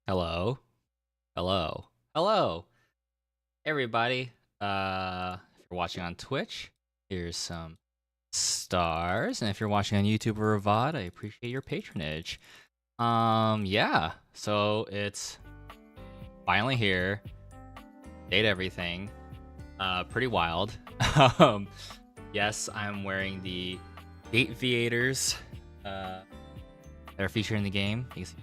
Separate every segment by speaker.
Speaker 1: Hello. Hello. Hello, everybody. If you're watching on Twitch, here's some stars. And if you're watching on YouTube or Ravad, I appreciate your patronage. Yeah. So it's finally here. Date everything. Pretty wild. um, yes, I'm wearing the Date Viators that are featured in the game. You can see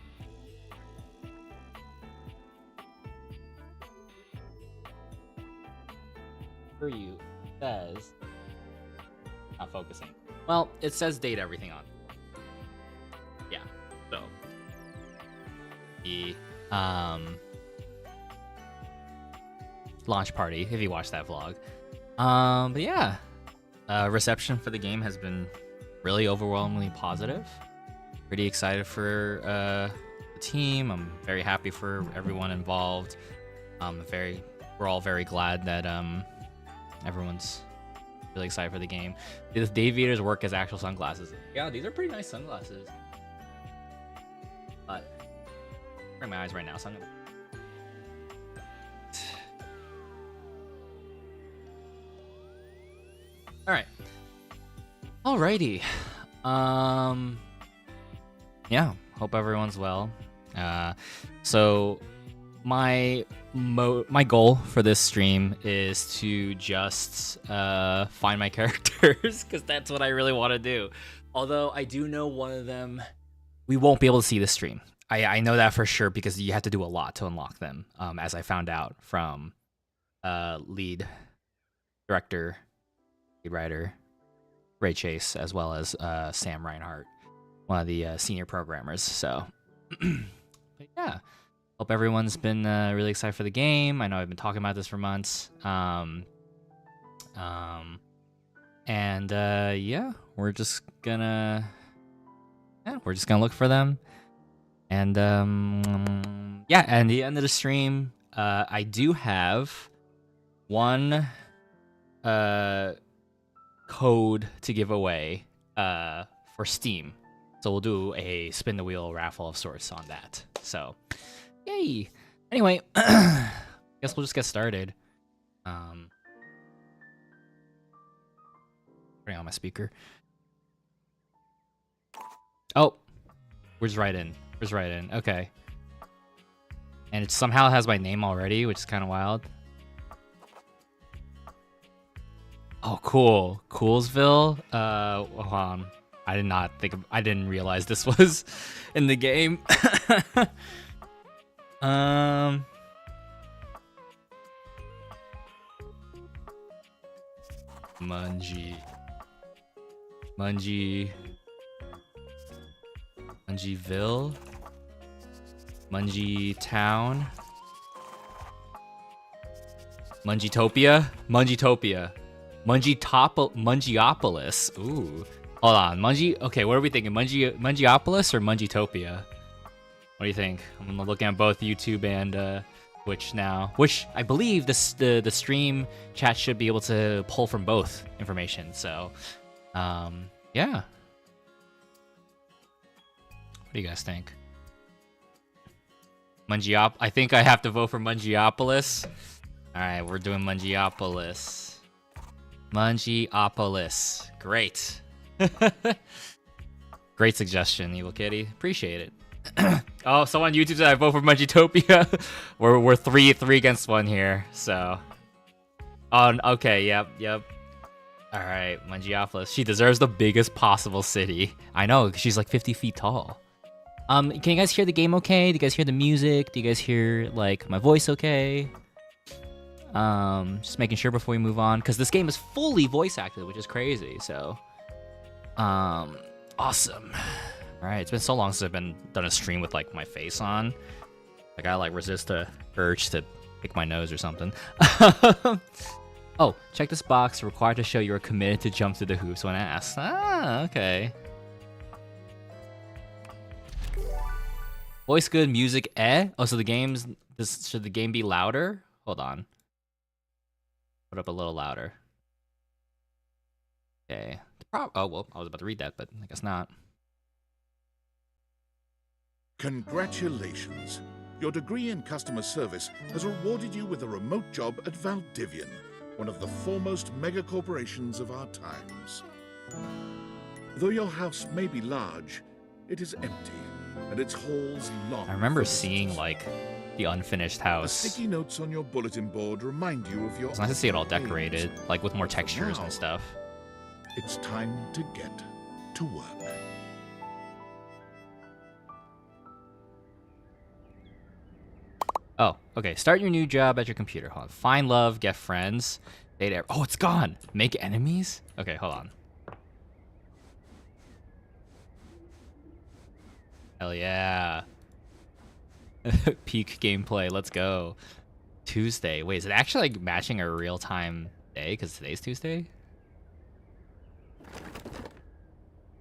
Speaker 1: for you says not focusing. Well, it says date everything on. Yeah. So the launch party, if you watch that vlog. But yeah. Reception for the game has been really overwhelmingly positive. Pretty excited for the team. I'm very happy for everyone involved. We're all very glad that everyone's really excited for the game. Does Dave Vader's work as actual sunglasses? Yeah, these are pretty nice sunglasses. But I'm wearing my eyes right now, so I'm gonna. All right. Alrighty. Yeah. Hope everyone's well. So my goal for this stream is to just find my characters because that's what I really want to do. Although I do know one of them we won't be able to see the stream. I know that for sure because you have to do a lot to unlock them, as I found out from lead director, lead writer Ray Chase, as well as Sam Reinhart, one of the senior programmers. So, but yeah. Hope everyone's been really excited for the game. I know I've been talking about this for months. Yeah, we're just gonna look for them. And yeah, and the end of the stream, I do have one code to give away for Steam. So we'll do a spin the wheel raffle of sorts on that. So yay! Anyway, guess we'll just get started. Turning on my speaker. Oh, where's right in? Where's right in? Okay. And it somehow has my name already, which is kind of wild. Oh, cool. Coolsville. Hold on. I didn't realize this was in the game. Mungeville, Mungie Town, Mungiopolis. Ooh, hold on, Okay, what are we thinking? Mungiopolis or Mungietopia? What do you think? I'm looking at both YouTube and Twitch now, which I believe the stream chat should be able to pull from both information. So, yeah. What do you guys think? I think I have to vote for Mungiopolis. All right, we're doing Mungiopolis. Great. Great suggestion, Evil Kitty. Appreciate it. Oh, someone on YouTube said I vote for Mungietopia. we're 3 against 1 here. So, oh, okay, yep. All right, Mungiopolis. She deserves the biggest possible city. I know, she's like 50 feet tall. Can you guys hear the game okay? Do you guys hear the music? Do you guys hear like my voice okay? Just making sure before we move on, because this game is fully voice acted, which is crazy. So, awesome. All right, it's been so long since I've done a stream with like my face on. I gotta like resist the urge to pick my nose or something. Oh, check this box. Required to show you are committed to jump through the hoops when asked. Ah, okay. Voice good, music Oh, so should the game be louder? Hold on. Put up a little louder. Okay. Oh, well, I was about to read that, but I guess not.
Speaker 2: Congratulations. Your degree in customer service has rewarded you with a remote job at Valdivian, one of the foremost megacorporations of our times. Though your house may be large, it is empty, and its halls long.
Speaker 1: I remember
Speaker 2: for
Speaker 1: seeing
Speaker 2: visitors.
Speaker 1: like the unfinished
Speaker 2: The
Speaker 1: house.
Speaker 2: sticky notes on your bulletin board remind you of your.
Speaker 1: It's nice to see it all
Speaker 2: days.
Speaker 1: decorated, like with more
Speaker 2: But for
Speaker 1: textures
Speaker 2: now,
Speaker 1: and stuff.
Speaker 2: It's time to get to work.
Speaker 1: Oh, okay. Start your new job at your computer. Hold on. Find love, get friends, date. Oh, it's gone. Make enemies. Okay, hold on. Hell yeah. Peak gameplay. Let's go. Tuesday. Wait, is it actually like matching a real-time day? Because today's Tuesday.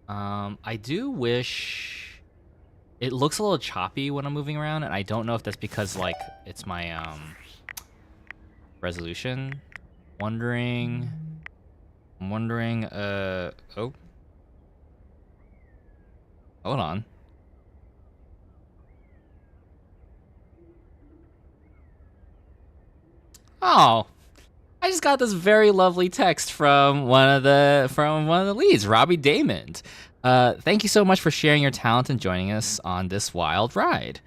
Speaker 1: I do wish it looks a little choppy when I'm moving around, and I don't know if that's because like it's my resolution. I'm wondering oh. Hold on. Oh, I just got this very lovely text from one of the leads, Robbie Damon. Thank you so much for sharing your talent and joining us on this wild ride.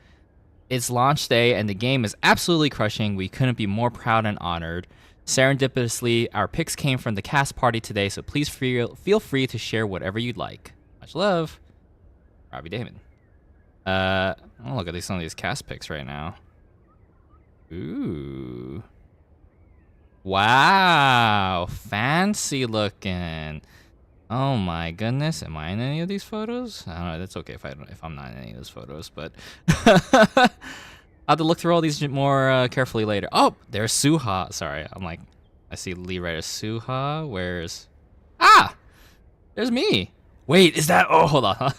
Speaker 1: It's launch day and the game is absolutely crushing. We couldn't be more proud and honored. Serendipitously, our picks came from the cast party today, so please feel free to share whatever you'd like. Much love, Robbie Damon. I'll look at some of these cast picks right now. Ooh. Wow, fancy looking. Oh my goodness, am I in any of these photos? I don't know. That's okay if I'm not in any of those photos, but I'll have to look through all these more carefully later. Oh, there's Suha. Sorry, I'm like, I see Lee Ryder. Suha. Where's? Ah, there's me. Wait, is that? Oh, hold on.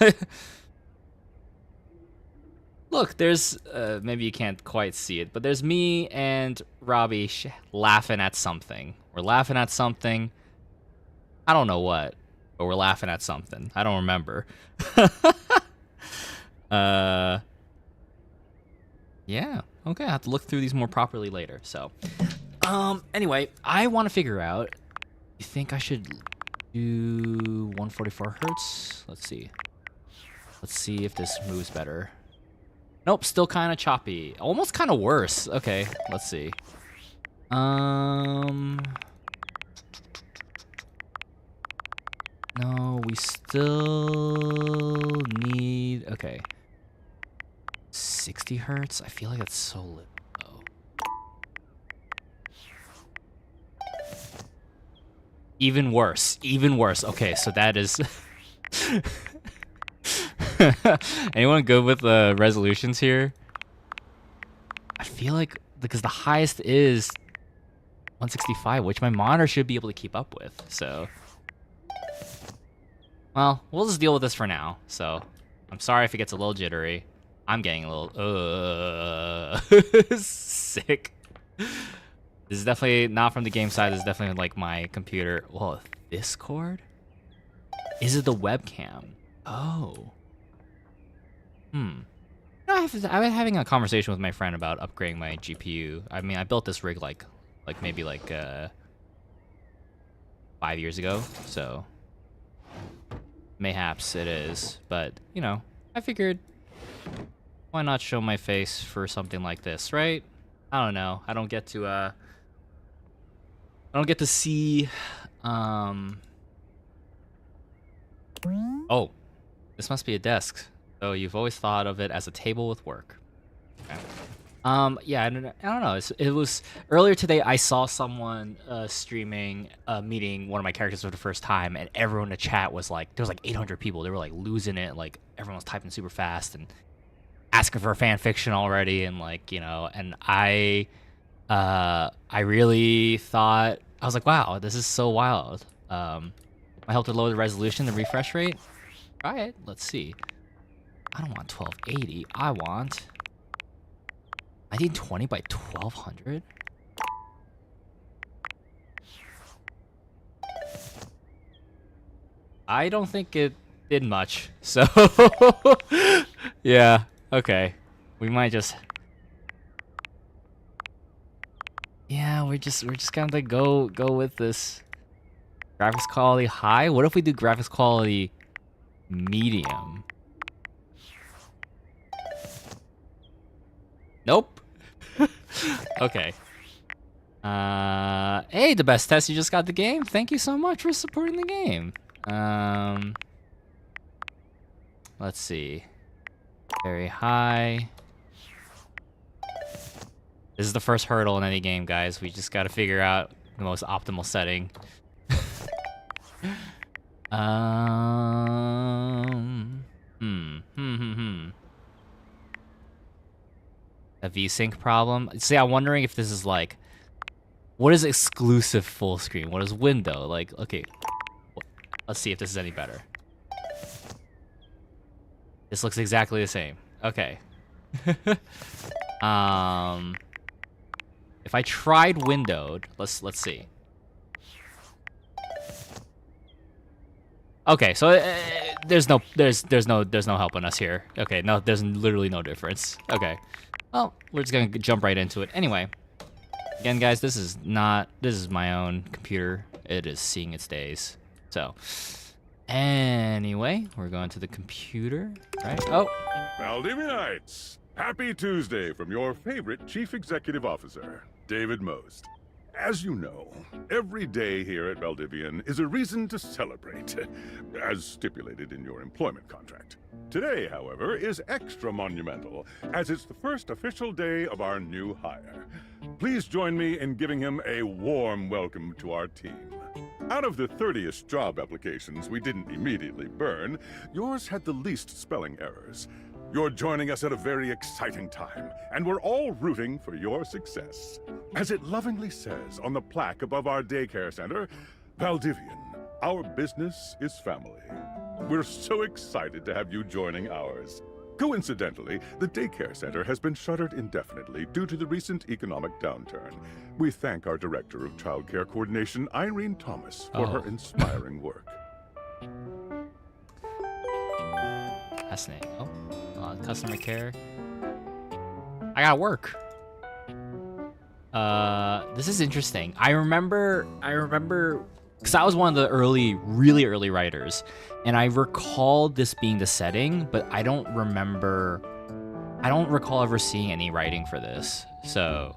Speaker 1: Look, there's, maybe you can't quite see it, but there's me and Robbie laughing at something. We're laughing at something. I don't know what, but we're laughing at something. I don't remember. Yeah, okay, I have to look through these more properly later, so. Anyway, I want to figure out, you think I should do 144 hertz? Let's see. Let's see if this moves better. Nope, still kind of choppy. Almost kind of worse. Okay, let's see. No, we still need... Okay. 60 hertz? I feel like that's so little, though. Even worse. Even worse. Okay, so that is... Anyone good with the resolutions here? I feel like because the highest is 165, which my monitor should be able to keep up with. So, well, we'll just deal with this for now. So, I'm sorry if it gets a little jittery. I'm getting a little sick. This is definitely not from the game side. This is definitely like my computer. Whoa, this cord? Is it the webcam? Oh. No, I've been having a conversation with my friend about upgrading my GPU. I mean, I built this rig like maybe 5 years ago, so mayhaps it is. But you know, I figured, why not show my face for something like this, right? I don't know. I don't get to see. Oh, this must be a desk. So you've always thought of it as a table with work. Okay. Yeah, I don't know. It was earlier today. I saw someone streaming meeting one of my characters for the first time, and everyone in the chat was like, there was like 800 people. They were like losing it. Like everyone was typing super fast and asking for fan fiction already, and like, you know. And I really thought, I was like, wow, this is so wild. I helped to lower the resolution, the refresh rate. Try it. Let's see. I don't want 1280. I want 1920 by 1200. I don't think it did much. So yeah, okay. We might just we're just gonna go with this. Graphics quality high? What if we do graphics quality medium? Nope. Okay. Hey, the best test, you just got the game. Thank you so much for supporting the game. Let's see. Very high. This is the first hurdle in any game, guys. We just gotta figure out the most optimal setting. A VSync problem. See, I'm wondering if this is like, what is exclusive full screen? What is window? Like, okay, let's see if this is any better. This looks exactly the same. Okay. If I tried windowed, let's see. Okay, so there's no helping us here. Okay, no, there's literally no difference. Okay, well, we're just gonna jump right into it. Anyway, again, guys, this is my own computer. It is seeing its days. So, anyway, we're going to the computer, right? Oh,
Speaker 3: Valdivianites, happy Tuesday from your favorite Chief Executive Officer, David Most. As you know, every day here at Valdivian is a reason to celebrate, as stipulated in your employment contract. Today, however, is extra monumental, as it's the first official day of our new hire. Please join me in giving him a warm welcome to our team. Out of the 30-ish job applications we didn't immediately burn, yours had the least spelling errors. You're joining us at a very exciting time, and we're all rooting for your success. As it lovingly says on the plaque above our daycare center, Valdivian, our business is family. We're so excited to have you joining ours. Coincidentally, the daycare center has been shuttered indefinitely due to the recent economic downturn. We thank our Director of Child Care Coordination, Irene Thomas, for her inspiring work.
Speaker 1: Fascinating. Oh, customer care. I gotta work. This is interesting. I remember, because I was one of the really early writers, and I recall this being the setting, but I don't recall ever seeing any writing for this. So,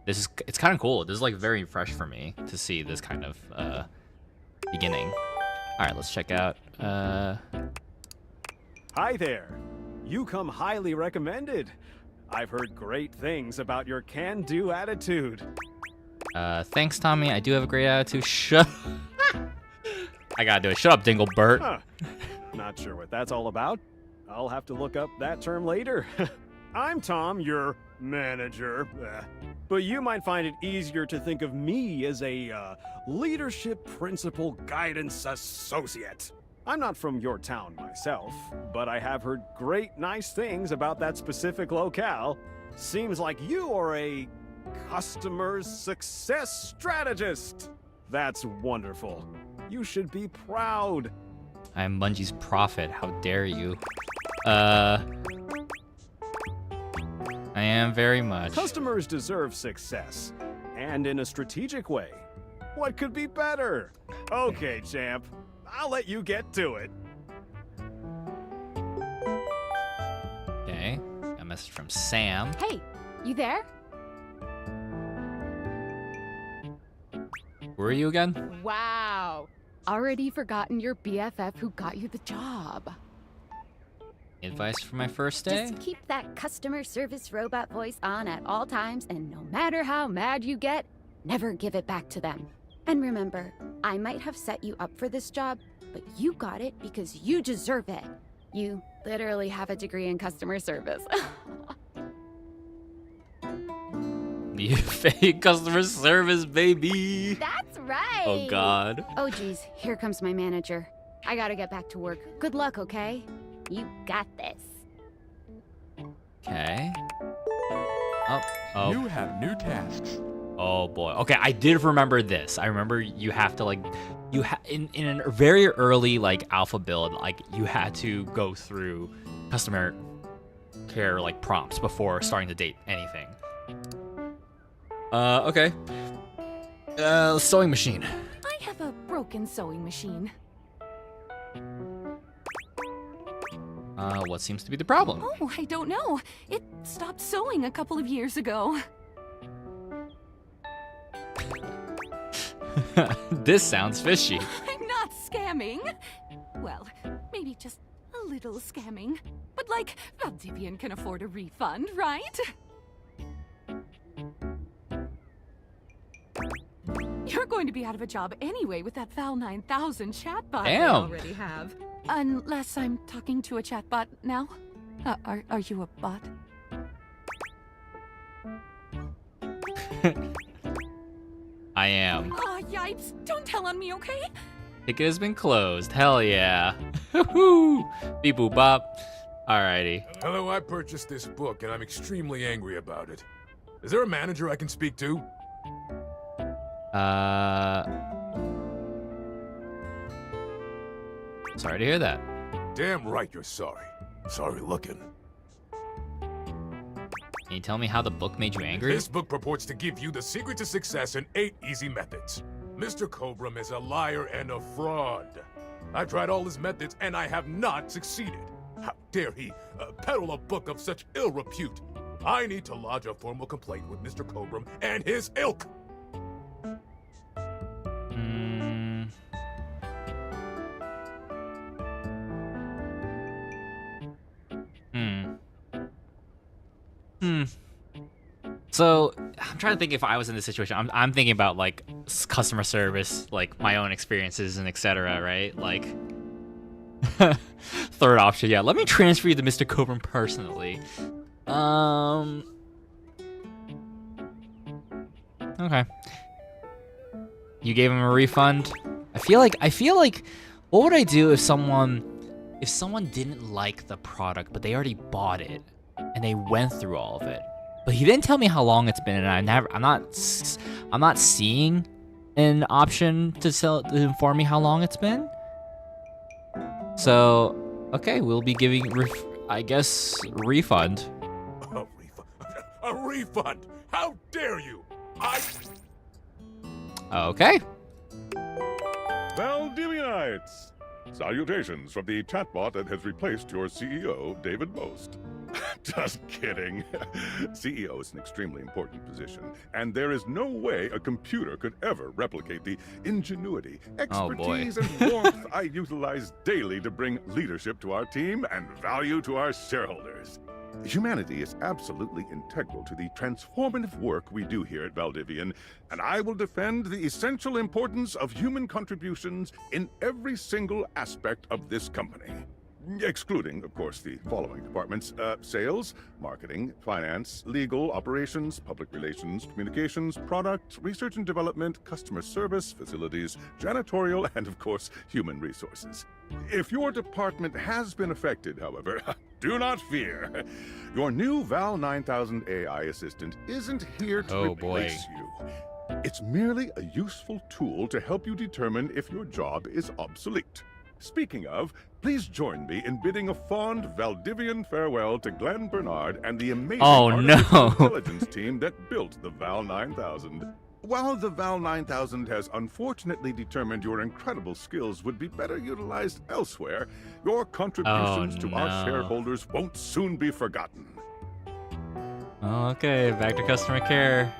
Speaker 1: it's kind of cool. This is like very fresh for me to see this kind of beginning. All right, let's check out.
Speaker 4: Hi there. You come highly recommended. I've heard great things about your can-do attitude.
Speaker 1: Thanks, Tommy. I do have a great attitude. Shut. I gotta do it. Shut up, Dinglebert.
Speaker 4: Huh. Not sure what that's all about. I'll have to look up that term later. I'm Tom, your manager. But you might find it easier to think of me as a leadership principal guidance associate. I'm not from your town myself, but I have heard great nice things about that specific locale. Seems like you are a customer success strategist. That's wonderful. You should be proud.
Speaker 1: I am Bungie's prophet. How dare you? I am very much.
Speaker 4: Customers deserve success, and in a strategic way. What could be better? Okay, champ. I'll let you get to it.
Speaker 1: Okay, got a message from Sam.
Speaker 5: Hey, you there?
Speaker 1: Who are you again?
Speaker 5: Wow. Already forgotten your BFF who got you the job.
Speaker 1: Advice for my first day?
Speaker 5: Just keep that customer service robot voice on at all times, and no matter how mad you get, never give it back to them. And remember, I might have set you up for this job, but you got it because you deserve it. You literally have a degree in customer service.
Speaker 1: You fake customer service, baby.
Speaker 5: That's right.
Speaker 1: Oh, God.
Speaker 5: Oh, geez. Here comes my manager. I gotta get back to work. Good luck, okay? You got this.
Speaker 1: Okay. Oh.
Speaker 6: You have new tasks.
Speaker 1: Oh boy. Okay, I did remember this. I remember you have to in a very early alpha build, you had to go through customer care prompts before starting to date anything. Okay. Sewing machine.
Speaker 7: I have a broken sewing machine.
Speaker 1: What seems to be the problem?
Speaker 7: Oh, I don't know. It stopped sewing a couple of years ago.
Speaker 1: This sounds fishy.
Speaker 7: I'm not scamming. Well, maybe just a little scamming. But like, Valdivian can afford a refund, right? You're going to be out of a job anyway with that Val 9000 chatbot we
Speaker 1: Damn.
Speaker 7: already have. Unless I'm talking to a chatbot now. Are you a bot?
Speaker 1: I am.
Speaker 7: Oh, yipes. Don't tell on me, okay?
Speaker 1: Ticket has been closed. Hell yeah. Woohoo! Beep boop bop. Alrighty.
Speaker 6: Hello, I purchased this book and I'm extremely angry about it. Is there a manager I can speak to?
Speaker 1: Sorry to hear that.
Speaker 6: Damn right you're sorry. Sorry looking.
Speaker 1: Can you tell me how the book made you angry?
Speaker 6: This book purports to give you the secret to success in 8 easy methods. Mr. Cobram is a liar and a fraud. I've tried all his methods and I have not succeeded. How dare he peddle a book of such ill repute? I need to lodge a formal complaint with Mr. Cobram and his ilk.
Speaker 1: So I'm trying to think if I was in this situation. I'm thinking about like customer service, like my own experiences and etc. Right? Like third option, yeah. Let me transfer you to Mr. Cobram personally. Okay. You gave him a refund. I feel like what would I do if someone didn't like the product but they already bought it and they went through all of it. But he didn't tell me how long it's been, and I'm not seeing an option to inform me how long it's been. So, okay, we'll be giving, I guess, refund.
Speaker 6: A refund? How dare you?
Speaker 1: Okay.
Speaker 3: Valdivianites! Salutations from the chatbot that has replaced your CEO, David Most. Just kidding. CEO is an extremely important position, and there is no way a computer could ever replicate the ingenuity, expertise, and warmth I utilize daily to bring leadership to our team and value to our shareholders. Humanity is absolutely integral to the transformative work we do here at Valdivian, and I will defend the essential importance of human contributions in every single aspect of this company. Excluding, of course, the following departments: sales, marketing, finance, legal, operations, public relations, communications, product, research and development, customer service, facilities, janitorial, and, of course, human resources. If your department has been affected, however, do not fear. Your new Val 9000 AI assistant isn't here to replace you. It's merely a useful tool to help you determine if your job is obsolete. Speaking of, please join me in bidding a fond Valdivian farewell to Glenn Bernard and the amazing artificial intelligence team that built the Val 9000. While the Val 9000 has unfortunately determined your incredible skills would be better utilized elsewhere, your contributions to our shareholders won't soon be forgotten.
Speaker 1: Okay, back to customer care.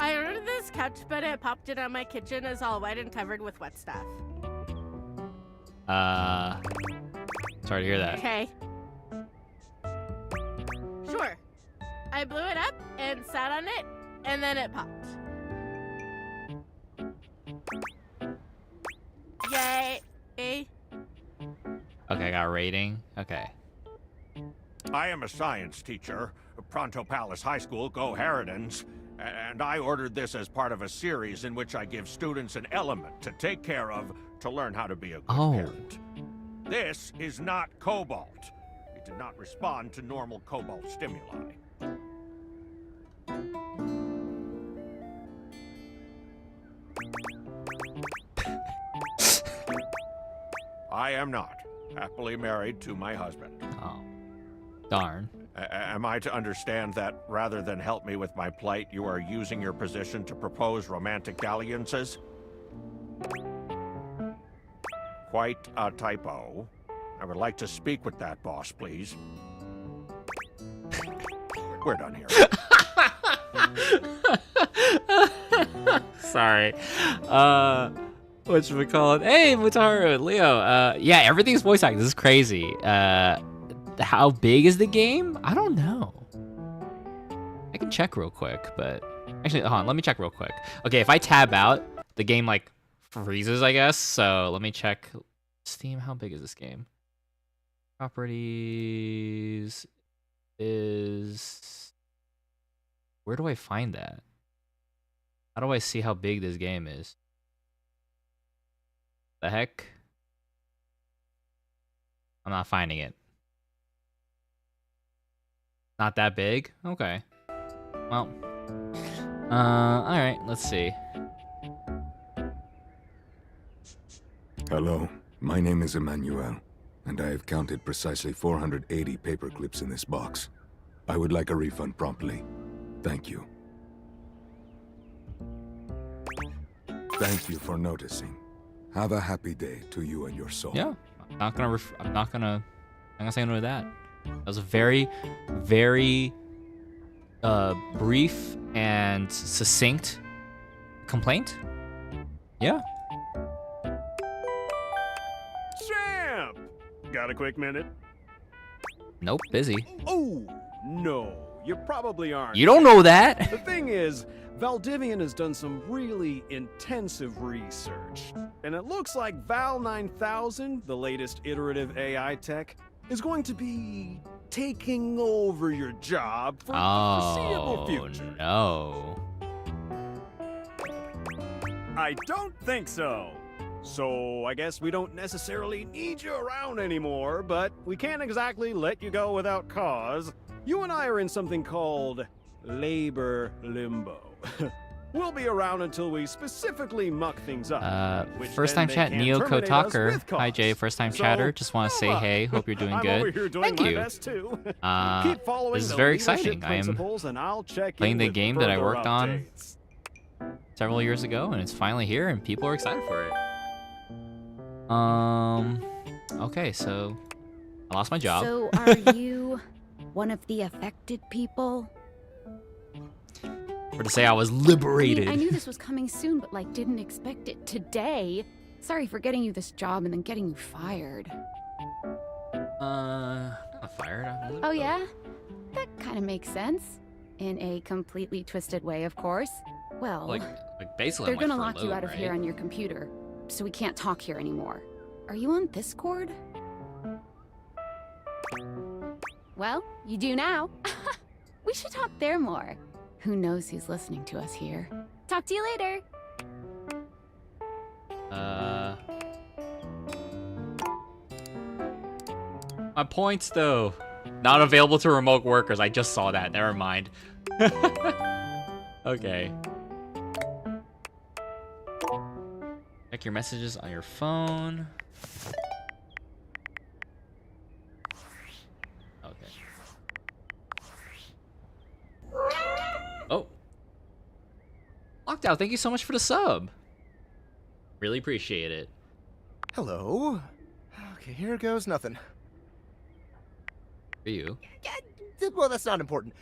Speaker 8: I ordered this couch, but it popped in on my kitchen is all wet and covered with wet stuff.
Speaker 1: Sorry to hear that.
Speaker 8: Okay. Sure. I blew it up and sat on it, and then it popped. Yay.
Speaker 1: Okay, I got a rating. Okay.
Speaker 9: I am a science teacher, Pronto Palace High School, Go Harridans, and I ordered this as part of a series in which I give students an element to take care of to learn how to be a good parent. This is not cobalt. It did not respond to normal cobalt stimuli. I am not happily married to my husband.
Speaker 1: Oh. Darn.
Speaker 9: Am I to understand that rather than help me with my plight, you are using your position to propose romantic dalliances? Quite a typo. I would like to speak with that boss, please. We're done here.
Speaker 1: Sorry. Whatchamacallit? Hey, Mutaru, Leo. Yeah, everything's voice acted. This is crazy. How big is the game? I don't know. I can check real quick, but actually, hold on. Let me check real quick. Okay, if I tab out, the game like freezes, I guess. So let me check. Steam, how big is this game? Properties is... Where do I find that? How do I see how big this game is? The heck? I'm not finding it. Not that big? Okay. Well. Alright, let's see.
Speaker 10: Hello, my name is Emmanuel, and I have counted precisely 480 paper clips in this box. I would like a refund promptly. Thank you. Thank you for noticing. Have a happy day to you and your soul.
Speaker 1: Yeah, I'm not gonna say no to that. That was a very, very brief and succinct complaint. Yeah.
Speaker 4: Champ! Got a quick minute?
Speaker 1: Nope, busy.
Speaker 4: Oh, no. You probably aren't.
Speaker 1: You don't know that.
Speaker 4: The thing is, Valdivian has done some really intensive research. And it looks like Val 9000, the latest iterative AI tech, is going to be taking over your job for the foreseeable future.
Speaker 1: No.
Speaker 4: I don't think so. So I guess we don't necessarily need you around anymore, but we can't exactly let you go without cause. You and I are in something called labor limbo. We'll be around until we specifically muck things up. which
Speaker 1: First
Speaker 4: then
Speaker 1: time
Speaker 4: they
Speaker 1: chat,
Speaker 4: can
Speaker 1: Neo
Speaker 4: terminate us
Speaker 1: Kotaker.
Speaker 4: with
Speaker 1: Hi
Speaker 4: cause.
Speaker 1: Jay, first time
Speaker 4: So,
Speaker 1: chatter. Just want to say
Speaker 4: Nova,
Speaker 1: hey. Hope you're doing
Speaker 4: I'm
Speaker 1: good.
Speaker 4: over here doing
Speaker 1: Thank
Speaker 4: my
Speaker 1: you.
Speaker 4: best too. Keep following
Speaker 1: This is
Speaker 4: the
Speaker 1: very
Speaker 4: leadership
Speaker 1: exciting. I am
Speaker 4: principles and I'll check
Speaker 1: playing
Speaker 4: in
Speaker 1: the
Speaker 4: with
Speaker 1: game that I
Speaker 4: further
Speaker 1: worked on
Speaker 4: updates.
Speaker 1: several years ago, and it's finally here, and people are excited for it. Okay, so I lost my job.
Speaker 5: So are you one of the affected people?
Speaker 1: Or to say I was
Speaker 5: I mean,
Speaker 1: liberated.
Speaker 5: I knew this was coming soon, but like didn't expect it today. Sorry for getting you this job and then getting you fired.
Speaker 1: Not fired. I'm
Speaker 5: Oh yeah? That kind of makes sense. In a completely twisted way, of course. Well,
Speaker 1: like basically.
Speaker 5: they're
Speaker 1: I'm
Speaker 5: gonna
Speaker 1: like
Speaker 5: lock you
Speaker 1: furloughed,
Speaker 5: out of
Speaker 1: right?
Speaker 5: here on your computer, so we can't talk here anymore. Are you on Discord? Well, you do now. We should talk there more. Who knows who's listening to us here? Talk to you later.
Speaker 1: My points though. Not available to remote workers. I just saw that. Never mind. Okay. Check your messages on your phone. Okay. Oh. Lockdown, thank you so much for the sub. Really appreciate it.
Speaker 11: Hello. Okay, here goes nothing.
Speaker 1: For you.
Speaker 11: Well, that's not important.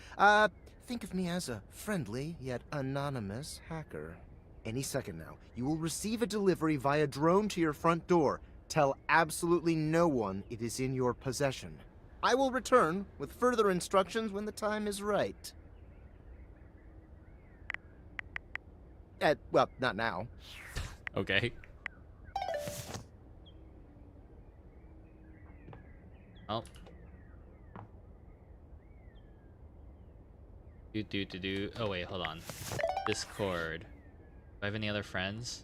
Speaker 11: Think of me as a friendly yet anonymous hacker. Any second now, you will receive a delivery via drone to your front door. Tell absolutely no one it is in your possession. I will return with further instructions when the time is right. Well, not now.
Speaker 1: Okay. Oh. Do. Oh wait, hold on. Discord. Do I have any other friends?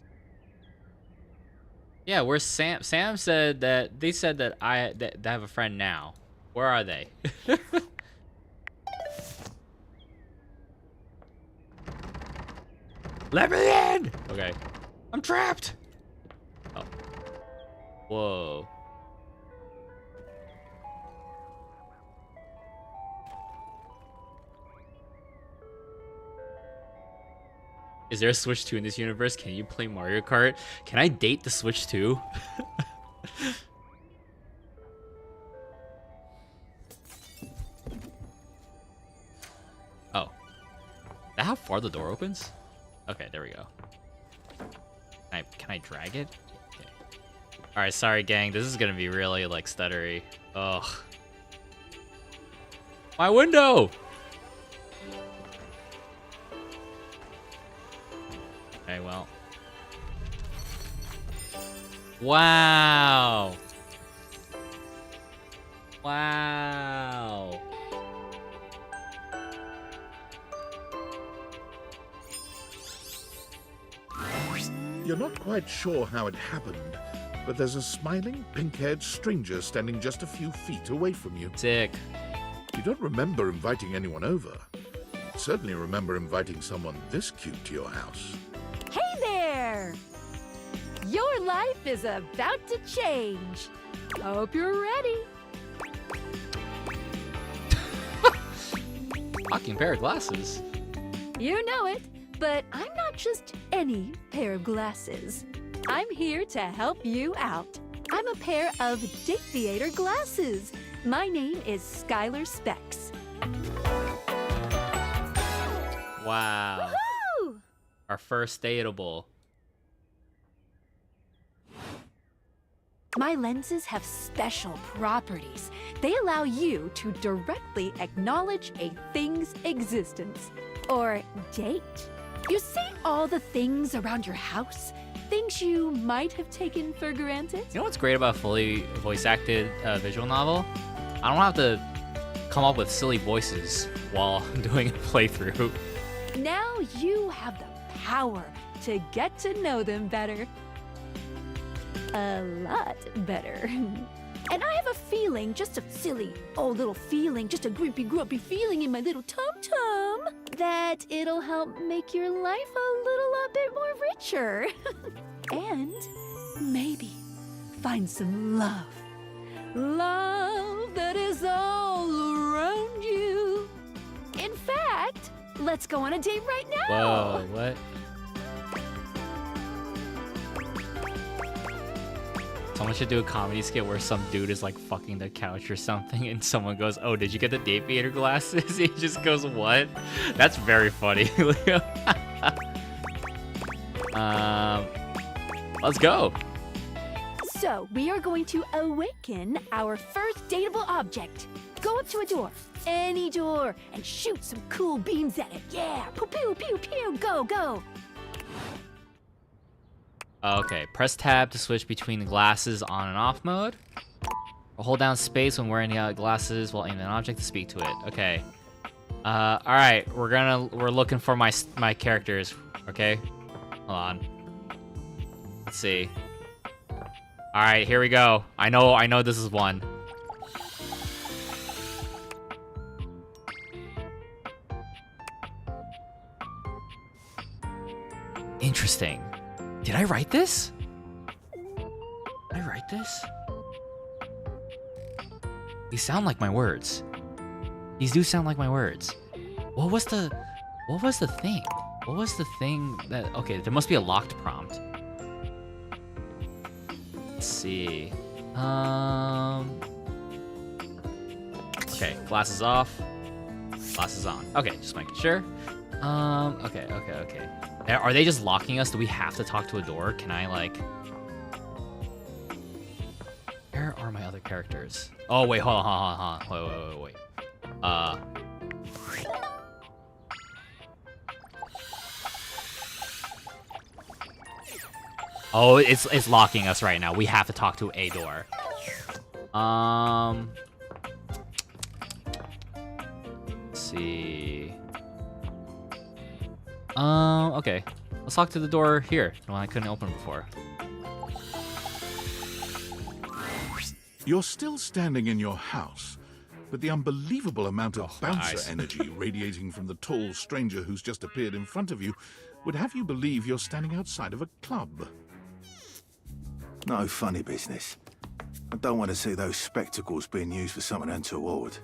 Speaker 1: Yeah, where's Sam? Sam said that they said that I have a friend now. Where are they? Let me in! Okay. I'm trapped! Oh. Whoa. Is there a Switch 2 in this universe? Can you play Mario Kart? Can I date the Switch 2? Oh. Is that how far the door opens? Okay, there we go. Can I drag it? Okay. Alright, sorry gang. This is gonna be really like stuttery. Ugh. My window! Okay, well. Wow! Wow!
Speaker 2: You're not quite sure how it happened, but there's a smiling, pink-haired stranger standing just a few feet away from you.
Speaker 1: Sick.
Speaker 2: You don't remember inviting anyone over. Certainly remember inviting someone this cute to your house.
Speaker 12: Hey there! Your life is about to change. Hope you're ready.
Speaker 1: Fucking pair of glasses.
Speaker 12: You know it, but I'm not just any pair of glasses. I'm here to help you out. I'm a pair of Dateviator glasses. My name is Skylar Specs.
Speaker 1: Wow.
Speaker 12: Woohoo!
Speaker 1: Our first dateable.
Speaker 12: My lenses have special properties. They allow you to directly acknowledge a thing's existence. Or date. You see all the things around your house? Things you might have taken for granted?
Speaker 1: You know what's great about a fully voice acted visual novel? I don't have to come up with silly voices while doing a playthrough.
Speaker 12: Now you have the power to get to know them better. A lot better. And I have a feeling, just a silly old little feeling, just a grumpy feeling in my little tum-tum, that it'll help make your life a little bit more richer. And maybe find some love. Love that is all around you. In fact, let's go on a date right now.
Speaker 1: Whoa, what? Someone should do a comedy skit where some dude is like fucking the couch or something and someone goes, "Oh, did you get the Dateviator glasses?" He just goes, "What?" That's very funny. Let's go.
Speaker 12: So, we are going to awaken our first dateable object. Go up to a door, any door, and shoot some cool beams at it. Yeah, pew pew pew pew, go, go.
Speaker 1: Okay, press tab to switch between the glasses on and off mode. Or hold down space when wearing the glasses while aiming an object to speak to it. Okay. All right, we're looking for my characters. Okay, hold on. Let's see. All right, here we go. I know this is one. Interesting. Did I write this? Did I write this? These sound like my words. These do sound like my words. What was the thing? What was the thing that... Okay, there must be a locked prompt. Let's see. Okay, glasses off. Glasses on. Okay, just making sure. Okay. Are they just locking us? Do we have to talk to a door? Can I, like... Where are my other characters? Oh, wait, hold on. Wait. Oh, it's locking us right now. We have to talk to a door. Let's see. Okay. Let's talk to the door here. The one I couldn't open before.
Speaker 2: You're still standing in your house, but the unbelievable amount of bouncer energy radiating from the tall stranger who's just appeared in front of you would have you believe you're standing outside of a club.
Speaker 13: No funny business. I don't want to see those spectacles being used for something untoward.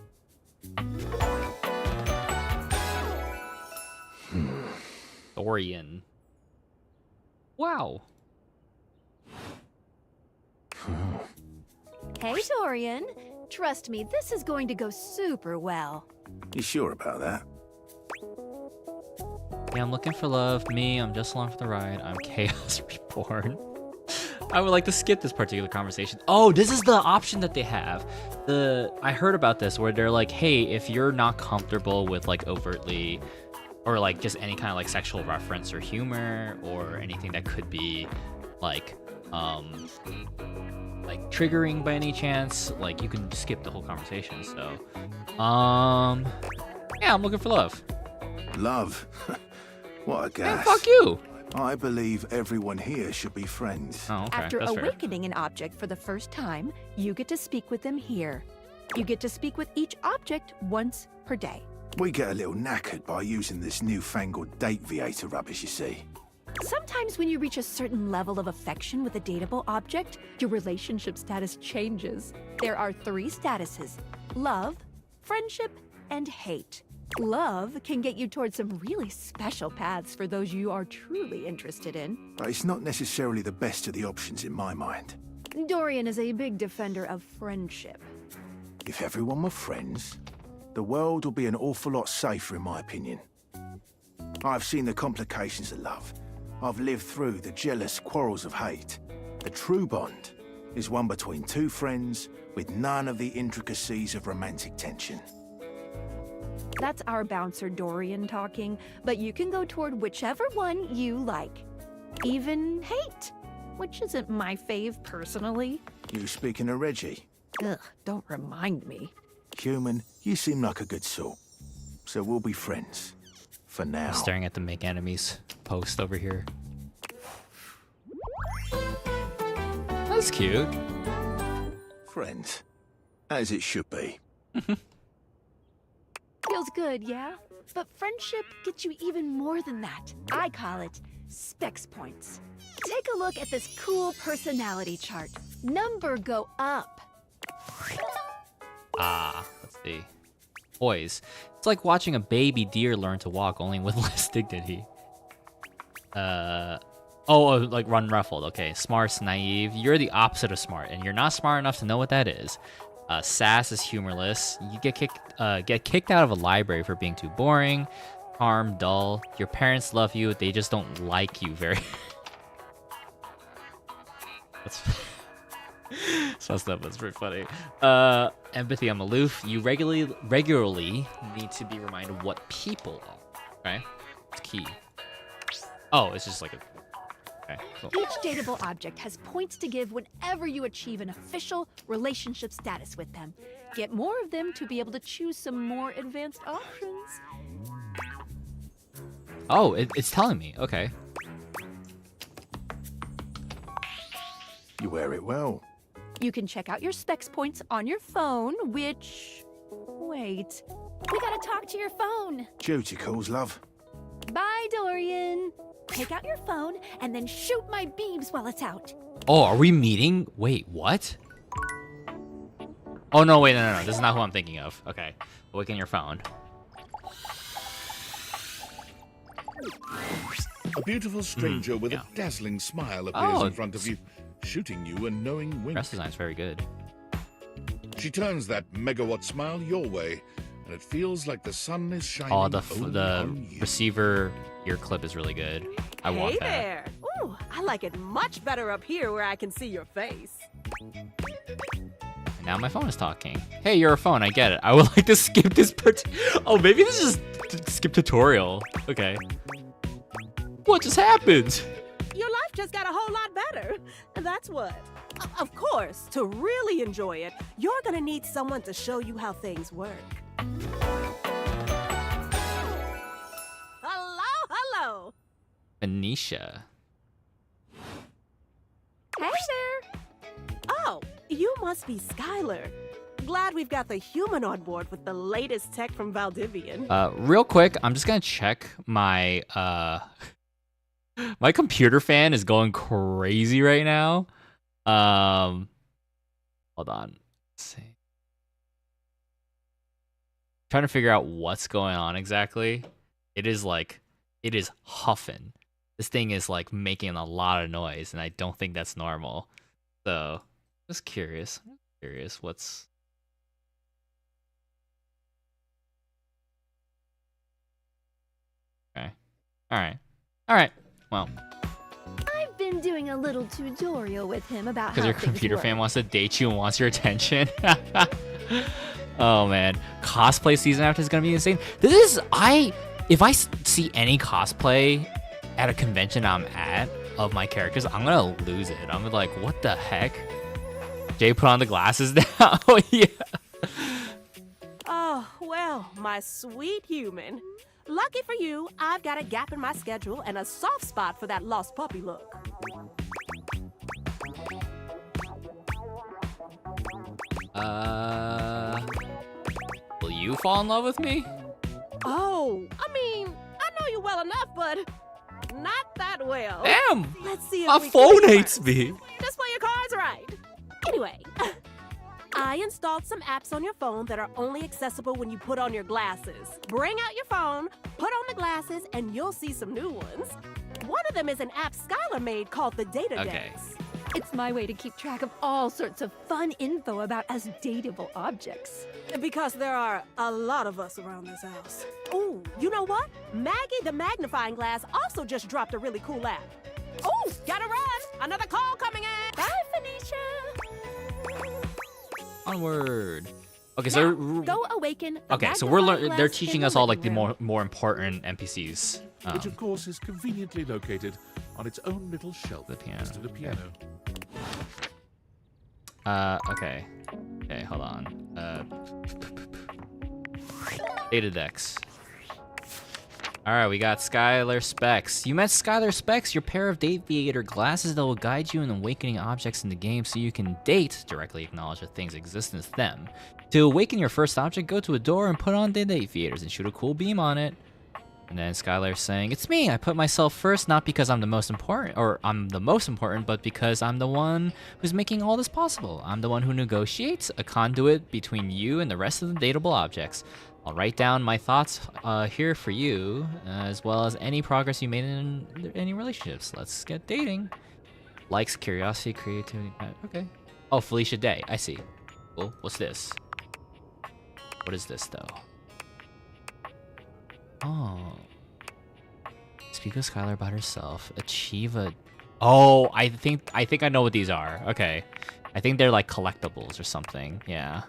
Speaker 1: Dorian. Wow.
Speaker 12: Hey, Dorian. Trust me, this is going to go super well.
Speaker 13: You sure about that?
Speaker 1: Yeah, I'm looking for love. Me, I'm just along for the ride. I'm Chaos Reborn. I would like to skip this particular conversation. Oh, this is the option that they have. I heard about this where they're like, hey, if you're not comfortable with like overtly or like just any kind of like sexual reference or humor or anything that could be like triggering by any chance, like you can skip the whole conversation. So yeah, I'm looking for love.
Speaker 13: Love? What a gas.
Speaker 1: Man, fuck you.
Speaker 13: I believe everyone here should be friends.
Speaker 1: Oh, okay.
Speaker 12: After
Speaker 1: That's fair.
Speaker 12: awakening an object for the first time, you get to speak with them here. You get to speak with each object once per day.
Speaker 13: We get a little knackered by using this newfangled date viator rubbish, you see.
Speaker 12: Sometimes when you reach a certain level of affection with a dateable object, your relationship status changes. There are 3 statuses: love, friendship, and hate. Love can get you towards some really special paths for those you are truly interested in.
Speaker 13: But it's not necessarily the best of the options in my mind.
Speaker 12: Dorian is a big defender of friendship.
Speaker 13: If everyone were friends, the world would be an awful lot safer, in my opinion. I've seen the complications of love. I've lived through the jealous quarrels of hate. The true bond is one between 2 friends with none of the intricacies of romantic tension.
Speaker 12: That's our bouncer Dorian talking, but you can go toward whichever one you like. Even hate, which isn't my fave personally.
Speaker 13: You speaking of Reggie?
Speaker 12: Ugh, don't remind me.
Speaker 13: Human, you seem like a good sort. So we'll be friends. For now.
Speaker 1: I'm staring at the Make Enemies post over here. That's cute.
Speaker 13: Friends. As it should be.
Speaker 12: Feels good, yeah? But friendship gets you even more than that. I call it specs points. Take a look at this cool personality chart. Number go up.
Speaker 1: Let's see. Poise. It's like watching a baby deer learn to walk, only with less dignity. Like run ruffled. Okay, smart's naive. You're the opposite of smart, and you're not smart enough to know what that is. Sass is humorless. You get kicked out of a library for being too boring. Charm, dull. Your parents love you, they just don't like you very. That's messed up. That's pretty funny. Empathy, I'm aloof. You regularly need to be reminded what people are. Okay, it's key. Oh, it's just like a. Okay, cool.
Speaker 12: Each dateable object has points to give whenever you achieve an official relationship status with them. Get more of them to be able to choose some more advanced options.
Speaker 1: Oh, it's telling me. Okay.
Speaker 13: You wear it well.
Speaker 12: You can check out your specs points on your phone, which... Wait. We gotta talk to your phone.
Speaker 13: Duty calls, love.
Speaker 12: Bye, Dorian. Take out your phone and then shoot my beams while it's out.
Speaker 1: Oh, are we meeting? Wait, what? Oh, no, wait, no. This is not who I'm thinking of. Okay. Awaken your phone.
Speaker 2: A beautiful stranger with a dazzling smile appears in front of you, shooting you a knowing wink.
Speaker 1: Press design's very good.
Speaker 2: She turns that megawatt smile your way, and it feels like the sun is shining
Speaker 1: Oh,
Speaker 2: only
Speaker 1: the
Speaker 2: on you.
Speaker 1: receiver ear clip is really good. I want
Speaker 14: Hey
Speaker 1: that.
Speaker 14: there! Ooh, I like it much better up here where I can see your face.
Speaker 1: Now my phone is talking. Hey, you're a phone. I get it. I would like to skip this part. Oh, maybe this is skip tutorial. Okay. What just happened?
Speaker 14: Your life just got a whole lot better. And that's what. Of course, to really enjoy it, you're gonna need someone to show you how things work. Hello!
Speaker 1: Anisha.
Speaker 14: Hey there! Oh, you must be Skylar. Glad we've got the human on board with the latest tech from Valdivian.
Speaker 1: Real quick, I'm just gonna check my my computer fan is going crazy right now. Hold on. Let's see. Trying to figure out what's going on exactly. It is huffing. this thing is like making a lot of noise, and I don't think that's normal. So, just curious. What's... Okay. Alright. Well.
Speaker 12: I've been doing a little tutorial with him about
Speaker 1: Because
Speaker 12: how
Speaker 1: your computer
Speaker 12: things
Speaker 1: fan
Speaker 12: work.
Speaker 1: wants to date you and wants your attention. Oh man, cosplay season after is gonna be insane. If I see any cosplay at a convention I'm at of my characters, I'm gonna lose it. I'm gonna like, what the heck? Jay put on the glasses now. Oh yeah.
Speaker 14: Oh, well, my sweet human. Lucky for you, I've got a gap in my schedule and a soft spot for that lost puppy look.
Speaker 1: Will you fall in love with me?
Speaker 14: Oh, I mean, I know you well enough, but not that well.
Speaker 1: Damn!
Speaker 14: Let's see if
Speaker 1: My
Speaker 14: we can
Speaker 1: phone
Speaker 14: make it
Speaker 1: hates
Speaker 14: work.
Speaker 1: me.
Speaker 14: Just play your cards right. Anyway, I installed some apps on your phone that are only accessible when you put on your glasses. Bring out your phone, put on the glasses, and you'll see some new ones. One of them is an app Skylar made called the Data
Speaker 1: Okay.
Speaker 14: Decks.
Speaker 12: It's my way to keep track of all sorts of fun info about us dateable objects.
Speaker 14: Because there are a lot of us around this house. Ooh, you know what? Maggie the magnifying glass also just dropped a really cool app. Ooh, gotta run! Another call coming in! Bye, Phoenicia!
Speaker 1: Onward. Okay,
Speaker 12: Now,
Speaker 1: so
Speaker 12: go awaken the
Speaker 1: okay, so
Speaker 12: magnifying
Speaker 1: they're
Speaker 12: glass
Speaker 1: teaching
Speaker 12: in
Speaker 1: us all like
Speaker 12: living
Speaker 1: the
Speaker 12: room.
Speaker 1: more important NPCs.
Speaker 2: Which of course is conveniently located on its own little shelf next to the piano.
Speaker 1: Okay. Okay, hold on. Data decks. Alright, we got Skylar Specs. You met Skylar Specs, your pair of Dateator glasses that will guide you in awakening objects in the game so you can date, directly acknowledge a thing's existence them. To awaken your first object, go to a door and put on the Dateators and shoot a cool beam on it. And then Skylar's saying, it's me, I put myself first, not because I'm the most important, but because I'm the one who's making all this possible. I'm the one who negotiates, a conduit between you and the rest of the dateable objects. I'll write down my thoughts here for you, as well as any progress you made in any relationships. Let's get dating. Likes, curiosity, creativity, okay. Oh, Felicia Day, I see. Cool, what's this? What is this, though? Oh. Speak with Skylar about herself. Achieve a... Oh, I think I know what these are. Okay. I think they're like collectibles or something. Yeah.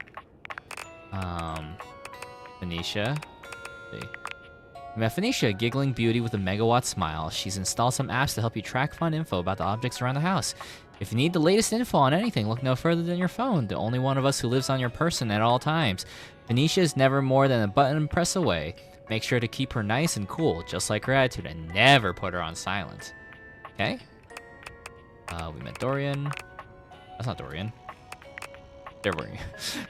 Speaker 1: Phoenicia. Let's see. You met Phoenicia, giggling beauty with a megawatt smile. She's installed some apps to help you track fun info about the objects around the house. If you need the latest info on anything, look no further than your phone, the only one of us who lives on your person at all times. Phoenicia is never more than a button press away. Make sure to keep her nice and cool, just like her attitude, and never put her on silent. Okay? We met Dorian. That's not Dorian. Dorian.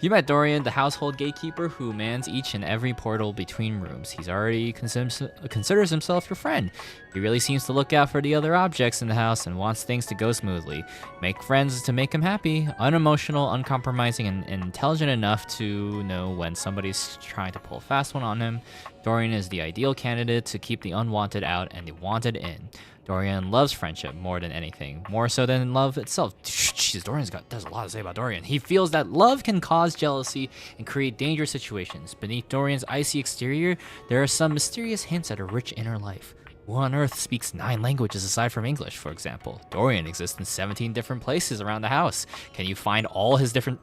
Speaker 1: You met Dorian, the household gatekeeper who mans each and every portal between rooms. He's already considers himself your friend. He really seems to look out for the other objects in the house and wants things to go smoothly. Make friends to make him happy. Unemotional, uncompromising, and intelligent enough to know when somebody's trying to pull a fast one on him. Dorian is the ideal candidate to keep the unwanted out and the wanted in. Dorian loves friendship more than anything, more so than love itself. Jesus, does a lot to say about Dorian. He feels that love can cause jealousy and create dangerous situations. Beneath Dorian's icy exterior, there are some mysterious hints at a rich inner life. Who on Earth speaks 9 languages aside from English, for example? Dorian exists in 17 different places around the house. Can you find all his different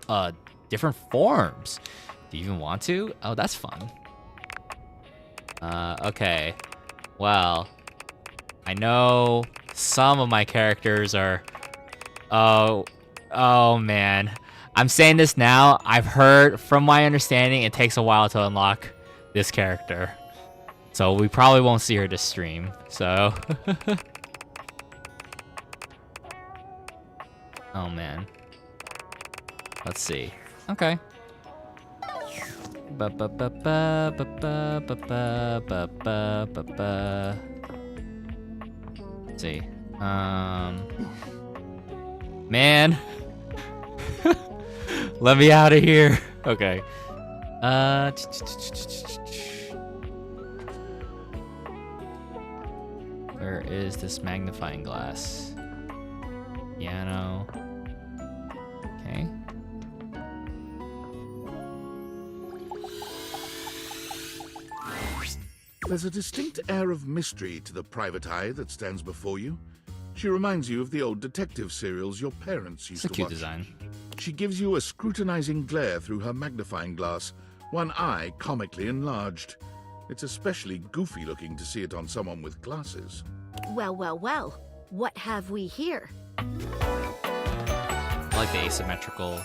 Speaker 1: forms? Do you even want to? Oh, that's fun. Okay. Well, I know some of my characters are... Oh man. I'm saying this now. I've heard, from my understanding, it takes a while to unlock this character. So we probably won't see her this stream. So... Oh man. Let's see. Okay. Let's see. Man. Let me out of here. Okay. Where is this magnifying glass? Piano. Okay.
Speaker 2: There's a distinct air of mystery to the private eye that stands before you. She reminds you of the old detective serials your parents used
Speaker 1: It's a
Speaker 2: to
Speaker 1: cute
Speaker 2: watch.
Speaker 1: design.
Speaker 2: She gives you a scrutinizing glare through her magnifying glass, one eye comically enlarged. It's especially goofy looking to see it on someone with glasses.
Speaker 12: Well, well, well. What have we here?
Speaker 1: I like the asymmetrical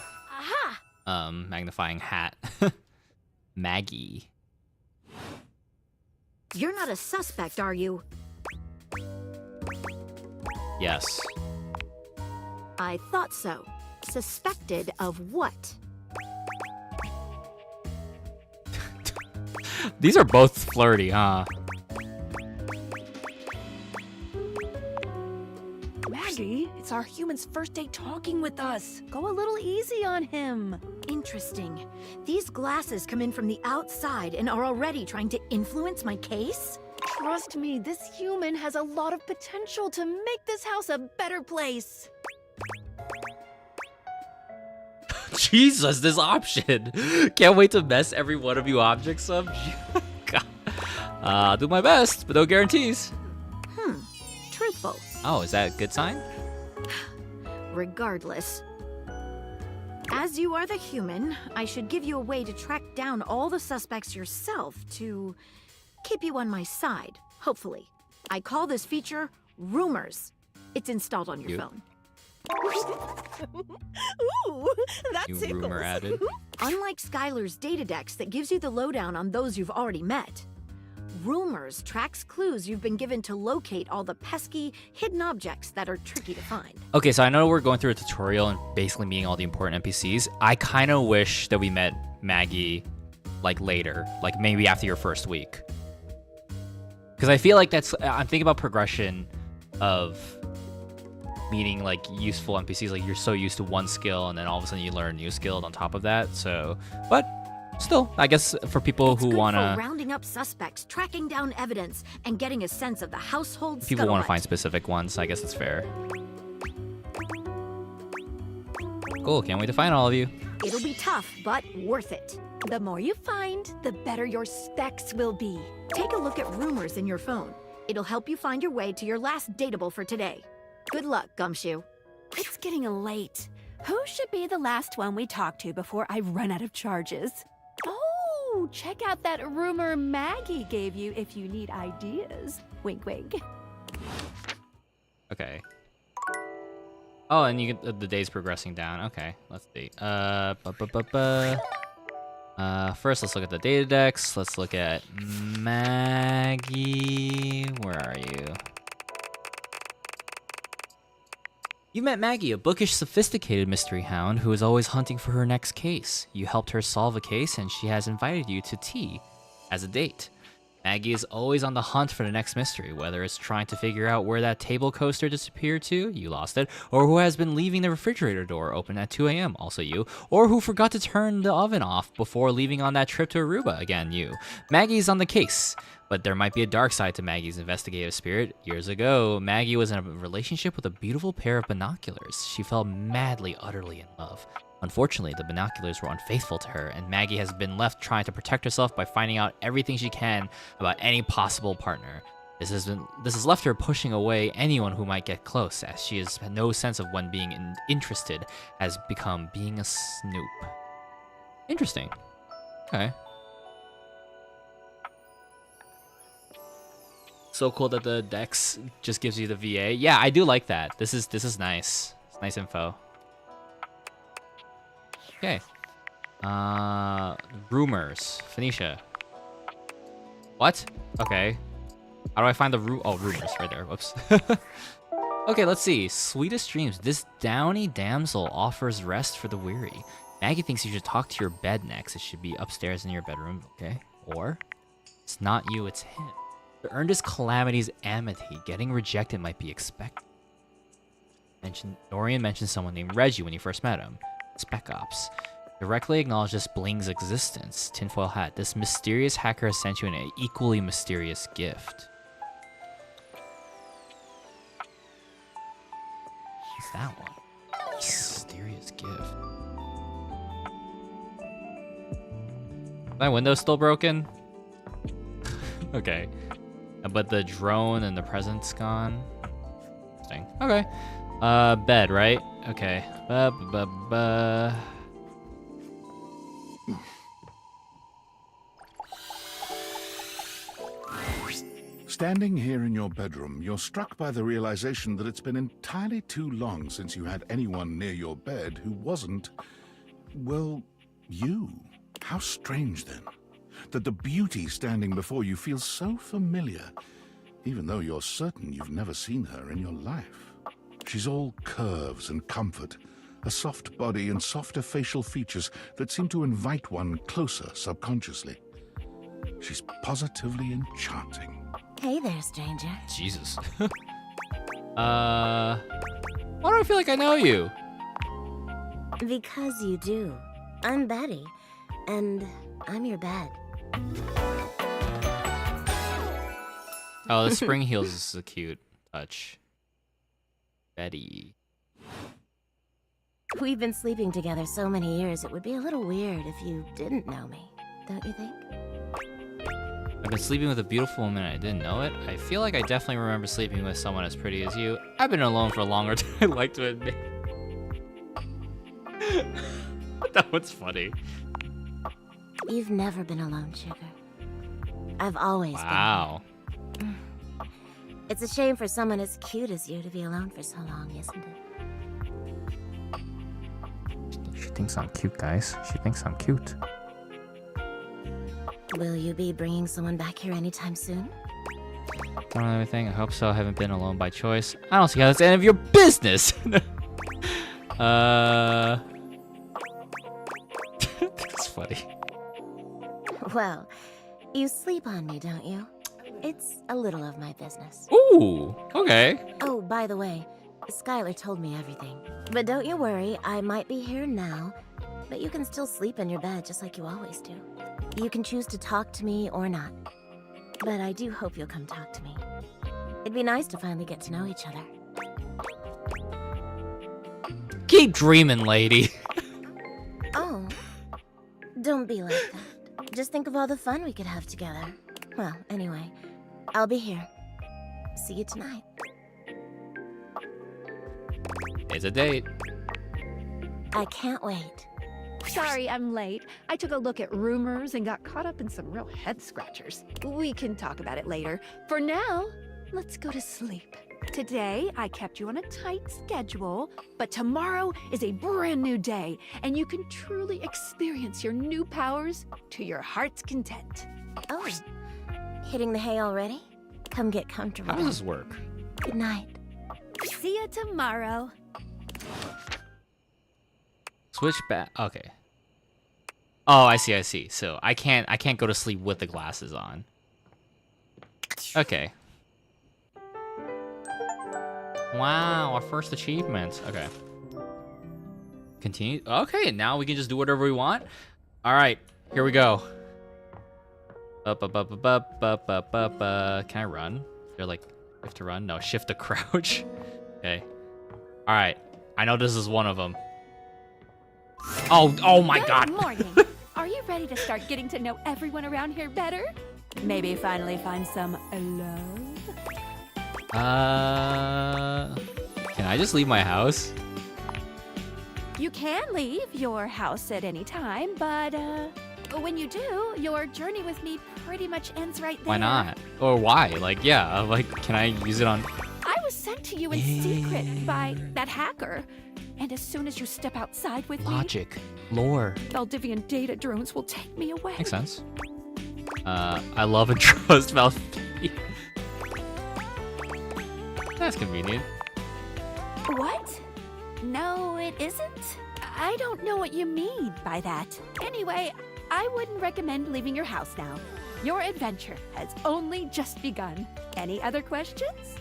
Speaker 12: Aha!
Speaker 1: magnifying hat. Maggie.
Speaker 12: You're not a suspect, are you?
Speaker 1: Yes.
Speaker 12: I thought so. Suspected of what?
Speaker 1: These are both flirty, huh?
Speaker 12: Maggie, it's our human's first day talking with us. Go a little easy on him. Interesting. These glasses come in from the outside and are already trying to influence my case? Trust me, this human has a lot of potential to make this house a better place.
Speaker 1: Jesus, this option. Can't wait to mess every one of you objects up. God. I'll do my best, but no guarantees.
Speaker 12: Truthful.
Speaker 1: Oh, is that a good sign?
Speaker 12: Regardless. As you are the human, I should give you a way to track down all the suspects yourself to keep you on my side, hopefully. I call this feature Rumors. It's installed on your
Speaker 1: Cute.
Speaker 12: phone.
Speaker 14: Ooh, that
Speaker 1: New
Speaker 14: tickles.
Speaker 1: rumor added.
Speaker 12: Unlike Skylar's Datadex that gives you the lowdown on those you've already met, Rumors tracks clues you've been given to locate all the pesky, hidden objects that are tricky to find.
Speaker 1: Okay, so I know we're going through a tutorial and basically meeting all the important NPCs. I kind of wish that we met Maggie, like, later. Like, maybe after your first week. Because I feel like that's... I'm thinking about progression of meeting, like, useful NPCs. Like, you're so used to one skill, and then all of a sudden you learn a new skill on top of that, so... But... Still, I guess for people who want
Speaker 12: For
Speaker 1: to...
Speaker 12: rounding up suspects, tracking down evidence, and getting a sense of the household
Speaker 1: People want to
Speaker 12: scuttlebutt.
Speaker 1: find specific ones, I guess it's fair. Cool, can't wait to find all of you.
Speaker 12: It'll be tough, but worth it. The more you find, the better your specs will be. Take a look at Rumors in your phone. It'll help you find your way to your last dateable for today. Good luck, Gumshoe.
Speaker 15: It's getting late. Who should be the last one we talk to before I run out of charges? Oh, check out that rumor Maggie gave you if you need ideas. Wink, wink.
Speaker 1: Okay. Oh, and you get the day's progressing down. Okay, let's see. First, let's look at the data decks. Let's look at Maggie. Where are you? You met Maggie, a bookish, sophisticated mystery hound who is always hunting for her next case. You helped her solve a case, and she has invited you to tea as a date. Maggie is always on the hunt for the next mystery, whether it's trying to figure out where that table coaster disappeared to, you lost it, or who has been leaving the refrigerator door open at 2 a.m., also you, or who forgot to turn the oven off before leaving on that trip to Aruba, again you. Maggie's on the case, but there might be a dark side to Maggie's investigative spirit. Years ago, Maggie was in a relationship with a beautiful pair of binoculars. She fell madly, utterly in love. Unfortunately, the binoculars were unfaithful to her, and Maggie has been left trying to protect herself by finding out everything she can about any possible partner. This has left her pushing away anyone who might get close, as she has no sense of when being interested has become being a snoop. Interesting. Okay. So cool that the Dex just gives you the VA. Yeah, I do like that. This is nice. It's nice info. Okay. Rumors. Phoenicia. What? Okay. How do I find the rumors right there. Whoops. Okay, let's see. Sweetest dreams. This downy damsel offers rest for the weary. Maggie thinks you should talk to your bed next. It should be upstairs in your bedroom. Okay. Or it's not you, it's him. The earnest calamity's amity. Getting rejected might be expected. Dorian mentioned someone named Reggie when you first met him. Spec Ops. Directly acknowledges Bling's existence. Tinfoil hat. This mysterious hacker has sent you an equally mysterious gift. What's that one? Mysterious gift. My window's still broken? Okay. But the drone and the present's gone. Interesting. Okay. Bed, right? Okay.
Speaker 2: Standing here in your bedroom, you're struck by the realization that it's been entirely too long since you had anyone near your bed who wasn't, well, you. How strange, then, that the beauty standing before you feels so familiar, even though you're certain you've never seen her in your life. She's all curves and comfort, a soft body and softer facial features that seem to invite one closer subconsciously. She's positively enchanting.
Speaker 16: Hey there, stranger.
Speaker 1: Jesus. Why do I feel like I know you?
Speaker 16: Because you do. I'm Betty, and I'm your bed.
Speaker 1: Oh, the spring heels is a cute touch. Betty.
Speaker 16: We've been sleeping together so many years, it would be a little weird if you didn't know me, don't you think?
Speaker 1: I've been sleeping with a beautiful woman and I didn't know it. I feel like I definitely remember sleeping with someone as pretty as you. I've been alone for longer than I'd like to admit. That one's funny.
Speaker 16: You've never been alone, sugar. I've always
Speaker 1: Wow.
Speaker 16: been. It's a shame for someone as cute as you to be alone for so long, isn't it?
Speaker 1: She thinks I'm cute, guys. She thinks I'm cute.
Speaker 16: Will you be bringing someone back here anytime soon?
Speaker 1: Don't know anything. I hope so. I haven't been alone by choice. I don't see how that's any of your business. That's funny.
Speaker 16: Well, you sleep on me, don't you? It's a little of my business.
Speaker 1: Ooh, okay.
Speaker 16: Oh, by the way, Skylar told me everything. But don't you worry, I might be here now, but you can still sleep in your bed just like you always do. You can choose to talk to me or not. But I do hope you'll come talk to me. It'd be nice to finally get to know each other.
Speaker 1: Keep dreaming, lady.
Speaker 16: Oh, don't be like that. Just think of all the fun we could have together. Well, anyway, I'll be here. See you tonight.
Speaker 1: It's a date.
Speaker 16: I can't wait.
Speaker 12: Sorry, I'm late. I took a look at rumors and got caught up in some real head scratchers. We can talk about it later. For now, let's go to sleep. Today, I kept you on a tight schedule, but tomorrow is a brand new day, and you can truly experience your new powers to your heart's content.
Speaker 16: Oh, hitting the hay already? Come get comfortable.
Speaker 1: How does this work?
Speaker 16: Good night.
Speaker 12: See you tomorrow.
Speaker 1: Switch back. Okay. Oh, I see. So I can't go to sleep with the glasses on. Okay. Wow, our first achievement. Okay. Continue. Okay, now we can just do whatever we want. All right, here we go. Can I run? Is there like shift to run? No, shift to crouch. Okay. All right. I know this is one of them. Oh my God.
Speaker 15: Good morning. Are you ready to start getting to know everyone around here better? Maybe finally find some love?
Speaker 1: Can I just leave my house?
Speaker 15: You can leave your house at any time, but when you do, your journey with me pretty much ends right there.
Speaker 1: Why not? Or why? Like, yeah, like, can I use it on...
Speaker 15: I was sent to you in secret by that hacker. And as soon as you step outside with
Speaker 1: Logic. Lore.
Speaker 15: me, Valdivian data drones will take me away.
Speaker 1: Makes sense. I love and trust Valdivian. That's convenient.
Speaker 15: What? No, it isn't. I don't know what you mean by that. Anyway, I wouldn't recommend leaving your house now. Your adventure has only just begun. Any other questions?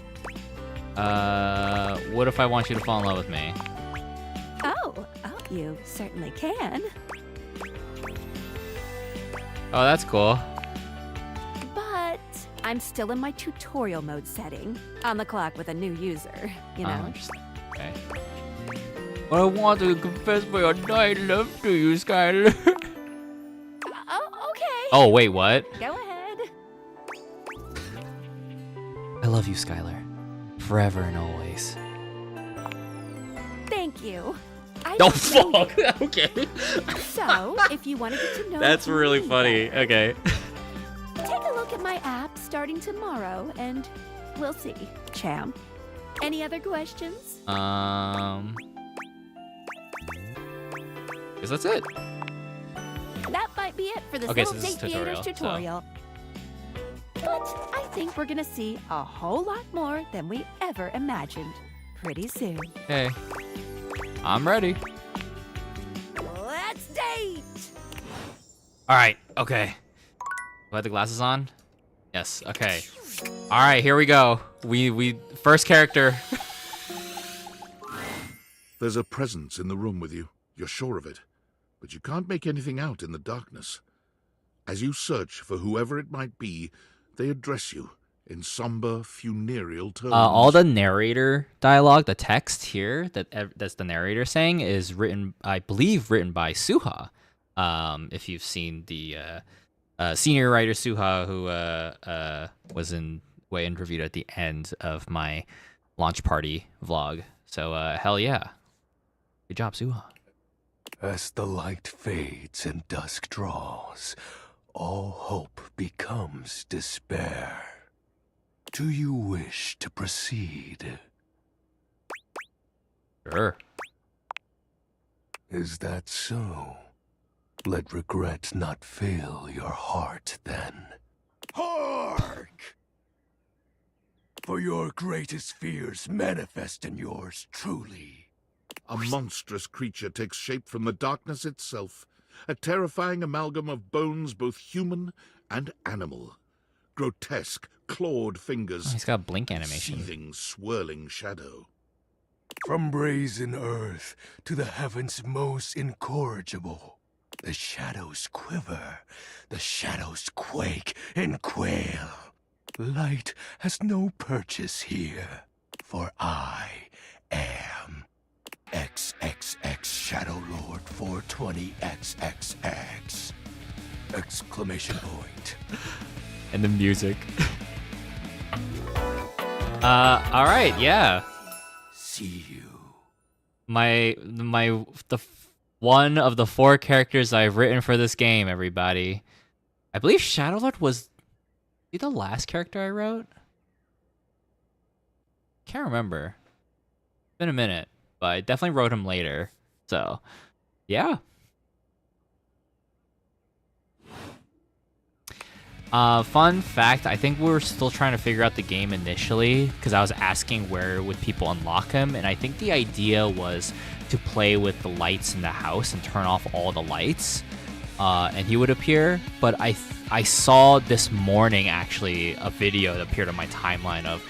Speaker 1: What if I want you to fall in love with me?
Speaker 15: Oh, you certainly can.
Speaker 1: Oh, that's cool.
Speaker 15: But I'm still in my tutorial mode setting. On the clock with a new user, you know?
Speaker 1: Interesting. Okay. I want to confess my undying love to you, Skylar.
Speaker 12: Oh, okay.
Speaker 1: Oh, wait, what?
Speaker 12: Go ahead.
Speaker 1: I love you, Skylar. Forever and always.
Speaker 12: Thank you.
Speaker 1: Oh, fuck! Okay.
Speaker 12: So, if you want to get to know
Speaker 1: That's really
Speaker 12: me
Speaker 1: funny.
Speaker 12: better,
Speaker 1: Okay.
Speaker 12: take a look at my app starting tomorrow, and we'll see, champ. Any other questions?
Speaker 1: Guess that's it.
Speaker 12: That might be it for this
Speaker 1: Okay, so
Speaker 12: little
Speaker 1: this is
Speaker 12: Date Theaters
Speaker 1: tutorial,
Speaker 12: tutorial. But I think we're gonna see a whole lot more than we ever imagined pretty soon.
Speaker 1: Okay. I'm ready.
Speaker 12: Let's date!
Speaker 1: All right. Okay. Do I have the glasses on? Yes. Okay. All right. Here we go. We first character.
Speaker 2: There's a presence in the room with you. You're sure of it. But you can't make anything out in the darkness. As you search for whoever it might be, they address you in somber, funereal tones.
Speaker 1: All the narrator dialogue, the text here that's the narrator saying is written, I believe, written by Suha. If you've seen the senior writer Suha, who was interviewed at the end of my launch party vlog. So hell yeah, good job, Suha.
Speaker 17: As the light fades and dusk draws, all hope becomes despair. Do you wish to proceed?
Speaker 1: Sure.
Speaker 17: Is that so? Let regret not fill your heart then. Hark! For your greatest fears manifest in yours truly.
Speaker 2: A monstrous creature takes shape from the darkness itself, a terrifying amalgam of bones both human and animal. Grotesque, clawed fingers.
Speaker 1: Oh, he's got a blink animation.
Speaker 2: Seething, swirling shadow.
Speaker 17: From brazen earth to the heavens most incorrigible, the shadows quiver, the shadows quake and quail. Light has no purchase here, for I am XXX Shadow Lord 420XXX! Exclamation point.
Speaker 1: And the music. All right, yeah.
Speaker 17: See you.
Speaker 1: One of the 4 characters I've written for this game, everybody. I believe Shadowlord was the last character I wrote. Can't remember. It's been a minute, but I definitely wrote him later. So, yeah. Fun fact, I think we were still trying to figure out the game initially because I was asking where would people unlock him, and I think the idea was to play with the lights in the house and turn off all the lights, and he would appear. But I saw this morning actually a video that appeared on my timeline of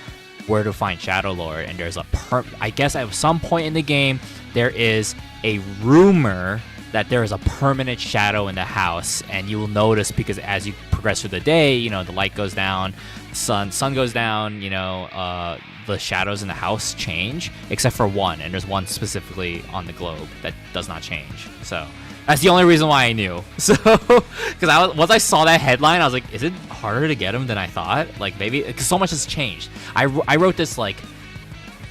Speaker 1: where to find Shadowlord, and there's I guess at some point in the game there is a rumor that there is a permanent shadow in the house, and you will notice because as you progress through the day, you know, the light goes down, the sun goes down, you know, the shadows in the house change, except for one, and there's one specifically on the globe that does not change. So that's the only reason why I knew. So, because once I saw that headline, I was like, is it harder to get him than I thought? Like maybe because so much has changed. I wrote this like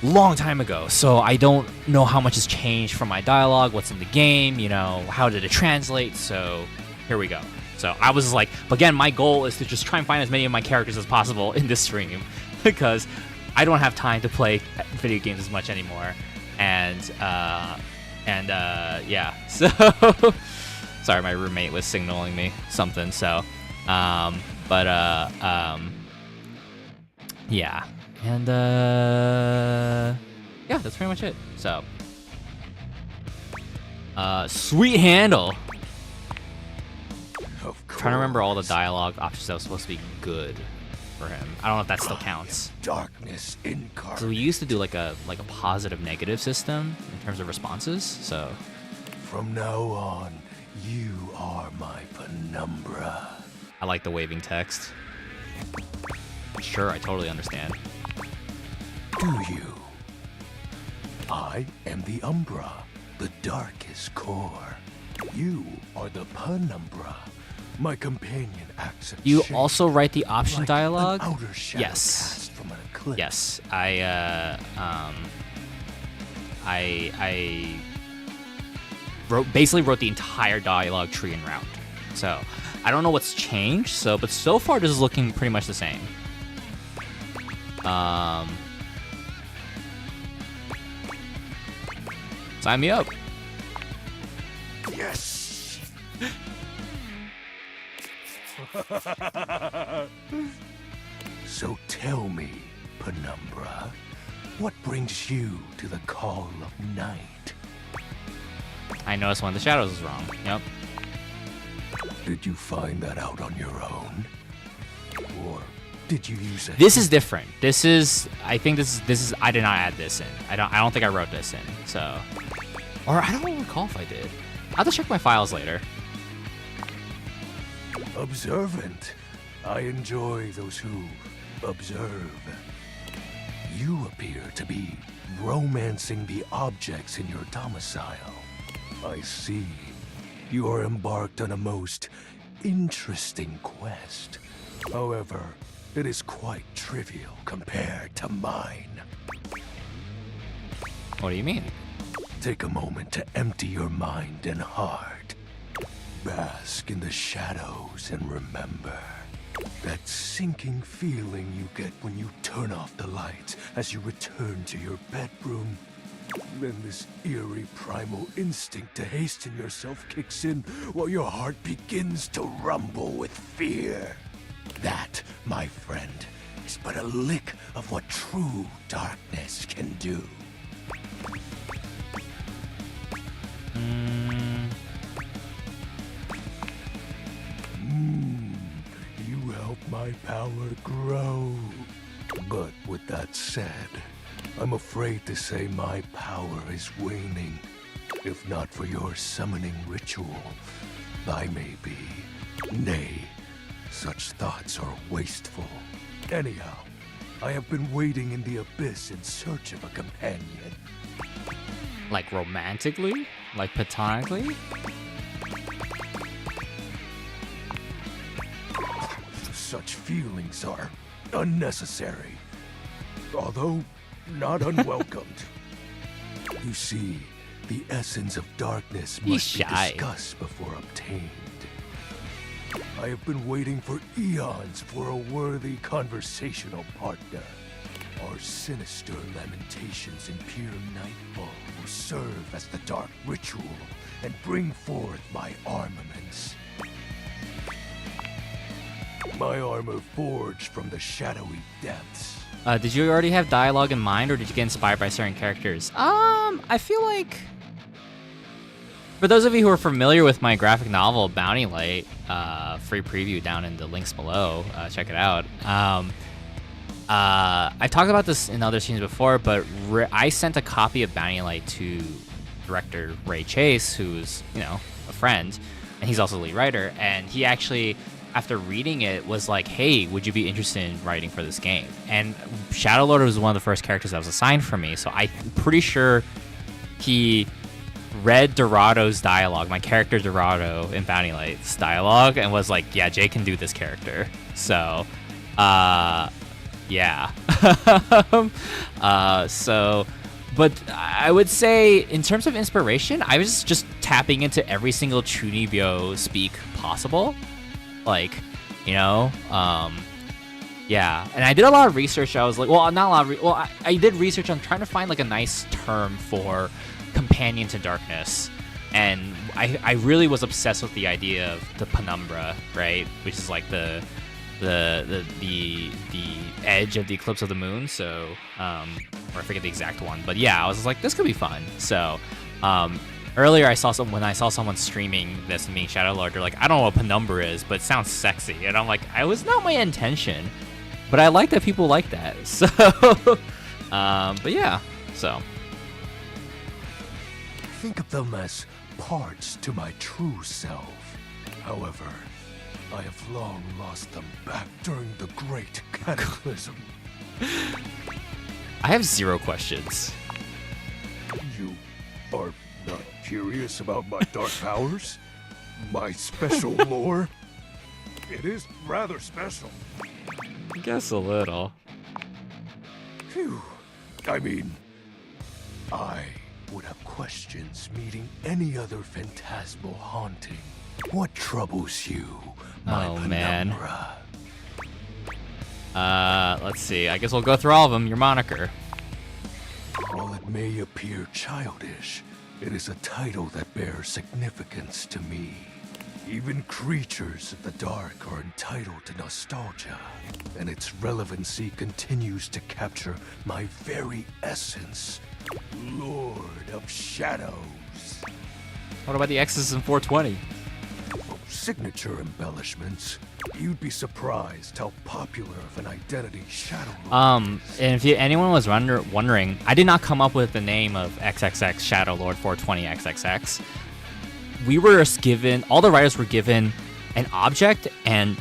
Speaker 1: long time ago, so I don't know how much has changed from my dialogue, what's in the game, you know, how did it translate. So here we go. So I was like, but again, my goal is to just try and find as many of my characters as possible in this stream because I don't have time to play video games as much anymore. And yeah, so sorry, my roommate was signaling me something. So yeah, and yeah, that's pretty much it. So sweet handle. Trying to remember all the dialogue options that was supposed to be good for him. I don't know if that still counts.
Speaker 17: Darkness incarnate.
Speaker 1: So we used to do like a positive negative system in terms of responses. So
Speaker 17: from now on, you are my penumbra.
Speaker 1: I like the waving text. Sure, I totally understand.
Speaker 17: Do you? I am the Umbra, the darkest core. You are the Penumbra. My companion acts a
Speaker 1: You
Speaker 17: shade,
Speaker 1: also write the option
Speaker 17: like
Speaker 1: dialogue?
Speaker 17: An outer shadow
Speaker 1: Yes.
Speaker 17: cast from an eclipse.
Speaker 1: Yes. I basically wrote the entire dialogue tree and route. So I don't know what's changed. But so far this is looking pretty much the same. Sign me up.
Speaker 17: Yes. So tell me, Penumbra, what brings you to the call of night?
Speaker 1: I noticed one of the shadows is wrong. Yep.
Speaker 17: Did you find that out on your own? Or did you use it?
Speaker 1: This is different. This is. I think this is. I did not add this in. I don't think I wrote this in. So, or I don't recall if I did. I'll have to check my files later.
Speaker 17: Observant. I enjoy those who observe. You appear to be romancing the objects in your domicile. I see. You are embarked on a most interesting quest. However, it is quite trivial compared to mine.
Speaker 1: What do you mean?
Speaker 17: Take a moment to empty your mind and heart. Bask in the shadows and remember that sinking feeling you get when you turn off the lights as you return to your bedroom. Then this eerie primal instinct to hasten yourself kicks in while your heart begins to rumble with fear. That, my friend, is but a lick of what true darkness can do. You help my power grow. But with that said, I'm afraid to say my power is waning. If not for your summoning ritual, I may be. Nay, such thoughts are wasteful. Anyhow, I have been waiting in the abyss in search of a companion.
Speaker 1: Like romantically? Like platonically?
Speaker 17: Such feelings are unnecessary, although not unwelcomed. You see, the essence of darkness must be discussed before obtained. I have been waiting for eons for a worthy conversational partner. Our sinister lamentations in pure nightfall will serve as the dark ritual and bring forth my armaments. My armor forged from the shadowy depths.
Speaker 1: Did you already have dialogue in mind, or did you get inspired by certain characters? I feel like... For those of you who are familiar with my graphic novel, Bounty Light, free preview down in the links below, check it out. I've talked about this in other scenes before, but I sent a copy of Bounty Light to director Ray Chase, who's, a friend, and he's also the lead writer, and he actually, after reading it, was like, hey, would you be interested in writing for this game? And Shadow Lord was one of the first characters that was assigned for me, so I'm pretty sure he read Dorado's dialogue, my character Dorado in Bounty Light's dialogue, and was like, yeah, Jay can do this character. So, yeah. But I would say, in terms of inspiration, I was just tapping into every single Chunibyo speak possible. Like, yeah. And I did a lot of research. I was like, well, not a lot of I did research on trying to find like a nice term for companion to darkness. And I really was obsessed with the idea of the penumbra, right? Which is like the edge of the eclipse of the moon. So, or I forget the exact one, but yeah, I was like, this could be fun. So, earlier when I saw someone streaming this and being Shadow Lord, they're like, I don't know what penumbra is, but it sounds sexy. And I'm like, it was not my intention, but I like that people like that. So, but yeah, so.
Speaker 17: Think of them as parts to my true self. However, I have long lost them back during the Great Cataclysm.
Speaker 1: I have 0 questions.
Speaker 17: You are not curious about my dark powers? My special lore?
Speaker 3: It is rather special.
Speaker 1: I guess a little.
Speaker 17: Phew. I mean, I would have questions meeting any other phantasmal haunting. What troubles you, my penumbra?
Speaker 1: Let's see. I guess we'll go through all of them. Your moniker.
Speaker 17: While it may appear childish, it is a title that bears significance to me. Even creatures of the dark are entitled to nostalgia, and its relevancy continues to capture my very essence. Lord of Shadows.
Speaker 1: What about the X's in 420?
Speaker 17: Signature embellishments. You'd be surprised how popular of an identity Shadow Lord
Speaker 1: And if anyone was wondering, I did not come up with the name of XXX Shadow Lord 420 XXX. We were given, all the writers were given an object and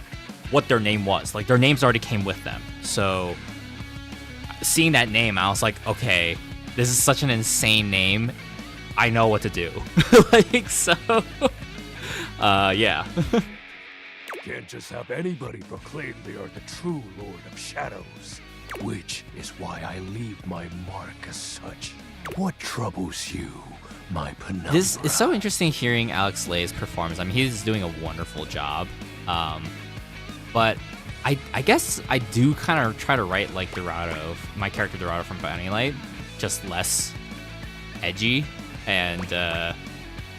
Speaker 1: what their name was. Like, their names already came with them. So, seeing that name, I was like, okay, this is such an insane name. I know what to do. Yeah.
Speaker 17: Can't just have anybody proclaim they are the true Lord of Shadows. Which is why I leave my mark as such. What troubles you, my penumbra?
Speaker 1: This is so interesting hearing Alex Lay's performance. I mean, he's doing a wonderful job. But I guess I do kind of try to write like Dorado, my character Dorado from Bounty Light, just less edgy and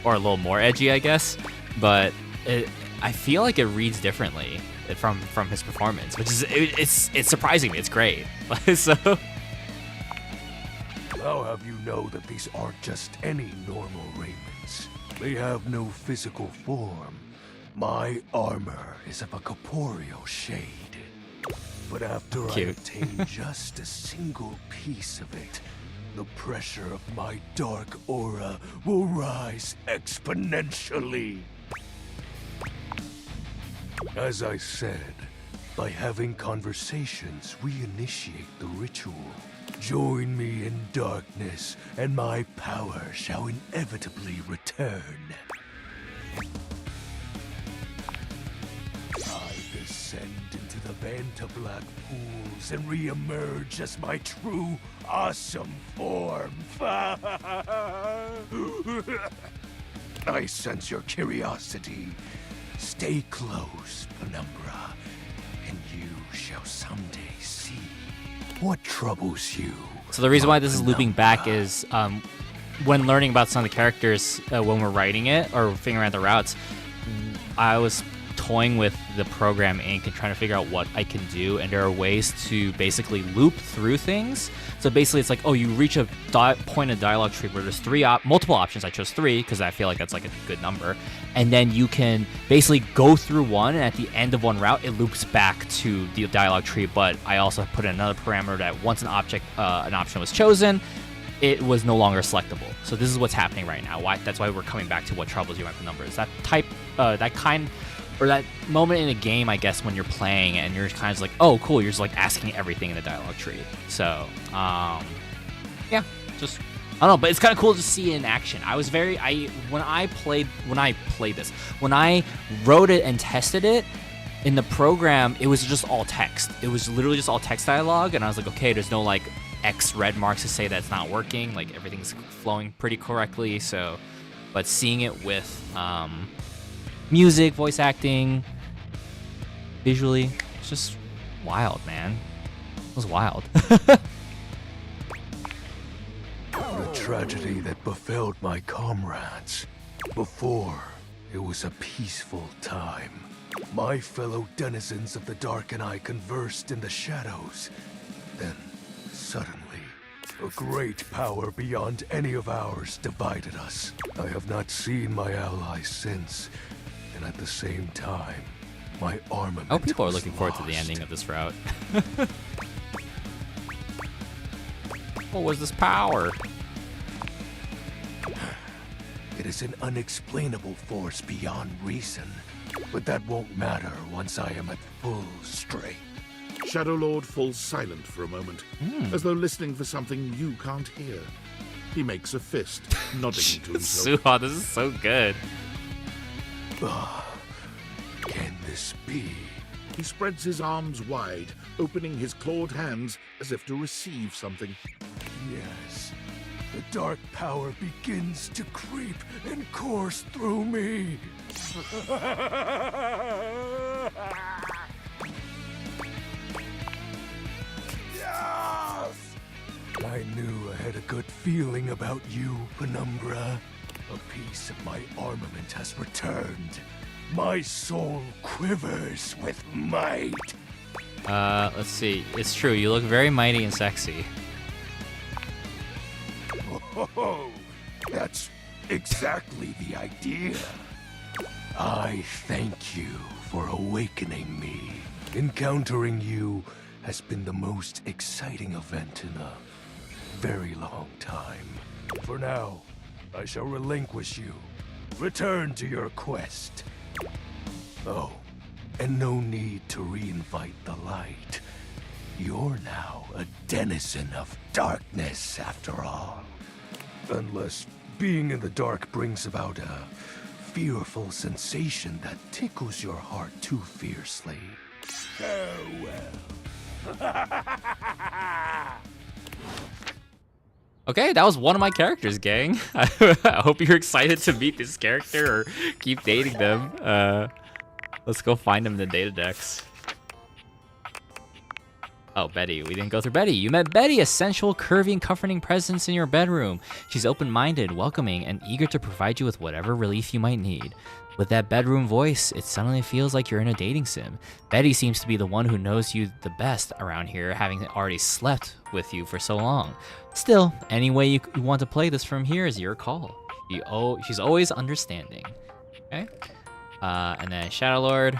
Speaker 1: or a little more edgy, I guess. But I feel like it reads differently from his performance, which is it's surprising me. It's great. So.
Speaker 17: I'll have you know that these aren't just any normal raiments. They have no physical form. My armor is of a corporeal shade. But after I obtain just a single piece of it, the pressure of my dark aura will rise exponentially. As I said, by having conversations, we initiate the ritual. Join me in darkness, and my power shall inevitably return. I descend into the Vantablack pools and re-emerge as my true, awesome form. I sense your curiosity. Stay close, Penumbra, and you shall someday see what troubles you.
Speaker 1: So the reason why this is looping back is when learning about some of the characters when we're writing it or figuring out the routes, I was toying with the program Ink and trying to figure out what I can do, and there are ways to basically loop through things. So basically it's like, oh, you reach a point in dialogue tree where there's multiple options. I chose 3 because I feel like that's like a good number, and then you can basically go through one, and at the end of one route it loops back to the dialogue tree. But I also put in another parameter that once an option was chosen, it was no longer selectable. So this is what's happening right now. That's why we're coming back to what troubles you, my numbers. That that moment in a game, I guess, when you're playing and you're kind of like, oh, cool, you're just like asking everything in the dialogue tree. So, yeah, just, I don't know, but it's kind of cool to see it in action. When I wrote it and tested it in the program, it was just all text. It was literally just all text dialogue, and I was like, okay, there's no like X red marks to say that it's not working. Like everything's flowing pretty correctly. So, but seeing it with, music, voice acting, visually, it's just wild, man. It was wild.
Speaker 17: The tragedy that befell my comrades. Before, it was a peaceful time. My fellow denizens of the dark and I conversed in the shadows. Then, suddenly, a great power beyond any of ours divided us. I have not seen my allies since. And at the same time, my armament.
Speaker 1: Oh, people are looking forward to the ending of this route. What was this power?
Speaker 17: It is an unexplainable force beyond reason, but that won't matter once I am at full strength.
Speaker 2: Shadow Lord falls silent for a moment, as though listening for something you can't hear. He makes a fist, nodding to himself.
Speaker 1: Suha, this is so good.
Speaker 17: Can this be?
Speaker 2: He spreads his arms wide, opening his clawed hands as if to receive something.
Speaker 17: Yes. The dark power begins to creep and course through me. Yes! I knew I had a good feeling about you, Penumbra. A piece of my armament has returned. My soul quivers with might.
Speaker 1: Let's see. It's true, you look very mighty and sexy.
Speaker 17: Oh, that's exactly the idea. I thank you for awakening me. Encountering you has been the most exciting event in a very long time. For now, I shall relinquish you. Return to your quest. Oh, and no need to reinvite the light. You're now a denizen of darkness, after all. Unless being in the dark brings about a fearful sensation that tickles your heart too fiercely. Farewell.
Speaker 1: Okay, that was one of my characters, gang. I hope you're excited to meet this character or keep dating them. Let's go find them in the data decks. Oh, Betty. We didn't go through Betty. You met Betty, a sensual, curvy, and comforting presence in your bedroom. She's open-minded, welcoming, and eager to provide you with whatever relief you might need. With that bedroom voice, it suddenly feels like you're in a dating sim. Betty seems to be the one who knows you the best around here, having already slept with you for so long. Still, any way you want to play this from here is your call. She's always understanding. Okay? And then Shadow Lord.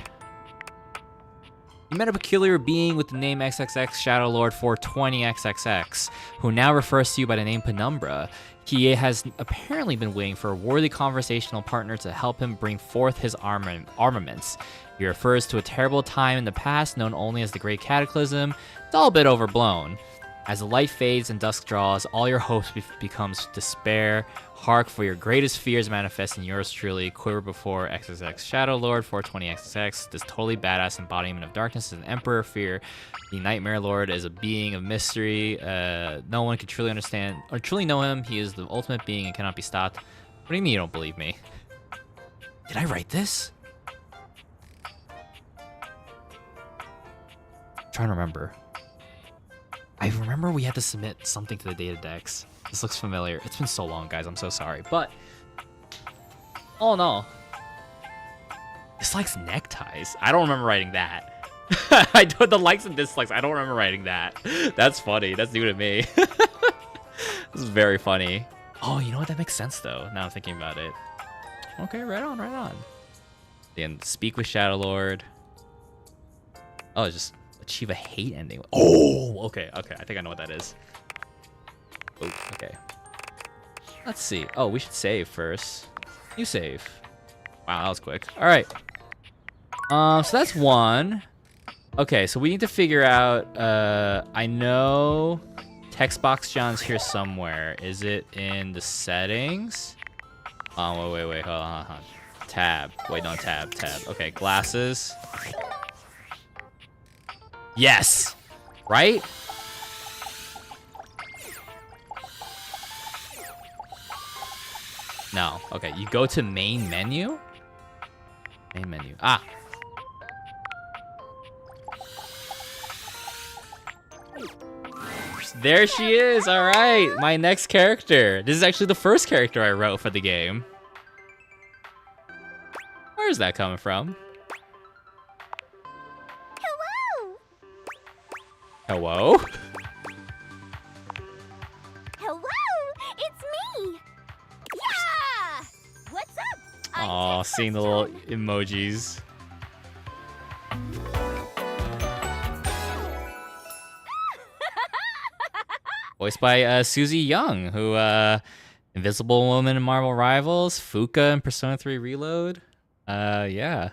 Speaker 1: You met a peculiar being with the name XXX Shadow Lord 420XXX, who now refers to you by the name Penumbra. He has apparently been waiting for a worthy conversational partner to help him bring forth his armaments. He refers to a terrible time in the past known only as the Great Cataclysm. It's all a bit overblown. As the light fades and dusk draws, all your hopes becomes despair. Hark, for your greatest fears manifest in yours truly. Quiver before XXX Shadow Lord 420XXX. This totally badass embodiment of darkness is an emperor of fear. The Nightmare Lord is a being of mystery. No one can truly understand or truly know him. He is the ultimate being and cannot be stopped. What do you mean you don't believe me? Did I write this? I'm trying to remember. I remember we had to submit something to the data decks. This looks familiar. It's been so long, guys. I'm so sorry. But, oh no. This likes neckties. I don't remember writing that. I do the likes and dislikes. I don't remember writing that. That's funny. That's new to me. This is very funny. Oh, you know what? That makes sense, though, now I'm thinking about it. Okay, right on, right on. Then speak with Shadow Lord. Oh, just achieve a hate ending. Oh, okay, okay. I think I know what that is. Oh, okay. Let's see. Oh, we should save first. You save. Wow, that was quick. All right. So that's one. Okay, so we need to figure out. I know text box John's here somewhere. Is it in the settings? Oh, wait. Hold on. Tab. Wait, no, tab. Okay, glasses. Yes. Right? No. Okay, you go to main menu. Main menu. Ah. There she is. All right. My next character. This is actually the first character I wrote for the game. Where's that coming from? Hello?
Speaker 14: Hello, it's me. Yeah. What's up?
Speaker 1: Aw, seeing the little emojis. Voiced by Susie Young, who Invisible Woman in Marvel Rivals, Fuka in Persona 3 Reload. Yeah.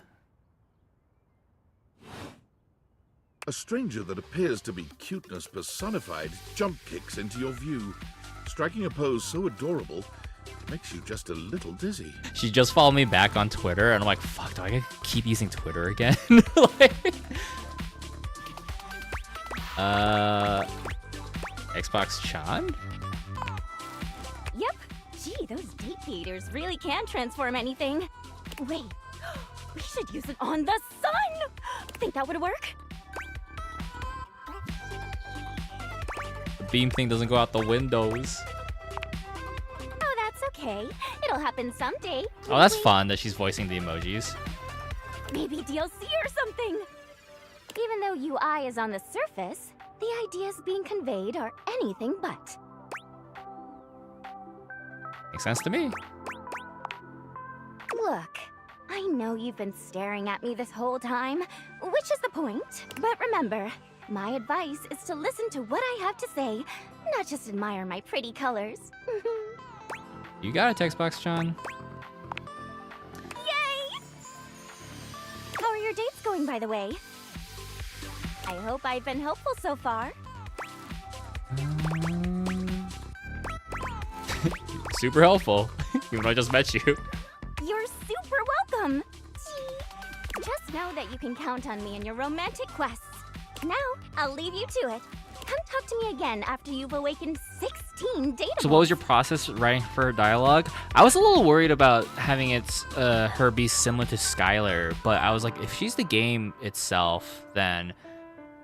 Speaker 2: A stranger that appears to be cuteness personified jump kicks into your view. striking a pose so adorable, it makes you just a little dizzy.
Speaker 1: She just followed me back on Twitter, and I'm like, fuck, do I gotta keep using Twitter again? Xbox Chan?
Speaker 18: Yep. Gee, those date theaters really can transform anything. Wait, we should use it on the sun! Think that would work?
Speaker 1: The beam thing doesn't go out the windows.
Speaker 18: Oh, that's okay. It'll happen someday.
Speaker 1: Oh, that's fun that she's voicing the emojis.
Speaker 18: Maybe DLC or something. Even though UI is on the surface, the ideas being conveyed are anything but.
Speaker 1: Makes sense to me.
Speaker 18: Look, I know you've been staring at me this whole time, which is the point. But remember, my advice is to listen to what I have to say, not just admire my pretty colors.
Speaker 1: You got it, Xbox Chan.
Speaker 18: Yay! How are your dates going, by the way? I hope I've been helpful so far.
Speaker 1: Super helpful, even though I just met you.
Speaker 18: You're super welcome. Gee. Just know that you can count on me in your romantic quests. Now, I'll leave you to it. Come talk to me again after you've awakened 16 data.
Speaker 1: So what was your process writing for her dialogue? I was a little worried about having her be similar to Skylar, but I was like, if she's the game itself, then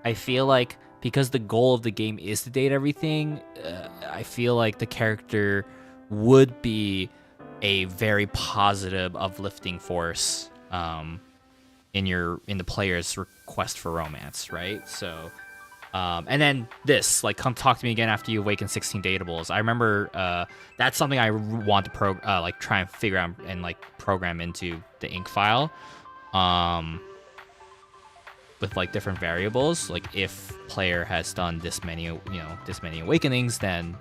Speaker 1: I feel like because the goal of the game is to date everything, I feel like the character would be a very positive, uplifting force in the player's request for romance, right? So, and then this, like, come talk to me again after you awaken 16 datables. I remember that's something I want to try and figure out and like program into the ink file, with like different variables. Like if player has done this many awakenings, then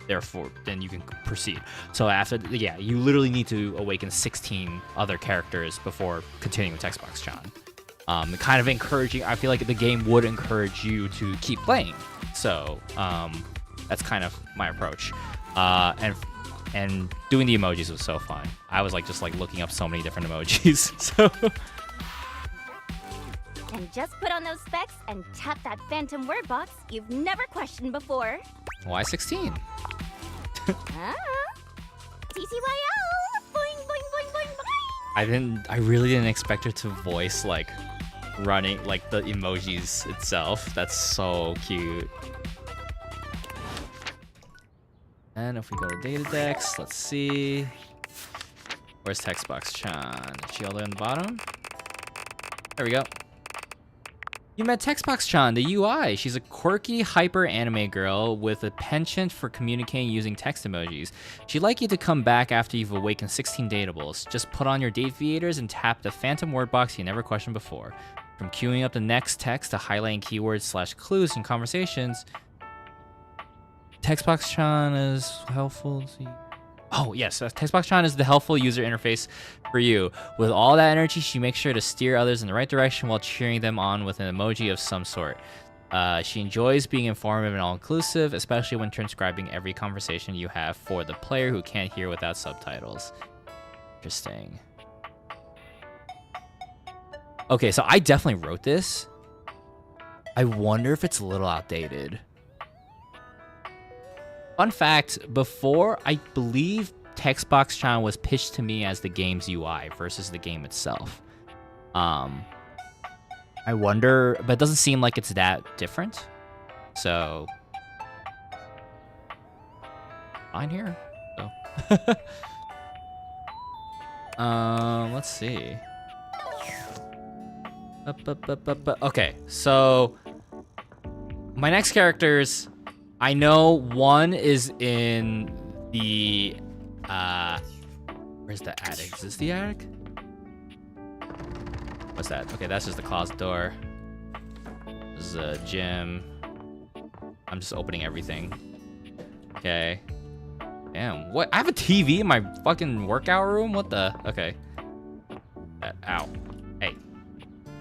Speaker 1: you can proceed. So after, you literally need to awaken 16 other characters before continuing with Xbox Chan. Kind of encouraging. I feel like the game would encourage you to keep playing. So that's kind of my approach. And doing the emojis was so fun. I was like just like looking up so many different emojis. So.
Speaker 18: And just put on those specs and tap that phantom word box you've never questioned before.
Speaker 1: Why 16?
Speaker 18: TTYL! Boing, boing, boing, boing, boing!
Speaker 1: I really didn't expect her to voice like running like the emojis itself. That's so cute. And if we go to data decks, let's see. Where's Textbox Chan? Is she all the way on the bottom? There we go. You met Textbox Chan, the UI. She's a quirky, hyper anime girl with a penchant for communicating using text emojis. She'd like you to come back after you've awakened 16 datables. Just put on your Dateviators and tap the phantom word box you never questioned before. From queuing up the next text to highlighting keywords / clues in conversations, Textbox Chan is helpful. Oh, yes. Textbox Chan is the helpful user interface for you. With all that energy, she makes sure to steer others in the right direction while cheering them on with an emoji of some sort. She enjoys being informative and all-inclusive, especially when transcribing every conversation you have for the player who can't hear without subtitles. Interesting. Okay, so I definitely wrote this. I wonder if it's a little outdated. Fun fact, before, I believe Textbox Chan was pitched to me as the game's UI versus the game itself. I wonder, but it doesn't seem like it's that different. So, fine here. So. Let's see. Okay, so my next characters, I know one is in the where's the attic? Is this the attic? What's that? Okay, that's just the closet door. This is a gym. I'm just opening everything. Okay. Damn, what? I have a TV in my fucking workout room? What the? Okay. Ow. Hey.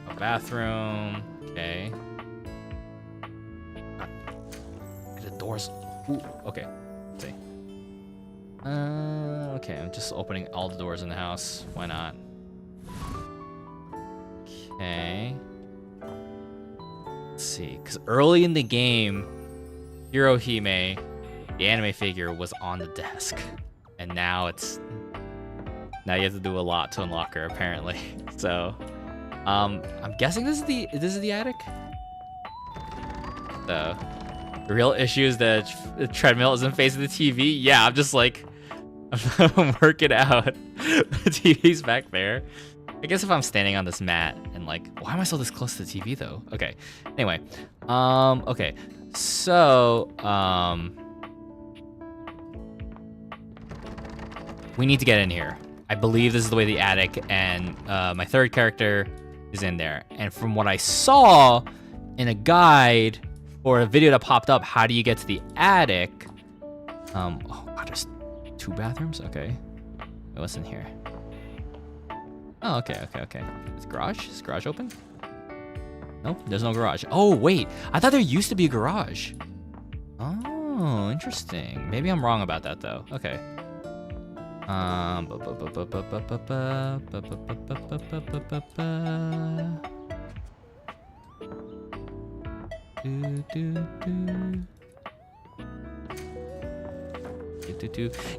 Speaker 1: A bathroom. Okay. God. The doors. Ooh, okay. see. Okay, I'm just opening all the doors in the house. Why not? Okay. Let's see, because early in the game, Hirohime, the anime figure, was on the desk, and now you have to do a lot to unlock her, apparently. So, I'm guessing this is the attic. So, the real issue is that the treadmill isn't facing the TV. Yeah, I'm just like, I'm working out. The TV's back there. I guess if I'm standing on this mat and like, why am I still this close to the TV though? Okay. Anyway, okay. So, we need to get in here. I believe this is the way the attic, and my third character is in there. And from what I saw in a guide or a video that popped up, how do you get to the attic? Oh God, there's 2 bathrooms? Okay. Wait, what's in here? Oh, okay. Is garage open? Nope, there's no garage. Oh, wait. I thought there used to be a garage. Oh, interesting. Maybe I'm wrong about that, though. Okay.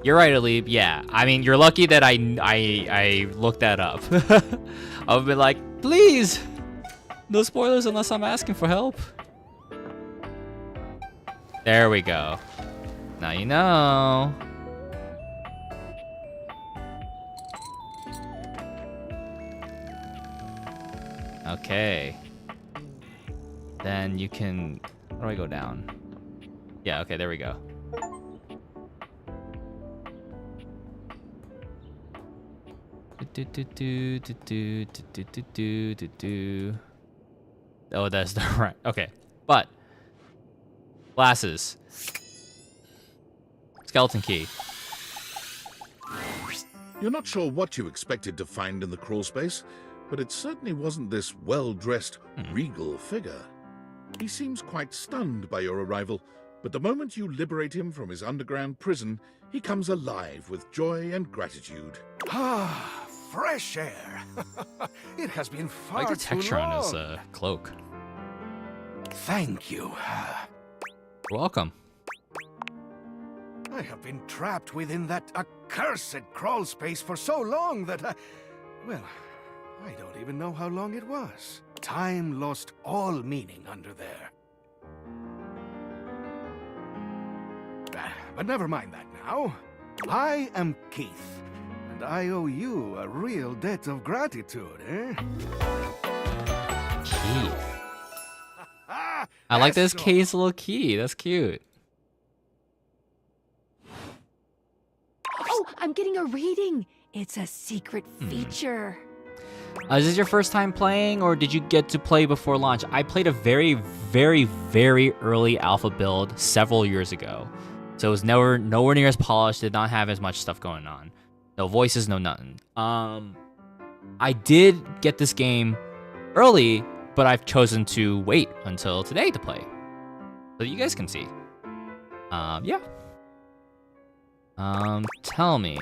Speaker 1: You're right, Alib. Yeah, I mean, you're lucky that I looked that up. I would be like, please, no spoilers unless I'm asking for help. There we go. Now you know. Okay. Then you can. How do I go down? Yeah. Okay. There we go. Oh, that's the right. Okay, but glasses, skeleton key.
Speaker 2: You're not sure what you expected to find in the crawl space, but it certainly wasn't this well-dressed, regal figure. He seems quite stunned by your arrival, but the moment you liberate him from his underground prison, he comes alive with joy and gratitude.
Speaker 13: Ah, fresh air. It has been
Speaker 1: I
Speaker 13: far
Speaker 1: like the
Speaker 13: too
Speaker 1: texture on his
Speaker 13: long.
Speaker 1: cloak.
Speaker 13: Thank you.
Speaker 1: You're welcome.
Speaker 13: I have been trapped within that accursed crawl space for so long that well, I don't even know how long it was. Time lost all meaning under there. But never mind that now. I am Keith, and I owe you a real debt of gratitude, eh?
Speaker 1: Keith. I like this case little key. That's cute.
Speaker 12: Oh, I'm getting a reading. It's a secret feature.
Speaker 1: Is this your first time playing, or did you get to play before launch? I played a very, very, very early alpha build several years ago. So it was nowhere near as polished, did not have as much stuff going on. No voices, no nothing. I did get this game early, but I've chosen to wait until today to play. So that you guys can see. Yeah. Tell me.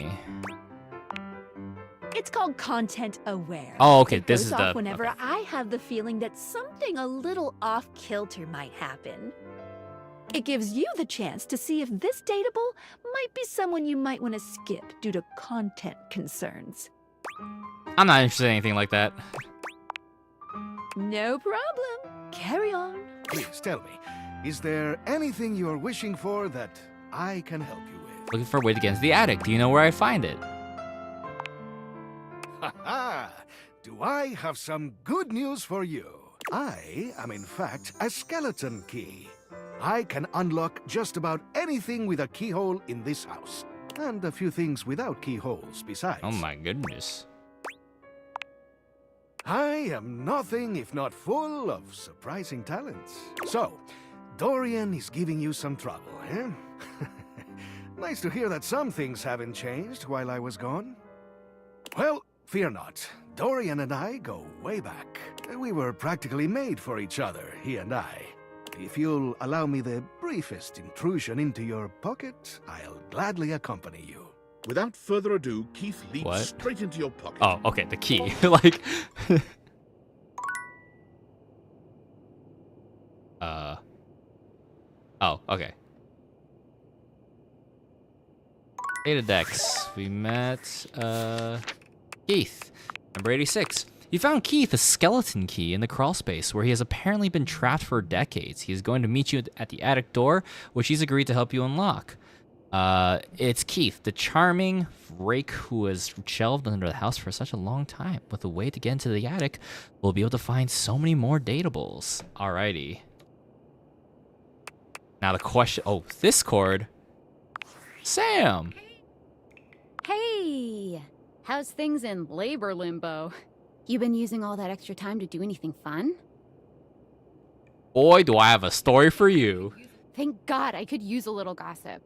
Speaker 12: It's called Content Aware.
Speaker 1: Oh, okay,
Speaker 12: It
Speaker 1: this
Speaker 12: goes
Speaker 1: is
Speaker 12: off
Speaker 1: the-
Speaker 12: whenever
Speaker 1: okay.
Speaker 12: I have the feeling that something a little off kilter might happen. It gives you the chance to see if this dateable might be someone you might want to skip due to content concerns.
Speaker 1: I'm not interested in anything like that.
Speaker 12: No problem. Carry on.
Speaker 13: Please tell me, is there anything you are wishing for that I can help you with?
Speaker 1: Looking for a way to get into the attic. Do you know where I find it?
Speaker 13: Ha-ha! Do I have some good news for you? I am in fact a skeleton key. I can unlock just about anything with a keyhole in this house. And a few things without keyholes besides.
Speaker 1: Oh my goodness.
Speaker 13: I am nothing if not full of surprising talents. So, Dorian is giving you some trouble, eh? Nice to hear that some things haven't changed while I was gone. Well, fear not. Dorian and I go way back. We were practically made for each other, he and I. if you'll allow me the briefest intrusion into your pocket, I'll gladly accompany you.
Speaker 2: Without further ado, Keith leaps
Speaker 1: What?
Speaker 2: straight into your pocket.
Speaker 1: Oh, okay, the key. Like, oh, okay. Data Dex. We met, Keith, number 86. You found Keith a skeleton key in the crawl space where he has apparently been trapped for decades. He is going to meet you at the attic door, which he's agreed to help you unlock. It's Keith, the charming rake who has shelved under the house for such a long time. With a way to get into the attic, we'll be able to find so many more datables. Alrighty. Now the question, oh, this chord. Sam!
Speaker 5: Hey! How's things in labor limbo? You been using all that extra time to do anything fun?
Speaker 1: Boy, do I have a story for you.
Speaker 5: Thank God I could use a little gossip.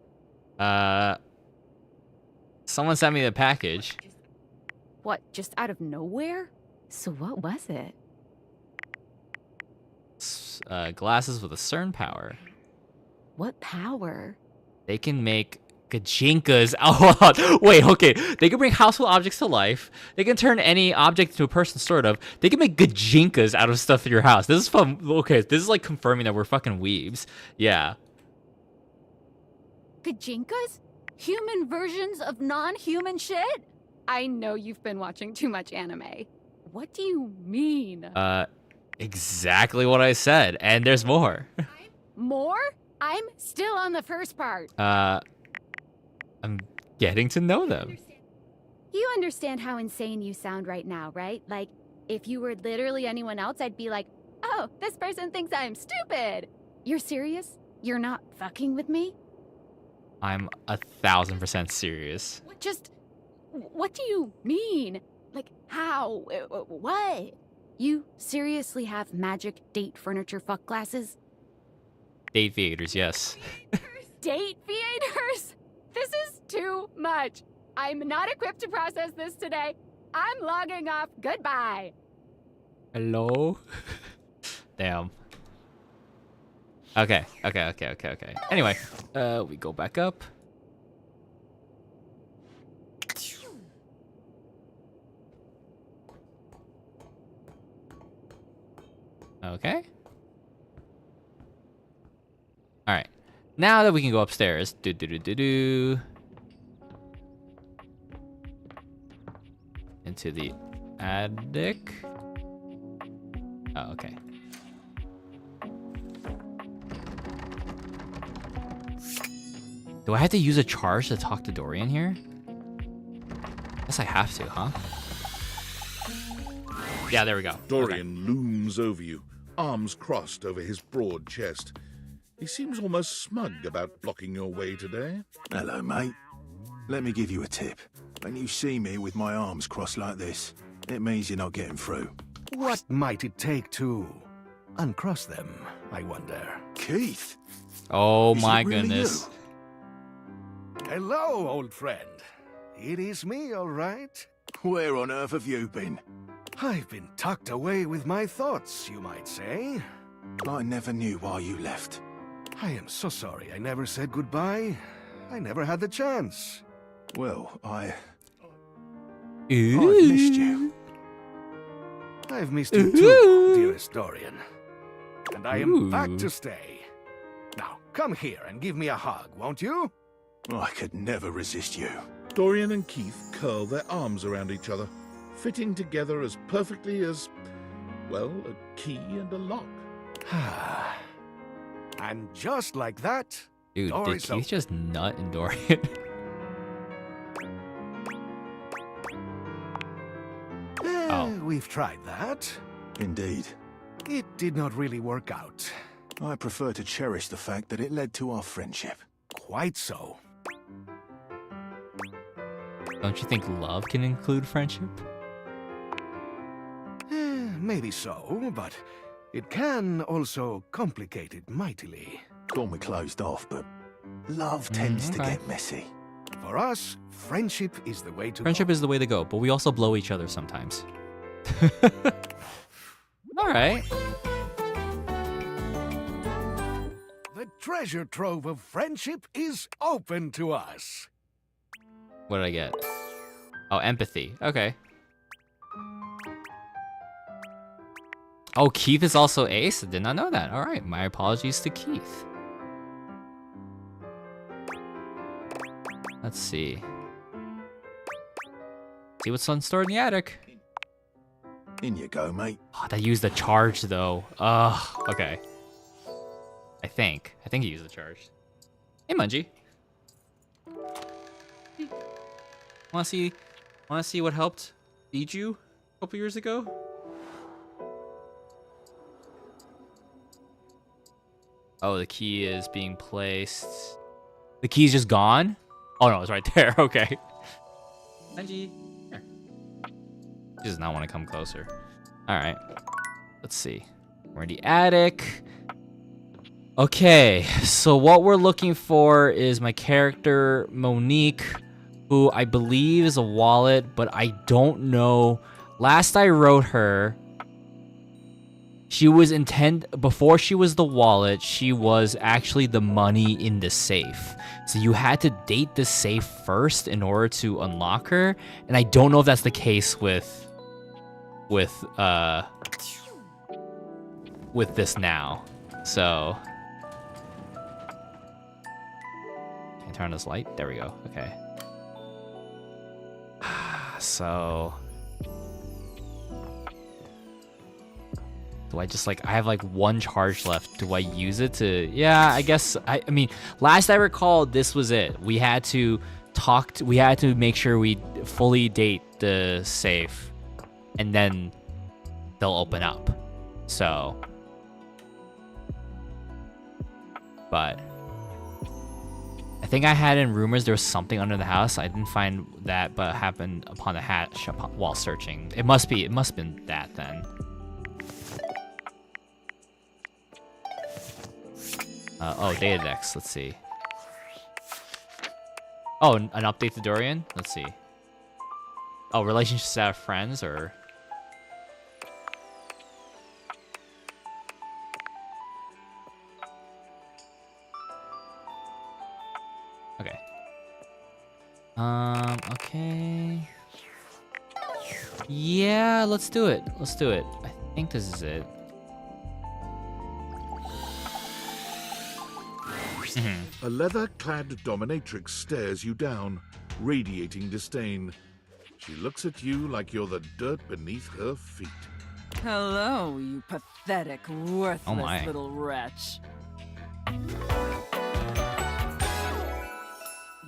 Speaker 1: Someone sent me the package.
Speaker 5: What, just out of nowhere? So what was it?
Speaker 1: Glasses with a certain power.
Speaker 5: What power?
Speaker 1: They can make gajinkas. Oh, wait, okay. They can bring household objects to life. They can turn any object into a person, sort of. They can make gajinkas out of stuff in your house. This is fun. Okay, this is like confirming that we're fucking weebs. Yeah.
Speaker 5: Gajinkas? Human versions of non-human shit? I know you've been watching too much anime. What do you mean?
Speaker 1: Exactly what I said. And there's more.
Speaker 5: More? I'm still on the first part.
Speaker 1: I'm getting to know them.
Speaker 5: You understand how insane you sound right now, right? Like, if you were literally anyone else, I'd be like, oh, this person thinks I'm stupid. You're serious? You're not fucking with me?
Speaker 1: I'm 1000% serious.
Speaker 5: Just, what do you mean? Like, how? What? You seriously have magic date furniture fuck glasses?
Speaker 1: Date theaters, yes.
Speaker 5: Date theaters? This is too much. I'm not equipped to process this today. I'm logging off. Goodbye.
Speaker 1: Hello? Damn. Okay. Anyway, we go back up. Okay. All right. Now that we can go upstairs. Into the attic. Oh, okay. Do I have to use a charge to talk to Dorian here? Guess I have to, huh? Yeah, there we go.
Speaker 2: Dorian looms over you, arms crossed over his broad chest. He seems almost smug about blocking your way today.
Speaker 13: Hello, mate. Let me give you a tip. When you see me with my arms crossed like this, it means you're not getting through. What might it take to uncross them, I wonder? Keith?
Speaker 1: Oh my goodness.
Speaker 13: Hello, old friend. It is me, all right. Where on earth have you been? I've been tucked away with my thoughts, you might say. I never knew why you left. I am so sorry I never said goodbye. I never had the chance. Well, I've missed you. I've missed you too, dearest Dorian. And I am back to stay. Now, come here and give me a hug, won't you? I could never resist you.
Speaker 2: Dorian and Keith curl their arms around each other, fitting together as perfectly as, well, a key and a lock.
Speaker 13: And just like that,
Speaker 1: dude, did Keith just nut in Dorian?
Speaker 13: We've tried that. Indeed. It did not really work out. I prefer to cherish the fact that it led to our friendship. Quite so.
Speaker 1: Don't you think love can include friendship?
Speaker 13: Maybe so, but it can also complicate it mightily. Call me closed off, but love tends to get messy. For us, friendship is the way to
Speaker 1: Friendship is the way to go, but we also blow each other sometimes. All right.
Speaker 19: treasure trove of friendship is open to us.
Speaker 1: What did I get? Oh, empathy. Okay. Oh, Keith is also ace? I did not know that. Alright, my apologies to Keith. Let's see. See what's stored in the attic.
Speaker 13: In you go, mate.
Speaker 1: Oh, that used the charge though. Ugh. Okay. I think he used the charge. Hey, Mungie. Wanna see what helped feed you a couple years ago? Oh, the key is being placed. The key's just gone? Oh no, it's right there. Okay. Mungie. Here. She does not want to come closer. Alright. Let's see. We're in the attic. Okay, so what we're looking for is my character, Monique, who I believe is a wallet, but I don't know. Last I wrote her, she was before she was the wallet, she was actually the money in the safe. So you had to date the safe first in order to unlock her, and I don't know if that's the case with this now. So can I turn on this light? There we go. Okay. So do I just I have one charge left. Do I use it to, yeah, I guess, I mean, last I recall, this was it. We had to we had to make sure we fully date the safe and then they'll open up. So, but I think I had in rumors there was something under the house. I didn't find that, but it happened upon the hatch while searching. It must have been that then. Oh, Datadex. Let's see. Oh, an update to Dorian? Let's see. Oh, relationships out of friends, or... Okay. Okay. Yeah, let's do it. Let's do it. I think this is it.
Speaker 2: A leather-clad dominatrix stares you down, radiating disdain. She looks at you like you're the dirt beneath her feet.
Speaker 20: Hello, you pathetic, worthless little wretch.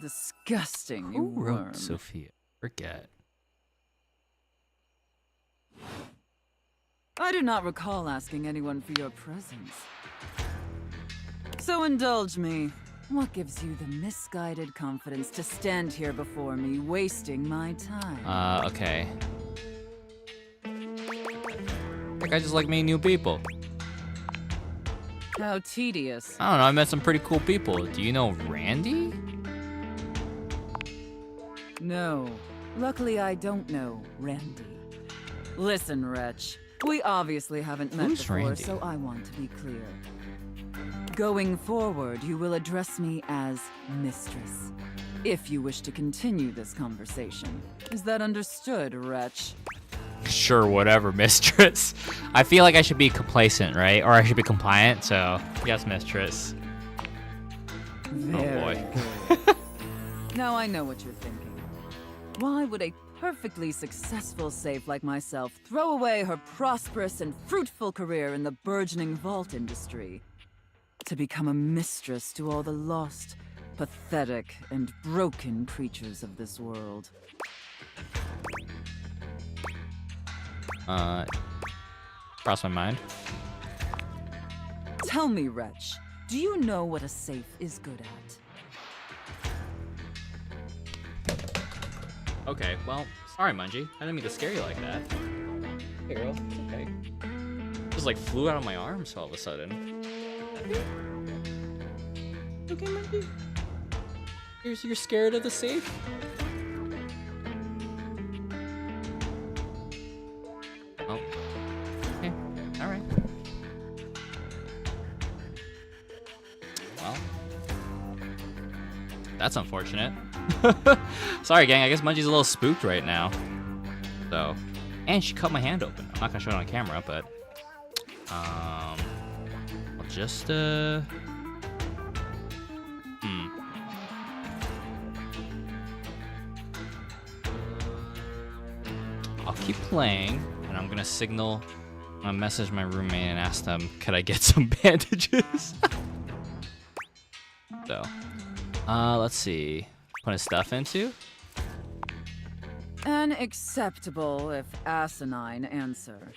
Speaker 20: Disgusting, you
Speaker 1: Who wrote
Speaker 20: worm.
Speaker 1: Sophia? Forget.
Speaker 20: I do not recall asking anyone for your presence. So indulge me. What gives you the misguided confidence to stand here before me, wasting my time?
Speaker 1: Okay. I think I just like meeting new people.
Speaker 20: How tedious.
Speaker 1: I don't know, I met some pretty cool people. Do you know Randy?
Speaker 20: No. Luckily, I don't know Randy. Listen, wretch. We obviously haven't met
Speaker 1: Who's
Speaker 20: before,
Speaker 1: Randy?
Speaker 20: so I want to be clear. Going forward, you will address me as Mistress, if you wish to continue this conversation. Is that understood, wretch?
Speaker 1: Sure, whatever, mistress. I feel like I should be complacent, right? Or I should be compliant, so yes, mistress.
Speaker 20: Very
Speaker 1: Oh boy.
Speaker 20: good. Now I know what you're thinking. Why would a perfectly successful safe like myself throw away her prosperous and fruitful career in the burgeoning vault industry to become a mistress to all the lost, pathetic, and broken creatures of this world?
Speaker 1: Cross my mind.
Speaker 20: Tell me, wretch, do you know what a safe is good at?
Speaker 1: Okay, well, sorry, Mungie. I didn't mean to scare you like that. Hey, girl, it's okay. Just flew out of my arms all of a sudden. Okay, Mungie? You're scared of the safe? Oh. Okay, alright. Well. That's unfortunate. Sorry, gang. I guess Mungie's a little spooked right now. So, and she cut my hand open. I'm not gonna show it on camera, but I'll just I'll keep playing, and I'm gonna signal. I'm gonna message my roommate and ask them, could I get some bandages? So, let's see. Put his stuff into.
Speaker 20: An acceptable, if asinine, answer.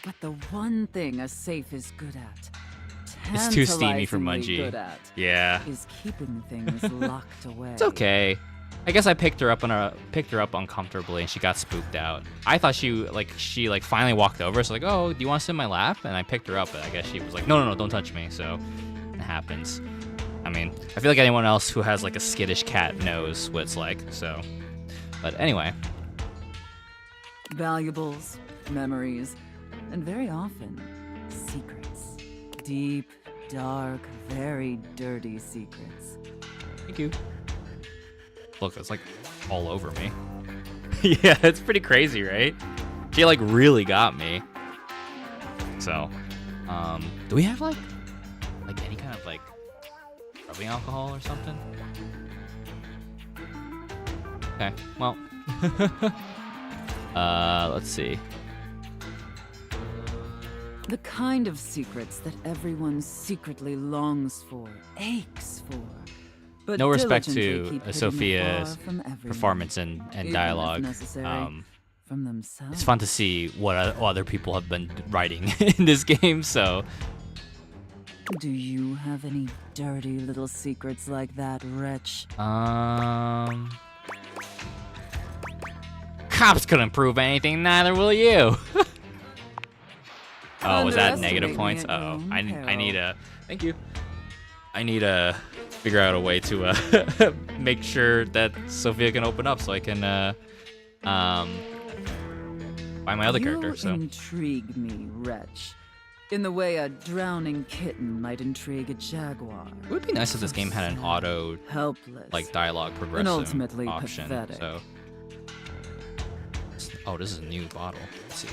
Speaker 20: But the one thing a safe is good at,
Speaker 1: It's too steamy for
Speaker 20: tantalizingly
Speaker 1: Mungie.
Speaker 20: good at,
Speaker 1: Yeah.
Speaker 20: is keeping things locked away.
Speaker 1: It's okay. I guess I picked her up uncomfortably, and she got spooked out. I thought she finally walked over. So like, oh, do you want to sit in my lap? And I picked her up, but I guess she was like, no, don't touch me. So it happens. I mean, I feel like anyone else who has like a skittish cat knows what it's like. So, but anyway.
Speaker 20: Valuables, memories, and very often, secrets. Deep, dark, very dirty secrets.
Speaker 1: Thank you. Look, it's like all over me. Yeah, it's pretty crazy, right? She like really got me. So, do we have like any kind of like rubbing alcohol or something? Okay, well, let's see.
Speaker 20: The kind of secrets that everyone secretly longs for, aches for. But
Speaker 1: No respect
Speaker 20: diligently
Speaker 1: to
Speaker 20: keep hidden
Speaker 1: Sophia's
Speaker 20: far from everyone,
Speaker 1: performance and
Speaker 20: even if
Speaker 1: dialogue.
Speaker 20: necessary, from themselves.
Speaker 1: It's fun to see what other people have been writing in this game. So,
Speaker 20: Do you have any dirty little secrets like that, wretch?
Speaker 1: Cops couldn't prove anything. Neither will you. Oh, was that negative points? Oh, I need a. Thank you. I need to figure out a way to make sure that Sophia can open up so I can find my other character. So
Speaker 20: Intrigue me, wretch. In the way a drowning kitten might intrigue a jaguar.
Speaker 1: it would be nice if this game had an auto,
Speaker 20: helpless,
Speaker 1: like dialogue progression
Speaker 20: ultimately
Speaker 1: option.
Speaker 20: pathetic.
Speaker 1: So, oh, this is a new bottle. Let's see.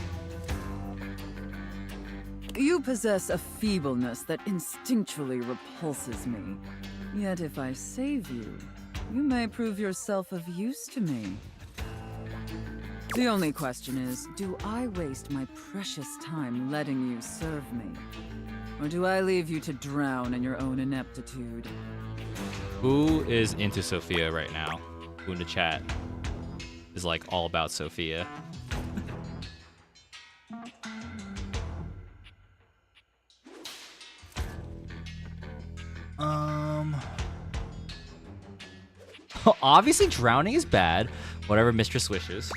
Speaker 20: You possess a feebleness that instinctually repulses me. Yet if I save you, you may prove yourself of use to me. The only question is, do I waste my precious time letting you serve me? Or do I leave you to drown in your own ineptitude?
Speaker 1: Who is into Sophia right now? Who in the chat is like all about Sophia? Obviously drowning is bad. Whatever Mistress wishes.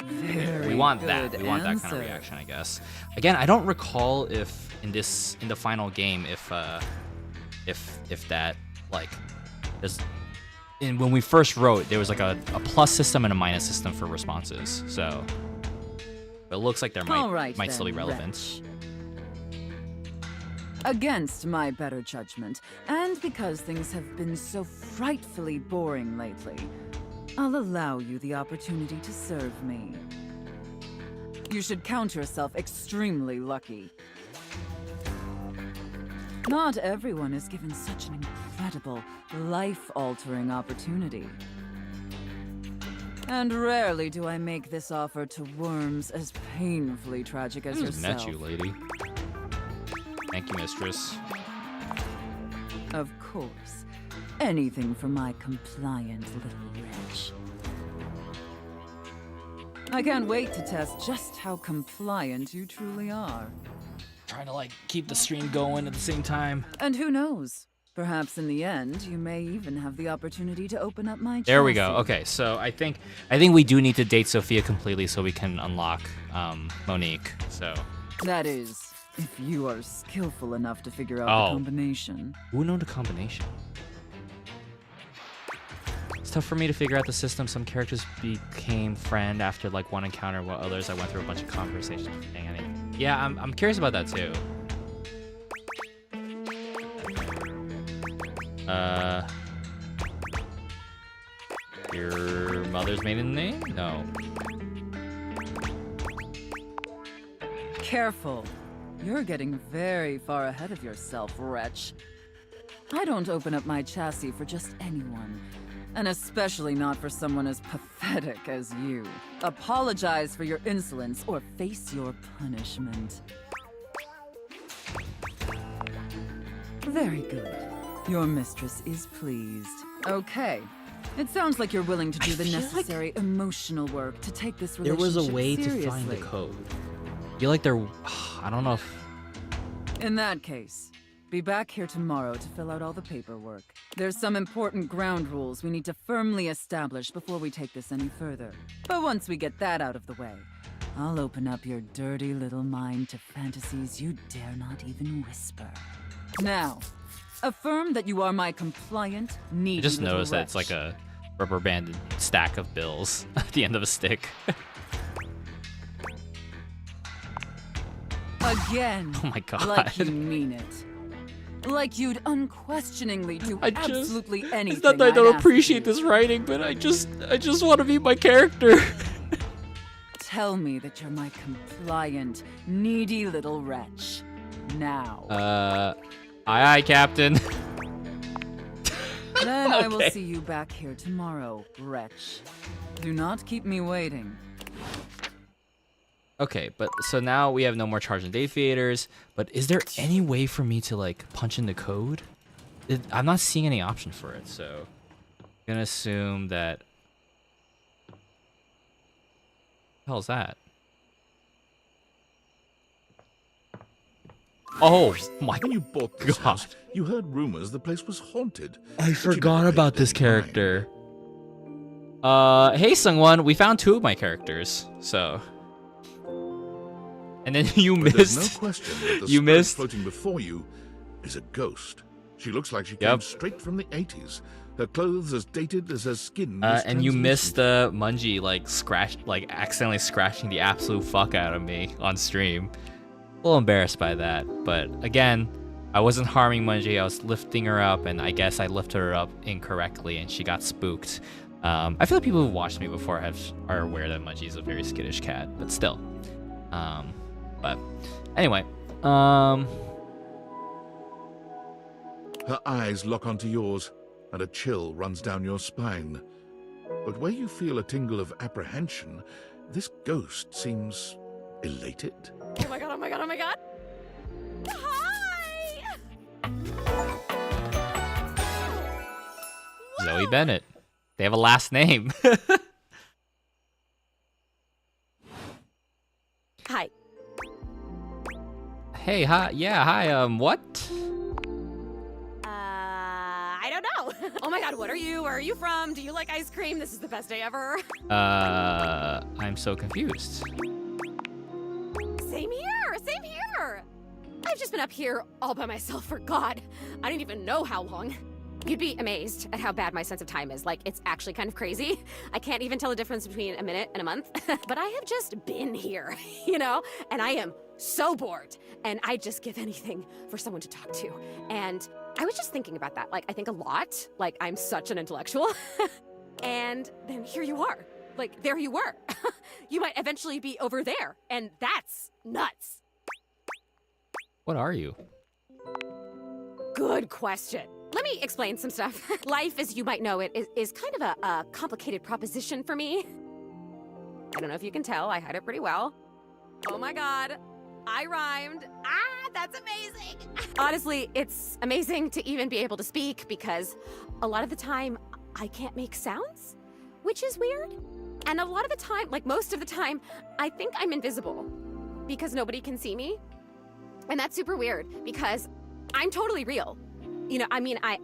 Speaker 1: We want that. We want that kind of reaction, I guess. Again, I don't recall if in the final game if that like is when we first wrote there was like a plus system and a minus system for responses. So it looks like there might still be relevance.
Speaker 20: Against my better judgment, and because things have been so frightfully boring lately, I'll allow you the opportunity to serve me. You should count yourself extremely lucky. Not everyone is given such an incredible, life-altering opportunity. And rarely do I make this offer to worms as painfully tragic as
Speaker 1: I just
Speaker 20: yourself.
Speaker 1: met you, lady. Thank you, mistress.
Speaker 20: Of course. Anything for my compliant little wretch. I can't wait to test just how compliant you truly are.
Speaker 1: Trying to like keep the stream going at the same time.
Speaker 20: And who knows? Perhaps in the end, you may even have the opportunity to open up my
Speaker 1: There we go.
Speaker 20: chassis.
Speaker 1: Okay, so I think we do need to date Sophia completely so we can unlock Monique. So
Speaker 20: That is, if you are skillful enough to figure out the combination.
Speaker 1: Who knows the combination? It's tough for me to figure out the system. Some characters became friend after like one encounter, while others I went through a bunch of conversations. Dang, yeah, I'm curious about that too. Your mother's maiden name? No.
Speaker 20: Careful. You're getting very far ahead of yourself, wretch. I don't open up my chassis for just anyone. And especially not for someone as pathetic as you. Apologize for your insolence or face your punishment. Very good. Your mistress is pleased. Okay. It sounds like you're willing to do the necessary emotional work to take this
Speaker 1: There
Speaker 20: relationship
Speaker 1: was a way
Speaker 20: seriously.
Speaker 1: to find the code. I feel like there... I don't know if...
Speaker 20: In that case, be back here tomorrow to fill out all the paperwork. There's some important ground rules we need to firmly establish before we take this any further. But once we get that out of the way, I'll open up your dirty little mind to fantasies you dare not even whisper. Now, affirm that you are my compliant, needy
Speaker 1: I just
Speaker 20: little
Speaker 1: noticed that it's
Speaker 20: wretch.
Speaker 1: like a rubber banded stack of bills at the end of a stick.
Speaker 20: Again.
Speaker 1: Oh my god.
Speaker 20: Like you mean it. Like you'd unquestioningly do absolutely anything.
Speaker 1: It's not that I don't
Speaker 20: I'd ask
Speaker 1: appreciate
Speaker 20: you.
Speaker 1: this writing, but I just want to be my character.
Speaker 20: Tell me that you're my compliant, needy little wretch. Now.
Speaker 1: Aye, Captain.
Speaker 20: Then I will
Speaker 1: Okay.
Speaker 20: see you back here tomorrow, wretch. Do not keep me waiting.
Speaker 1: Okay, but so now we have no more charge and date theaters, but is there any way for me to like punch in the code? I'm not seeing any option for it, so I'm gonna assume that... What the hell is that? Oh my
Speaker 2: When you bought this
Speaker 1: god.
Speaker 2: house, you heard rumors the place was haunted.
Speaker 1: I
Speaker 2: but you
Speaker 1: forgot
Speaker 2: never
Speaker 1: about
Speaker 2: paid
Speaker 1: this
Speaker 2: any mind.
Speaker 1: character. Hey Sungwon, we found 2 of my characters, so... And then you
Speaker 2: But
Speaker 1: missed...
Speaker 2: there's no question that the
Speaker 1: you
Speaker 2: spirit
Speaker 1: missed...
Speaker 2: floating before you is a ghost. She looks like she
Speaker 1: Yep.
Speaker 2: came straight from the 80s. Her clothes as dated as her skin. is
Speaker 1: and you missed
Speaker 2: translucent.
Speaker 1: Mungie accidentally scratching the absolute fuck out of me on stream. A little embarrassed by that, but again, I wasn't harming Mungie. I was lifting her up, and I guess I lifted her up incorrectly, and she got spooked. I feel like people who've watched me before are aware that Mungie is a very skittish cat, but still. But anyway,
Speaker 2: Her eyes lock onto yours, and a chill runs down your spine. But where you feel a tingle of apprehension, this ghost seems elated.
Speaker 8: Oh my god, oh my god, oh my god. Hi!
Speaker 1: Zoe Bennett. They have a last name.
Speaker 8: Hi.
Speaker 1: Hey, hi, yeah, hi, what?
Speaker 8: I don't know. Oh my god, what are you? Where are you from? Do you like ice cream? This is the best day ever.
Speaker 1: I'm so confused.
Speaker 8: Same here, same here. I've just been up here all by myself for God. I don't even know how long. You'd be amazed at how bad my sense of time is. Like, it's actually kind of crazy. I can't even tell the difference between a minute and a month. But I have just been here, you know? And I am so bored. And I'd just give anything for someone to talk to. And I was just thinking about that. Like, I think a lot. Like, I'm such an intellectual. And then here you are. Like, there you were. You might eventually be over there. And that's nuts.
Speaker 1: What are you?
Speaker 8: Good question. Let me explain some stuff. Life, as you might know it, is kind of a complicated proposition for me. I don't know if you can tell, I hide it pretty well. Oh my god, I rhymed. Ah, that's amazing. Honestly, it's amazing to even be able to speak because a lot of the time, I can't make sounds, which is weird. And a lot of the time, like most of the time, I think I'm invisible because nobody can see me. And that's super weird because I'm totally real. You know, I mean, I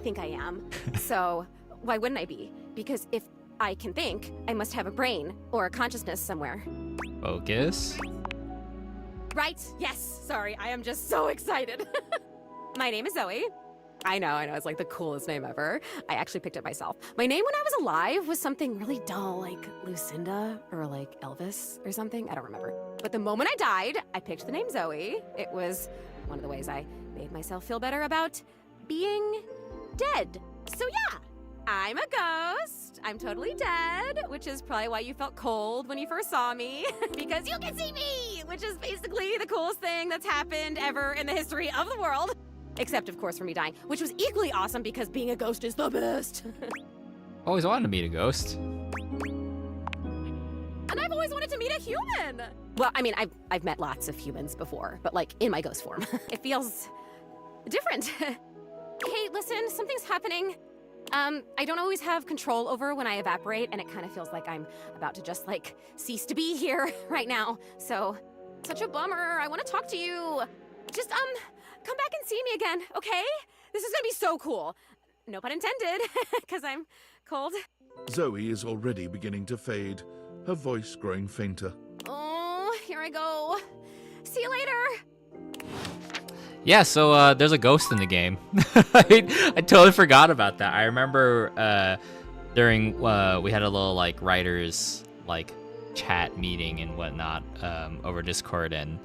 Speaker 8: think I am. So why wouldn't I be? Because if I can think, I must have a brain or a consciousness somewhere.
Speaker 1: Focus.
Speaker 8: Right? Yes. Sorry, I am just so excited. My name is Zoe. I know, it's like the coolest name ever. I actually picked it myself. My name when I was alive was something really dull, like Lucinda or like Elvis or something. I don't remember. But the moment I died, I picked the name Zoe. It was one of the ways I made myself feel better about being dead. So yeah, I'm a ghost. I'm totally dead, which is probably why you felt cold when you first saw me, because you can see me, which is basically the coolest thing that's happened ever in the history of the world. Except, of course, for me dying, which was equally awesome because being a ghost is the best.
Speaker 1: Always wanted to meet a ghost.
Speaker 8: And I've always wanted to meet a human. Well, I mean, I've met lots of humans before, but like in my ghost form. It feels different. Hey, listen, something's happening. I don't always have control over when I evaporate, and it kind of feels like I'm about to just like cease to be here right now. So, such a bummer. I want to talk to you. Just come back and see me again, okay? This is gonna be so cool. No pun intended, because I'm cold.
Speaker 2: Zoe is already beginning to fade, her voice growing fainter.
Speaker 8: Oh, here I go. See you later.
Speaker 1: Yeah, so there's a ghost in the game. I totally forgot about that. I remember during we had a little like writers like chat meeting and whatnot over Discord, and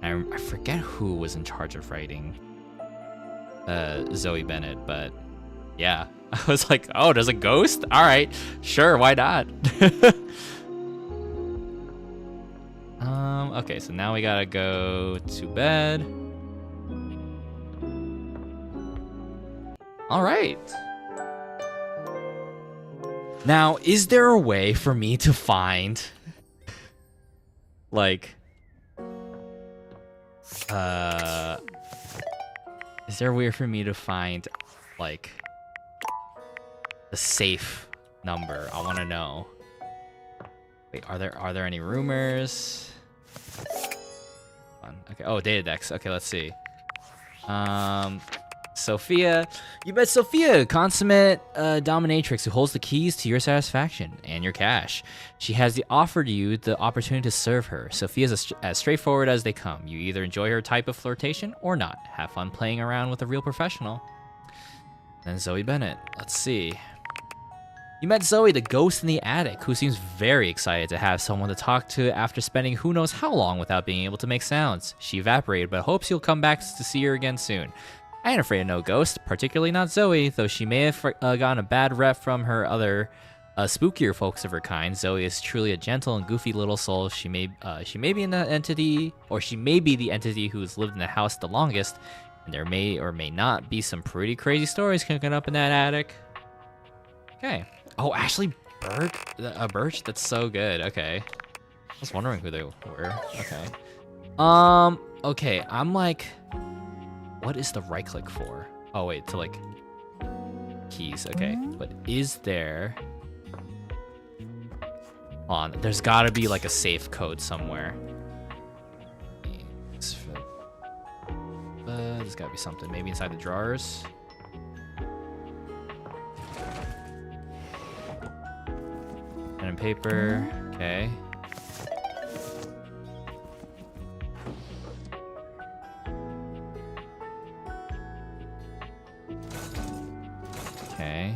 Speaker 1: I forget who was in charge of writing Zoe Bennett, but yeah, I was like, oh, there's a ghost? All right, sure, why not? Okay, so now we gotta go to bed. All right. Now, is there a way for me to find, like, is there a way for me to find, like, the safe number? I want to know. Wait, are there any rumors? Okay. Oh, data decks. Okay, let's see. Sophia. You met Sophia, consummate dominatrix who holds the keys to your satisfaction and your cash. She has offered you the opportunity to serve her. Sophia is as straightforward as they come. You either enjoy her type of flirtation or not. Have fun playing around with a real professional. Then Zoe Bennett. Let's see. You met Zoe, the ghost in the attic, who seems very excited to have someone to talk to after spending who knows how long without being able to make sounds. She evaporated, but hopes you'll come back to see her again soon. I ain't afraid of no ghost, particularly not Zoe, though she may have gotten a bad rep from her other spookier folks of her kind. Zoe is truly a gentle and goofy little soul. She may be in the entity, or she may be the entity who's lived in the house the longest, and there may or may not be some pretty crazy stories cooking up in that attic. Okay. Oh, Ashley Birch? That's so good. Okay. I was wondering who they were. Okay. Okay, I'm like, what is the right click for? Oh, wait, to like, keys. Okay, but is there... Hold on, there's gotta be like a safe code somewhere. There's gotta be something. Maybe inside the drawers? Pen and paper. Okay. Okay.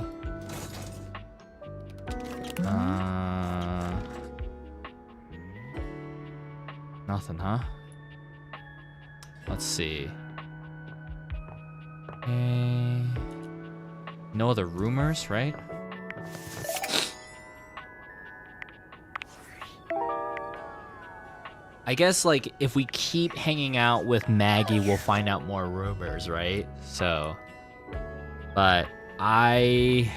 Speaker 1: Nothing, huh? Let's see. No other rumors, right? I guess, like, if we keep hanging out with Maggie, we'll find out more rumors, right? So, but I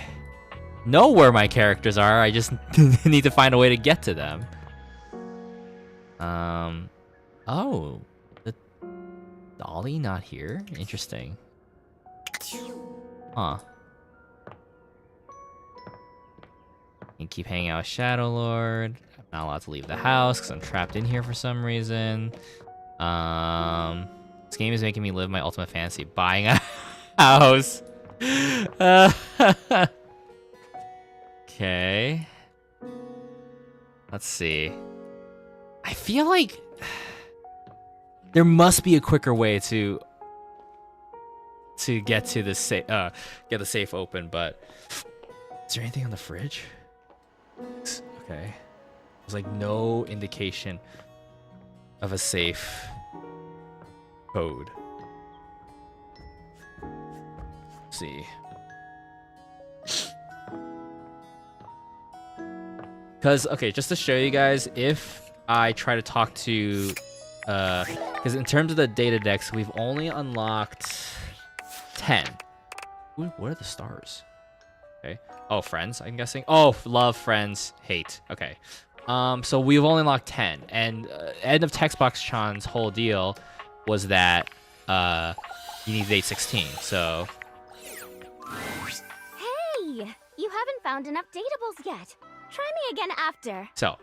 Speaker 1: know where my characters are. I just need to find a way to get to them. Oh, the Dolly not here? Interesting. Huh. And keep hanging out with Shadow Lord. I'm not allowed to leave the house because I'm trapped in here for some reason. This game is making me live my ultimate fantasy, buying a house. Okay. Let's see. I feel like there must be a quicker way to get to the safe, get the safe open. But is there anything on the fridge? Okay. There's like no indication of a safe code. Let's see. Because, okay, just to show you guys, if I try to talk to... Because in terms of the data decks, we've only unlocked 10. Ooh, what are the stars? Okay. Oh, friends, I'm guessing. Oh, love, friends, hate. Okay. So we've only unlocked 10. And end of Textbox Chan's whole deal was that you need 816. So...
Speaker 18: Hey! You haven't found enough datables yet. Try me again after.
Speaker 1: So,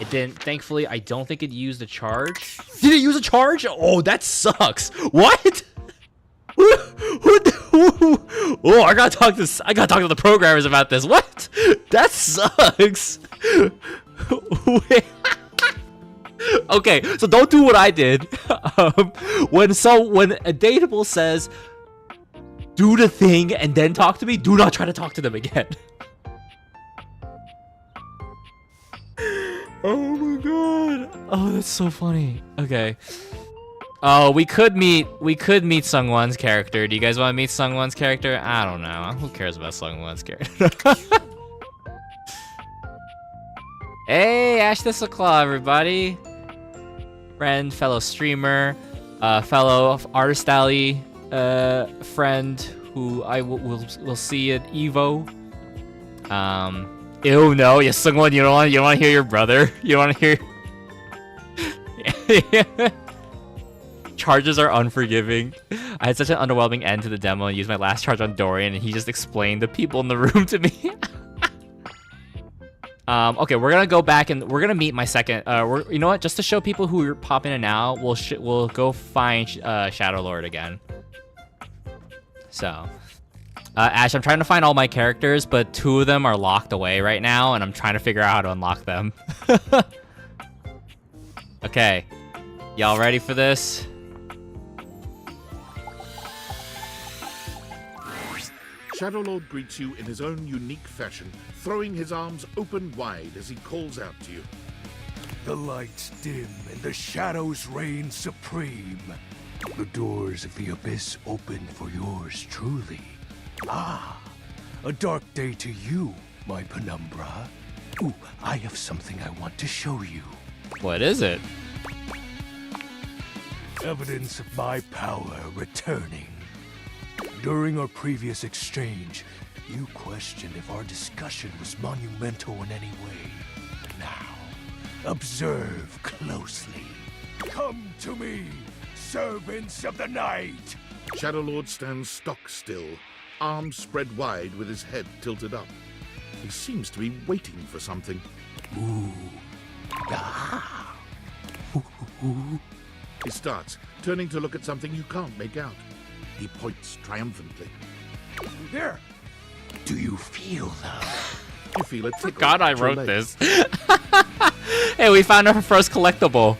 Speaker 1: it didn't. Thankfully, I don't think it used a charge. Did it use a charge? Oh, that sucks. What? Oh, I gotta talk to the programmers about this. What? That sucks. Wait. Okay, so don't do what I did. When a datable says, "Do the thing and then talk to me," do not try to talk to them again. Oh my god. Oh, that's so funny. Okay. Oh, we could meet Sungwon's character. Do you guys want to meet Sungwon's character? I don't know. Who cares about Sungwon's character? Hey, Ash Thistleclaw, everybody. Friend, fellow streamer, fellow Artist Alley friend who I will see at Evo. Ew, no, yes, Sungwon, you don't want to hear your brother. You want to hear. Charges are unforgiving. I had such an underwhelming end to the demo and used my last charge on Dorian, and he just explained the people in the room to me. Okay, we're gonna go back and we're gonna meet my second. You know what? Just to show people who are popping in now, we'll go find Shadow Lord again. So. Ash, I'm trying to find all my characters, but 2 of them are locked away right now, and I'm trying to figure out how to unlock them. Okay. Y'all ready for this?
Speaker 2: Shadow Lord greets you in his own unique fashion, throwing his arms open wide as he calls out to you.
Speaker 17: The lights dim and the shadows reign supreme. The doors of the abyss open for yours truly. Ah, a dark day to you, my penumbra. Ooh, I have something I want to show you.
Speaker 1: What is it?
Speaker 17: Evidence of my power returning. During our previous exchange, you questioned if our discussion was monumental in any way. Now, observe closely. Come to me, servants of the night!
Speaker 2: Shadow Lord stands stock still, arms spread wide with his head tilted up. He seems to be waiting for something.
Speaker 17: Ooh. Ah. Ooh.
Speaker 2: He starts, turning to look at something you can't make out. He points triumphantly.
Speaker 17: There! Do you feel that?
Speaker 2: You feel a tickle.
Speaker 1: God, I wrote this. Hey, we found our first collectible.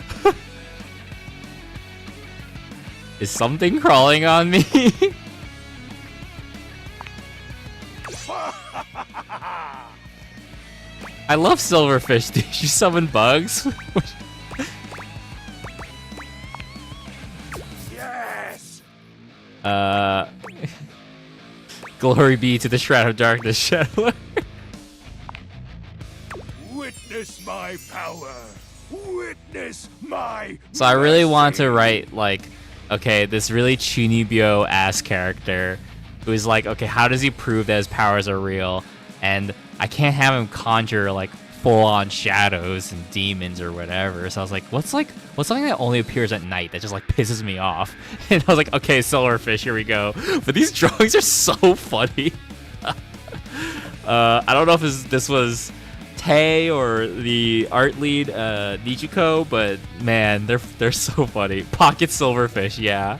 Speaker 1: Is something crawling on me? I love Silverfish. Did you summon bugs?
Speaker 17: Yes!
Speaker 1: Glory be to the Shroud of Darkness, Shadow.
Speaker 17: Witness my power. Witness my.
Speaker 1: So I really want to write like, okay, this really Chunibyo ass character who is like, okay, how does he prove that his powers are real? And I can't have him conjure like full-on shadows and demons or whatever. So I was like, what's something that only appears at night that just like pisses me off? And I was like, okay, Silverfish, here we go. But these drawings are so funny. I don't know if this was Tay or the art lead Nichiko, but man, they're so funny. Pocket Silverfish, yeah.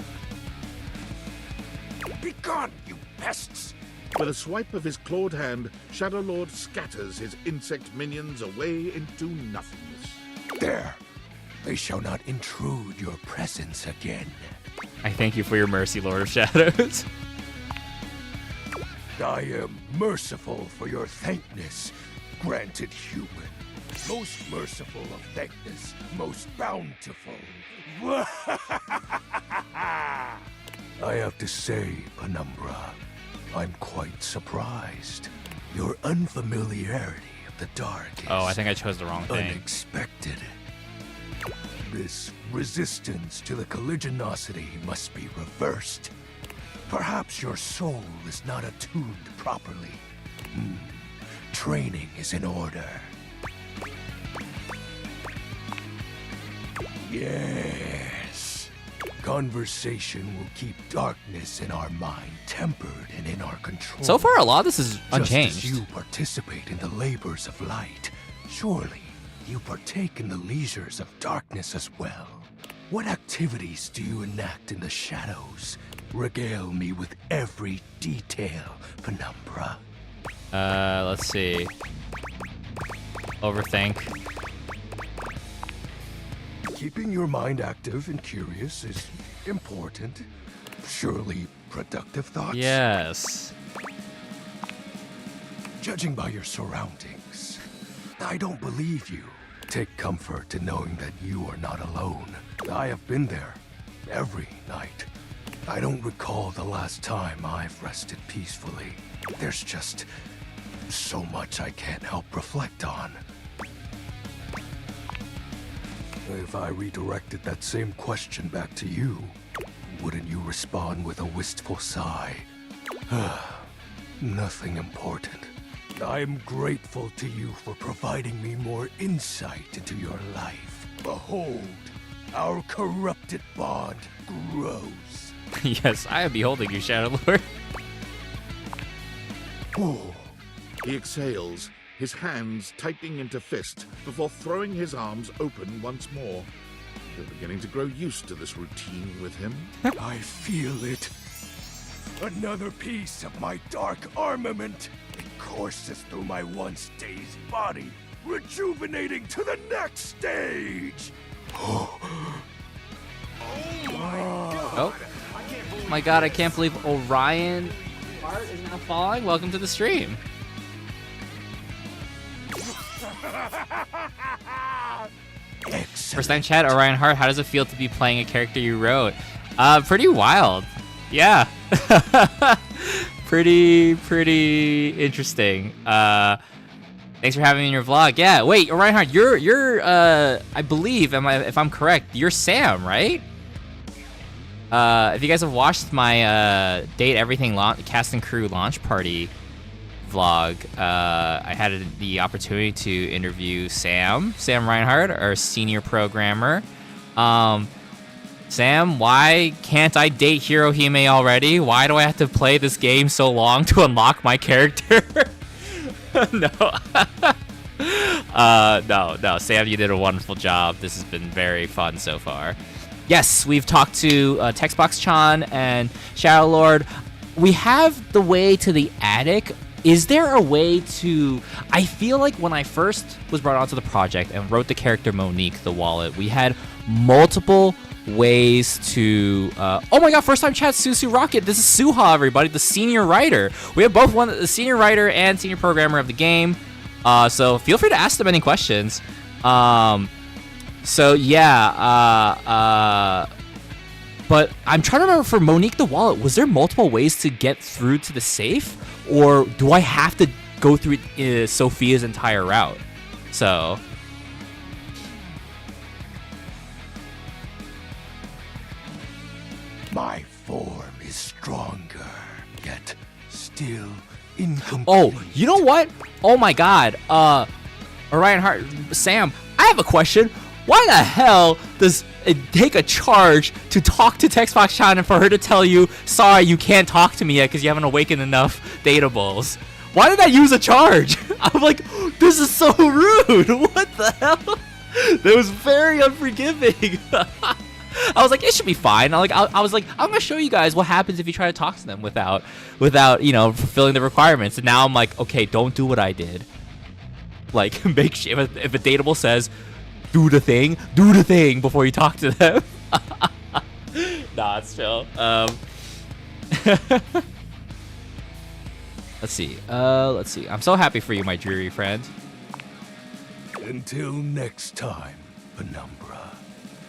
Speaker 17: Be gone, you pests!
Speaker 2: With a swipe of his clawed hand, Shadow Lord scatters his insect minions away into nothingness.
Speaker 17: There! They shall not intrude your presence again.
Speaker 1: I thank you for your mercy, Lord of Shadows.
Speaker 17: I am merciful for your thankness, granted human. Most merciful of thankness, most bountiful. I have to say, Penumbra, I'm quite surprised. Your unfamiliarity the dark is
Speaker 1: Oh, I think I chose the wrong thing.
Speaker 17: unexpected. This resistance to the colligiosity must be reversed. Perhaps your soul is not attuned properly. Training is in order. Yes. Conversation will keep darkness in our mind tempered and in our control.
Speaker 1: So far, a lot of this is unchanged.
Speaker 17: Just as you participate in the labors of light, surely you partake in the leisures of darkness as well. What activities do you enact in the shadows? Regale me with every detail, Penumbra.
Speaker 1: Let's see. Overthink.
Speaker 17: Keeping your mind active and curious is important. Surely productive thoughts?
Speaker 1: Yes.
Speaker 17: Judging by your surroundings, I don't believe you. Take comfort in knowing that you are not alone. I have been there every night. I don't recall the last time I've rested peacefully. There's just so much I can't help reflect on. If I redirected that same question back to you, wouldn't you respond with a wistful sigh? Nothing important. I am grateful to you for providing me more insight into your life. Behold, our corrupted bond grows.
Speaker 1: Yes, I am beholding you, Shadow Lord.
Speaker 2: He exhales, his hands tightening into fist before throwing his arms open once more. You're beginning to grow used to this routine with him.
Speaker 17: I feel it. Another piece of my dark armament. It courses through my once dazed body, rejuvenating to the next stage.
Speaker 1: Oh my god, I can't believe Orion Heart is now falling. Welcome to the stream. First time chat, Orion Heart, how does it feel to be playing a character you wrote? Pretty wild. Yeah. pretty interesting. Thanks for having me in your vlog. Yeah, wait, Orion Heart, you're I believe, if I'm correct, you're Sam, right? If you guys have watched my Date Everything cast and crew launch party vlog, I had the opportunity to interview Sam Reinhardt, our senior programmer. Sam, why can't I date Hirohime already? Why do I have to play this game so long to unlock my character? No. No, Sam, you did a wonderful job. This has been very fun so far. Yes, we've talked to Textbox-chan and Shadow Lord. We have the way to the attic. Is there a way to... I feel like when I first was brought onto the project and wrote the character Monique, the wallet, we had multiple ways to... oh my god, first time chat, Susu Rocket. This is Suha, everybody, the senior writer. We have both the senior writer and senior programmer of the game. So feel free to ask them any questions. So yeah, but I'm trying to remember for Monique the wallet, was there multiple ways to get through to the safe? Or do I have to go through Sophia's entire route? So...
Speaker 17: My form is stronger, yet still incomplete.
Speaker 1: Oh, you know what? Oh my god. Orion Heart, Sam, I have a question. Why the hell does it take a charge to talk to Textbox-chan and for her to tell you, sorry, you can't talk to me yet because you haven't awakened enough datables? Why did I use a charge? I'm like, this is so rude. What the hell? That was very unforgiving. I was like, it should be fine. I was like, I'm gonna show you guys what happens if you try to talk to them without fulfilling the requirements. And now I'm like, okay, don't do what I did. Like, make sure if a dateable says, do the thing before you talk to them. Nah, it's chill. Let's see. I'm so happy for you, my dreary friend.
Speaker 17: Until next time, Penumbra.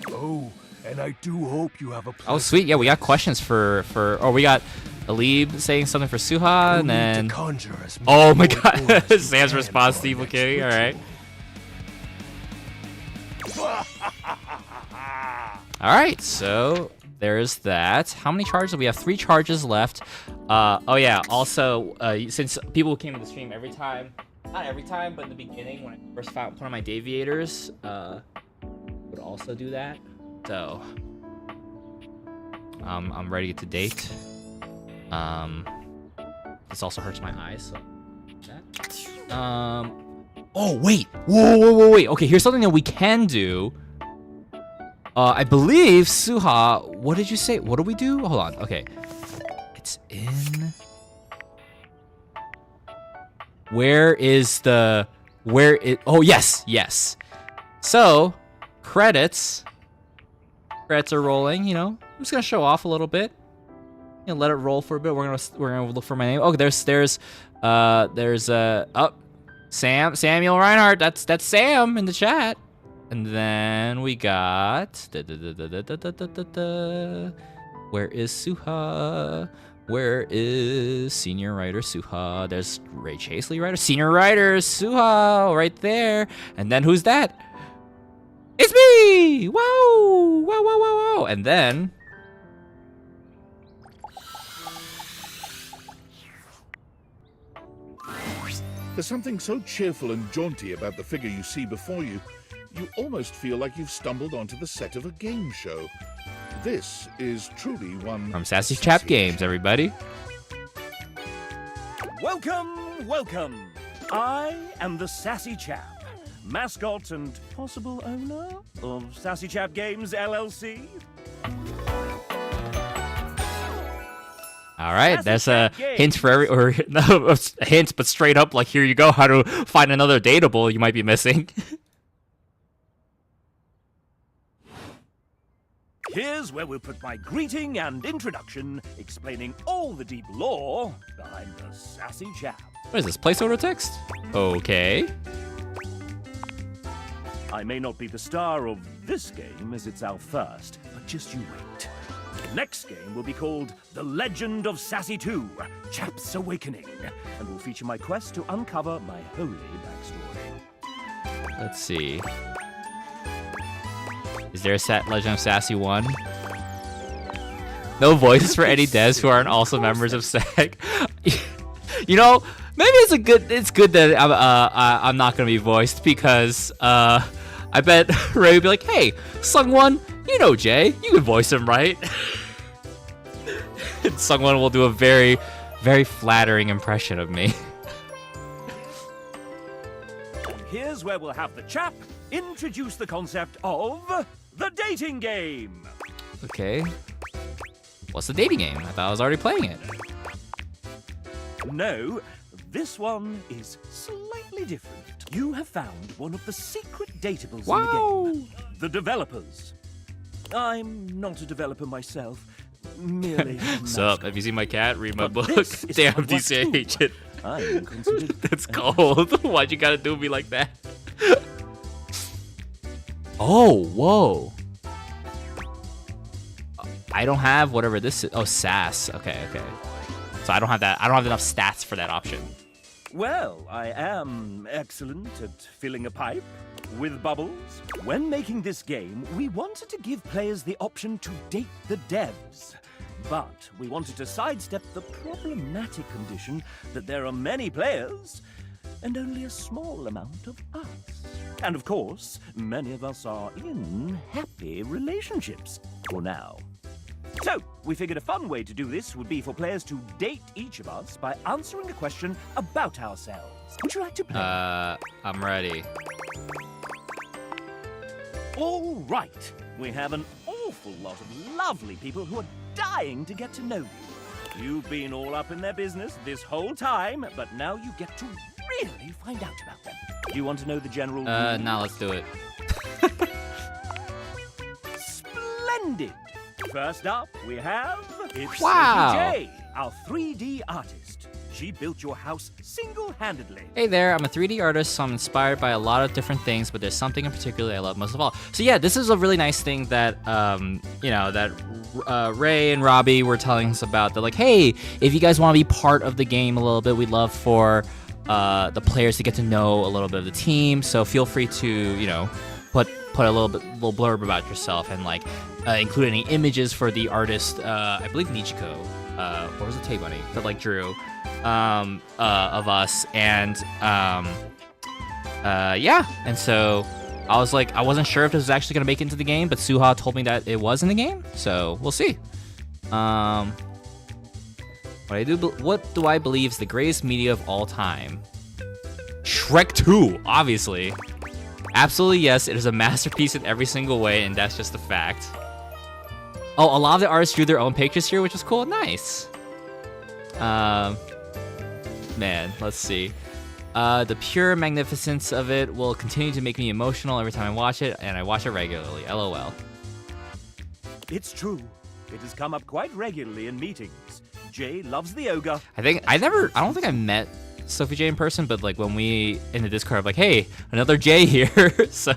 Speaker 17: Oh, and I do hope you have a...
Speaker 1: Oh, sweet. Yeah, we got questions for we got Alib saying something for Suha, and then
Speaker 17: conjure as
Speaker 1: oh my
Speaker 17: many
Speaker 1: god,
Speaker 17: boys as
Speaker 1: Sam's
Speaker 17: you
Speaker 1: response,
Speaker 17: can
Speaker 1: Steve
Speaker 17: for our
Speaker 1: McKinney. All right. All right, so there's that. How many charges? We have 3 charges left. Oh yeah. Also, since people came to the stream every time, not every time, but in the beginning when I first found one of my Deviators, would also do that. So, I'm ready to date. This also hurts my eyes. So that. Oh wait. Whoa. Wait. Okay, here's something that we can do. I believe Suha. What did you say? What do we do? Hold on. Okay. It's in. Where is the? Where it? Oh yes. So, credits. Credits are rolling. You know, I'm just gonna show off a little bit. You know, let it roll for a bit. We're gonna look for my name. Oh, there's Samuel Reinhardt. That's Sam in the chat. And then we got where is Suha? Where is senior writer Suha? There's Ray Chaseley writer, senior writer Suha right there. And then who's that? It's me! Wow! And then
Speaker 2: There's something so cheerful and jaunty about the figure you see before you, you almost feel like you've stumbled onto the set of a game show. This is truly one
Speaker 1: from Sassy Chap Games, everybody.
Speaker 21: Welcome! I am the Sassy Chap, mascot and possible owner of Sassy Chap Games LLC.
Speaker 1: All right, that's a hint for no, a hint, but straight up, like, here you go, how to find another dateable you might be missing.
Speaker 21: Here's where we'll put my greeting and introduction, explaining all the deep lore behind the Sassy Chap.
Speaker 1: What is this, placeholder text? Okay.
Speaker 21: I may not be the star of this game as it's our first, but just you wait. The next game will be called The Legend of Sassy 2, Chap's Awakening, and will feature my quest to uncover my holy backstory.
Speaker 1: Let's see. Is there a Legend of Sassy 1? No voices for any devs who aren't also members of SAG. You know, maybe it's good that I'm not gonna be voiced, because I bet Ray would be like, hey, Sungwon, you know Jay, you can voice him, right? And Sungwon will do a very, very flattering impression of me.
Speaker 21: And here's where we'll have the chap introduce the concept of the dating game.
Speaker 1: Okay. What's the dating game? I thought I was already playing it.
Speaker 21: No, this one is slightly different. You have found one of the secret datables in the game. The developers. I'm not a developer myself. Merely
Speaker 1: Sup? Have you seen my cat? Read my book.
Speaker 21: this is
Speaker 1: Damn,
Speaker 21: what
Speaker 1: DC
Speaker 21: too.
Speaker 1: agent.
Speaker 21: I'm considered
Speaker 1: That's cold. Why'd you gotta do me like that? Oh, whoa. I don't have whatever this is. Oh, SAS. Okay. So I don't have that. I don't have enough stats for that option.
Speaker 21: Well, I am excellent at filling a pipe with bubbles. When making this game, we wanted to give players the option to date the devs. But we wanted to sidestep the problematic condition that there are many players and only a small amount of us. And of course, many of us are in happy relationships for now. So, we figured a fun way to do this would be for players to date each of us by answering a question about ourselves. Would you like to play?
Speaker 1: I'm ready.
Speaker 21: All right. We have an awful lot of lovely people who are dying to get to know you. You've been all up in their business this whole time, but now you get to really find out about them. Do you want to know the general rules?
Speaker 1: Now let's do it.
Speaker 21: Splendid! First up, we have It's
Speaker 1: Wow.
Speaker 21: Sophie J, our 3D artist. She built your house single-handedly.
Speaker 1: Hey there, I'm a 3D artist, so I'm inspired by a lot of different things, but there's something in particular I love most of all. So yeah, this is a really nice thing that, Ray and Robbie were telling us about. They're like, hey, if you guys want to be part of the game a little bit, we'd love for the players to get to know a little bit of the team. So feel free to, put a little blurb about yourself and like include any images for the artist. I believe Nichiko, or was it Tay Bunny that like drew of us, and and so I was like, I wasn't sure if this was actually gonna make it into the game, but Suha told me that it was in the game, so we'll see. What do I believe is the greatest media of all time? Shrek 2, obviously. Absolutely yes, it is a masterpiece in every single way, and that's just a fact. Oh, a lot of the artists drew their own pictures here, which is cool. Nice. Man, let's see. The pure magnificence of it will continue to make me emotional every time I watch it, and I watch it regularly. LOL.
Speaker 21: It's true. It has come up quite regularly in meetings. Jay loves the ogre.
Speaker 1: I don't think I met Sophie J in person, but like when we in the Discord, I'm like, hey, another J here. So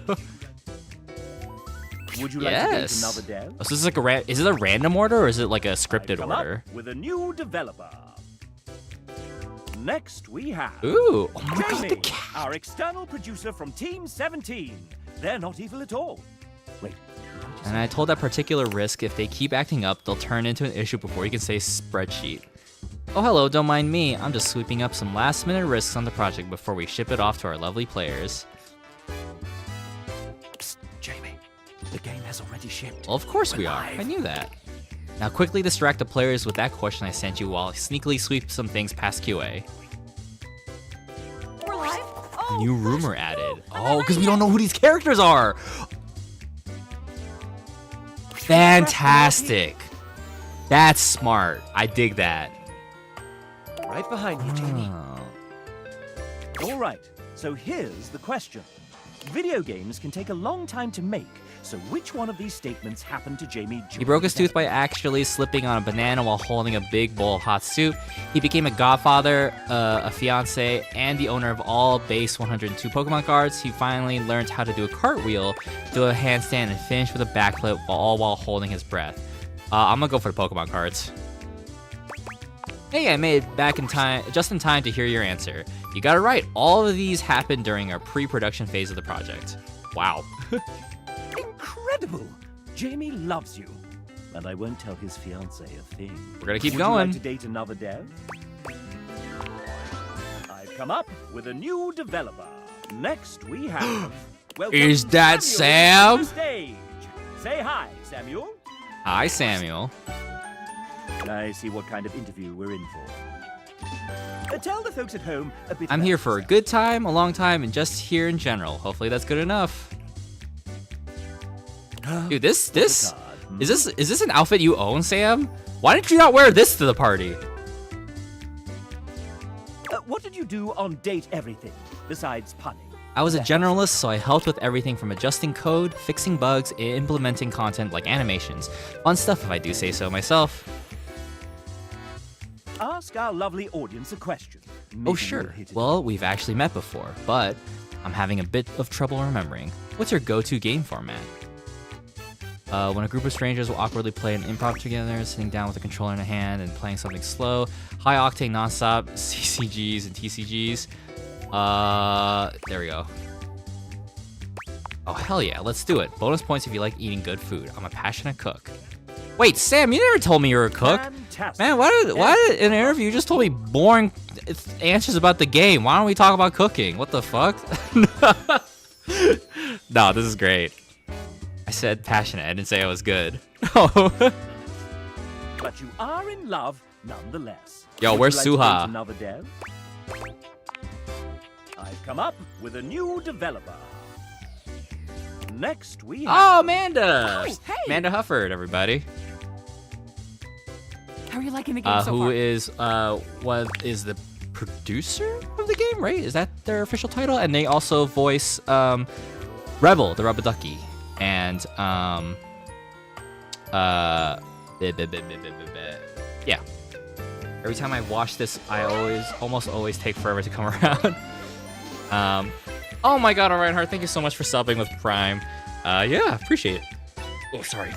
Speaker 21: would you like to date another dev?
Speaker 1: Oh, so this is like is it a random order or is it like a scripted order?
Speaker 21: With a new developer. Next we have
Speaker 1: oh my
Speaker 21: Jamie,
Speaker 1: god, the cat.
Speaker 21: Our external producer from Team 17. They're not evil at all. Wait.
Speaker 1: And I told that particular risk, if they keep acting up, they'll turn into an issue before you can say spreadsheet. Oh hello, don't mind me. I'm just sweeping up some last minute risks on the project before we ship it off to our lovely players.
Speaker 21: Psst, Jamie. The game has already shipped.
Speaker 1: Well, of course we are. I knew that. Now quickly distract the players with that question I sent you while I sneakily sweep some things past QA.
Speaker 14: We're live? Oh,
Speaker 1: New rumor added. Oh, because we don't know who these characters are. Fantastic. That's smart. I dig that.
Speaker 21: Right behind you, Jamie. All right, so here's the question. Video games can take a long time to make, so which one of these statements happened to Jamie?
Speaker 1: He broke his tooth by actually slipping on a banana while holding a big bowl of hot soup. He became a godfather, a fiance, and the owner of all base 102 Pokemon cards. He finally learned how to do a cartwheel, do a handstand, and finish with a backflip, all while holding his breath. I'm gonna go for the Pokemon cards. Hey, I made it back in time, just in time to hear your answer. You got it right. All of these happened during our pre-production phase of the project. Wow.
Speaker 21: Incredible! Jamie loves you. And I won't tell his fiancée a thing.
Speaker 1: We're gonna keep
Speaker 21: Would
Speaker 1: going.
Speaker 21: You like to date another dev? I've come up with a new developer. Next we have...
Speaker 1: Is that
Speaker 21: Samuel to
Speaker 1: Sam?
Speaker 21: the stage. Say hi, Samuel.
Speaker 1: Hi, Samuel.
Speaker 21: I see what kind of interview we're in for. Tell the folks at home a bit.
Speaker 1: I'm here for a good time, a long time, and just here in general. Hopefully that's good enough. Dude, is this an outfit you own, Sam? Why did you not wear this to the party?
Speaker 21: What did you do on Date Everything besides punning?
Speaker 1: I was a generalist, so I helped with everything from adjusting code, fixing bugs, and implementing content like animations. Fun stuff if I do say so myself.
Speaker 21: Ask our lovely audience a question.
Speaker 1: Oh sure. Well, we've actually met before, but I'm having a bit of trouble remembering. What's your go-to game format? When a group of strangers will awkwardly play an improv together, sitting down with a controller in a hand and playing something slow, high-octane, non-stop, CCGs and TCGs. There we go. Oh, hell yeah, let's do it. Bonus points if you like eating good food. I'm a passionate cook. Wait, Sam, you never told me you were a cook.
Speaker 21: Fantastic.
Speaker 1: Man, why did in an interview you just told me boring answers about the game? Why don't we talk about cooking? What the fuck? No, this is great. I said passionate. I didn't say I was good.
Speaker 21: But you are in love nonetheless.
Speaker 1: Yo,
Speaker 21: Would
Speaker 1: where's
Speaker 21: you like to
Speaker 1: Suha?
Speaker 21: date another dev? I've come up with a new developer. Next we have...
Speaker 1: Oh, Amanda!
Speaker 14: Oh, hey!
Speaker 1: Amanda Hufford, everybody.
Speaker 12: How are you liking the game so
Speaker 1: Who
Speaker 12: far?
Speaker 1: is what is the producer of the game, right? Is that their official title? And they also voice Rebel, the rubber ducky, and yeah. Every time I watch this, I almost always take forever to come around. Oh my god, Alright Heart, thank you so much for subbing with Prime. Yeah, appreciate it. Oh, sorry.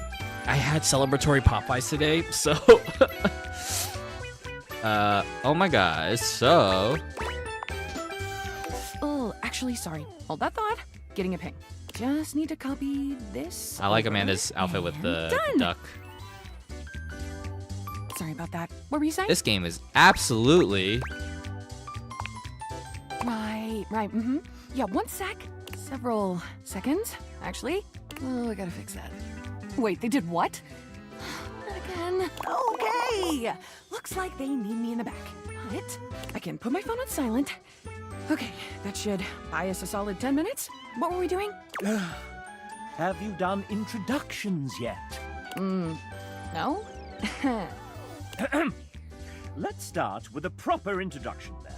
Speaker 1: I had celebratory Popeyes today, so... oh my god, so...
Speaker 7: Oh, actually, sorry. Hold that thought. Getting a ping. Just need to copy this.
Speaker 1: I like Amanda's outfit with the
Speaker 7: done.
Speaker 1: duck.
Speaker 7: Sorry about that. What were you saying?
Speaker 1: This game is absolutely...
Speaker 7: Right. Mm-hmm. Yeah, one sec. Several seconds, actually. Oh, I gotta fix that. Wait, they did what? Not again. Okay. Looks like they need me in the back. But I can put my phone on silent. Okay, that should buy us a solid 10 minutes. What were we doing?
Speaker 21: Have you done introductions yet?
Speaker 7: No?
Speaker 21: Let's start with a proper introduction then.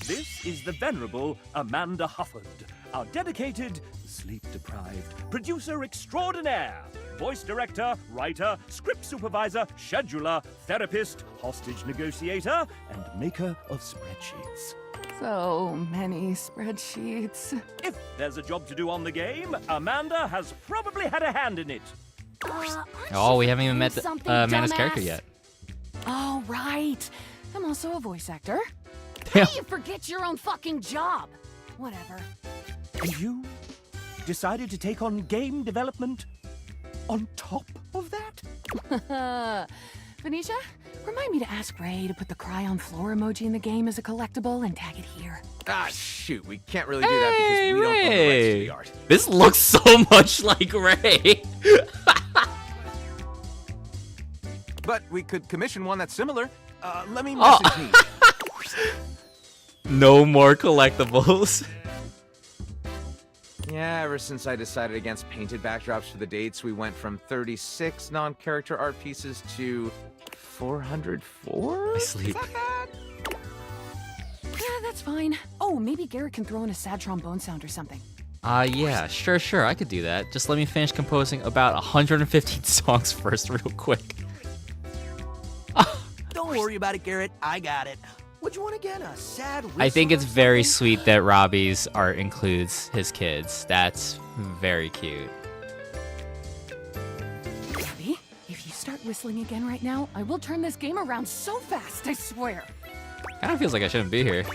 Speaker 21: This is the venerable Amanda Hufford, our dedicated, sleep-deprived producer extraordinaire, voice director, writer, script supervisor, scheduler, therapist, hostage negotiator, and maker of spreadsheets.
Speaker 7: So many spreadsheets.
Speaker 21: If there's a job to do on the game, Amanda has probably had a hand in it.
Speaker 1: Oh, we haven't even met Amanda's character
Speaker 7: dumbass?
Speaker 1: yet.
Speaker 7: Oh, right. I'm also a voice actor.
Speaker 1: Yeah.
Speaker 7: How do you forget your own fucking job? Whatever.
Speaker 21: And you decided to take on game development on top of that?
Speaker 7: Venetia, remind me to ask Ray to put the cry on floor emoji in the game as a collectible and tag it here.
Speaker 22: Ah, shoot. We can't really do that because we don't own the rights to
Speaker 1: Ray!
Speaker 22: the art.
Speaker 1: This looks so much like Ray.
Speaker 22: But we could commission one that's similar. Let me message me.
Speaker 1: No more collectibles.
Speaker 22: Yeah, ever since I decided against painted backdrops for the dates, we went from 36 non-character art pieces to 404?
Speaker 1: I sleep.
Speaker 7: Yeah, that's fine. Oh, maybe Garrett can throw in a sad trombone sound or something.
Speaker 1: Yeah, sure, I could do that. Just let me finish composing about 115 songs first, real quick.
Speaker 23: Don't worry about it, Garrett. I got it. What you want again? A sad
Speaker 1: I think it's very sweet that Robbie's art includes his kids. That's very cute.
Speaker 7: Robbie, if you start whistling again right now, I will turn this game around so fast, I swear.
Speaker 1: Kind of feels like I shouldn't be here.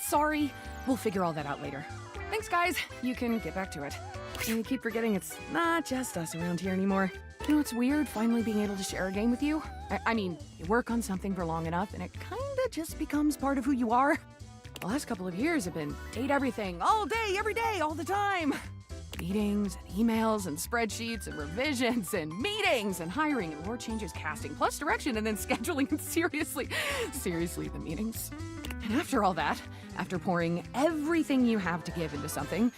Speaker 7: Sorry. We'll figure all that out later. Thanks, guys. You can get back to it. I keep forgetting it's not just us around here anymore. You know, it's weird finally being able to share a game with you. I mean, you work on something for long enough and it kinda just becomes part of who you are. The last couple of years have been date everything, all day, every day, all the time. Meetings and emails and spreadsheets and revisions and meetings and hiring and more changes, casting, plus direction and then scheduling and seriously, the meetings. And after all that, after pouring everything you have to give into something,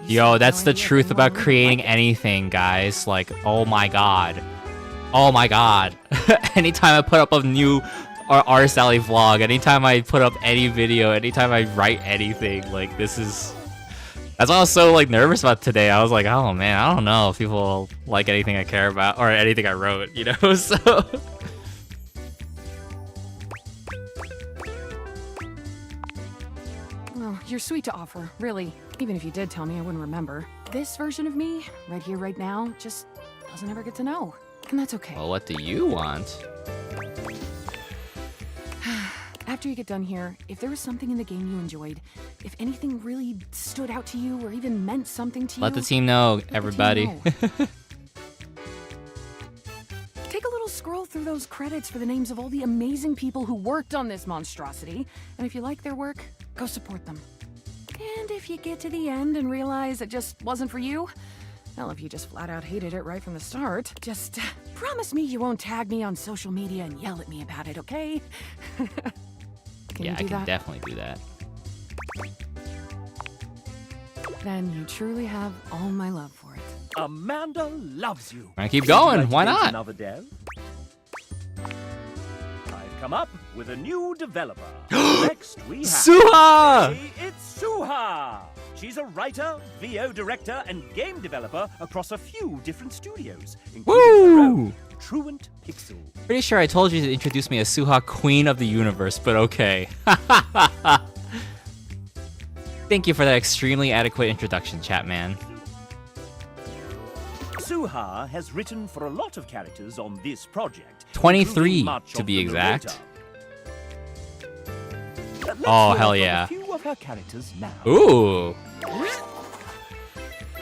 Speaker 1: Yo, that's the truth about creating anything, guys. Like, oh my god. Oh my god. Anytime I put up a new Artist Alley vlog, anytime I put up any video, anytime I write anything, like, this is... That's why I was so, like, nervous about today. I was like, oh man, I don't know if people like anything I care about, or anything I wrote, you know? So...
Speaker 7: Well, you're sweet to offer, really. Even if you did tell me, I wouldn't remember. This version of me, right here, right now, just doesn't ever get to know. And that's okay.
Speaker 1: Well, what do you want?
Speaker 7: After you get done here, if there was something in the game you enjoyed, if anything really stood out to you or even meant something to you...
Speaker 1: Let the team know, everybody.
Speaker 7: Take a little scroll through those credits for the names of all the amazing people who worked on this monstrosity. And if you like their work, go support them. And if you get to the end and realize it just wasn't for you, well, if you just flat out hated it right from the start, just promise me you won't tag me on social media and yell at me about it, okay?
Speaker 1: Yeah, I can definitely do that.
Speaker 7: Then you truly have all my love for it.
Speaker 21: Amanda loves you.
Speaker 1: I keep going.
Speaker 21: Would you
Speaker 1: Why
Speaker 21: like to date
Speaker 1: not?
Speaker 21: Another dev? I've come up with a new developer. Next we have...
Speaker 1: Suha!
Speaker 21: Hey, it's Suha! She's a writer, VO director, and game developer across a few different studios, including
Speaker 1: Woo!
Speaker 21: her own, Truant Pixel.
Speaker 1: Pretty sure I told you to introduce me as Suha, Queen of the Universe, but okay. Thank you for that extremely adequate introduction, Chatman.
Speaker 21: Suha has written for a lot of characters on this project.
Speaker 1: 23
Speaker 21: including much
Speaker 1: to
Speaker 21: of
Speaker 1: be
Speaker 21: the
Speaker 1: exact.
Speaker 21: narrator. Let's
Speaker 1: Oh,
Speaker 21: hear
Speaker 1: hell
Speaker 21: from
Speaker 1: yeah.
Speaker 21: A few of her characters now.
Speaker 1: Ooh.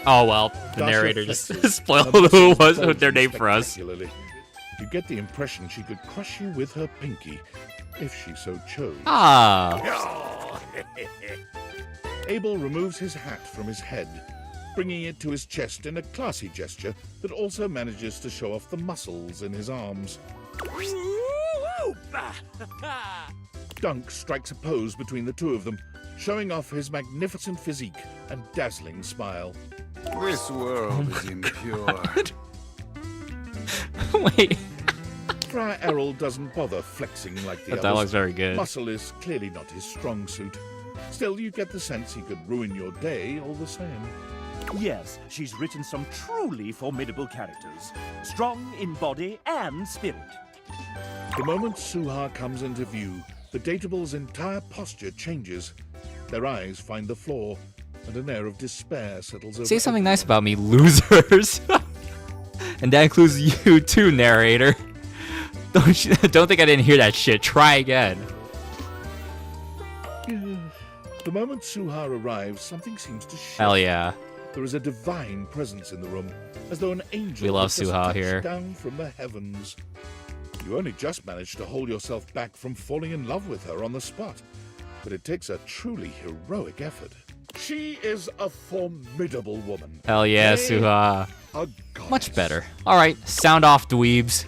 Speaker 1: Oh well, the
Speaker 2: Dasha
Speaker 1: narrator just
Speaker 2: flexes,
Speaker 1: spoiled
Speaker 2: her
Speaker 1: who
Speaker 2: muscles
Speaker 1: was
Speaker 2: bulging
Speaker 1: their name for us.
Speaker 2: spectacularly. You get the impression she could crush you with her pinky, if she so chose.
Speaker 1: Ah.
Speaker 2: Abel removes his hat from his head, bringing it to his chest in a classy gesture that also manages to show off the muscles in his arms. Dunk strikes a pose between the two of them, showing off his magnificent physique and dazzling smile.
Speaker 6: This world is impure.
Speaker 1: Wait.
Speaker 2: Friar Errol doesn't bother flexing like the
Speaker 1: That
Speaker 2: others.
Speaker 1: dialogue's very good.
Speaker 2: Muscle is clearly not his strong suit. Still, you get the sense he could ruin your day all the same.
Speaker 21: Yes, she's written some truly formidable characters, strong in body and spirit.
Speaker 2: The moment Suha comes into view, the Dateable's entire posture changes. Their eyes find the floor, and an air of despair settles over.
Speaker 1: Say something nice about me, losers. And that includes you too, narrator. Don't think I didn't hear that shit. Try again.
Speaker 2: The moment Suha arrives, something seems to shift.
Speaker 1: Hell yeah.
Speaker 2: There is a divine presence in the room, as though an angel
Speaker 1: We love
Speaker 2: had just
Speaker 1: Suha
Speaker 2: touched
Speaker 1: here.
Speaker 2: down from the heavens. You only just managed to hold yourself back from falling in love with her on the spot, but it takes a truly heroic effort. She is a formidable woman.
Speaker 1: Hell yeah,
Speaker 2: Nay,
Speaker 1: Suha.
Speaker 2: a
Speaker 1: Much better. Alright, sound off, dweebs.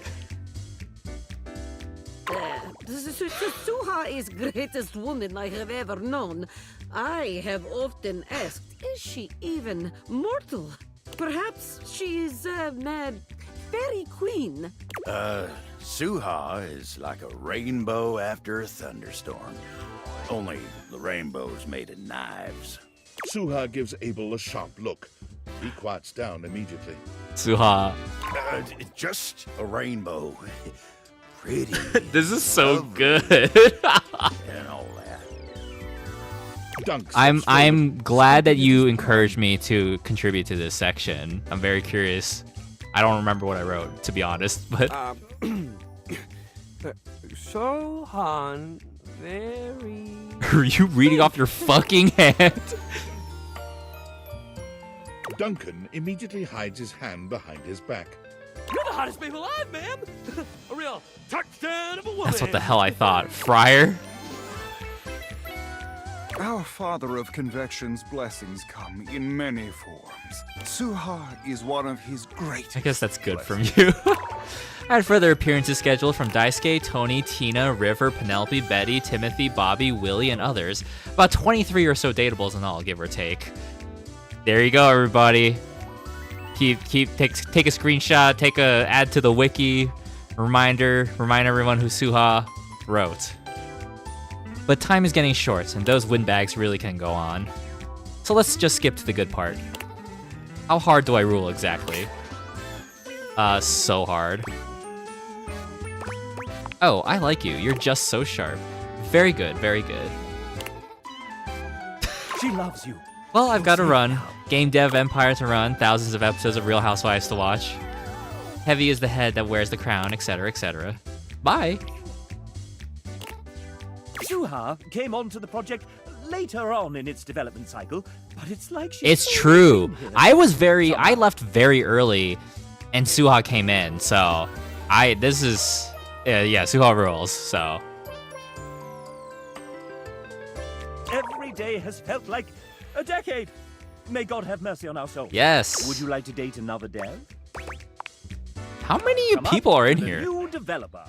Speaker 9: Suha is greatest woman I have ever known. I have often asked, is she even mortal? Perhaps she is a fairy queen.
Speaker 19: Suha is like a rainbow after a thunderstorm. Only the rainbow's made of knives.
Speaker 2: Suha gives Abel a sharp look. He quiets down immediately.
Speaker 1: Suha.
Speaker 19: Just a rainbow. Pretty.
Speaker 1: This is so good.
Speaker 19: and all that.
Speaker 1: I'm glad that you encouraged me to contribute to this section. I'm very curious. I don't remember what I wrote, to be honest, but
Speaker 10: Sohan, very.
Speaker 1: are you reading off your fucking hand?
Speaker 2: Duncan immediately hides his hand behind his back.
Speaker 10: You're the hottest babe alive, man! A real touchdown of a woman!
Speaker 1: That's what the hell I thought. Friar?
Speaker 6: Our Father of Convection's blessings come in many forms. Suha is one of his great.
Speaker 1: I guess that's good from you. I had further appearances scheduled from Daisuke, Tony, Tina, River, Penelope, Betty, Timothy, Bobby, Willie, and others. About 23 or so dateables in all, give or take. There you go, everybody. Take a screenshot, add to the wiki, remind everyone who Suha wrote. But time is getting short, and those windbags really can go on. So let's just skip to the good part. How hard do I rule exactly? So hard. Oh, I like you. You're just so sharp. Very good, very good.
Speaker 21: She loves you.
Speaker 1: Well, I've got to run. Game dev empire to run. Thousands of episodes of Real Housewives to watch. Heavy is the head that wears the crown, etc., etc. Bye.
Speaker 21: Suha came onto the project later on in its development cycle, but it's like she's
Speaker 1: It's
Speaker 21: always
Speaker 1: true.
Speaker 21: been here.
Speaker 1: I left very early, and Suha came in. So, Suha rules. So,
Speaker 21: Every day has felt like a decade. May God have mercy on our souls.
Speaker 1: Yes.
Speaker 21: Would you like to date another dev?
Speaker 1: how many
Speaker 21: Come up
Speaker 1: people are in
Speaker 21: with a
Speaker 1: here?
Speaker 21: New developer.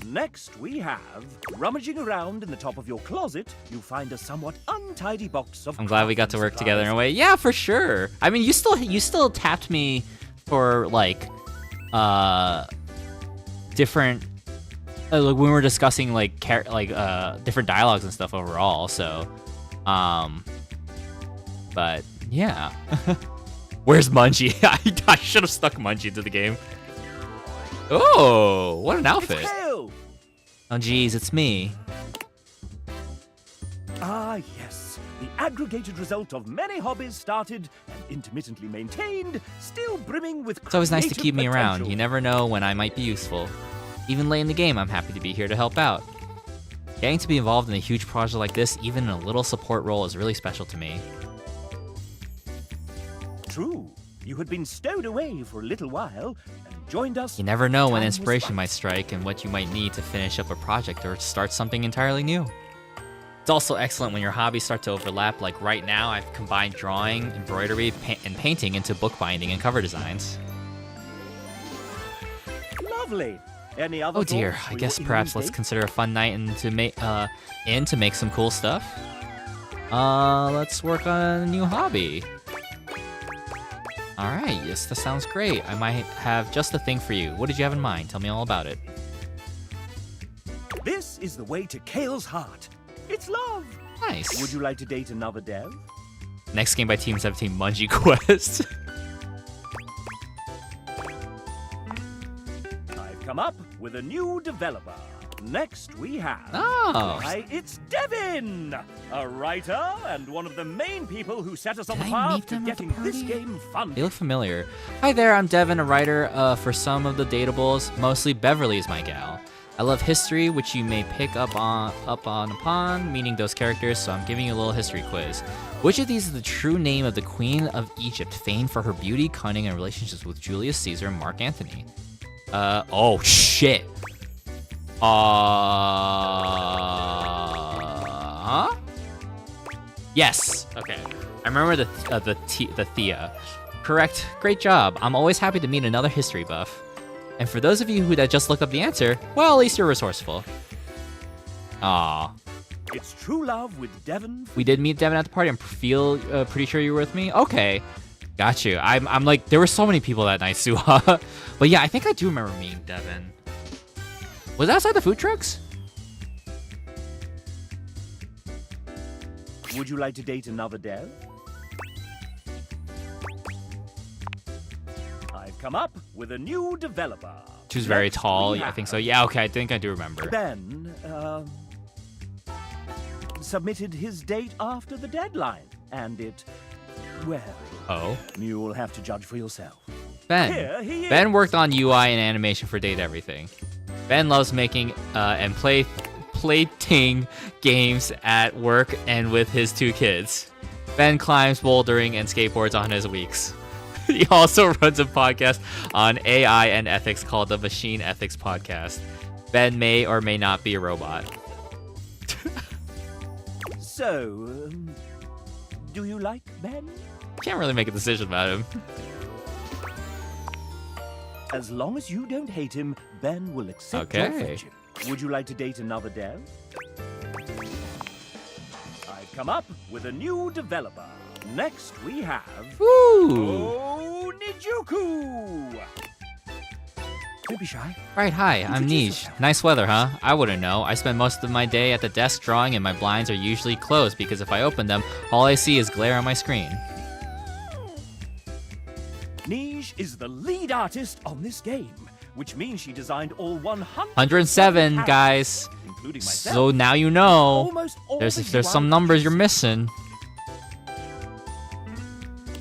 Speaker 21: Next, we have rummaging around in the top of your closet. You find a somewhat untidy box of.
Speaker 1: I'm glad we got to work
Speaker 21: crafting
Speaker 1: together in a
Speaker 21: supplies.
Speaker 1: way. Yeah, for sure. I mean, you still tapped me for like different like when we were discussing like different dialogues and stuff overall. So, But yeah. Where's Mungie? I should have stuck Mungie into the game. Oh, what an outfit. Oh, geez, it's me.
Speaker 21: Ah, yes. The aggregated result of many hobbies started and intermittently maintained, still brimming with
Speaker 1: It's always nice to
Speaker 21: creative
Speaker 1: keep me around.
Speaker 21: potential.
Speaker 1: You never know when I might be useful. Even late in the game, I'm happy to be here to help out. Getting to be involved in a huge project like this, even in a little support role, is really special to me.
Speaker 21: True. You had been stowed away for a little while and joined us.
Speaker 1: You never know when
Speaker 21: Time was
Speaker 1: inspiration
Speaker 21: right.
Speaker 1: might strike and what you might need to finish up a project or start something entirely new. It's also excellent when your hobbies start to overlap, like right now I've combined drawing, embroidery, and painting into bookbinding and cover designs.
Speaker 21: Lovely. Any other
Speaker 1: Oh dear,
Speaker 21: thoughts
Speaker 1: I
Speaker 21: for
Speaker 1: guess
Speaker 21: your
Speaker 1: perhaps
Speaker 21: evening's
Speaker 1: let's
Speaker 21: date?
Speaker 1: consider a fun night and to make some cool stuff. Let's work on a new hobby. Alright, yes, that sounds great. I might have just the thing for you. What did you have in mind? Tell me all about it.
Speaker 21: This is the way to Kale's heart. It's love.
Speaker 1: Nice.
Speaker 21: Would you like to date another dev?
Speaker 1: Next game by Team 17, Mungie Quest.
Speaker 21: I've come up with a new developer. Next we have...
Speaker 1: Oh.
Speaker 21: Why, it's Devin! A writer and one of the main people who set us on the
Speaker 1: I
Speaker 21: path
Speaker 1: meet
Speaker 21: to
Speaker 1: them at the
Speaker 21: getting this game funded.
Speaker 1: They look familiar. Hi there, I'm Devin, a writer for some of the datables. Mostly Beverly is my gal. I love history, which you may pick up upon, meaning those characters, so I'm giving you a little history quiz. Which of these is the true name of the Queen of Egypt, famed for her beauty, cunning, and relationships with Julius Caesar and Mark Antony? Oh shit. Huh? Yes. Okay. I remember the Thea. Correct. Great job. I'm always happy to meet another history buff. And for those of you who just looked up the answer, well, at least you're resourceful. Aw.
Speaker 21: It's true love with Devin.
Speaker 1: We did meet Devin at the party. I'm pretty sure you were with me. Okay. Got you. I'm like, there were so many people that night, Suha. But yeah, I think I do remember meeting Devin. Was that outside the food trucks?
Speaker 21: Would you like to date another dev? I've come up with a new developer.
Speaker 1: She was very
Speaker 21: Next
Speaker 1: tall.
Speaker 21: we
Speaker 1: Yeah, I
Speaker 21: have
Speaker 1: think so. Yeah, okay. I think I do remember.
Speaker 21: Ben, submitted his date after the deadline, and it, well,
Speaker 1: Oh.
Speaker 21: you'll have to judge for yourself.
Speaker 1: Ben.
Speaker 21: Here he
Speaker 1: Ben
Speaker 21: is.
Speaker 1: worked on UI and animation for Date Everything. Ben loves making and playing games at work and with his 2 kids. Ben climbs bouldering and skateboards on his weeks. He also runs a podcast on AI and ethics called the Machine Ethics Podcast. Ben may or may not be a robot.
Speaker 21: So, do you like Ben?
Speaker 1: Can't really make a decision about him.
Speaker 21: As long as you don't hate him, Ben will accept your
Speaker 1: Okay.
Speaker 21: friendship. Would you like to date another dev? I've come up with a new developer. Next we have... Oh, Nijuku! Don't be shy.
Speaker 1: Right, hi, I'm Niche. Nice weather, huh? I wouldn't know. I spend most of my day at the desk drawing and my blinds are usually closed because if I open them, all I see is glare on my screen.
Speaker 21: Niche is the lead artist on this game, which means she designed all 107
Speaker 1: 107, guys.
Speaker 21: including myself.
Speaker 1: So now you know.
Speaker 21: Almost all
Speaker 1: There's
Speaker 21: the
Speaker 1: some
Speaker 21: UI
Speaker 1: numbers you're missing.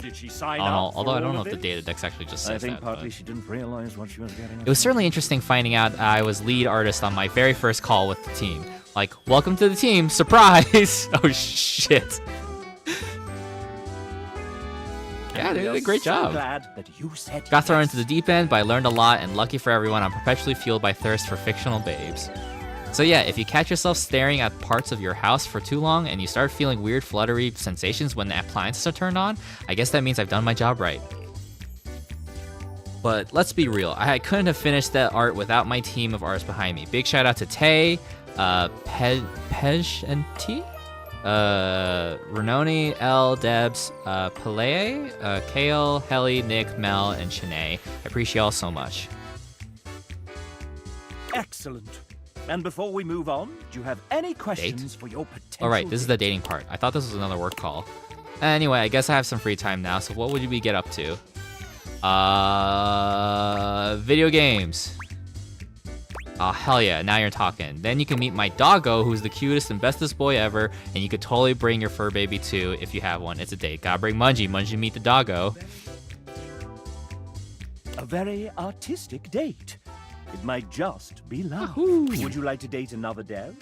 Speaker 21: Did she sign
Speaker 1: Although
Speaker 21: up?
Speaker 1: although
Speaker 21: for
Speaker 1: I don't
Speaker 21: all
Speaker 1: know
Speaker 21: of
Speaker 1: if the
Speaker 21: this?
Speaker 1: data deck actually just
Speaker 21: I
Speaker 1: says
Speaker 21: think
Speaker 1: that.
Speaker 21: partly
Speaker 1: but-
Speaker 21: she didn't realize what she was getting.
Speaker 1: It was certainly interesting finding out I was lead artist on my very first call with the team. Like, welcome to the team, surprise! Oh shit. Yeah, they did a great
Speaker 21: So
Speaker 1: job.
Speaker 21: glad that you said
Speaker 1: Got thrown into the deep end, but I learned a lot, and lucky for everyone, I'm perpetually fueled by thirst for fictional babes. So yeah, if you catch yourself staring at parts of your house for too long and you start feeling weird fluttery sensations when the appliances are turned on, I guess that means I've done my job right. But let's be real, I couldn't have finished that art without my team of artists behind me. Big shout out to Tay, Pej and T, Renoni, L, Debs, Pele, Kale, Helly, Nick, Mel, and Shanae. I appreciate y'all so much.
Speaker 21: Excellent. And before we move on, do you have any questions for your potential?
Speaker 1: All right, this is the dating part. I thought this was another work call. Anyway, I guess I have some free time now, so what would we get up to? Video games. Oh, hell yeah, now you're talking. Then you can meet my doggo, who's the cutest and bestest boy ever, and you could totally bring your fur baby too if you have one. It's a date. Gotta bring Mungie. Mungie meet the doggo.
Speaker 21: A very artistic date. It might just be love. Would you like to date another dev?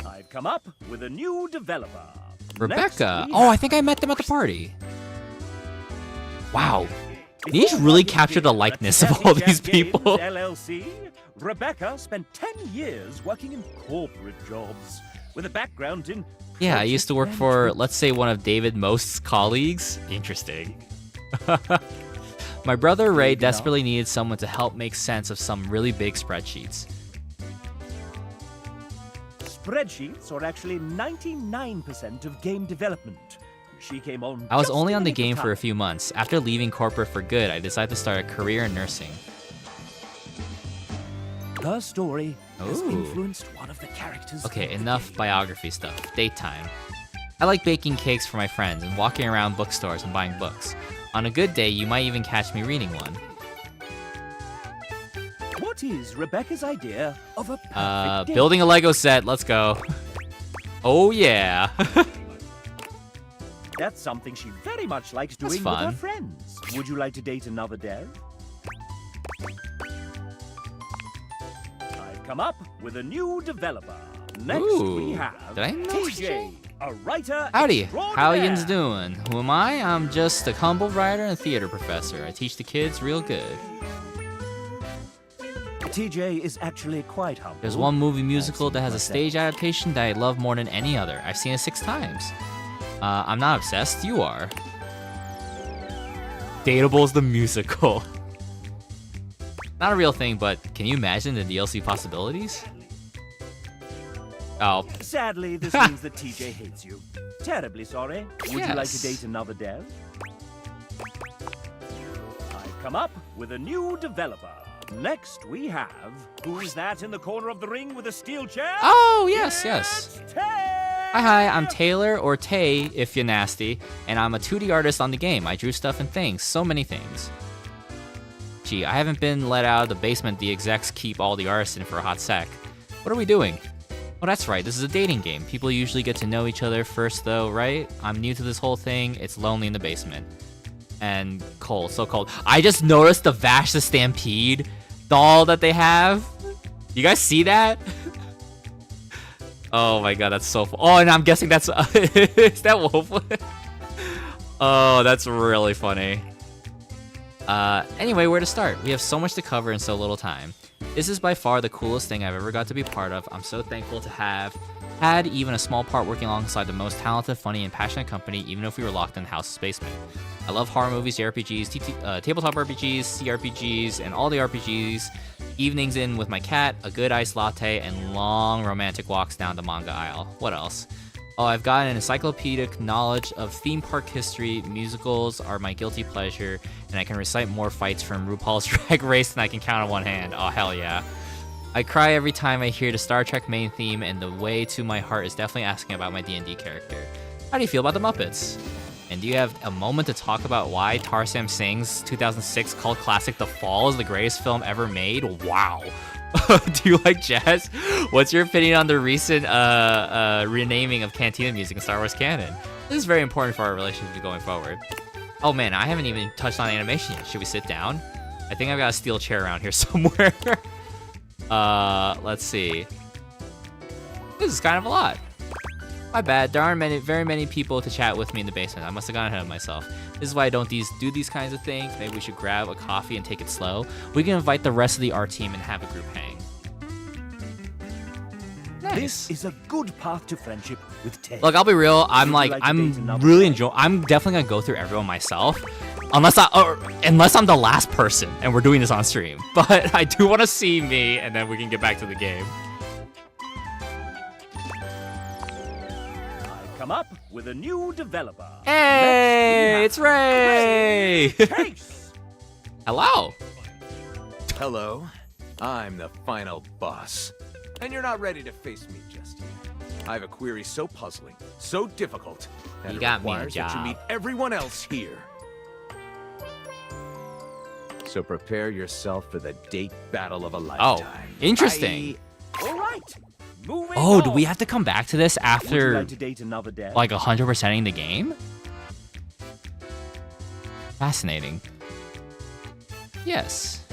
Speaker 21: I've come up with a new developer.
Speaker 1: Rebecca. Oh, I think I met them at the party. Wow. These really captured the likeness of all these people.
Speaker 21: LLC, Rebecca spent 10 years working in corporate jobs with a background in...
Speaker 1: Yeah, I used to work for, let's say, one of David Most's colleagues. Interesting. My brother Ray desperately needed someone to help make sense of some really big spreadsheets.
Speaker 21: Spreadsheets are actually 99% of game development. She came on.
Speaker 1: I was only on the game for a few months. After leaving corporate for good, I decided to start a career in nursing.
Speaker 21: Her story has
Speaker 1: Ooh.
Speaker 21: influenced one of the characters.
Speaker 1: Okay, enough biography stuff. Date time. I like baking cakes for my friends and walking around bookstores and buying books. On a good day, you might even catch me reading one.
Speaker 21: What is Rebecca's idea of a perfect date?
Speaker 1: Building a Lego set. Let's go. Oh yeah.
Speaker 21: That's something she very much likes
Speaker 1: That's
Speaker 21: doing with her
Speaker 1: fun.
Speaker 21: friends. Would you like to date another dev? I've come up with a new developer. Next
Speaker 1: Ooh,
Speaker 21: we have
Speaker 1: did I know
Speaker 21: TJ, a writer.
Speaker 1: Howdy. How
Speaker 21: extraordinaire.
Speaker 1: yins doing? Who am I? I'm just a humble writer and theater professor. I teach the kids real good.
Speaker 21: TJ is actually quite humble.
Speaker 1: There's one movie musical that has a stage adaptation that I love more than any other. I've seen it 6 times. I'm not obsessed. You are. Dateable's the musical. Not a real thing, but can you imagine the DLC possibilities? Oh.
Speaker 21: Sadly, this means that TJ hates you. Terribly sorry. Would you like to
Speaker 1: Yes.
Speaker 21: date another dev? I've come up with a new developer. Next we have... Who's that in the corner of the ring with a steel chair?
Speaker 1: Oh, yes, yes. Hi, I'm Taylor, or Tay, if you're nasty, and I'm a 2D artist on the game. I drew stuff and things, so many things. Gee, I haven't been let out of the basement the execs keep all the artists in for a hot sec. What are we doing? Oh, that's right, this is a dating game. People usually get to know each other first though, right? I'm new to this whole thing, it's lonely in the basement. And cold, so cold. I just noticed the Vash the Stampede doll that they have. You guys see that? Oh my god, that's so Oh, and I'm guessing that's... is that Wolfwood? Oh, that's really funny. Anyway, where to start? We have so much to cover in so little time. This is by far the coolest thing I've ever got to be part of. I'm so thankful to have had even a small part working alongside the most talented, funny, and passionate company, even if we were locked in the house's basement. I love horror movies, JRPGs, tabletop RPGs, CRPGs, and all the RPGs. Evenings in with my cat, a good iced latte, and long romantic walks down the manga aisle. What else? Oh, I've got an encyclopedic knowledge of theme park history. Musicals are my guilty pleasure, and I can recite more fights from RuPaul's Drag Race than I can count on one hand. Oh, hell yeah. I cry every time I hear the Star Trek main theme, and the way to my heart is definitely asking about my D&D character. How do you feel about the Muppets? And do you have a moment to talk about why Tarsem Singh's 2006 cult classic The Fall is the greatest film ever made? Wow. Do you like jazz? What's your opinion on the recent renaming of Cantina music in Star Wars canon? This is very important for our relationship going forward. Oh man, I haven't even touched on animation yet. Should we sit down? I think I've got a steel chair around here somewhere. Let's see. This is kind of a lot. My bad, there aren't very many people to chat with me in the basement. I must have gone ahead of myself. This is why I don't do these kinds of things. Maybe we should grab a coffee and take it slow. We can invite the rest of the art team and have a group hang. Nice.
Speaker 21: This is a good path to friendship with Tay.
Speaker 1: Look, I'll be real. I'm really enjoying. I'm definitely gonna go through everyone myself, unless I'm the last person and we're doing this on stream. But I do want to see me, and then we can get back to the game.
Speaker 21: Come up with a new developer.
Speaker 1: Hey, it's Ray. Hello.
Speaker 22: Hello. I'm the final boss. And you're not ready to face me just yet.
Speaker 6: I have a query so puzzling, so difficult, that
Speaker 1: You
Speaker 6: it
Speaker 1: got me a
Speaker 6: requires that you
Speaker 1: job.
Speaker 6: meet everyone else here. So prepare yourself for the date battle of a lifetime.
Speaker 1: interesting.
Speaker 21: All right. Moving
Speaker 1: Oh, do
Speaker 21: on.
Speaker 1: we have to come back to this
Speaker 21: Would you
Speaker 1: after
Speaker 21: like to date another dev?
Speaker 1: like 100%ing the game? Fascinating. Yes.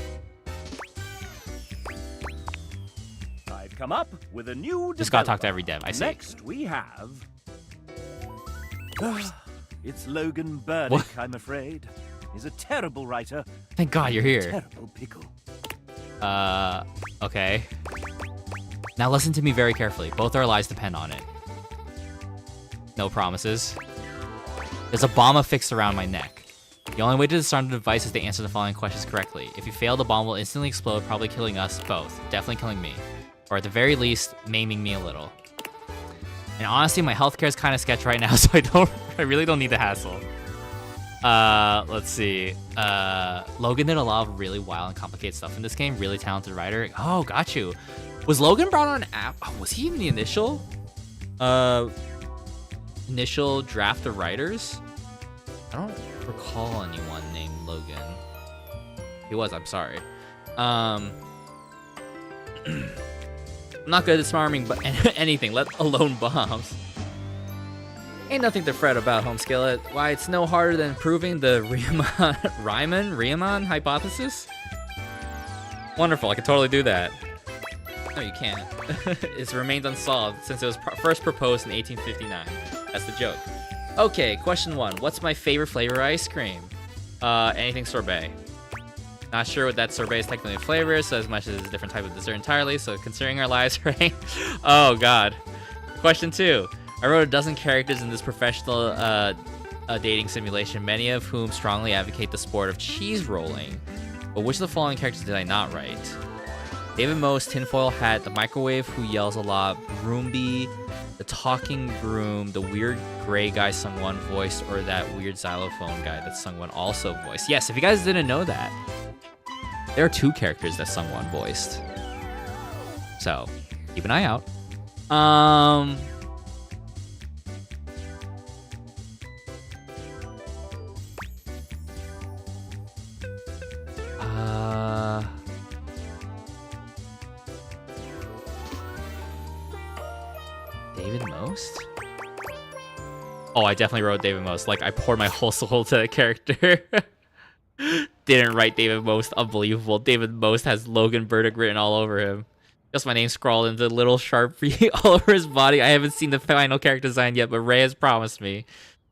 Speaker 21: I've come up with a new
Speaker 1: Just gotta talk to
Speaker 21: developer.
Speaker 1: every dev, I see.
Speaker 21: Next, we have... it's Logan Burdick,
Speaker 1: What?
Speaker 21: I'm afraid. He's a terrible writer.
Speaker 1: Thank God you're here.
Speaker 21: Terrible pickle.
Speaker 1: Okay. Now listen to me very carefully. Both our lives depend on it. No promises. There's a bomb affixed around my neck. The only way to disarm the device is to answer the following questions correctly. If you fail, the bomb will instantly explode, probably killing us both. Definitely killing me. Or at the very least, maiming me a little. And honestly, my healthcare is kind of sketch right now, so I really don't need the hassle. Let's see. Logan did a lot of really wild and complicated stuff in this game. Really talented writer. Oh, got you. Was Logan brought on an app? Oh, was he even the initial draft of writers? I don't recall anyone named Logan. He was, I'm sorry. I'm not good at smarming but anything, let alone bombs. Ain't nothing to fret about, Home Skillet. Why, it's no harder than proving the Riemann hypothesis? Wonderful, I could totally do that. No, you can't. It's remained unsolved since it was first proposed in 1859. That's the joke. Okay, question 1. What's my favorite flavor of ice cream? Anything sorbet. Not sure what that sorbet is technically flavor is, so as much as it's a different type of dessert entirely, so considering our lives, right? Oh, God. Question 2. I wrote a dozen characters in this professional dating simulation, many of whom strongly advocate the sport of cheese rolling. But which of the following characters did I not write? David Most, Tinfoil Hat, the microwave who yells a lot, Broomby, the talking broom, the weird gray guy Sungwon voiced, or that weird xylophone guy that Sungwon also voiced. Yes, if you guys didn't know that, there are 2 characters that Sungwon voiced. So, keep an eye out. David Most? Oh, I definitely wrote David Most. Like, I poured my whole soul to that character. Didn't write David Most. Unbelievable. David Most has Logan Burdick written all over him. Just my name scrawled into little Sharpie all over his body. I haven't seen the final character design yet, but Ray has promised me.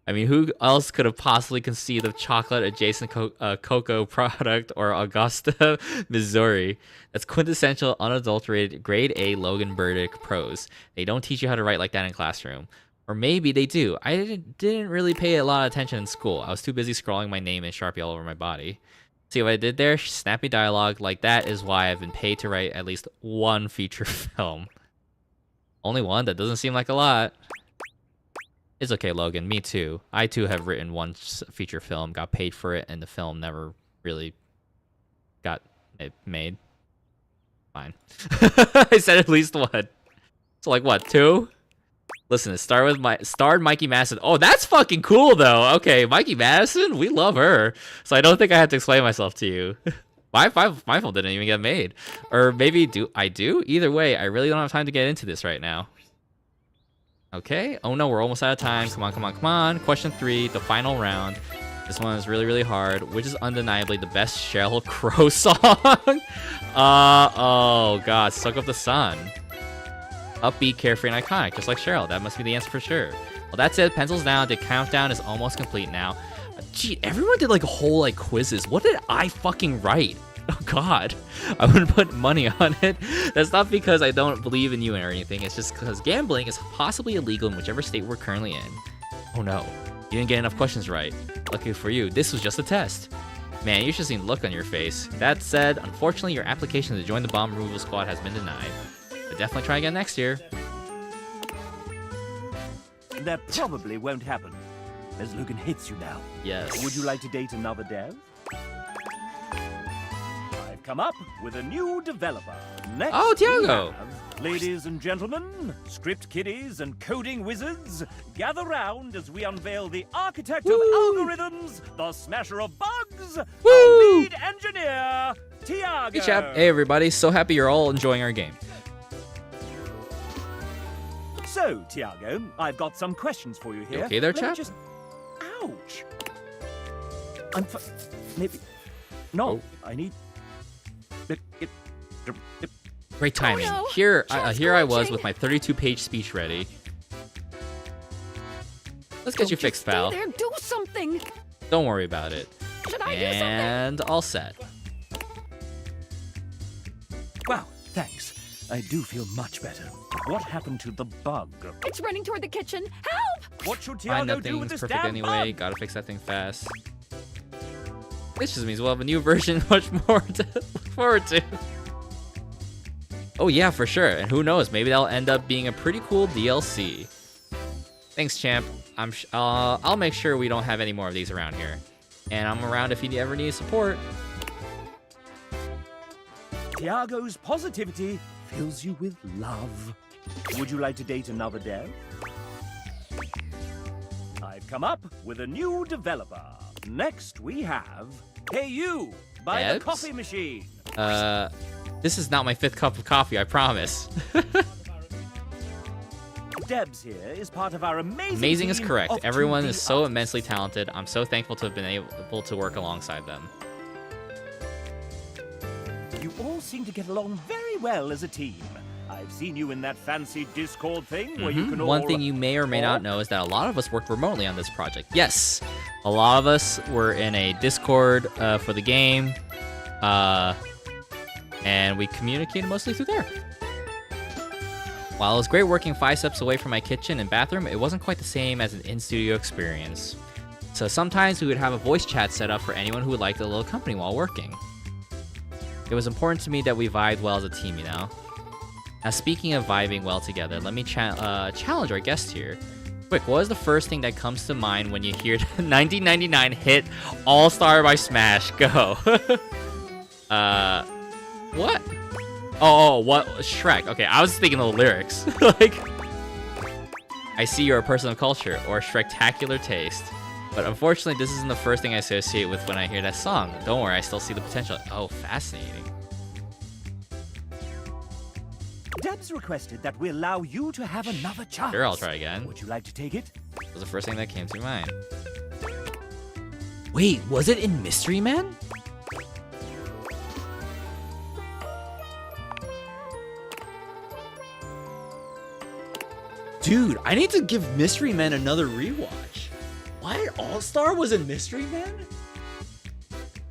Speaker 1: I mean, who else could have possibly conceived of chocolate-adjacent cocoa product or Augusta, Missouri? That's quintessential, unadulterated, grade A Logan Burdick prose. They don't teach you how to write like that in classroom. Or maybe they do. I didn't really pay a lot of attention in school. I was too busy scrawling my name in Sharpie all over my body. See what I did there? Snappy dialogue. Like, that is why I've been paid to write at least 1 feature film. Only 1? That doesn't seem like a lot. It's okay, Logan. Me too. I too have written 1 feature film, got paid for it, and the film never really got it made. Fine. I said at least 1. So like what, 2? Listen, it starred Mikey Madison. Oh, that's fucking cool though. Okay, Mikey Madison, we love her. So I don't think I have to explain myself to you. My film didn't even get made. Or maybe I do? Either way, I really don't have time to get into this right now. Okay. Oh no, we're almost out of time. Come on, come on, come on. Question 3, the final round. This one is really, really hard. Which is undeniably the best Sheryl Crow song? Oh god, Soak Up the Sun. Upbeat, carefree, and iconic, just like Sheryl. That must be the answer for sure. Well, that's it. Pencils down. The countdown is almost complete now. Gee, everyone did like whole like quizzes. What did I fucking write? Oh god, I wouldn't put money on it. That's not because I don't believe in you or anything. It's just because gambling is possibly illegal in whichever state we're currently in. Oh no, you didn't get enough questions right. Lucky for you, this was just a test. Man, you should see the look on your face. That said, unfortunately, your application to join the bomb removal squad has been denied. But definitely try again next year.
Speaker 21: That probably won't happen, as Logan hates you now.
Speaker 1: Yes.
Speaker 21: Would you like to date another dev? I've come up with a new developer. Next,
Speaker 1: Oh, Tiago!
Speaker 21: we have Ladies and gentlemen, script kiddies and coding wizards, gather round as we unveil the architect of algorithms, the smasher of bugs, our lead engineer, Tiago.
Speaker 1: Hey, chap. Hey, everybody. So happy you're all enjoying our game.
Speaker 21: So, Tiago, I've got some questions for you here.
Speaker 1: You okay there,
Speaker 21: Let me
Speaker 1: chap?
Speaker 21: just... Ouch. Maybe... No, I need...
Speaker 1: Great timing.
Speaker 7: no.
Speaker 1: Here
Speaker 7: Chap's
Speaker 1: I was
Speaker 7: glitching.
Speaker 1: with my 32-page speech ready. Let's get you fixed,
Speaker 7: Stay
Speaker 1: pal.
Speaker 7: there, do something.
Speaker 1: Don't worry about it.
Speaker 7: Should I do something?
Speaker 1: And all set.
Speaker 21: Wow, thanks. I do feel much better. What happened to the bug?
Speaker 7: It's running toward the kitchen. Help!
Speaker 21: What should
Speaker 1: Fine,
Speaker 21: Tiago do with
Speaker 1: nothing's
Speaker 21: this
Speaker 1: perfect
Speaker 21: damn
Speaker 1: anyway.
Speaker 21: bug?
Speaker 1: Gotta fix that thing fast. This just means we'll have a new version, much more to look forward to. Oh yeah, for sure. And who knows? Maybe that'll end up being a pretty cool DLC. Thanks, champ. I'll make sure we don't have any more of these around here. And I'm around if you ever need support.
Speaker 21: Tiago's positivity fills you with love. Would you like to date another dev? I've come up with a new developer. Next we have Hey You by the
Speaker 1: Devs?
Speaker 21: Coffee Machine.
Speaker 1: This is not my 5th cup of coffee, I promise.
Speaker 21: Debs here is part of our
Speaker 1: Amazing is
Speaker 21: team
Speaker 1: correct.
Speaker 21: of
Speaker 1: Everyone
Speaker 21: 2D
Speaker 1: is so
Speaker 21: artists.
Speaker 1: immensely talented. I'm so thankful to have been able to work alongside them.
Speaker 21: You all seem to get along very well as a team. I've seen you in that fancy Discord thing where you can all...
Speaker 1: One thing you may or may not know is that a lot of us worked remotely on this project. Yes, a lot of us were in a Discord for the game, and we communicated mostly through there. While it was great working 5 steps away from my kitchen and bathroom, it wasn't quite the same as an in-studio experience. So sometimes we would have a voice chat set up for anyone who would like a little company while working. It was important to me that we vibed well as a team, you know? Now, speaking of vibing well together, let me challenge our guest here. Quick, what is the first thing that comes to mind when you hear 1999 hit All-Star by Smash? Go. What? Oh, what? Shrek. Okay, I was thinking of the lyrics. Like, I see you're a person of culture or Shrektacular taste. But unfortunately, this isn't the first thing I associate with when I hear that song. Don't worry, I still see the potential. Oh, fascinating.
Speaker 21: Debs requested that we allow you to have another chance.
Speaker 1: Sure, I'll try again.
Speaker 21: Would you like to take it?
Speaker 1: That was the first thing that came to mind. Wait, was it in Mystery Men? Dude, I need to give Mystery Men another rewatch. What? All-Star was in Mystery Men?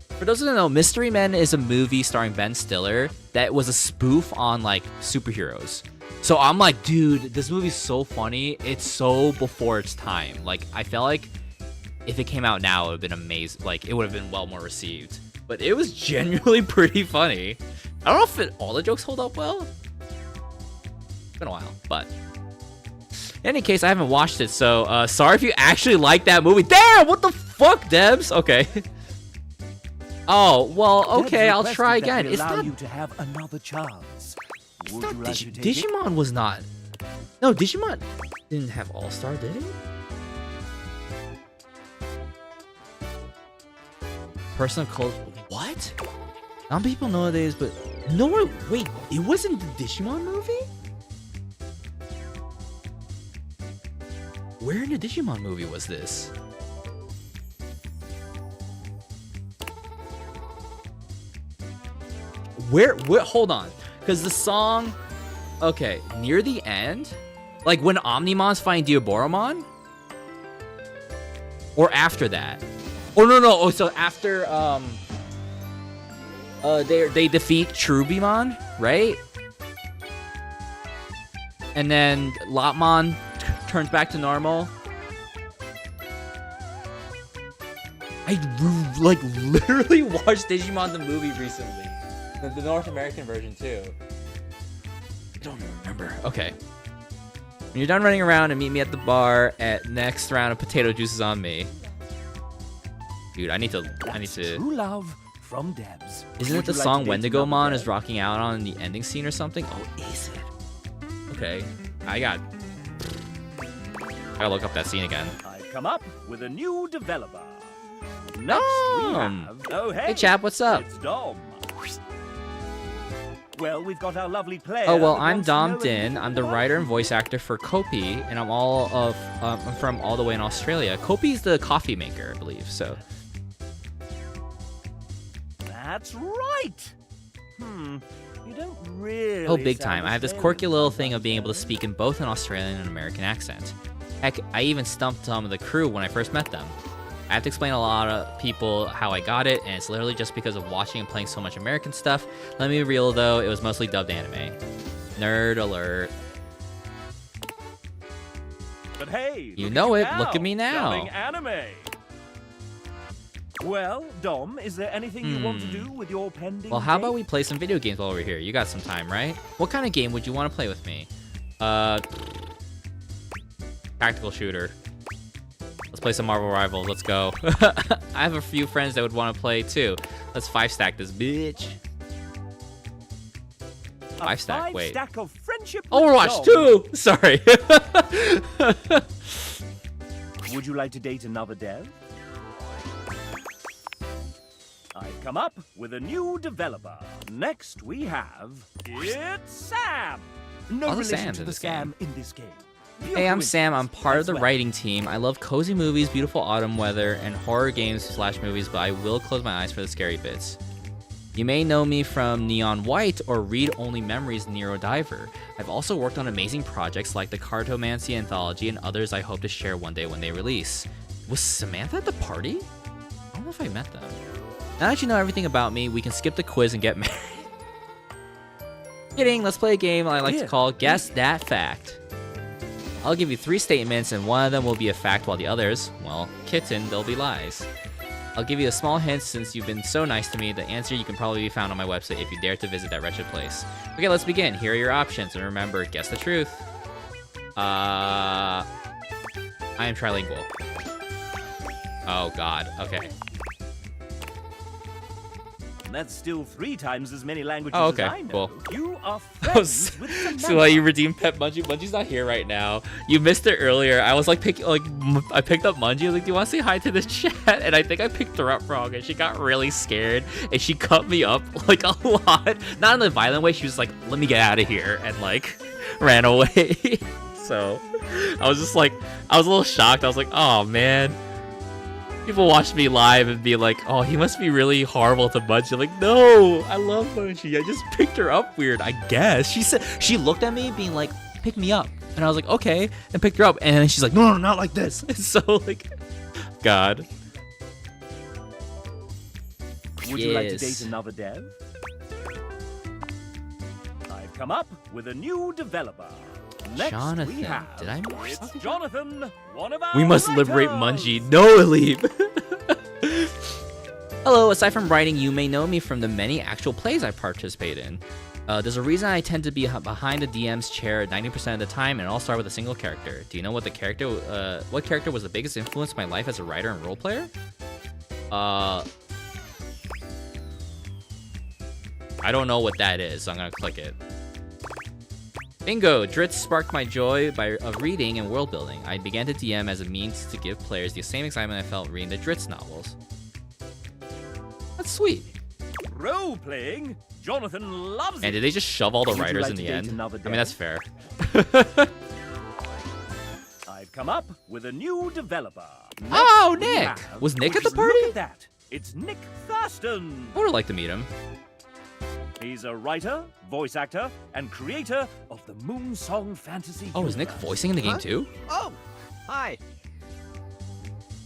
Speaker 1: For those who don't know, Mystery Men is a movie starring Ben Stiller that was a spoof on, like, superheroes. So I'm like, dude, this movie's so funny. It's so before its time. Like, I felt like if it came out now, it would have been amazing. Like, it would have been well more received. But it was genuinely pretty funny. I don't know if all the jokes hold up well. It's been a while, but... In any case, I haven't watched it, so sorry if you actually like that movie. Damn, what the fuck, Debs? Okay. Oh, well, okay,
Speaker 21: Debs
Speaker 1: I'll
Speaker 21: requested
Speaker 1: try
Speaker 21: that
Speaker 1: again.
Speaker 21: we
Speaker 1: It's
Speaker 21: allow
Speaker 1: not...
Speaker 21: you to have another chance. Would
Speaker 1: Not
Speaker 21: you like to take it?
Speaker 1: Digimon was not... No, Digimon didn't have All-Star, did it? Person of Culture... What? Not people nowadays, but... No, wait, it wasn't the Digimon movie? Where in the Digimon movie was this? Where hold on. Because the song... Okay, near the end? Like when Omnimon's fighting Diaboromon? Or after that? Oh, no. Oh, so after, they defeat Trubimon, right? And then Lopmon turns back to normal. I, like, literally watched Digimon the movie recently. The North American version, too. I don't remember. Okay. When you're done running around and meet me at the bar at next round of potato juice is on me. Dude, I need to...
Speaker 21: True love from Debs.
Speaker 1: Isn't it the song Wendigomon is rocking out on in the ending scene or something? Oh, is it? Okay. I gotta look up that scene again.
Speaker 21: I've come up with a new developer. Next we have... Oh, hey!
Speaker 1: Hey, chap, what's up?
Speaker 21: It's Dom. Well, we've got our lovely player.
Speaker 1: Oh, well,
Speaker 21: that
Speaker 1: I'm
Speaker 21: wants to
Speaker 1: Dom
Speaker 21: know
Speaker 1: Din. I'm the writer and voice actor for Kopi, and I'm from all the way in Australia. Kopi's the coffee maker, I believe, so.
Speaker 21: That's right! You don't really...
Speaker 1: Oh, big
Speaker 21: sound
Speaker 1: time. I have this
Speaker 21: Australian.
Speaker 1: quirky little thing of being able to speak in both an Australian and American accent. Heck, I even stumped some of the crew when I first met them. I have to explain a lot of people how I got it, and it's literally just because of watching and playing so much American stuff. Let me be real though, it was mostly dubbed anime. Nerd alert.
Speaker 21: But hey,
Speaker 1: You
Speaker 21: look
Speaker 1: know
Speaker 21: at
Speaker 1: it,
Speaker 21: you
Speaker 1: look at me now.
Speaker 21: Dubbing anime. Well, Dom, is there anything you want to do with your pending
Speaker 1: Well, how
Speaker 21: date?
Speaker 1: about we play some video games while we're here? You got some time, right? What kind of game would you want to play with me? Tactical shooter. Let's play some Marvel Rivals. Let's go. I have a few friends that would want to play too. Let's 5-stack this bitch. 5-stack, wait.
Speaker 21: Stack of friendship with
Speaker 1: Overwatch
Speaker 21: Dom.
Speaker 1: 2! Sorry.
Speaker 21: Would you like to date another dev? I've come up with a new developer. Next we have... It's Sam! No
Speaker 1: All the
Speaker 21: relation
Speaker 1: Sams
Speaker 21: to
Speaker 1: in
Speaker 21: the
Speaker 1: this
Speaker 21: Sam in this game. Pure
Speaker 1: Hey, I'm Sam. I'm part of the
Speaker 21: That's
Speaker 1: writing team. I love cozy movies, beautiful autumn weather, and horror games / movies, but I will close my eyes for the scary bits. You may know me from Neon White or Read Only Memories Nero Diver. I've also worked on amazing projects like the Cartomancy Anthology and others I hope to share one day when they release. Was Samantha at the party? I don't know if I met them. Now that you know everything about me, we can skip the quiz and get married. Kidding, let's play a game I like to call Guess That Fact. I'll give you 3 statements and one of them will be a fact while the others, well, kitten, they'll be lies. I'll give you a small hint since you've been so nice to me. The answer you can probably be found on my website if you dare to visit that wretched place. Okay, let's begin. Here are your options, and remember, guess the truth. I am trilingual. Oh God. Okay.
Speaker 21: That's still 3 times as many languages
Speaker 1: Oh, okay.
Speaker 21: as I know.
Speaker 1: Cool.
Speaker 21: You are friends with Samantha.
Speaker 1: So you redeemed Pet Mungie. Mungie's not here right now. You missed it earlier. I was like, I picked up Mungie. I was like, do you want to say hi to this chat? And I think I picked her up wrong, and she got really scared, and she cut me up like a lot. Not in a violent way. She was like, let me get out of here, and like ran away. So I was just like, I was a little shocked. I was like, oh man. People watch me live and be like, oh, he must be really horrible to Mungie. I'm like, no, I love Mungie. I just picked her up weird, I guess. She said, she looked at me being like, pick me up. And I was like, okay, and picked her up. And then she's like, no, not like this. And so like, God.
Speaker 21: Would you like to date another dev? I've come up with a new developer. Next
Speaker 1: Jonathan.
Speaker 21: we have...
Speaker 1: Did I
Speaker 21: It's Jonathan, one of our
Speaker 1: We must liberate Mungie. No, Alib. Hello, aside from writing, you may know me from the many actual plays I participate in. There's a reason I tend to be behind the DM's chair 90% of the time, and it all started with a single character. Do you know what character was the biggest influence in my life as a writer and role player? I don't know what that is, so I'm gonna click it. Bingo! Dritz sparked my joy of reading and world building. I began to DM as a means to give players the same excitement I felt reading the Dritz novels. That's sweet.
Speaker 21: Role playing? Jonathan loves it.
Speaker 1: And did they just shove all the
Speaker 21: Would you
Speaker 1: writers
Speaker 21: like
Speaker 1: in
Speaker 21: to
Speaker 1: the
Speaker 21: date
Speaker 1: end?
Speaker 21: another
Speaker 1: I mean, that's
Speaker 21: dev?
Speaker 1: fair.
Speaker 21: I've come up with a new developer.
Speaker 1: Oh,
Speaker 21: Next we
Speaker 1: Nick!
Speaker 21: have-
Speaker 1: Was Nick
Speaker 21: would
Speaker 1: at the
Speaker 21: you
Speaker 1: party?
Speaker 21: Look at that. It's Nick Thurston.
Speaker 1: I would have liked to meet him.
Speaker 21: He's a writer, voice actor, and creator of the Moonsong Fantasy
Speaker 1: Oh, is Nick
Speaker 21: universe.
Speaker 1: voicing in the game too?
Speaker 4: Oh, hi.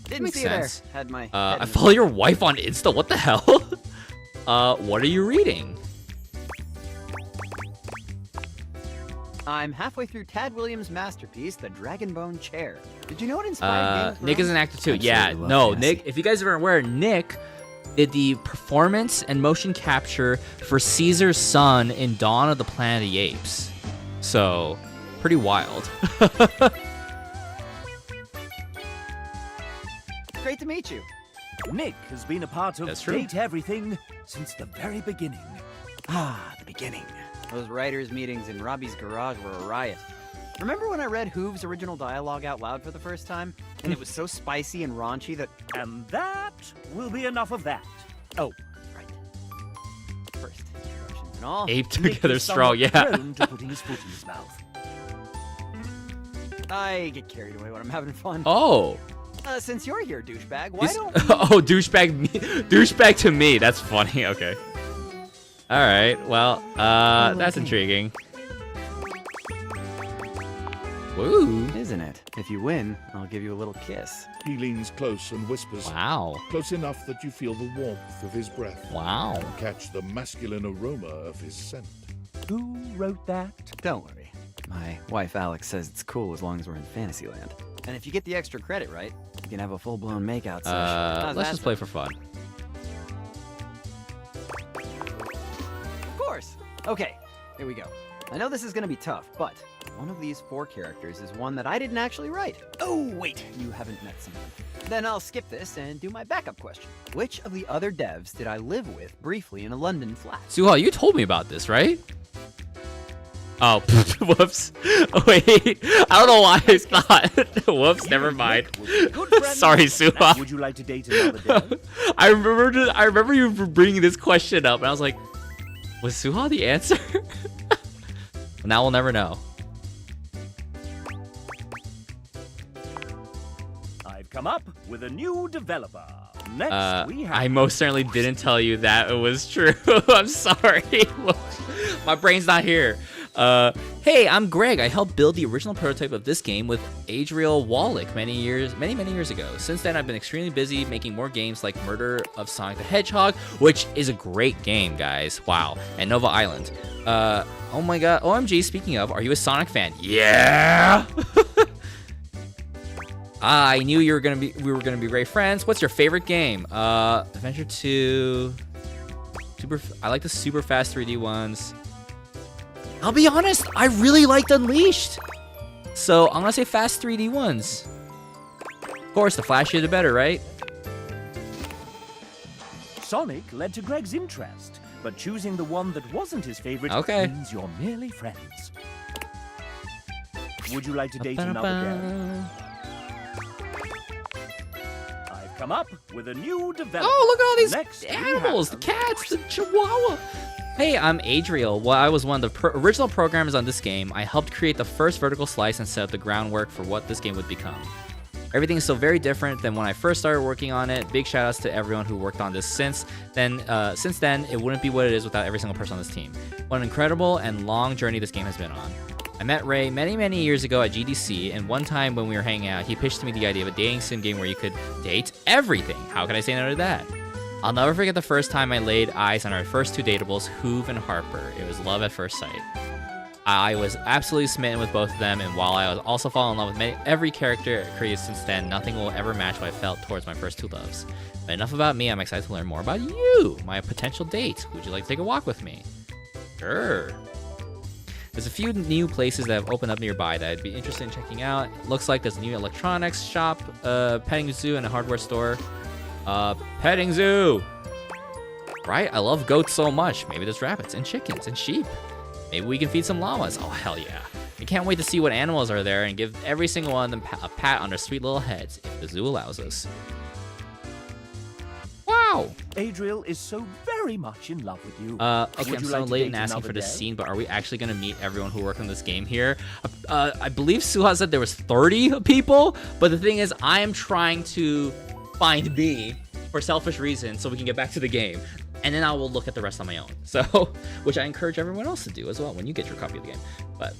Speaker 4: Didn't
Speaker 1: Makes
Speaker 4: see you
Speaker 1: sense.
Speaker 4: there. Had my.
Speaker 1: I follow your wife on Insta. What the hell? What are you reading?
Speaker 4: I'm halfway through Tad Williams' masterpiece, The Dragonbone Chair. Did you know it inspired Game
Speaker 1: Nick is an actor too. Yeah, no, Nick. If you guys aren't aware, Nick did the performance and motion capture for Caesar's son in Dawn of the Planet of the Apes. So, pretty wild.
Speaker 4: Great to meet you.
Speaker 21: Nick has been a part of
Speaker 1: That's true.
Speaker 21: Date Everything since the very beginning.
Speaker 4: Ah, the beginning. Those writers' meetings in Robbie's garage were a riot. Remember when I read Hoove's original dialogue out loud for the first time? And it was so spicy and raunchy that...
Speaker 21: And that will be enough of that.
Speaker 4: Oh, right. First, introductions and all.
Speaker 1: Ape
Speaker 21: Nick
Speaker 1: together
Speaker 21: is
Speaker 1: strong,
Speaker 21: somewhat
Speaker 1: yeah.
Speaker 21: prone to putting his foot in his mouth.
Speaker 4: I get carried away when I'm having fun.
Speaker 1: Oh.
Speaker 4: Since you're here, douchebag, why don't
Speaker 1: Oh, douchebag to me. That's funny. Okay. All right. Well, that's intriguing. Woo.
Speaker 4: Isn't it? If you win, I'll give you a little kiss.
Speaker 2: He leans close and whispers.
Speaker 1: Wow.
Speaker 2: Close enough that you feel the warmth of his breath.
Speaker 1: Wow.
Speaker 2: And catch the masculine aroma of his scent.
Speaker 21: Who wrote that?
Speaker 4: Don't worry. My wife Alex says it's cool as long as we're in Fantasyland. And if you get the extra credit right, you can have a full-blown makeout session.
Speaker 1: Let's just play for fun.
Speaker 4: Of course. Okay, here we go. I know this is gonna be tough, but one of these 4 characters is one that I didn't actually write. Oh, wait, you haven't met someone. Then I'll skip this and do my backup question. Which of the other devs did I live with briefly in a London flat?
Speaker 1: Suha, you told me about this, right? Oh, whoops. Wait, I don't know why I thought. Whoops, never mind. Sorry, Suha.
Speaker 21: Would you like to date another dev?
Speaker 1: I remember you bringing this question up, and I was like, was Suha the answer? Now we'll never know.
Speaker 21: I've come up with a new developer. Next, we have...
Speaker 1: I most certainly didn't tell you that it was true. I'm sorry. My brain's not here. Hey, I'm Greg. I helped build the original prototype of this game with Adriel Wallach many years ago. Since then, I've been extremely busy making more games like Murder of Sonic the Hedgehog, which is a great game, guys. Wow. And Nova Island. Oh my god. OMG, speaking of, are you a Sonic fan? Yeah! I knew we were gonna be great friends. What's your favorite game? Adventure 2. I like the super fast 3D ones. I'll be honest, I really liked Unleashed. So I'm gonna say fast 3D ones. Of course, the flashier the better, right?
Speaker 21: Sonic led to Greg's interest, but choosing the one that wasn't his favorite means you're merely friends. Would you like to date another dev? I've come up with a new developer.
Speaker 1: Oh, look at all these
Speaker 21: Next,
Speaker 1: animals, the cats, the chihuahua. Hey, I'm Adriel. Well, I was one of the original programmers on this game. I helped create the first vertical slice and set up the groundwork for what this game would become. Everything is so very different than when I first started working on it. Big shout outs to everyone who worked on this since then, it wouldn't be what it is without every single person on this team. What an incredible and long journey this game has been on. I met Ray many years ago at GDC, and one time when we were hanging out, he pitched to me the idea of a dating sim game where you could date everything. How could I say no to that? I'll never forget the first time I laid eyes on our first 2 dateables, Hoove and Harper. It was love at first sight. I was absolutely smitten with both of them, and while I was also fallen in love with every character created since then, nothing will ever match what I felt towards my first 2 loves. But enough about me, I'm excited to learn more about you, my potential date. Would you like to take a walk with me? Sure. There's a few new places that have opened up nearby that I'd be interested in checking out. Looks like there's a new electronics shop, petting zoo, and a hardware store. Petting zoo! Right? I love goats so much. Maybe there's rabbits and chickens and sheep. Maybe we can feed some llamas. Oh, hell yeah. I can't wait to see what animals are there and give every single one of them a pat on their sweet little heads, if the zoo allows us. Wow!
Speaker 21: Adriel is so very much in love with you.
Speaker 1: Okay, I'm so late in asking for this scene, but are we actually going to meet everyone who worked on this game here? I believe Suha said there was 30 people, but the thing is, I am trying to find me for selfish reasons so we can get back to the game, and then I will look at the rest on my own. So, which I encourage everyone else to do as well when you get your copy of the game. But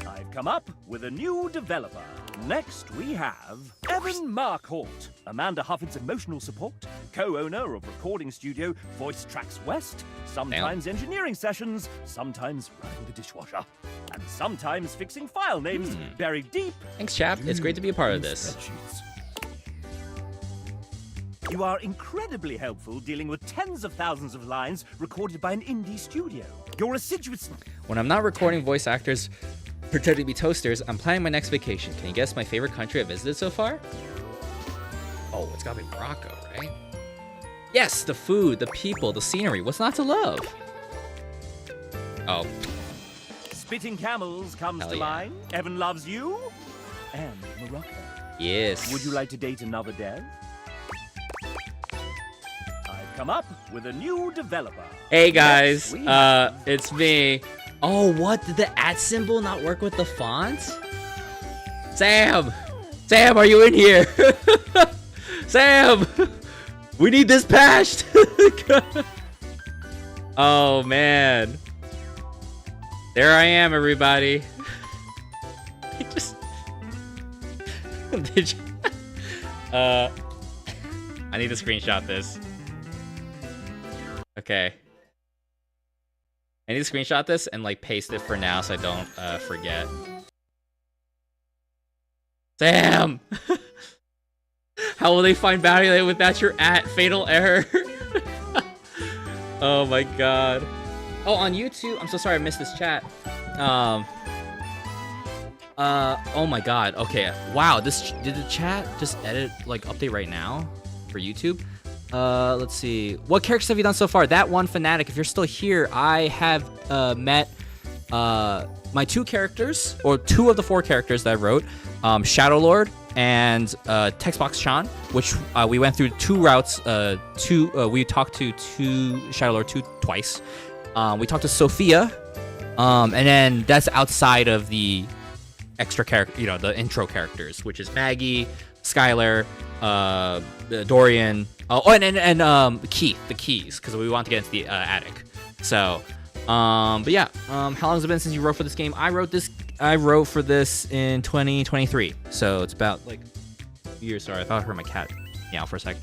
Speaker 21: I've come up with a new developer. Next, we have Evan Markholt, Amanda Hufford's emotional support, co-owner of recording studio Voice Tracks West, sometimes engineering sessions, sometimes running the dishwasher, and sometimes fixing file names buried deep.
Speaker 1: Thanks, chap. It's great to be a part of this.
Speaker 21: You are incredibly helpful dealing with tens of thousands of lines recorded by an indie studio. You're assiduous.
Speaker 1: When I'm not recording voice actors pretending to be toasters, I'm planning my next vacation. Can you guess my favorite country I visited so far? Oh, it's gotta be Morocco, right? Yes, the food, the people, the scenery. What's not to love? Oh.
Speaker 21: Spitting camels comes
Speaker 1: Hell
Speaker 21: to
Speaker 1: yeah.
Speaker 21: mind. Evan loves you. And Morocco.
Speaker 1: Yes.
Speaker 21: Would you like to date another dev? I've come up with a new developer.
Speaker 1: Hey guys,
Speaker 21: Yes, we
Speaker 1: it's me. Oh, what? Did the @ symbol not work with the font? Sam! Sam, are you in here? Sam! We need this patched! Oh, man. There I am, everybody. I just... Did you... I need to screenshot this. Okay. I need to screenshot this and like paste it for now so I don't forget. Sam! How will they find Battle without your @fatal error? Oh my god. Oh, on YouTube, I'm so sorry I missed this chat. Oh my god. Okay. Wow, did the chat just edit like update right now for YouTube? Let's see. What characters have you done so far? That one Fanatic. If you're still here, I have met my 2 characters, or 2 of the 4 characters that I wrote, Shadow Lord and Textbox Sean, which we went through 2 routes. We talked to Shadow Lord twice. We talked to Sophia, and then that's outside of the extra character, the intro characters, which is Maggie, Skylar, Dorian. Oh, and Keith, the keys, because we want to get into the attic. So, but yeah, how long has it been since you wrote for this game? I wrote for this in 2023, so it's about like a year. Sorry, I thought I heard my cat meow for a sec.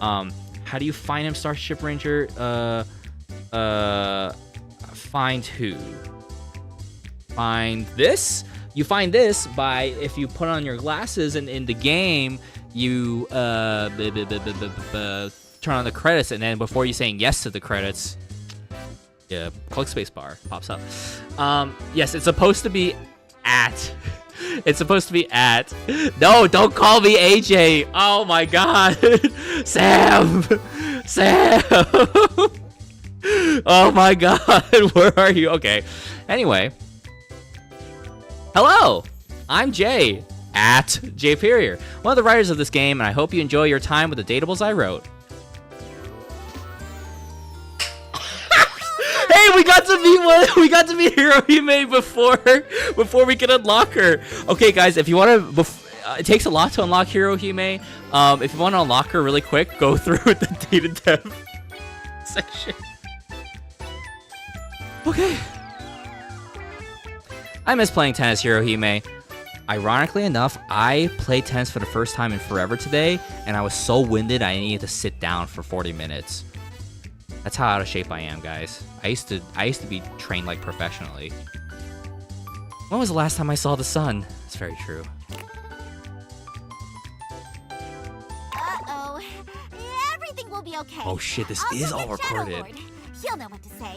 Speaker 1: How do you find him, Starship Ranger? Find who? Find this? You find this by if you put on your glasses and in the game you turn on the credits, and then before you saying yes to the credits, yeah, click spacebar, pops up. Yes, it's supposed to be at. It's supposed to be at. No, don't call me AJ. Oh my god, Sam, Sam. Oh my god, where are you? Okay. Anyway, hello, I'm Jay. At Jay Perrier, one of the writers of this game, and I hope you enjoy your time with the datables I wrote. Hey, we got to meet Hirohime before we can unlock her. Okay, guys, if you want to, it takes a lot to unlock Hirohime. If you want to unlock her really quick, go through the data dev section. Okay. I miss playing tennis, Hirohime. Ironically enough, I played tennis for the first time in forever today, and I was so winded I needed to sit down for 40 minutes. That's how out of shape I am, guys. I used to be trained like professionally. When was the last time I saw the sun? It's very true.
Speaker 18: Uh-oh. Everything will be okay.
Speaker 1: Oh shit, this
Speaker 18: I'll
Speaker 1: is
Speaker 18: go
Speaker 1: all
Speaker 18: get Shadow
Speaker 1: recorded.
Speaker 18: Lord. He'll know what to say.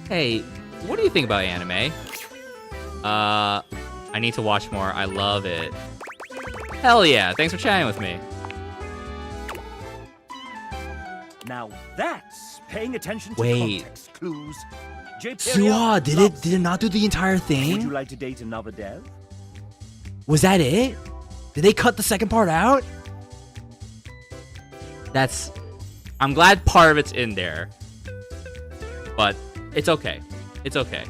Speaker 1: Hey, what do you think about anime? I need to watch more. I love it. Hell yeah, thanks for chatting with me.
Speaker 21: Now that's paying attention to
Speaker 1: Wait.
Speaker 21: context clues. Jay
Speaker 1: Suha,
Speaker 21: Perrier
Speaker 1: did it not do the entire
Speaker 21: Would you
Speaker 1: thing?
Speaker 21: like to date another dev?
Speaker 1: Was that it? Did they cut the second part out? I'm glad part of it's in there. But it's okay. It's okay.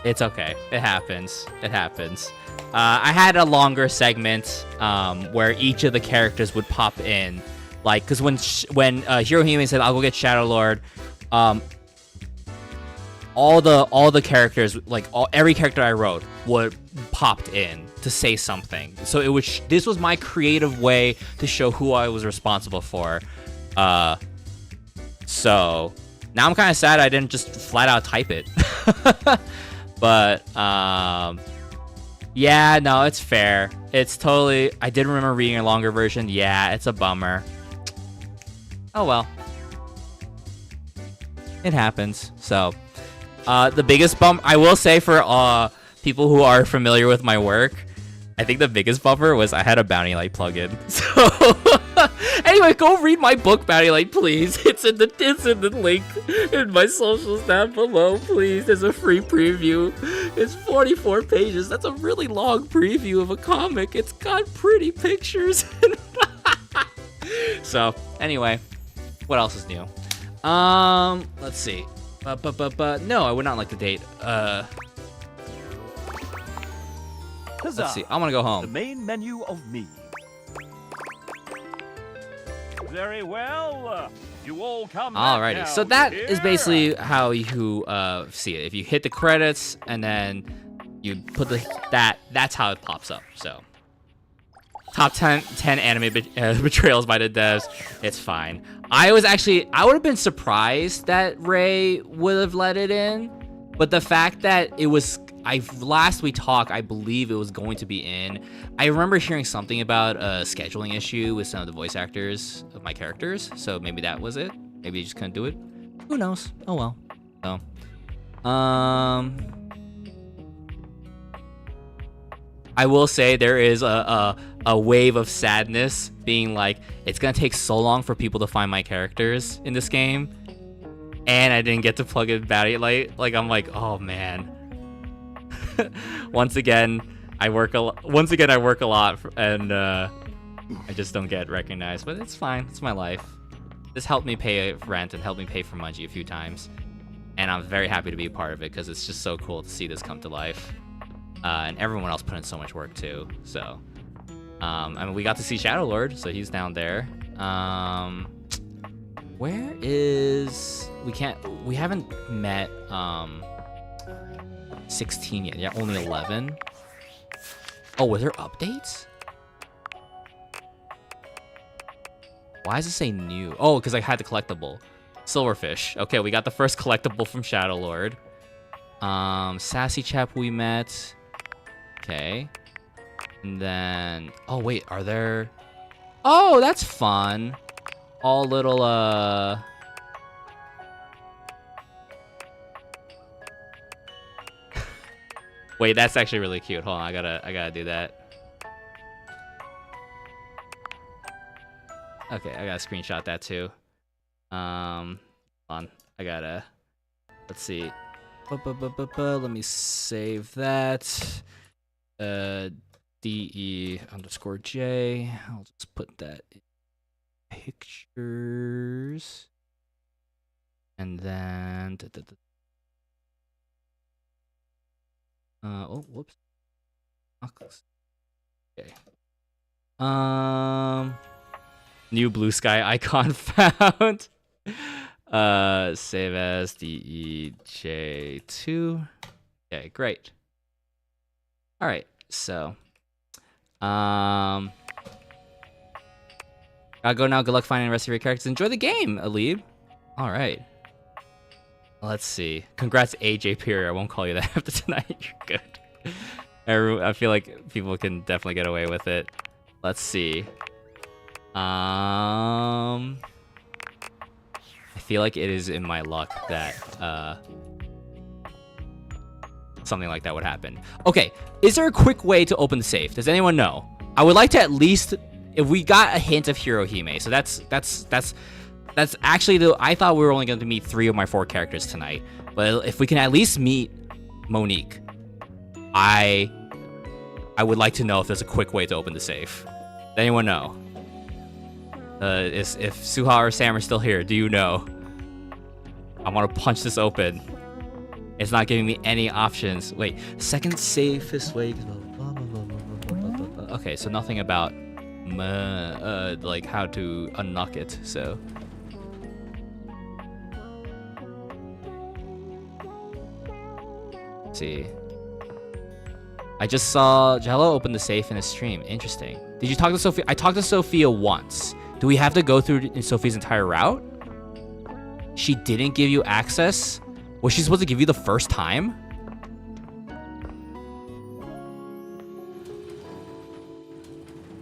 Speaker 1: It's okay. It happens. It happens. I had a longer segment where each of the characters would pop in, like, because when Hirohime said, "I'll go get Shadow Lord," all the characters, like every character I wrote, would popped in to say something. So it was this was my creative way to show who I was responsible for. So now I'm kind of sad I didn't just flat out type it. But yeah, no, it's fair. It's totally. I did remember reading a longer version. Yeah, it's a bummer. Oh well. It happens. So, the biggest bump I will say for people who are familiar with my work, I think the biggest buffer was I had a Bounty Light plugin. So anyway, go read my book, Bounty Light, please. It's in the link in my socials down below, please. There's a free preview. It's 44 pages. That's a really long preview of a comic. It's got pretty pictures. So anyway, what else is new? Let's see. No, I would not like to date. Let's see. I want to go home.
Speaker 21: The main menu of me. Very well. You all come.
Speaker 1: Alrighty. So that is basically how you see it. If you hit the credits and then you put that's how it pops up. So top 10 anime betrayals by the devs. It's fine. I would have been surprised that Ray would have let it in, but the fact that it was. Last we talked, I believe it was going to be in. I remember hearing something about a scheduling issue with some of the voice actors of my characters, so maybe that was it. Maybe you just couldn't do it. Who knows? Oh well. So, I will say there is a wave of sadness, being like it's gonna take so long for people to find my characters in this game, and I didn't get to plug in Bounty Light. Like I'm like, oh man. Once again, I work a lot, and I just don't get recognized. But it's fine. It's my life. This helped me pay rent and helped me pay for Mungie a few times, and I'm very happy to be a part of it because it's just so cool to see this come to life. And everyone else put in so much work too. So, I mean, we got to see Shadow Lord, so he's down there. Where is we haven't met 16 yet. Yeah, only 11. Oh, were there updates? Why does it say new? Oh, because I had the collectible. Silverfish. Okay, we got the first collectible from Shadow Lord. Sassy Chap we met. Okay. And then... Oh, wait, are there... Oh, that's fun. All little, Wait, that's actually really cute. Hold on, I gotta do that. Okay, I gotta screenshot that too. Hold on, I gotta. Let's see. Let me save that. DE_J. I'll just put that in pictures, and then. Oh, whoops. Okay. New blue sky icon found. Save as DEJ2. Okay, great. All right, so gotta go now. Good luck finding the rest of your characters. Enjoy the game, Alib. All right. Let's see. Congrats, AJ Piri. I won't call you that after tonight. You're good. I feel like people can definitely get away with it. Let's see. I feel like it is in my luck that something like that would happen. Okay, is there a quick way to open the safe? Does anyone know? I would like to at least, if we got a hint of Hirohime. So that's actually I thought we were only going to meet 3 of my 4 characters tonight. But if we can at least meet Monique, I would like to know if there's a quick way to open the safe. Does anyone know? If Suha or Sam are still here, do you know? I want to punch this open. It's not giving me any options. Wait, second safest way. Okay, so nothing about like how to unlock it. So. Let's see. I just saw Jello open the safe in a stream. Interesting. Did you talk to Sophia? I talked to Sophia once. Do we have to go through Sophia's entire route? She didn't give you access? Was she supposed to give you the first time?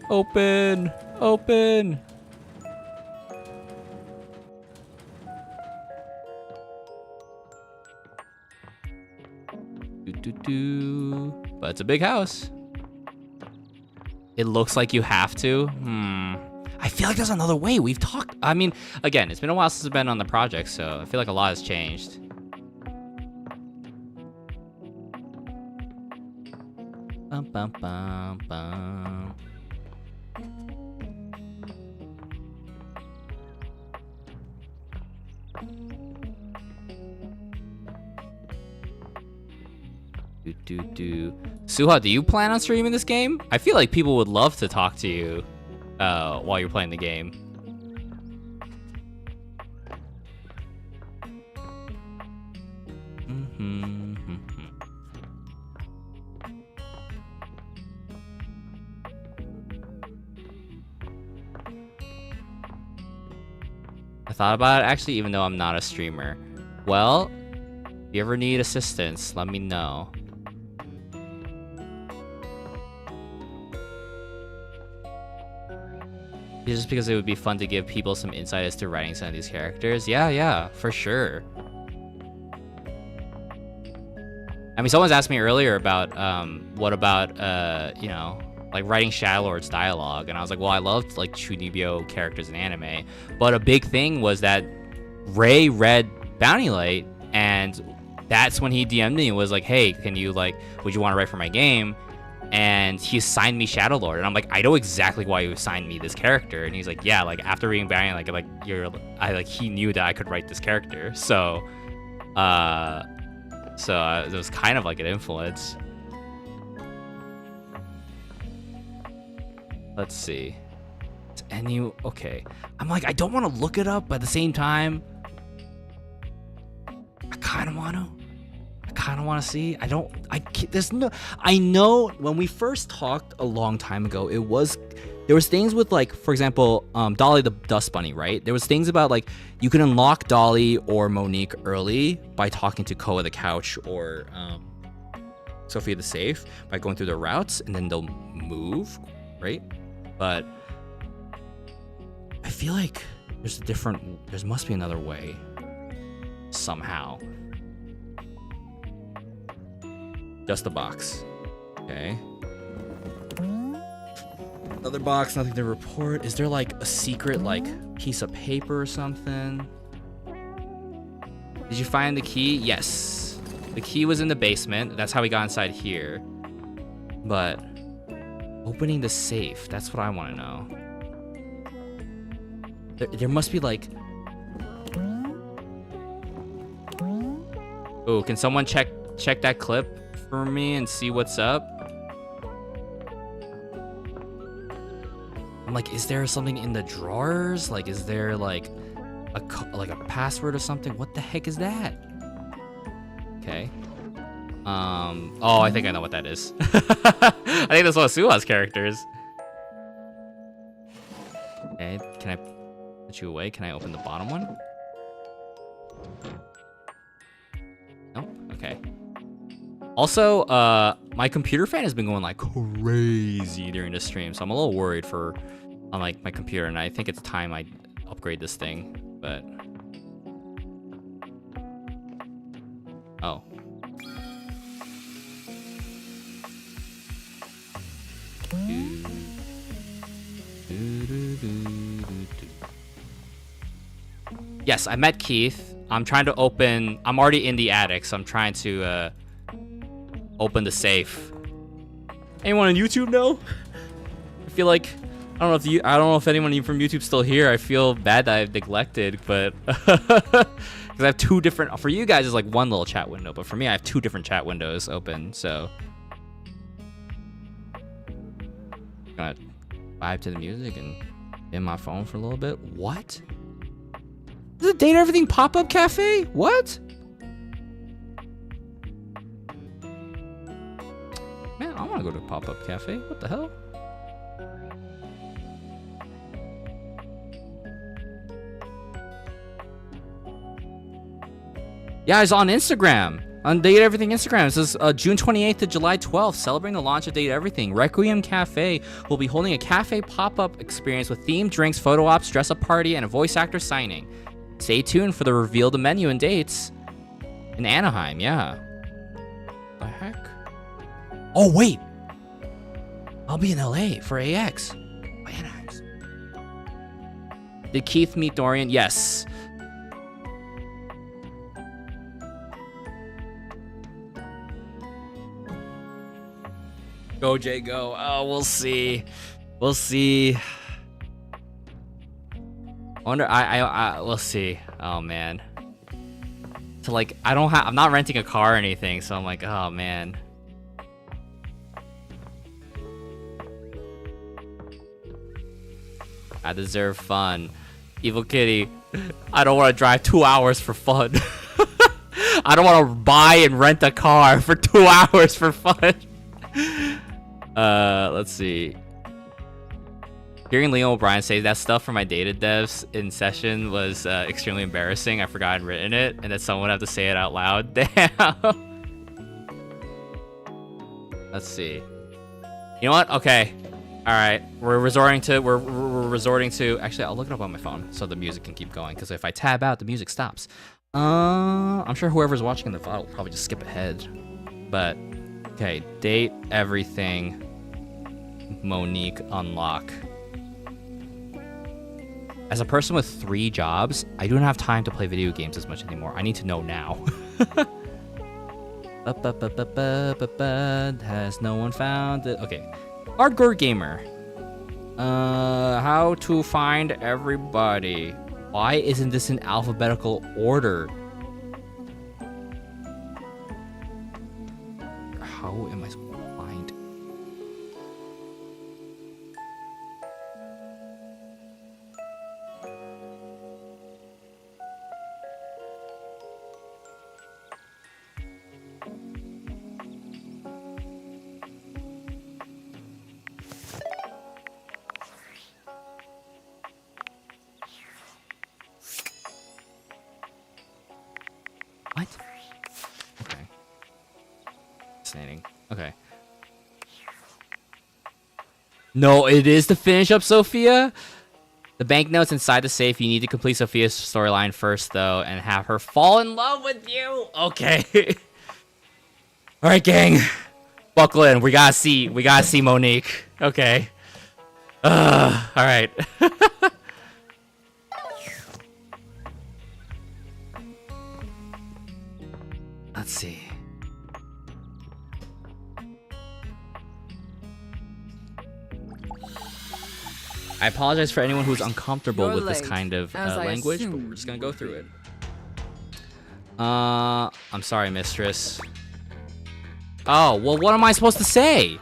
Speaker 1: Open! Open! But it's a big house. it looks like you have to. I feel like there's another way. We've talked. I mean, again, it's been a while since I've been on the project, so I feel like a lot has changed. Bum, bum, bum, bum. Suha, do you plan on streaming this game? I feel like people would love to talk to you while you're playing the game. I thought about it actually, even though I'm not a streamer. Well, if you ever need assistance, let me know. Just because it would be fun to give people some insight as to writing some of these characters. Yeah, for sure. I mean, someone's asked me earlier about what about you know, like writing Shadowlord's dialogue, and I was like, well, I loved like Chunibyo characters in anime, but a big thing was that Ray read Bounty Light, and that's when he DM'd me and was like, hey, can you like, would you want to write for my game? And he assigned me Shadowlord, and I'm like, I know exactly why you assigned me this character. And he's like, yeah, like after reading Bounty, he knew that I could write this character, so it was kind of like an influence. Let's see. Okay. I'm like, I don't want to look it up, but at the same time, I kind of want to see. I know when we first talked a long time ago, there was things with like, for example, Dolly the Dust Bunny, right? There was things about like, you can unlock Dolly or Monique early by talking to Koa the Couch or Sophia the Safe by going through their routes, and then they'll move, right? But I feel like there must be another way somehow. Just the box. Okay. Another box, nothing to report. Is there like a secret like piece of paper or something? Did you find the key? Yes. The key was in the basement. That's how we got inside here. But opening the safe, that's what I want to know. There must be like... Oh, can someone check that clip for me and see what's up? I'm like, is there something in the drawers? Like, is there like a password or something? What the heck is that? Okay. Oh, I think I know what that is. I think that's one of Suha's characters. Okay, can I put you away? Can I open the bottom one? No? Okay. Also, my computer fan has been going like crazy during the stream, so I'm a little worried on like my computer, and I think it's time I upgrade this thing, but... Oh. Yes, I met Keith. I'm trying to open... I'm already in the attic, so I'm trying to open the safe. Anyone on YouTube know? I feel like... I don't know if anyone from YouTube's still here. I feel bad that I've neglected, but... Because I have two different... For you guys, it's like one little chat window, but for me, I have two different chat windows open, so... I'm gonna vibe to the music and in my phone for a little bit. What? Is it Date Everything pop-up cafe? What? Man, I want to go to pop-up cafe. What the hell? Yeah, it's on Instagram. On Date Everything Instagram. It says June 28th to July 12th, celebrating the launch of Date Everything. Requiem Cafe will be holding a cafe pop-up experience with themed drinks, photo ops, dress-up party, and a voice actor signing. Stay tuned for the reveal of the menu and dates in Anaheim. Yeah. The heck? Oh wait. I'll be in LA for AX. AX. Did Keith meet Dorian? Yes. Go, Jay, go. Oh, we'll see. We'll see. I wonder. We'll see. Oh man. So like, I'm not renting a car or anything, so I'm like, oh man. I deserve fun. Evil Kitty. I don't want to drive 2 hours for fun. I don't want to buy and rent a car for 2 hours for fun. Let's see. Hearing Liam O'Brien say that stuff for my data devs in session was extremely embarrassing. I forgot I'd written it, and that someone had to say it out loud. Damn. Let's see. You know what? Okay. All right. We're resorting to. Actually, I'll look it up on my phone so the music can keep going. Because if I tab out, the music stops. I'm sure whoever's watching the file will probably just skip ahead. But okay, date everything. Monique unlock. As a person with 3 jobs, I don't have time to play video games as much anymore. I need to know now. Has no one found it? Okay. Hardcore gamer. How to find everybody. Why isn't this in alphabetical order? How am I supposed to find? What? Okay. Fascinating. Okay. No, it is to finish up Sophia? The banknotes inside the safe. You need to complete Sophia's storyline first, though, and have her fall in love with you. Okay. All right, gang. Buckle in. We gotta see Monique. Okay. All right. Let's see. I apologize for anyone who's uncomfortable
Speaker 20: You're
Speaker 1: with this
Speaker 20: late,
Speaker 1: kind of
Speaker 20: as I
Speaker 1: language, but we're just gonna go through it. I'm sorry, mistress. Oh, well, what am I supposed to say?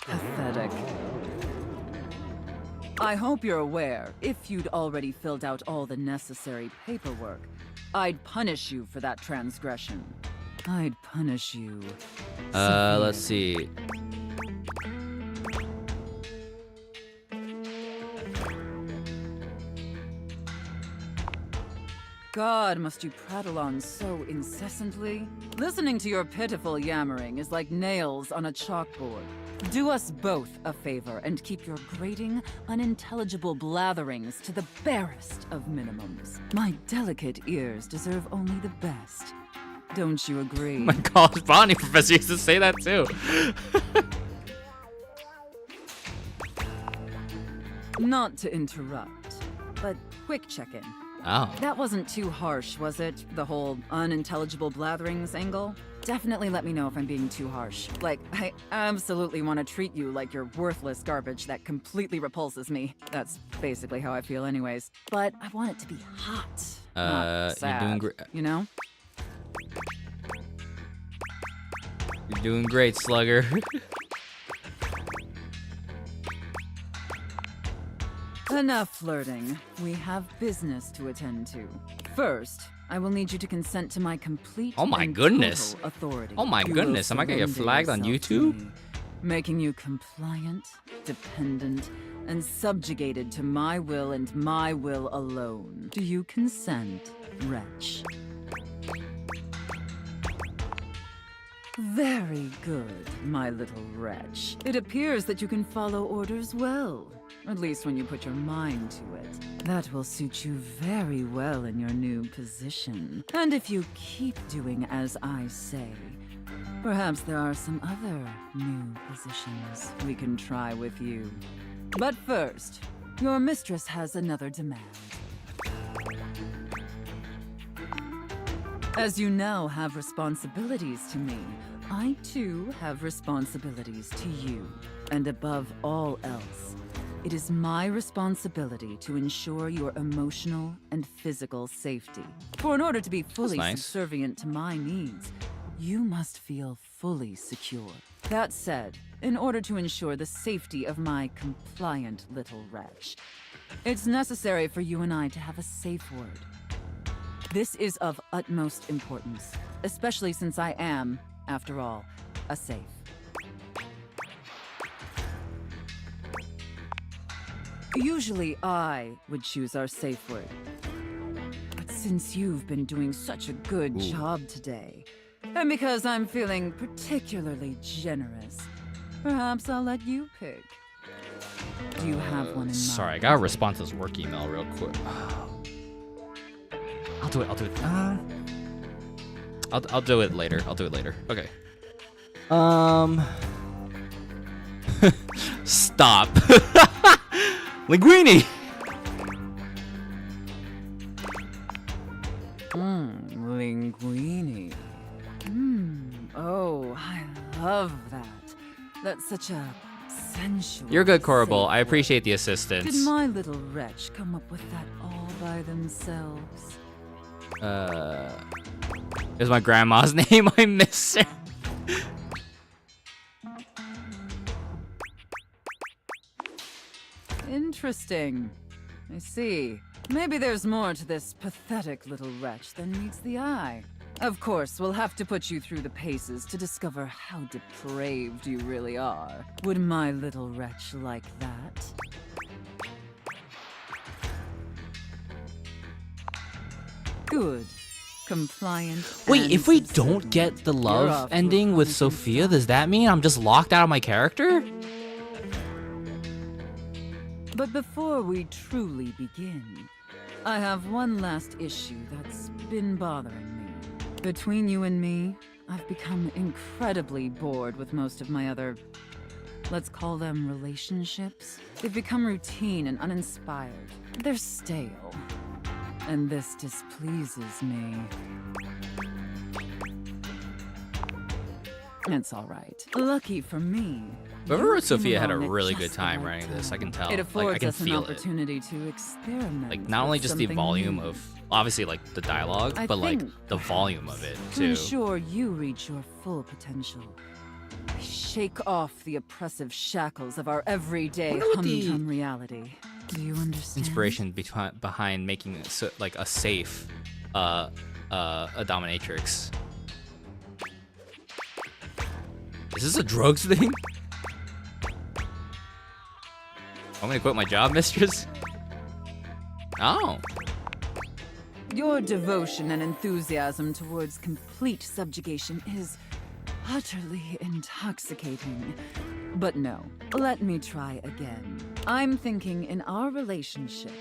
Speaker 20: Pathetic. I hope you're aware, if you'd already filled out all the necessary paperwork, I'd punish you for that transgression. I'd punish you.
Speaker 1: Let's see.
Speaker 20: God, must you prattle on so incessantly? Listening to your pitiful yammering is like nails on a chalkboard. Do us both a favor and keep your grating, unintelligible blatherings to the barest of minimums. My delicate ears deserve only the best. Don't you agree?
Speaker 1: My college botany professor used to say that too.
Speaker 20: Not to interrupt, but quick check-in.
Speaker 1: Oh.
Speaker 20: That wasn't too harsh, was it? The whole unintelligible blatherings angle? Definitely let me know if I'm being too harsh. Like, I absolutely want to treat you like you're worthless garbage that completely repulses me. That's basically how I feel anyways. But I want it to be hot. Not sad,
Speaker 1: you're doing great.
Speaker 20: You know?
Speaker 1: You're doing great, Slugger.
Speaker 20: Enough flirting. We have business to attend to. First, I will need you to consent to my complete
Speaker 1: Oh my
Speaker 20: and
Speaker 1: goodness.
Speaker 20: total authority.
Speaker 1: Oh my
Speaker 20: You
Speaker 1: goodness,
Speaker 20: will
Speaker 1: am I gonna get
Speaker 20: surrender
Speaker 1: flagged on
Speaker 20: yourself to
Speaker 1: YouTube?
Speaker 20: me, making you compliant, dependent, and subjugated to my will and my will alone. Do you consent, wretch? Very good, my little wretch. It appears that you can follow orders well. At least when you put your mind to it. That will suit you very well in your new position. And if you keep doing as I say, Perhaps there are some other new positions we can try with you. But first, your mistress has another demand. As you now have responsibilities to me, I too have responsibilities to you. And above all else, it is my responsibility to ensure your emotional and physical safety. For in order to be fully subservient to my needs, you must feel fully secure. That said, in order to ensure the safety of my compliant little wretch, it's necessary for you and I to have a safe word. This is of utmost importance, especially since I am, after all, a safe. Usually I would choose our safe word. But since you've been doing such a good job today, and because I'm feeling particularly generous, perhaps I'll let you pick. Do you have one in mind?
Speaker 1: Sorry, I gotta respond to this work email real quick. I'll do it. I'll do it later. Okay. Stop. Linguini.
Speaker 20: Linguini. Oh, I love that. That's such a sensual.
Speaker 1: You're good, Korrible.
Speaker 20: safe
Speaker 1: I appreciate
Speaker 20: word.
Speaker 1: the assistance.
Speaker 20: Did my little wretch come up with that all by themselves?
Speaker 1: Is my grandma's name? I miss her.
Speaker 20: Interesting. I see. Maybe there's more to this pathetic little wretch than meets the eye. Of course, we'll have to put you through the paces to discover how depraved you really are. Would my little wretch like that? Good. Compliant.
Speaker 1: Wait,
Speaker 20: and
Speaker 1: if we
Speaker 20: subservient.
Speaker 1: don't get the
Speaker 20: You're
Speaker 1: love
Speaker 20: off to a
Speaker 1: ending with
Speaker 20: promising
Speaker 1: Sophia, does that mean I'm just locked out of my character?
Speaker 20: But before we truly begin, I have one last issue that's been bothering me. Between you and me, I've become incredibly bored with most of my other, let's call them relationships. They've become routine and uninspired. They're stale. And this displeases me. It's all right. Lucky for me.
Speaker 1: Whoever
Speaker 20: you
Speaker 1: wrote Sophia
Speaker 20: came
Speaker 1: had a
Speaker 20: along at
Speaker 1: really
Speaker 20: just
Speaker 1: good
Speaker 20: the
Speaker 1: time
Speaker 20: right
Speaker 1: writing this. I can tell.
Speaker 20: It
Speaker 1: Like,
Speaker 20: affords
Speaker 1: I can
Speaker 20: us an
Speaker 1: feel it.
Speaker 20: opportunity to experiment.
Speaker 1: Like not only
Speaker 20: with
Speaker 1: just the
Speaker 20: something
Speaker 1: volume
Speaker 20: new.
Speaker 1: of obviously like the dialogue,
Speaker 20: I
Speaker 1: but like
Speaker 20: think
Speaker 1: the volume of it
Speaker 20: To
Speaker 1: too.
Speaker 20: ensure you reach your full potential, I shake off the oppressive shackles of our everyday
Speaker 1: Wonder what the
Speaker 20: humdrum reality. Do you understand?
Speaker 1: Inspiration behind making it so, like a safe, a dominatrix. Is this a drugs thing? I'm gonna quit my job, mistress. Oh.
Speaker 20: Your devotion and enthusiasm towards complete subjugation is utterly intoxicating. But no, let me try again. I'm thinking in our relationship,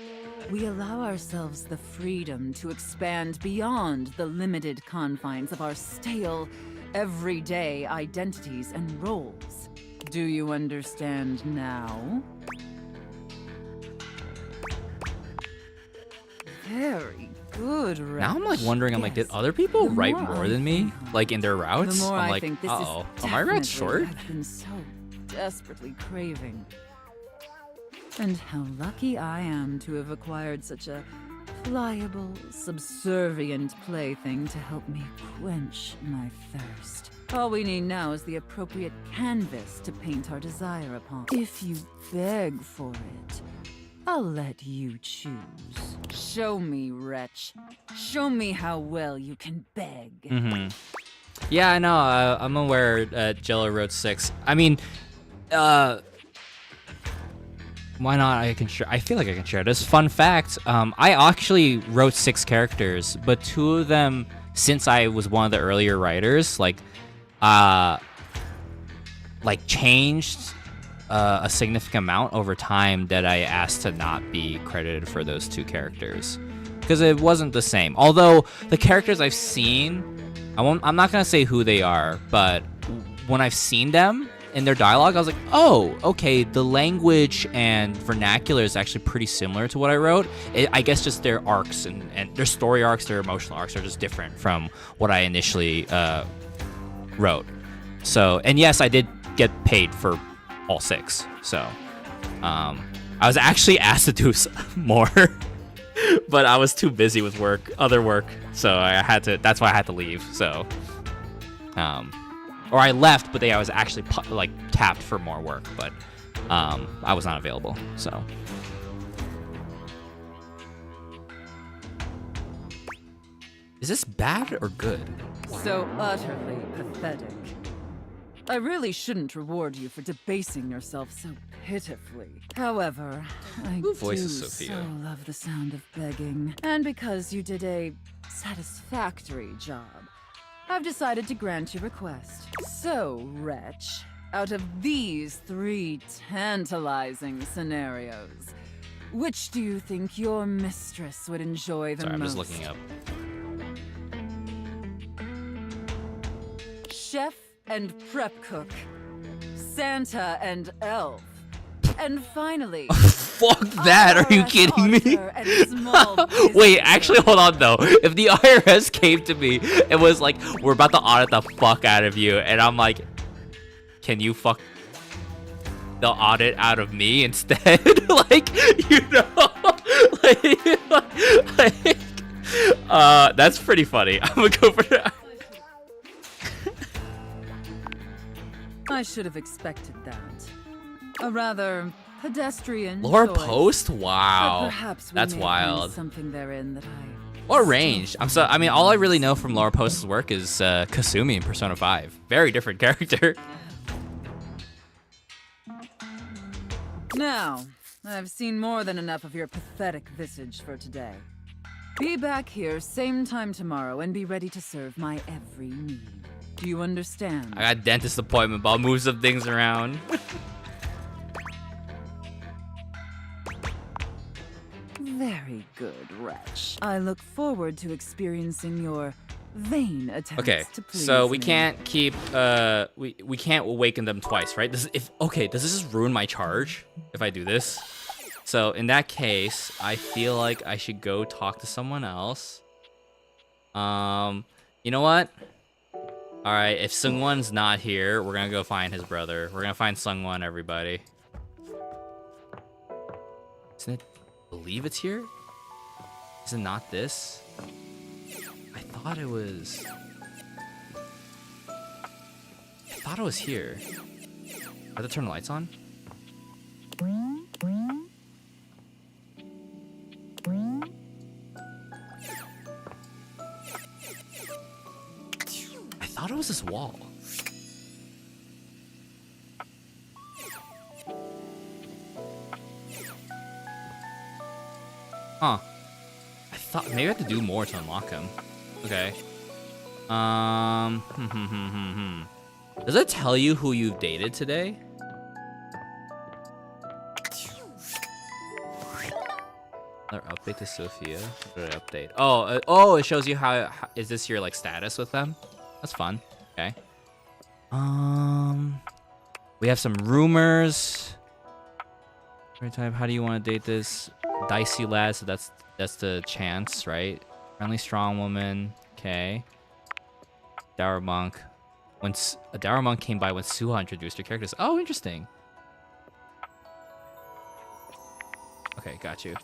Speaker 20: we allow ourselves the freedom to expand beyond the limited confines of our stale, everyday identities and roles. Do you understand now? Very good, Rex.
Speaker 1: Now I'm like wondering, I'm like, did other people
Speaker 20: The
Speaker 1: write
Speaker 20: more
Speaker 1: more
Speaker 20: I
Speaker 1: than me? Like in their routes?
Speaker 20: The more
Speaker 1: I'm
Speaker 20: I
Speaker 1: like,
Speaker 20: think this
Speaker 1: uh-oh.
Speaker 20: is
Speaker 1: Are my routes short?
Speaker 20: definitely what I've been so desperately craving. And how lucky I am to have acquired such a pliable, subservient plaything to help me quench my thirst. All we need now is the appropriate canvas to paint our desire upon. If you beg for it, I'll let you choose. Show me, wretch. Show me how well you can beg.
Speaker 1: Mm-hmm. Yeah, I know. I'm aware Jello wrote 6. I mean, why not? I feel like I can share this. Fun fact, I actually wrote 6 characters, but 2 of them, since I was one of the earlier writers, changed a significant amount over time that I asked to not be credited for those 2 characters. Because it wasn't the same. Although the characters I've seen, I'm not gonna say who they are, but when I've seen them in their dialogue, I was like, oh, okay, the language and vernacular is actually pretty similar to what I wrote. I guess just their arcs and their story arcs, their emotional arcs are just different from what I initially wrote. So, and yes, I did get paid for all 6. So, I was actually asked to do more, but I was too busy with other work. So that's why I had to leave. So, or I left, but I was actually tapped for more work, but I was not available. So, is this bad or good?
Speaker 20: So utterly pathetic. I really shouldn't reward you for debasing yourself so pitifully. However, I
Speaker 1: Who voices
Speaker 20: do
Speaker 1: Sophia?
Speaker 20: so love the sound of begging. And because you did a satisfactory job, I've decided to grant your request. So, wretch, out of these 3 tantalizing scenarios, which do you think your mistress would enjoy the
Speaker 1: Sorry, I'm
Speaker 20: most?
Speaker 1: just looking up.
Speaker 20: Chef and prep cook, Santa and elf, and finally,
Speaker 1: Fuck that! Are you kidding me? Wait, actually, hold on though. If the IRS came to me and was like, "We're about to audit the fuck out of you," and I'm like, "Can you fuck the audit out of me instead?" like, you know, that's pretty funny. I'm gonna go for that.
Speaker 20: I should have expected that. A rather pedestrian
Speaker 1: Laura
Speaker 20: choice.
Speaker 1: Post?
Speaker 20: But
Speaker 1: Wow,
Speaker 20: perhaps we
Speaker 1: that's
Speaker 20: may find
Speaker 1: wild.
Speaker 20: something therein that I
Speaker 1: What range? I mean, all I really know from Laura Post's work is Kasumi in Persona 5. Very different character.
Speaker 20: Now, I've seen more than enough of your pathetic visage for today. Be back here same time tomorrow and be ready to serve my every need. Do you understand?
Speaker 1: I got dentist appointment, but I'll move some things around.
Speaker 20: Very good, wretch. I look forward to experiencing your vain attempts
Speaker 1: Okay,
Speaker 20: to please
Speaker 1: so we
Speaker 20: me.
Speaker 1: can't keep we can't awaken them twice, right? Does this just ruin my charge if I do this? So in that case, I feel like I should go talk to someone else. You know what? All right, if Sungwon's not here, we're gonna go find his brother. We're gonna find Sungwon, everybody. Isn't it? I believe it's here. Is it not this? I thought it was. I thought it was here. I have to turn the lights on. I thought it was this wall. Huh. I thought maybe I have to do more to unlock him. Okay. Does it tell you who you've dated today? Another update to Sophia. What did I update? Oh, it shows you how is this your like status with them? That's fun. Okay. We have some rumors. Right type. How do you want to date this? Dicey lad. So that's the chance, right? Friendly strong woman. Okay. Dour monk. When a dour monk came by when Suha introduced her characters. Oh, interesting. Okay, got you.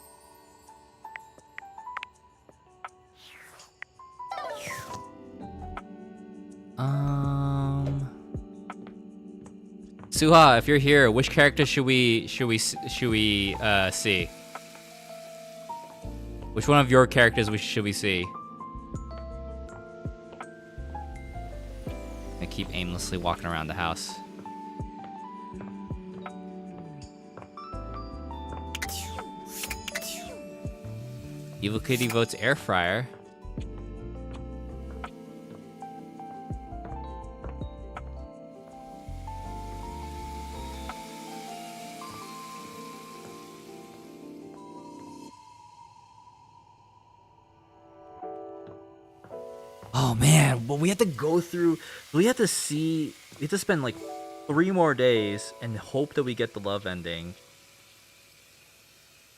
Speaker 1: Suha, if you're here, which character should we see? Which one of your characters should we see? I keep aimlessly walking around the house. Evil Kitty votes air fryer. Oh man, but we have to go through. We have to see We have to spend like 3 more days and hope that we get the love ending.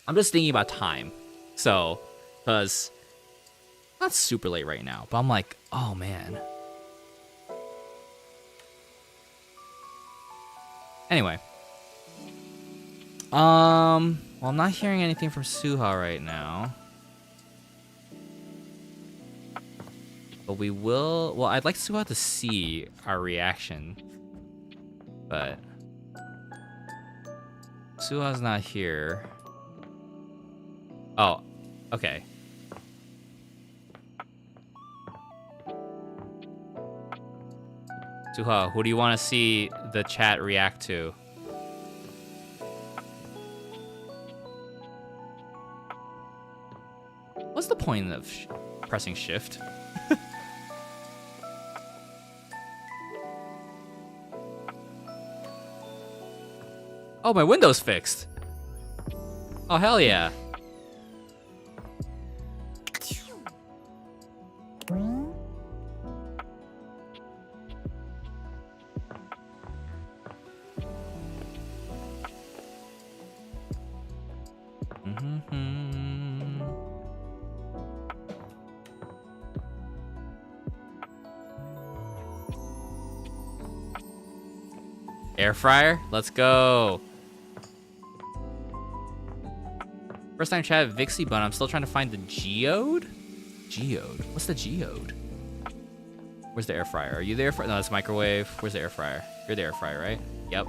Speaker 1: I'm just thinking about time. So, because not super late right now, but I'm like, oh man. Anyway. Well, I'm not hearing anything from Suha right now. But we will... Well, I'd like Suha to see our reaction. But... Suha's not here. Oh, okay. Suha, who do you want to see the chat react to? What's the point of pressing shift? Oh, my window's fixed. Oh, hell yeah. Air fryer? Let's go. First time chat Vixie, but I'm still trying to find the geode? Geode? What's the geode? Where's the air fryer? Are you there for? No, it's microwave. Where's the air fryer? You're the air fryer, right? Yep.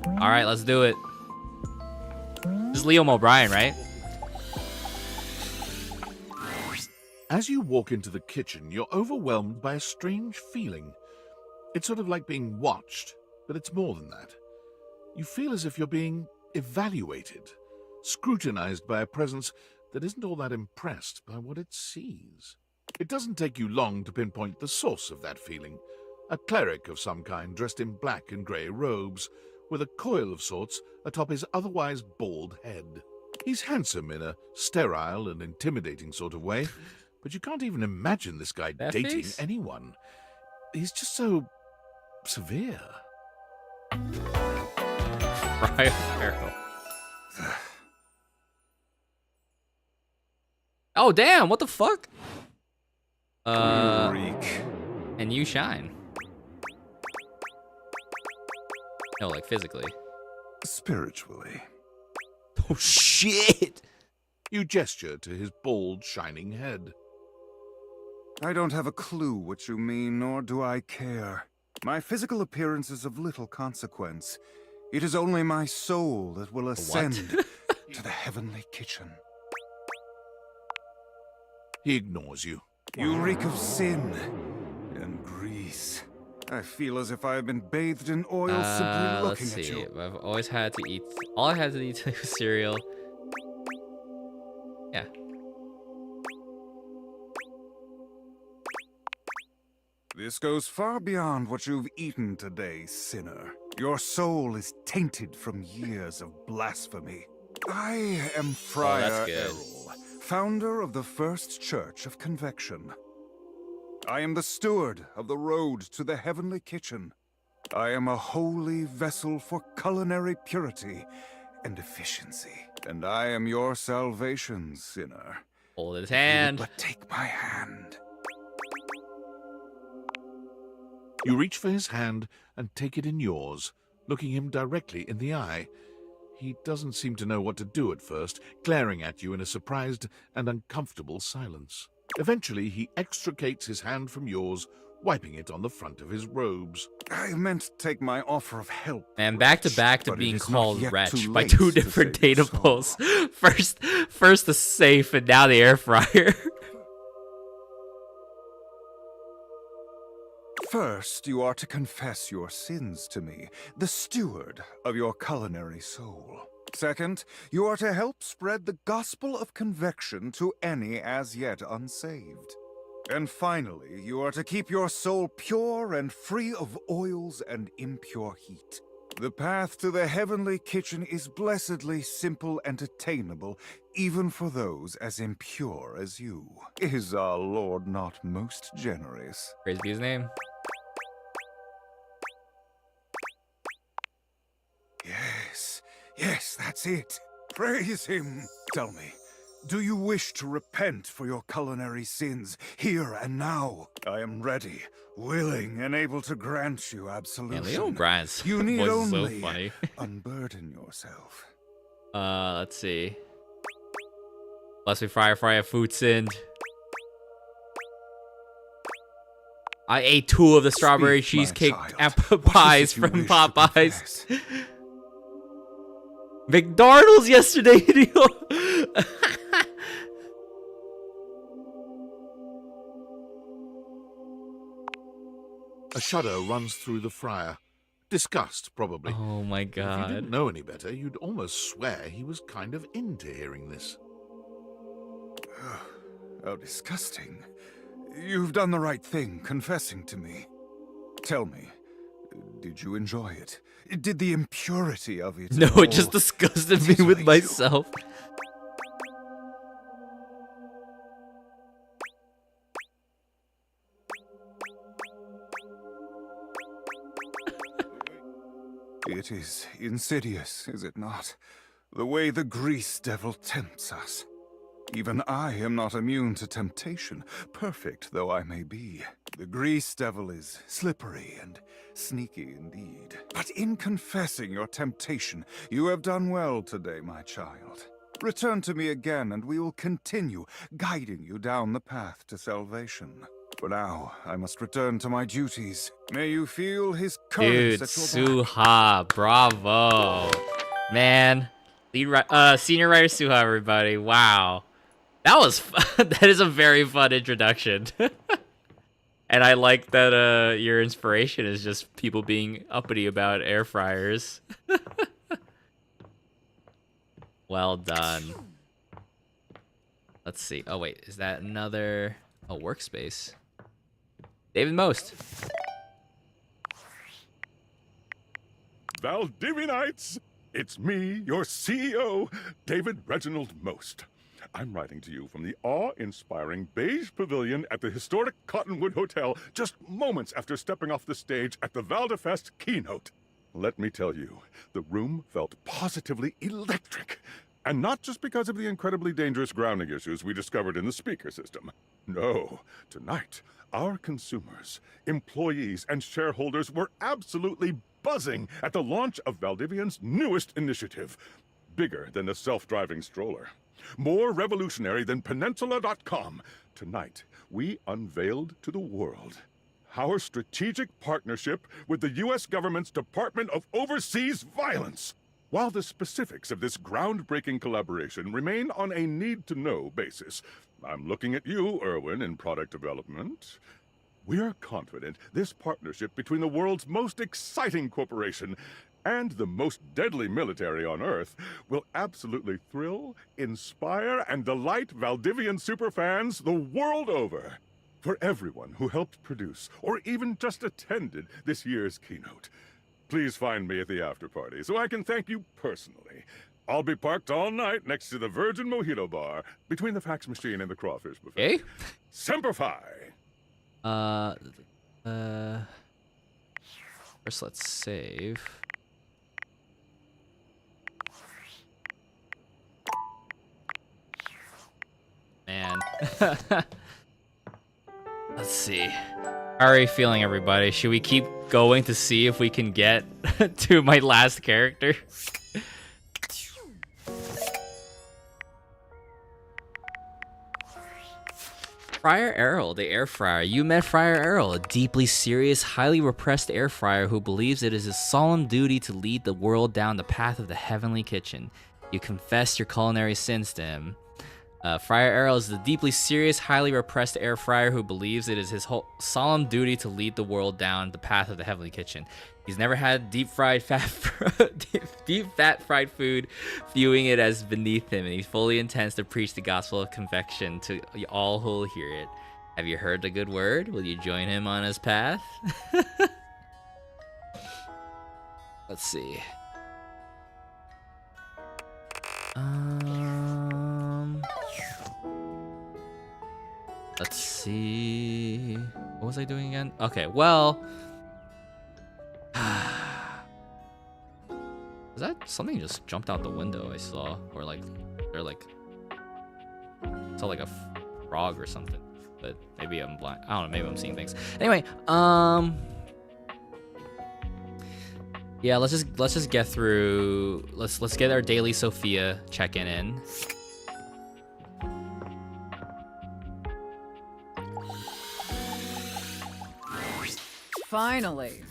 Speaker 1: All right, let's do it. This is Liam O'Brien, right?
Speaker 2: As you walk into the kitchen, you're overwhelmed by a strange feeling. It's sort of like being watched, but it's more than that. You feel as if you're being evaluated, scrutinized by a presence that isn't all that impressed by what it sees. It doesn't take you long to pinpoint the source of that feeling. A cleric of some kind dressed in black and grey robes, with a coil of sorts atop his otherwise bald head. He's handsome in a sterile and intimidating sort of way, but you can't even imagine this guy
Speaker 1: That
Speaker 2: dating
Speaker 1: face?
Speaker 2: anyone. He's just so severe.
Speaker 1: Brian Farrell. Oh damn! What the fuck? And you shine. No, like physically.
Speaker 6: Spiritually.
Speaker 2: Oh shit! You gesture to his bald, shining head.
Speaker 6: I don't have a clue what you mean, nor do I care. My physical appearance is of little consequence. It is only my soul that will ascend to the heavenly kitchen.
Speaker 2: He ignores you.
Speaker 6: You reek of sin and grease. I feel as if I have been bathed in oil simply looking
Speaker 1: let's
Speaker 6: at
Speaker 1: see.
Speaker 6: you.
Speaker 1: I've always had to eat. All I had to eat was cereal. Yeah.
Speaker 6: This goes far beyond what you've eaten today, sinner. Your soul is tainted from years of blasphemy. I am Friar
Speaker 1: that's good.
Speaker 6: Errol, founder of the First Church of Convection. I am the steward of the road to the heavenly kitchen. I am a holy vessel for culinary purity and efficiency. And I am your salvation, sinner.
Speaker 1: Hold his
Speaker 6: If you would
Speaker 1: hand.
Speaker 6: but take my hand.
Speaker 2: You reach for his hand and take it in yours, looking him directly in the eye. He doesn't seem to know what to do at first, glaring at you in a surprised and uncomfortable silence. Eventually, he extricates his hand from yours, wiping it on the front of his robes.
Speaker 6: I meant to take my offer of help.
Speaker 1: And back to back to
Speaker 6: but it
Speaker 1: being
Speaker 6: is not
Speaker 1: called
Speaker 6: yet
Speaker 1: wretch
Speaker 6: too
Speaker 1: by
Speaker 6: late
Speaker 1: two
Speaker 6: to
Speaker 1: different
Speaker 6: save your
Speaker 1: data
Speaker 6: soul.
Speaker 1: pulls. First the safe and now the air fryer.
Speaker 6: First, you are to confess your sins to me, the steward of your culinary soul. Second, you are to help spread the gospel of convection to any as yet unsaved. And finally, you are to keep your soul pure and free of oils and impure heat. The path to the heavenly kitchen is blessedly simple and attainable, even for those as impure as you. Is our Lord not most generous?
Speaker 1: Praise be his name.
Speaker 6: Yes, that's it. Praise him. Tell me, do you wish to repent for your culinary sins here and now? I am ready, willing, and able to grant you absolution.
Speaker 1: Yeah, Leo O'Brien's
Speaker 6: You need
Speaker 1: voice is
Speaker 6: only
Speaker 1: so funny.
Speaker 6: unburden yourself.
Speaker 1: Let's see. Bless me, Fire food sinned. I ate 2 of the strawberry
Speaker 6: Speak, my
Speaker 1: cheesecake
Speaker 6: child.
Speaker 1: apple
Speaker 6: What is
Speaker 1: pies
Speaker 6: it you
Speaker 1: from
Speaker 6: wish to
Speaker 1: Popeyes. McDonald's yesterday, Neil.
Speaker 2: A shudder runs through the friar. Disgust, probably.
Speaker 1: Oh my
Speaker 2: If you
Speaker 1: god.
Speaker 2: didn't know any better, you'd almost swear he was kind of into hearing this.
Speaker 6: How disgusting. You've done the right thing, confessing to me. Tell me, did you enjoy it? Did the impurity of it
Speaker 1: No,
Speaker 6: all
Speaker 1: it just disgusted me with myself.
Speaker 6: It is insidious, is it not? The way the grease devil tempts us. Even I am not immune to temptation, perfect though I may be. The grease devil is slippery and sneaky indeed. But in confessing your temptation, you have done well today, my child. Return to me again, and we will continue guiding you down the path to salvation. For now, I must return to my duties. May you feel his courage
Speaker 1: Dude,
Speaker 6: at your back.
Speaker 1: Suha, bravo. Man. Senior writer Suha, everybody. Wow. That was that is a very fun introduction. And I like that your inspiration is just people being uppity about air fryers. Well done. Let's see. Oh wait, is that another workspace? David Most.
Speaker 3: Valdivianites! It's me, your CEO, David Reginald Most. I'm writing to you from the awe-inspiring beige pavilion at the historic Cottonwood Hotel just moments after stepping off the stage at the Valdefest keynote. Let me tell you, the room felt positively electric. And not just because of the incredibly dangerous grounding issues we discovered in the speaker system. No, tonight, our consumers, employees, and shareholders were absolutely buzzing at the launch of Valdivian's newest initiative. Bigger than the self-driving stroller. More revolutionary than Peninsula.com. Tonight, we unveiled to the world our strategic partnership with the U.S. government's Department of Overseas Violence. While the specifics of this groundbreaking collaboration remain on a need-to-know basis, I'm looking at you, Erwin, in product development. We're confident this partnership between the world's most exciting corporation and the most deadly military on Earth will absolutely thrill, inspire, and delight Valdivian superfans the world over. For everyone who helped produce or even just attended this year's keynote, please find me at the after party so I can thank you personally. I'll be parked all night next to the Virgin Mojito Bar between the fax machine and the crawfish buffet.
Speaker 1: Okay.
Speaker 3: Semper Fi!
Speaker 1: First let's save. Man. Let's see. How are you feeling, everybody? Should we keep going to see if we can get to my last character? Friar Errol, the air fryer. You met Friar Errol, a deeply serious, highly repressed air fryer who believes it is his solemn duty to lead the world down the path of the heavenly kitchen. You confess your culinary sins to him. Friar Errol is the deeply serious, highly repressed air fryer who believes it is his solemn duty to lead the world down the path of the heavenly kitchen. He's never had deep fat fried food, viewing it as beneath him, and he fully intends to preach the gospel of convection to all who will hear it. Have you heard the good word? Will you join him on his path? Let's see. Let's see. What was I doing again? Okay, well. Is that something just jumped out the window I saw? Or like, they're like, I saw like a frog or something. But maybe I'm blind. I don't know, maybe I'm seeing things. Anyway, yeah, let's just get through. Let's get our daily Sophia check-in in.
Speaker 20: Finally.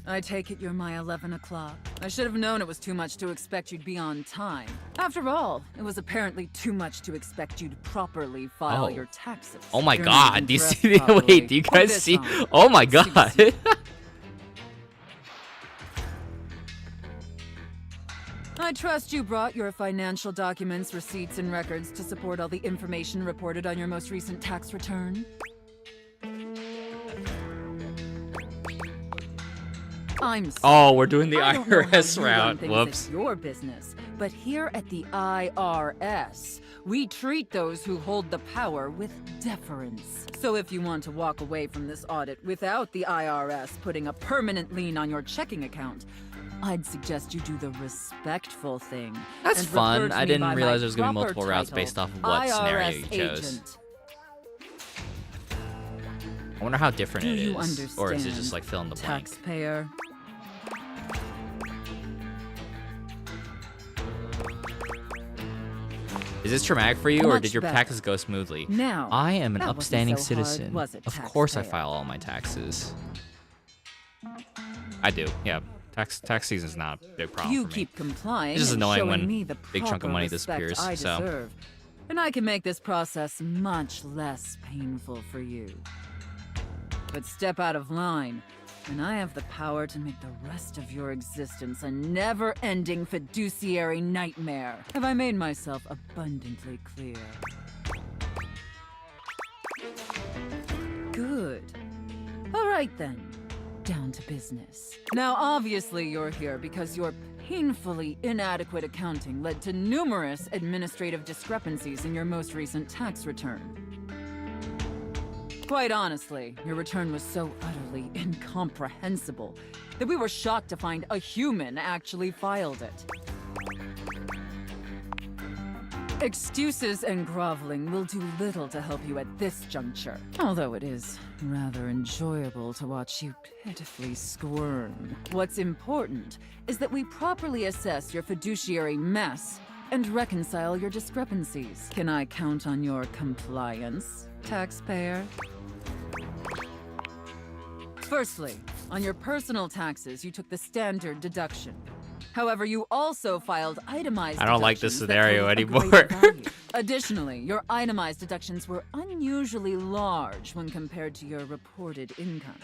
Speaker 20: I take it you're my 11 o'clock. I should have known it was too much to expect you'd be on time. After all, it was apparently too much to expect you'd properly file your taxes.
Speaker 1: Oh my
Speaker 20: You're
Speaker 1: god,
Speaker 20: not
Speaker 1: do you
Speaker 20: dressed
Speaker 1: see?
Speaker 20: properly.
Speaker 1: Wait, do you
Speaker 20: Put
Speaker 1: guys
Speaker 20: this
Speaker 1: see?
Speaker 20: on.
Speaker 1: Oh my god.
Speaker 20: I trust you brought your financial documents, receipts, and records to support all the information reported on your most recent tax return. I'm sorry.
Speaker 1: Oh, we're doing the
Speaker 20: I don't know how
Speaker 1: IRS
Speaker 20: you run
Speaker 1: route.
Speaker 20: things,
Speaker 1: Whoops.
Speaker 20: It's your business. But here at the IRS, we treat those who hold the power with deference. So if you want to walk away from this audit without the IRS putting a permanent lien on your checking account, I'd suggest you do the respectful thing.
Speaker 1: That's
Speaker 20: and refer
Speaker 1: fun.
Speaker 20: to
Speaker 1: I
Speaker 20: me
Speaker 1: didn't
Speaker 20: by
Speaker 1: realize
Speaker 20: my
Speaker 1: there was gonna be
Speaker 20: proper
Speaker 1: multiple routes
Speaker 20: title,
Speaker 1: based off of what scenario you
Speaker 20: IRS
Speaker 1: chose.
Speaker 20: agent.
Speaker 1: I wonder how different
Speaker 20: Do
Speaker 1: it
Speaker 20: you
Speaker 1: is. Or is it
Speaker 20: understand,
Speaker 1: just like fill in the blank?
Speaker 20: Taxpayer.
Speaker 1: Is this traumatic for you, or
Speaker 20: Much
Speaker 1: did your
Speaker 20: better.
Speaker 1: taxes go smoothly?
Speaker 20: Now,
Speaker 1: I am an
Speaker 20: that wasn't
Speaker 1: upstanding
Speaker 20: so hard,
Speaker 1: citizen.
Speaker 20: was it,
Speaker 1: Of course I
Speaker 20: taxpayer?
Speaker 1: file all my taxes. I do, yeah. Tax season's not a big problem
Speaker 20: You
Speaker 1: for me.
Speaker 20: keep complying.
Speaker 1: It's just
Speaker 20: and
Speaker 1: annoying
Speaker 20: showing
Speaker 1: when
Speaker 20: me the
Speaker 1: big chunk of
Speaker 20: proper
Speaker 1: money
Speaker 20: respect
Speaker 1: disappears,
Speaker 20: I
Speaker 1: so.
Speaker 20: deserve. And I can make this process much less painful for you. But step out of line, and I have the power to make the rest of your existence a never-ending fiduciary nightmare. Have I made myself abundantly clear? Good. All right then. Down to business. Now, obviously, you're here because your painfully inadequate accounting led to numerous administrative discrepancies in your most recent tax return. Quite honestly, your return was so utterly incomprehensible that we were shocked to find a human actually filed it. Excuses and groveling will do little to help you at this juncture, although it is rather enjoyable to watch you pitifully squirm. What's important is that we properly assess your fiduciary mess and reconcile your discrepancies. Can I count on your compliance, taxpayer? Firstly, on your personal taxes, you took the standard deduction. However, you also filed itemized
Speaker 1: I don't like this
Speaker 20: deductions that
Speaker 1: scenario
Speaker 20: totaled a
Speaker 1: anymore.
Speaker 20: greater value. Additionally, your itemized deductions were unusually large when compared to your reported income.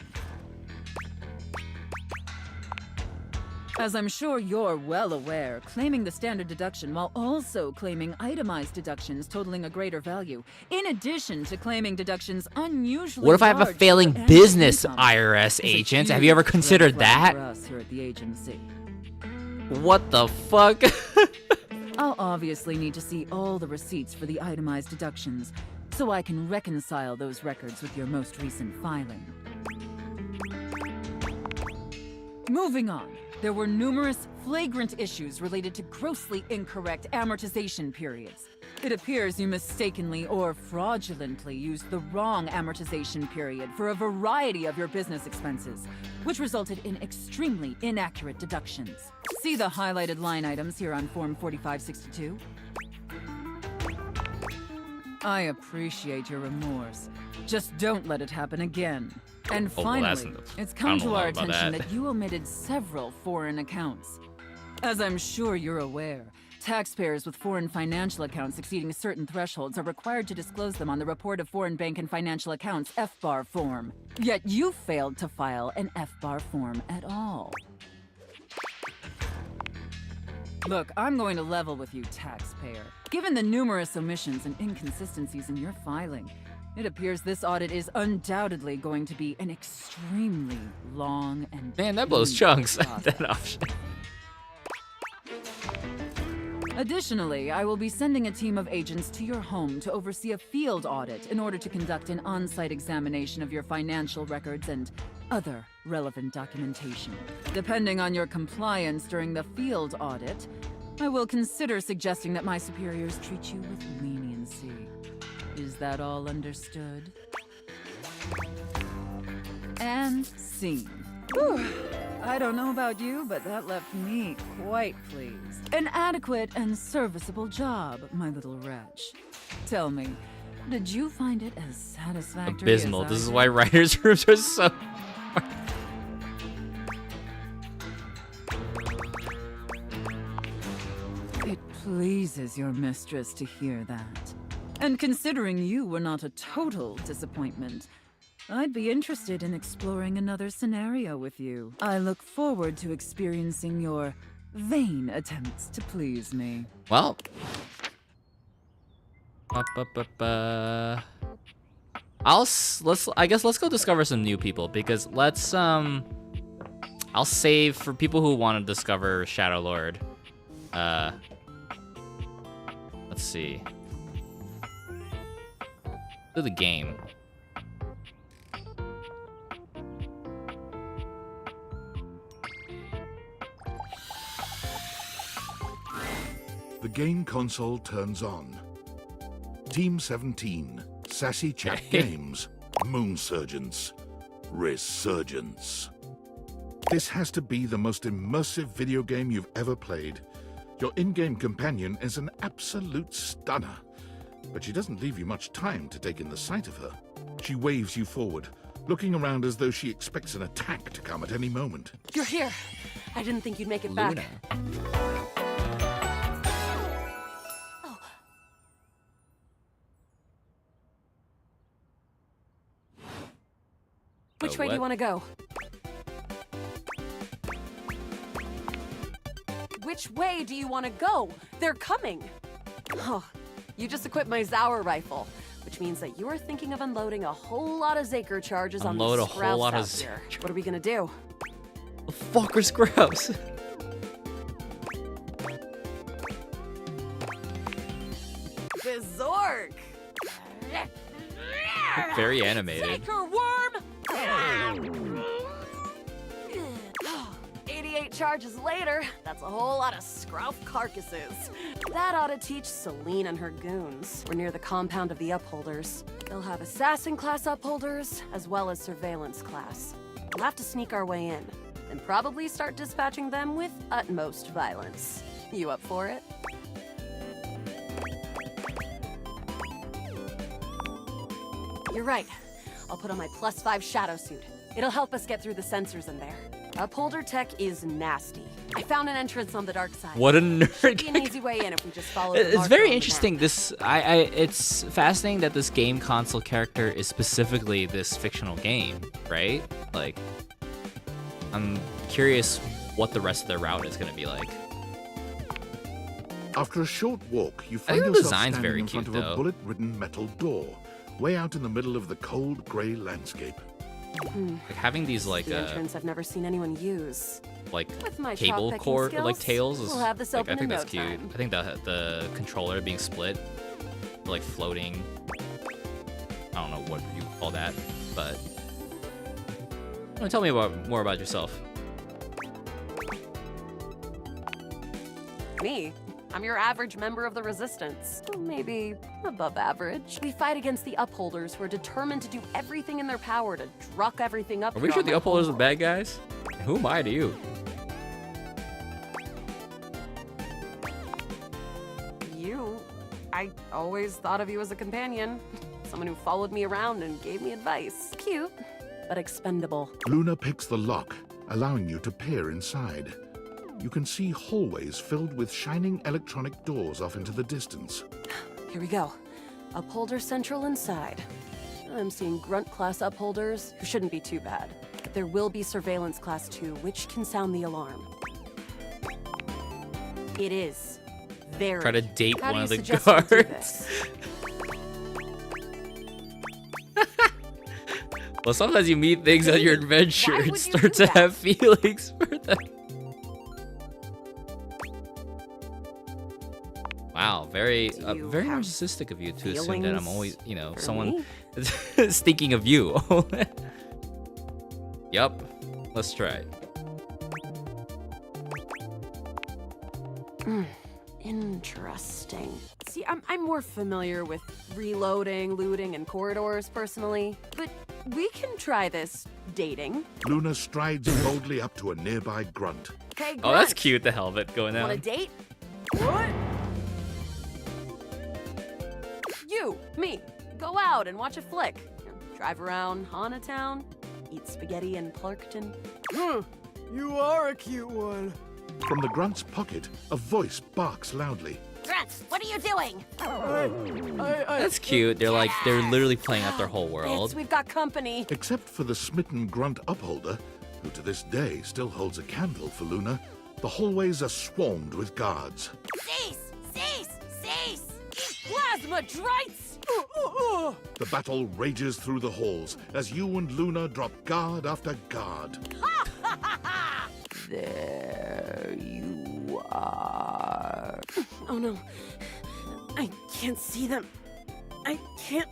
Speaker 20: As I'm sure you're well aware, claiming the standard deduction while also claiming itemized deductions totaling a greater value, in addition to claiming deductions unusually
Speaker 1: What if I have a
Speaker 20: large for
Speaker 1: failing
Speaker 20: annual
Speaker 1: business,
Speaker 20: income,
Speaker 1: IRS
Speaker 20: is a
Speaker 1: agent? Have
Speaker 20: huge
Speaker 1: you ever
Speaker 20: red
Speaker 1: considered
Speaker 20: flag
Speaker 1: that?
Speaker 20: for us here at the agency.
Speaker 1: What the fuck?
Speaker 20: I'll obviously need to see all the receipts for the itemized deductions, so I can reconcile those records with your most recent filing. Moving on, there were numerous flagrant issues related to grossly incorrect amortization periods. It appears you mistakenly or fraudulently used the wrong amortization period for a variety of your business expenses, which resulted in extremely inaccurate deductions. See the highlighted line items here on Form 4562. I appreciate your remorse. Just don't let it happen again. And
Speaker 1: Oh, well, that's-
Speaker 20: finally, it's
Speaker 1: I
Speaker 20: come
Speaker 1: don't
Speaker 20: to
Speaker 1: know
Speaker 20: our
Speaker 1: about
Speaker 20: attention
Speaker 1: that.
Speaker 20: that you omitted several foreign accounts. As I'm sure you're aware, taxpayers with foreign financial accounts exceeding certain thresholds are required to disclose them on the Report of Foreign Bank and Financial Accounts FBAR form. Yet you failed to file an FBAR form at all. Look, I'm going to level with you, taxpayer. Given the numerous omissions and inconsistencies in your filing, it appears this audit is undoubtedly going to be an extremely long and
Speaker 1: Man, that blows
Speaker 20: painful
Speaker 1: chunks.
Speaker 20: process.
Speaker 1: That option.
Speaker 20: Additionally, I will be sending a team of agents to your home to oversee a field audit in order to conduct an on-site examination of your financial records and other relevant documentation. Depending on your compliance during the field audit, I will consider suggesting that my superiors treat you with leniency. Is that all understood? And scene. Whew. I don't know about you, but that left me quite pleased. An adequate and serviceable job, my little wretch. Tell me, did you find it as satisfactory
Speaker 1: Abysmal.
Speaker 20: as I
Speaker 1: This is
Speaker 20: did?
Speaker 1: why writers' rooms are so.
Speaker 20: It pleases your mistress to hear that. And considering you were not a total disappointment, I'd be interested in exploring another scenario with you. I look forward to experiencing your vain attempts to please me.
Speaker 1: Well. I guess let's go discover some new people, because I'll save for people who want to discover Shadow Lord. Let's see. Do the game.
Speaker 2: The game console turns on. Team 17, Sassy Chat Games, Moonsurgence, Resurgence. This has to be the most immersive video game you've ever played. Your in-game companion is an absolute stunner, but she doesn't leave you much time to take in the sight of her. She waves you forward, looking around as though she expects an attack to come at any moment.
Speaker 14: You're here. I didn't think you'd make it back. Which way do you want to go? Which way do you want to go? They're coming. Oh, you just equipped my Zauer rifle, which means that you are thinking of unloading a whole lot of Zaker charges on
Speaker 1: Unload
Speaker 14: the
Speaker 1: a whole
Speaker 14: Scrouts
Speaker 1: lot of
Speaker 14: out here. What are we gonna do?
Speaker 1: Fuck are Scrouts?
Speaker 14: The Zork!
Speaker 1: Very animated.
Speaker 14: Zaker worm! 88 charges later, that's a whole lot of Scrout carcasses. That ought to teach Celine and her goons. We're near the compound of the Upholders. They'll have Assassin class Upholders, as well as Surveillance class. We'll have to sneak our way in, and probably start dispatching them with utmost violence. You up for it? You're right. I'll put on my +5 shadow suit. It'll help us get through the sensors in there. Upholder tech is nasty. I found an entrance on the dark side.
Speaker 1: What a nerd.
Speaker 14: Should be an easy way in if we just follow the
Speaker 1: It's
Speaker 14: marker
Speaker 1: very
Speaker 14: on the
Speaker 1: interesting.
Speaker 14: map.
Speaker 1: It's fascinating that this game console character is specifically this fictional game, right? Like, I'm curious what the rest of their route is going to be like.
Speaker 2: After a short walk, you
Speaker 1: I
Speaker 2: find
Speaker 1: think the
Speaker 2: yourself
Speaker 1: design's
Speaker 2: standing
Speaker 1: very
Speaker 2: in front
Speaker 1: cute,
Speaker 2: of
Speaker 1: though.
Speaker 2: a bullet-ridden metal door, way out in the middle of the cold, grey landscape.
Speaker 1: Like having these like
Speaker 14: The entrance I've never seen anyone use.
Speaker 1: like
Speaker 14: With my
Speaker 1: cable
Speaker 14: shot-picking
Speaker 1: cord or like
Speaker 14: skills,
Speaker 1: tails is
Speaker 14: we'll have this
Speaker 1: like I
Speaker 14: open
Speaker 1: think
Speaker 14: in
Speaker 1: that's
Speaker 14: no
Speaker 1: cute.
Speaker 14: time.
Speaker 1: I think the controller being split, like floating. I don't know what you call that, but tell me more about yourself.
Speaker 14: Me? I'm your average member of the Resistance. Maybe above average. We fight against the Upholders, who are determined to do everything in their power to druck everything up.
Speaker 1: Are we
Speaker 14: here
Speaker 1: sure
Speaker 14: on
Speaker 1: the
Speaker 14: my
Speaker 1: upholders are
Speaker 14: home
Speaker 1: the bad guys? Who am I to you?
Speaker 14: You? I always thought of you as a companion. Someone who followed me around and gave me advice. Cute, but expendable.
Speaker 2: Luna picks the lock, allowing you to peer inside. You can see hallways filled with shining electronic doors off into the distance.
Speaker 14: Here we go. Upholder Central inside. I'm seeing Grunt class Upholders, who shouldn't be too bad. But there will be Surveillance class 2, which can sound the alarm. It is. Very.
Speaker 1: Try to date
Speaker 14: How do
Speaker 1: one of
Speaker 14: you
Speaker 1: the
Speaker 14: suggest we do
Speaker 1: guards.
Speaker 14: this?
Speaker 1: Well, sometimes you meet things on your adventure
Speaker 14: why
Speaker 1: and
Speaker 14: would you
Speaker 1: start
Speaker 14: do
Speaker 1: to have feelings for them. Wow, very
Speaker 14: you
Speaker 1: very
Speaker 14: have
Speaker 1: narcissistic of you to assume that I'm
Speaker 14: feelings
Speaker 1: always,
Speaker 14: for
Speaker 1: someone
Speaker 14: me?
Speaker 1: is thinking of you. Yup. Let's try it.
Speaker 8: Interesting. See, I'm more familiar with reloading, looting, and corridors personally, but we can try this dating.
Speaker 2: Luna strides boldly up to a nearby grunt.
Speaker 8: Hey,
Speaker 1: Oh, that's
Speaker 8: Grunt,
Speaker 1: cute. The helmet going
Speaker 8: Want a
Speaker 1: down.
Speaker 8: date? What? You, me, go out and watch a flick. Drive around Hana Town, eat spaghetti in Clarkton.
Speaker 11: You are a cute one.
Speaker 2: From the grunt's pocket, a voice barks loudly.
Speaker 18: Grunt, what are you doing?
Speaker 1: That's cute. They're literally playing out their whole world.
Speaker 8: It's, we've got company.
Speaker 2: Except for the smitten grunt upholder, who to this day still holds a candle for Luna, the hallways are swarmed with guards.
Speaker 18: Cease! Cease! Cease!
Speaker 8: Plasma Drites!
Speaker 2: The battle rages through the halls as you and Luna drop guard after guard.
Speaker 8: There you are. Oh no. I can't see them. I can't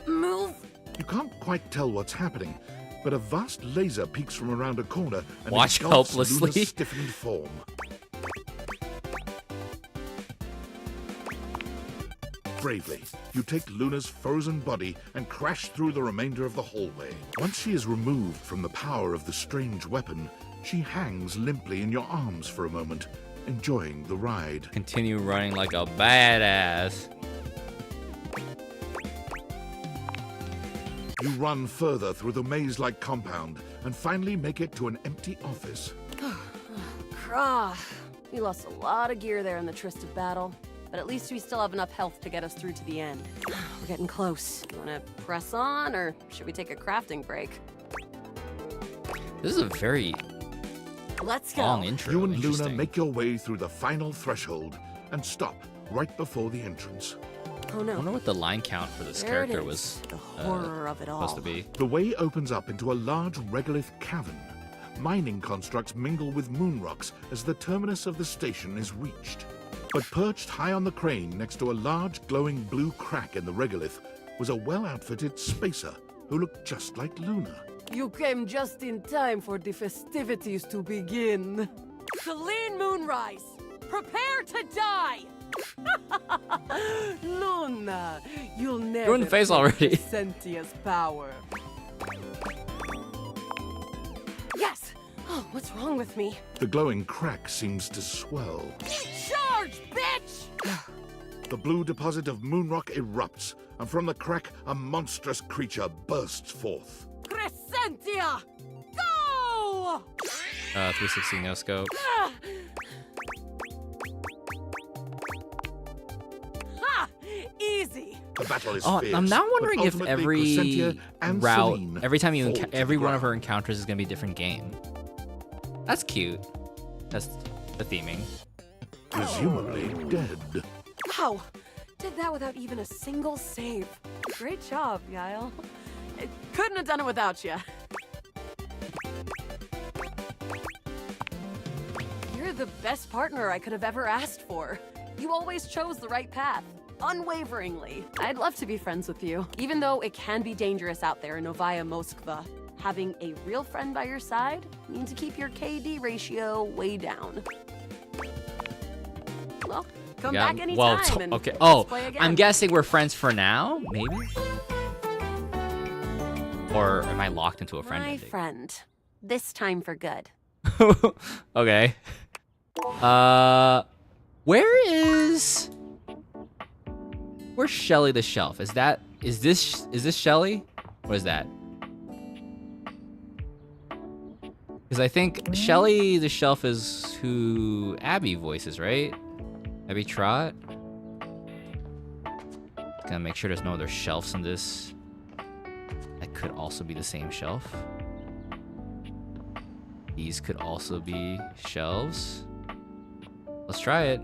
Speaker 8: move.
Speaker 2: You can't quite tell what's happening, but a vast laser peeks from around a corner and
Speaker 1: Watch
Speaker 2: engulfs
Speaker 1: helplessly.
Speaker 2: Luna's stiffened form. Bravely, you take Luna's frozen body and crash through the remainder of the hallway. Once she is removed from the power of the strange weapon, she hangs limply in your arms for a moment, enjoying the ride.
Speaker 1: Continue running like a badass.
Speaker 2: You run further through the maze-like compound and finally make it to an empty office.
Speaker 8: Krah. We lost a lot of gear there in the Tryst of battle, but at least we still have enough health to get us through to the end. We're getting close. You wanna press on, or should we take a crafting break?
Speaker 1: This is a very
Speaker 8: Let's go.
Speaker 1: long intro.
Speaker 2: You and Luna
Speaker 1: Interesting.
Speaker 2: make your way through the final threshold and stop right before the entrance.
Speaker 8: Oh
Speaker 1: I
Speaker 8: no.
Speaker 1: wonder what the line count for this
Speaker 8: There it
Speaker 1: character
Speaker 8: is.
Speaker 1: was
Speaker 8: The horror of it all.
Speaker 1: supposed to be.
Speaker 2: The way opens up into a large regolith cavern. Mining constructs mingle with moon rocks as the terminus of the station is reached. But perched high on the crane next to a large glowing blue crack in the regolith was a well-outfitted spacer who looked just like Luna.
Speaker 11: You came just in time for the festivities to begin.
Speaker 8: Celine Moonrise, prepare to die!
Speaker 11: Luna, you'll never
Speaker 1: Ruined the face
Speaker 11: feel
Speaker 1: already.
Speaker 11: Sentia's power.
Speaker 8: Yes! Oh, what's wrong with me?
Speaker 2: The glowing crack seems to swell.
Speaker 8: Charge, bitch!
Speaker 2: The blue deposit of moonrock erupts, and from the crack, a monstrous creature bursts forth.
Speaker 8: Crescentia! Go!
Speaker 1: 360 no scope.
Speaker 8: Ah! Ha! Easy!
Speaker 2: The battle is
Speaker 1: Oh,
Speaker 2: fierce,
Speaker 1: I'm now
Speaker 2: but
Speaker 1: wondering if
Speaker 2: ultimately
Speaker 1: every
Speaker 2: Crescentia and
Speaker 1: route,
Speaker 2: Celine
Speaker 1: every time you,
Speaker 2: fall to
Speaker 1: every
Speaker 2: the
Speaker 1: one of her
Speaker 2: ground.
Speaker 1: encounters is gonna be a different game. That's cute. That's the theming.
Speaker 2: Presumably dead.
Speaker 8: Wow! Did that without even a single save. Great job, Guile. I couldn't have done it without you. You're the best partner I could have ever asked for. You always chose the right path, unwaveringly. I'd love to be friends with you, even though it can be dangerous out there in Novaya Moskva. Having a real friend by your side means to keep your KD ratio way down. Well, come
Speaker 1: Yeah,
Speaker 8: back anytime
Speaker 1: well,
Speaker 8: and
Speaker 1: okay.
Speaker 8: let's
Speaker 1: Oh,
Speaker 8: play again.
Speaker 1: I'm guessing we're friends for now, maybe? Or am I locked into a friend
Speaker 8: My
Speaker 1: ending?
Speaker 8: friend. This time for good.
Speaker 1: Okay. Where's Shelly the Shelf? Is this Shelly? What is that? Because I think Shelly the Shelf is who Abby voices, right? Abby Trott. Gonna make sure there's no other shelves in this. That could also be the same shelf. These could also be shelves. Let's try it.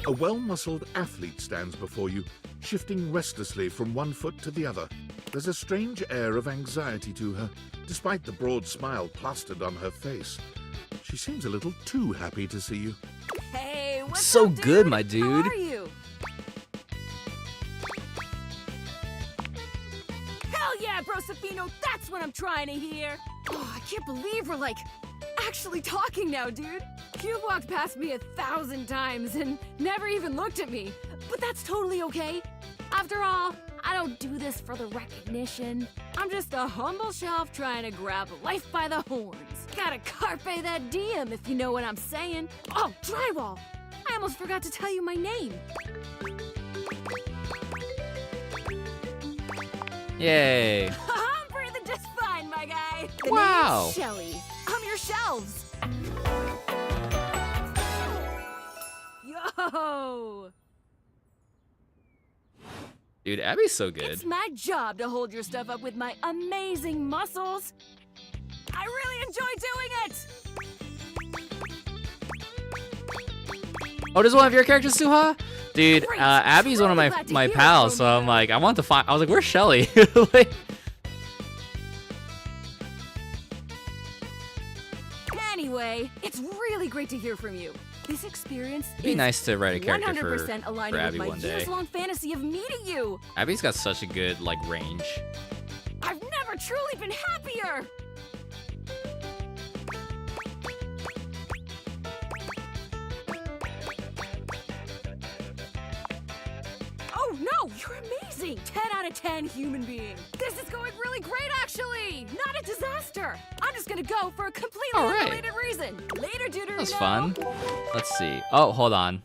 Speaker 2: A well-muscled athlete stands before you, shifting restlessly from one foot to the other. There's a strange air of anxiety to her, despite the broad smile plastered on her face. She seems a little too happy to see you.
Speaker 8: Hey, what's
Speaker 1: So
Speaker 8: up,
Speaker 1: good,
Speaker 8: dude?
Speaker 1: my dude.
Speaker 8: How are you?
Speaker 14: Hell yeah, Brosifino, that's what I'm trying to hear.
Speaker 7: Oh, I can't believe we're like actually talking now, dude.
Speaker 14: Cube walked past me 1,000 times and never even looked at me. But that's totally okay. After all, I don't do this for the recognition. I'm just a humble shelf trying to grab life by the horns. Gotta carpe that diem, if you know what I'm saying. Oh, Drywall! I almost forgot to tell you my name.
Speaker 1: Yay.
Speaker 14: I'm breathing just fine, my guy. The
Speaker 1: Wow.
Speaker 14: name's Shelly. I'm your shelves. Yo!
Speaker 1: Dude, Abby's so good.
Speaker 14: It's my job to hold your stuff up with my amazing muscles. I really enjoy doing it.
Speaker 1: Oh, this is one of your characters, Suha? Dude,
Speaker 14: Great.
Speaker 1: Abby's one of
Speaker 14: Really glad to
Speaker 1: my
Speaker 14: hear it,
Speaker 1: pals, so I'm
Speaker 14: Romeo.
Speaker 1: like, I want to find. I was like, where's Shelly? Like,
Speaker 14: Anyway, it's really great to hear from you. This experience
Speaker 1: it'd be
Speaker 14: is
Speaker 1: nice to write a character
Speaker 14: 100%
Speaker 1: for
Speaker 14: aligning
Speaker 1: Abby
Speaker 14: with my
Speaker 1: one day.
Speaker 14: years-long fantasy of meeting you.
Speaker 1: Abby's got such a good like range.
Speaker 14: I've never truly been happier. Oh no, you're amazing! 10 out of 10 human being. This is going really great, actually. Not a disaster. I'm just gonna go for a completely
Speaker 1: All right.
Speaker 14: unrelated reason. Later, Deuterino.
Speaker 1: That was fun. Let's see. Oh, hold on.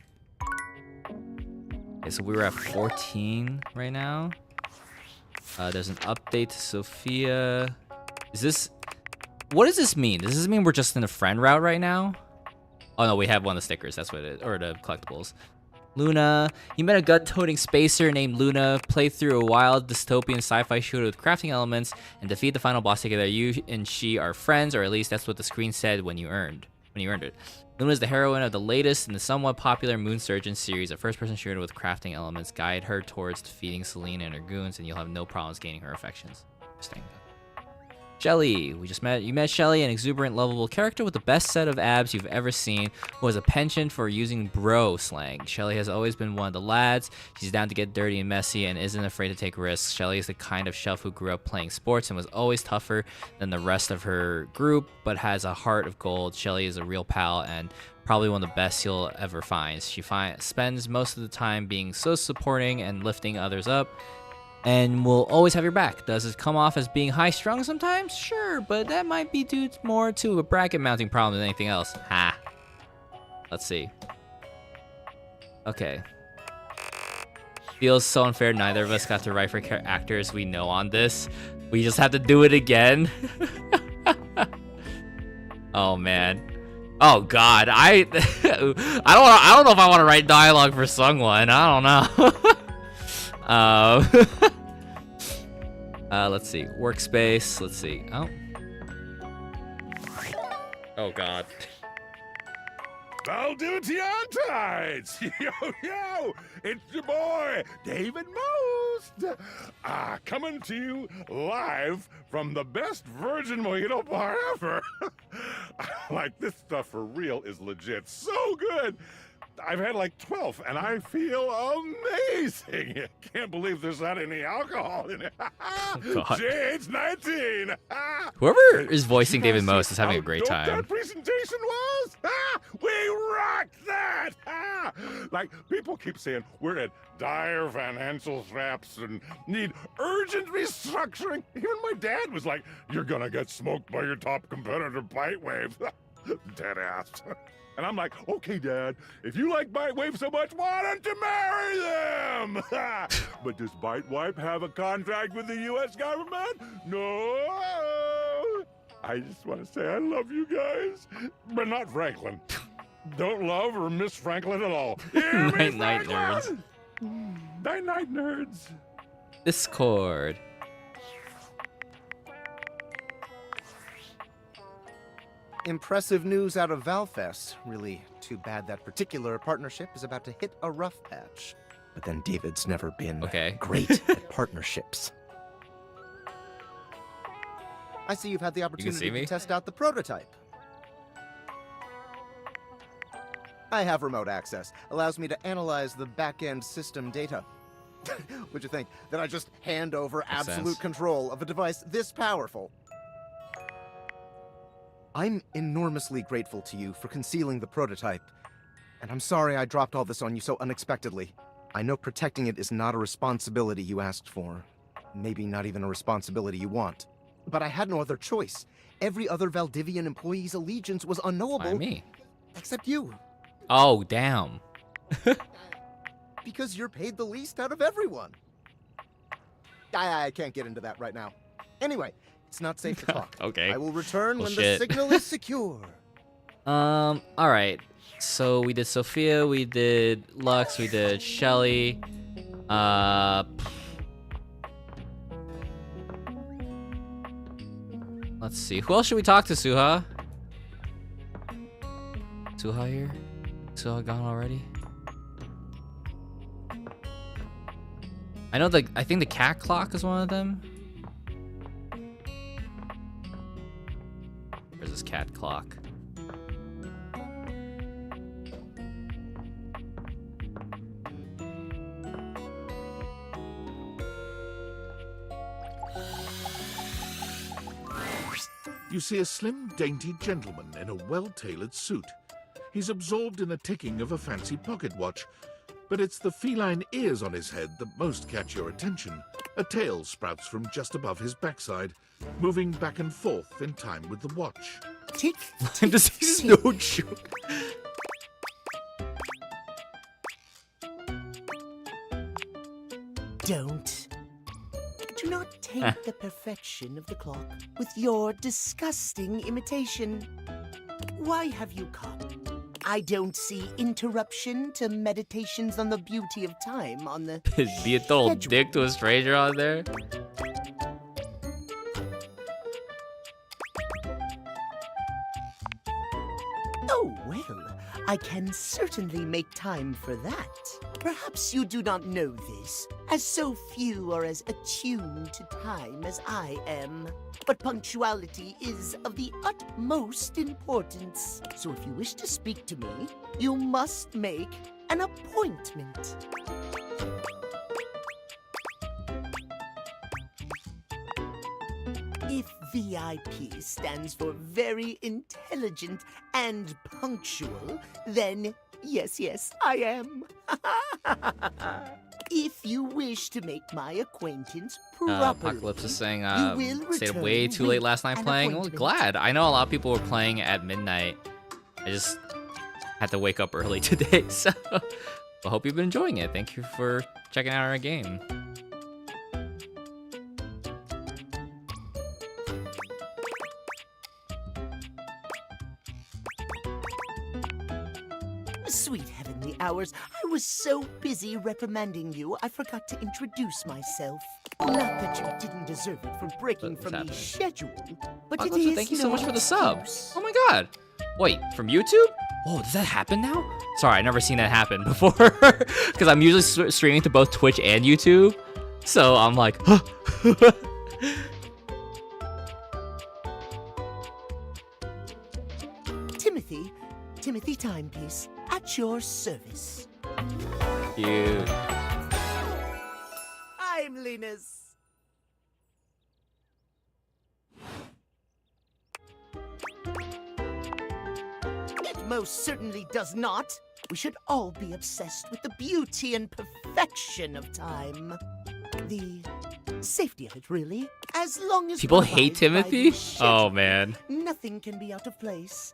Speaker 1: Okay, so we were at 14 right now. There's an update to Sophia. Is this... What does this mean? Does this mean we're just in the friend route right now? Oh no, we have one of the stickers. That's what it is. Or the collectibles. Luna. You met a gun-toting spacer named Luna. Play through a wild dystopian sci-fi shooter with crafting elements and defeat the final boss together. You and she are friends, or at least that's what the screen said when you earned it. Luna is the heroine of the latest and the somewhat popular Moon Surgeon series, a first-person shooter with crafting elements. Guide her towards defeating Selena and her goons, and you'll have no problems gaining her affections. Interesting. Shelly, you met Shelly, an exuberant, lovable character with the best set of abs you've ever seen, who has a penchant for using bro slang. Shelly has always been one of the lads. She's down to get dirty and messy and isn't afraid to take risks. Shelly is the kind of shelf who grew up playing sports and was always tougher than the rest of her group, but has a heart of gold. Shelly is a real pal and probably one of the best you'll ever find. She spends most of the time being so supporting and lifting others up, and will always have your back. Does it come off as being high-strung sometimes? Sure, but that might be due more to a bracket mounting problem than anything else. Ha. Let's see. Okay. Feels so unfair neither of us got to write for actors we know on this. We just have to do it again. Oh, man. Oh, God. I don't know if I want to write dialogue for Sungwon. I don't know. Let's see. Workspace. Let's see. Oh God.
Speaker 3: Valdivianites! Yo! It's your boy, David Most! Coming to you live from the best virgin mojito bar ever! Like, this stuff for real is legit so good! I've had like 12, and I feel amazing. Can't believe there's not any alcohol in it.
Speaker 1: God.
Speaker 3: Jade's 19.
Speaker 1: Whoever is voicing David Most is having a great
Speaker 3: Dope
Speaker 1: time.
Speaker 3: That presentation was. We rocked that. Like, people keep saying we're at dire financial straps and need urgent restructuring. Even my dad was like, "You're gonna get smoked by your top competitor, Bitewave." Dead ass. And I'm like, "Okay, Dad, if you like Bitewave so much, why don't you marry them?" But does Bitewave have a contract with the U.S. government? No. I just want to say I love you guys, but not Franklin. Don't love or miss Franklin at all. Hear me,
Speaker 1: Night nerds.
Speaker 3: Night nerds.
Speaker 1: Discord.
Speaker 5: Impressive news out of Valfest. Really too bad that particular partnership is about to hit a rough patch. But then David's never been great at partnerships. I see you've had the opportunity to test out the prototype. I have remote access. Allows me to analyze the back-end system data. What'd you think? That I just hand over
Speaker 1: Makes
Speaker 5: absolute
Speaker 1: sense.
Speaker 5: control of a device this powerful? I'm enormously grateful to you for concealing the prototype. And I'm sorry I dropped all this on you so unexpectedly. I know protecting it is not a responsibility you asked for. Maybe not even a responsibility you want. But I had no other choice. Every other Valdivian employee's allegiance was unknowable.
Speaker 1: Why me?
Speaker 5: Except you.
Speaker 1: Oh, damn.
Speaker 5: Because you're paid the least out of everyone. I can't get into that right now. Anyway, it's not safe to talk.
Speaker 1: Okay.
Speaker 5: I will return
Speaker 1: Well,
Speaker 5: when
Speaker 1: shit.
Speaker 5: the signal is secure.
Speaker 1: All right. So we did Sophia, we did Lux, we did Shelly. Let's see. Who else should we talk to, Suha? Suha here? Suha gone already? I think the cat clock is one of them. Where's this cat clock?
Speaker 2: You see a slim, dainty gentleman in a well-tailored suit. He's absorbed in the ticking of a fancy pocket watch, but it's the feline ears on his head that most catch your attention. A tail sprouts from just above his backside, moving back and forth in time with the watch.
Speaker 23: Tick.
Speaker 1: This is no joke.
Speaker 23: Don't. Do not take the perfection of the clock with your disgusting imitation. Why have you come? I don't see interruption to meditations on the beauty of time on the
Speaker 1: Be a total dick to a stranger on there.
Speaker 23: Oh, well, I can certainly make time for that. Perhaps you do not know this, as so few are as attuned to time as I am. But punctuality is of the utmost importance. So if you wish to speak to me, you must make an appointment. If VIP stands for very intelligent and punctual, then yes, I am. If you wish to make my acquaintance properly,
Speaker 1: Apocalypse is saying,
Speaker 23: you will
Speaker 1: stayed
Speaker 23: return
Speaker 1: way too late
Speaker 23: with
Speaker 1: last night
Speaker 23: an
Speaker 1: playing. Well,
Speaker 23: appointment.
Speaker 1: glad. I know a lot of people were playing at midnight. I just had to wake up early today, so I hope you've been enjoying it. Thank you for checking out our game.
Speaker 23: Sweet heavenly hours, I was so busy reprimanding you, I forgot to introduce myself. Not that you didn't deserve it for breaking
Speaker 1: What's
Speaker 23: from the
Speaker 1: happening?
Speaker 23: schedule, but it
Speaker 1: Apocalypse,
Speaker 23: is
Speaker 1: thank you so much
Speaker 23: no
Speaker 1: for the sub.
Speaker 23: excuse.
Speaker 1: Oh my god. Wait, from YouTube? Oh, does that happen now? Sorry, I've never seen that happen before. Because I'm usually streaming to both Twitch and YouTube. So I'm like,
Speaker 23: Timothy Timepiece, at your service.
Speaker 1: Cute.
Speaker 23: Timeliness. It most certainly does not. We should all be obsessed with the beauty and perfection of time. The safety of it, really. As long as
Speaker 1: People
Speaker 23: one
Speaker 1: hate
Speaker 23: abides by
Speaker 1: Timothy?
Speaker 23: the schedule,
Speaker 1: Oh, man.
Speaker 23: Nothing can be out of place.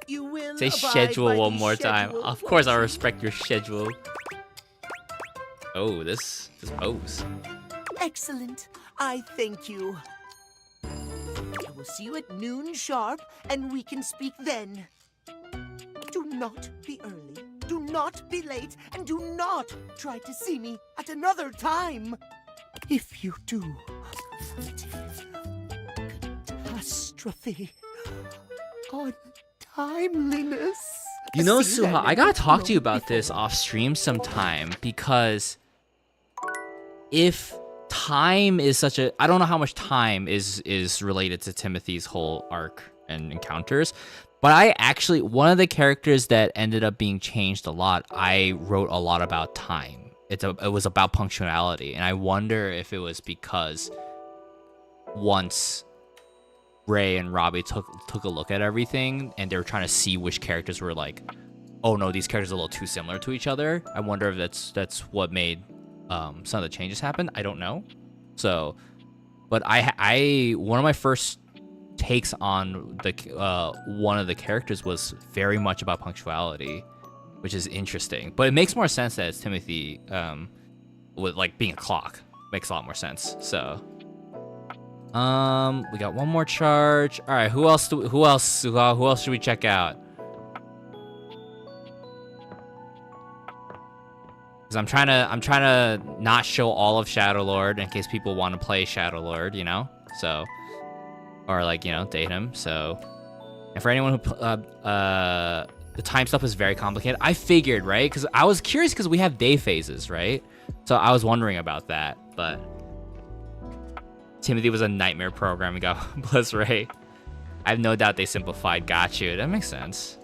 Speaker 23: You will
Speaker 1: Say
Speaker 23: abide
Speaker 1: schedule
Speaker 23: by
Speaker 1: one
Speaker 23: the
Speaker 1: more time.
Speaker 23: schedule,
Speaker 1: Of course, I
Speaker 23: won't you?
Speaker 1: respect your schedule. Oh, this pose.
Speaker 23: Excellent. I thank you. I will see you at noon sharp, and we can speak then. Do not be early, do not be late, and do not try to see me at another time. If you do, catastrophe on timeliness.
Speaker 1: You know,
Speaker 23: See that
Speaker 1: Suha, I gotta
Speaker 23: note
Speaker 1: talk to you about this off stream sometime because if time is such a, I don't know how much time is related to Timothy's whole arc and encounters, But I actually, one of the characters that ended up being changed a lot, I wrote a lot about time. It was about punctuality, and I wonder if it was because once Ray and Robbie took a look at everything, and they were trying to see which characters were like, oh no, these characters are a little too similar to each other. I wonder if that's what made some of the changes happen. I don't know. So, but I one of my first takes on the one of the characters was very much about punctuality, which is interesting. But it makes more sense that it's Timothy with like being a clock. Makes a lot more sense. So we got one more charge. All right, who else should we check out? Cuz I'm trying to not show all of Shadowlord in case people want to play Shadowlord, you know? So, or like, you know, date him. So, and for anyone who the time stuff is very complicated. I figured, right? Cuz I was curious cuz we have day phases, right? So I was wondering about that, but Timothy was a nightmare program. We got Bless Ray. I have no doubt they simplified. Got you. That makes sense.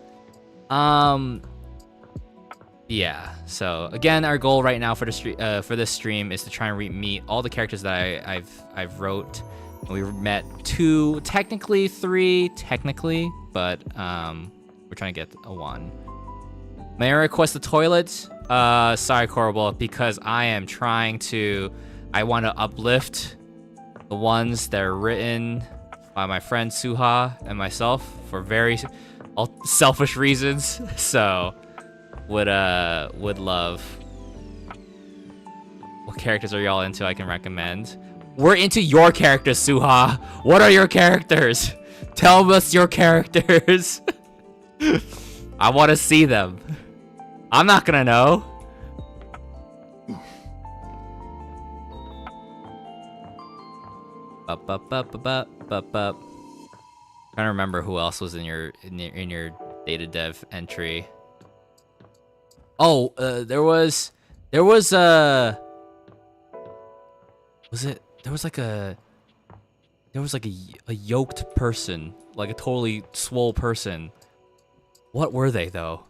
Speaker 1: Yeah. So again, our goal right now for this stream is to try and meet all the characters that I've wrote. We met 2, technically 3, but we're trying to get a 1. May I request the toilet? Sorry, Corbel, because I want to uplift the ones that are written by my friend Suha and myself for very selfish reasons. So would love. What characters are y'all into I can recommend? We're into your characters, Suha. What are your characters? Tell us your characters. I want to see them. I'm not gonna know. Trying to remember who else was in your data dev entry. Oh, there was a yoked person, like a totally swole person. What were they though?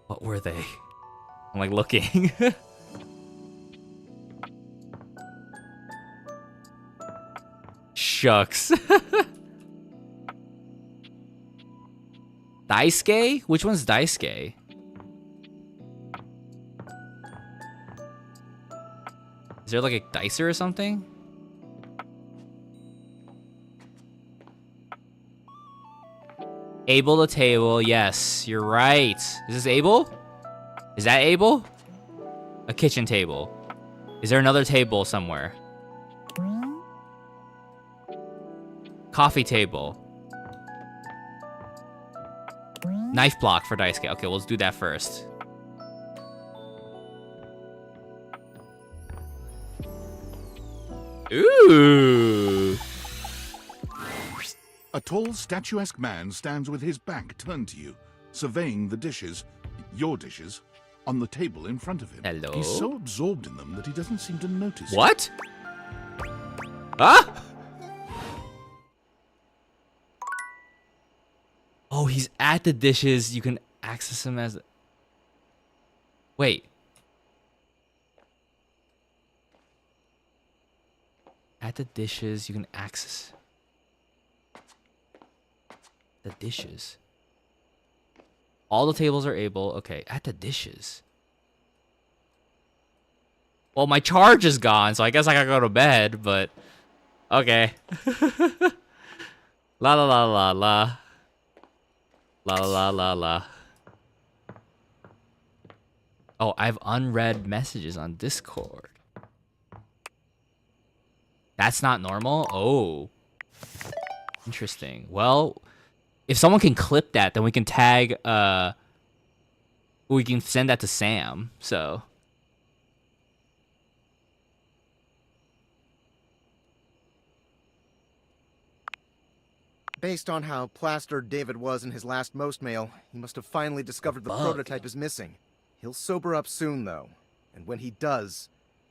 Speaker 1: What were they? I'm like looking. Shucks. Daisuke? Which one's Daisuke? Is there like a dicer or something? Abel the table. Yes, you're right. Is this Abel? Is that Abel? A kitchen table. Is there another table somewhere? Coffee table. Knife block for Daisuke. Okay, let's do that first. Ooh.
Speaker 2: A tall, statuesque man stands with his back turned to you, surveying the dishes, your dishes, on the table in front of him.
Speaker 1: Hello?
Speaker 2: He's so absorbed in them that he doesn't seem to notice.
Speaker 1: What? Huh? Oh, he's at the dishes. You can access him as... Wait. At the dishes, you can access... The dishes. All the tables are able... Okay, at the dishes. Well, my charge is gone, so I guess I gotta go to bed, but... Okay. La la la la la. La la la la. Oh, I have unread messages on Discord. That's not normal? Oh. Interesting. Well, if someone can clip that, then we can tag, we can send that to Sam, so.
Speaker 5: Based on how plastered David was in his last most mail, he must have finally discovered the prototype is missing. He'll sober up soon, though. And when he does,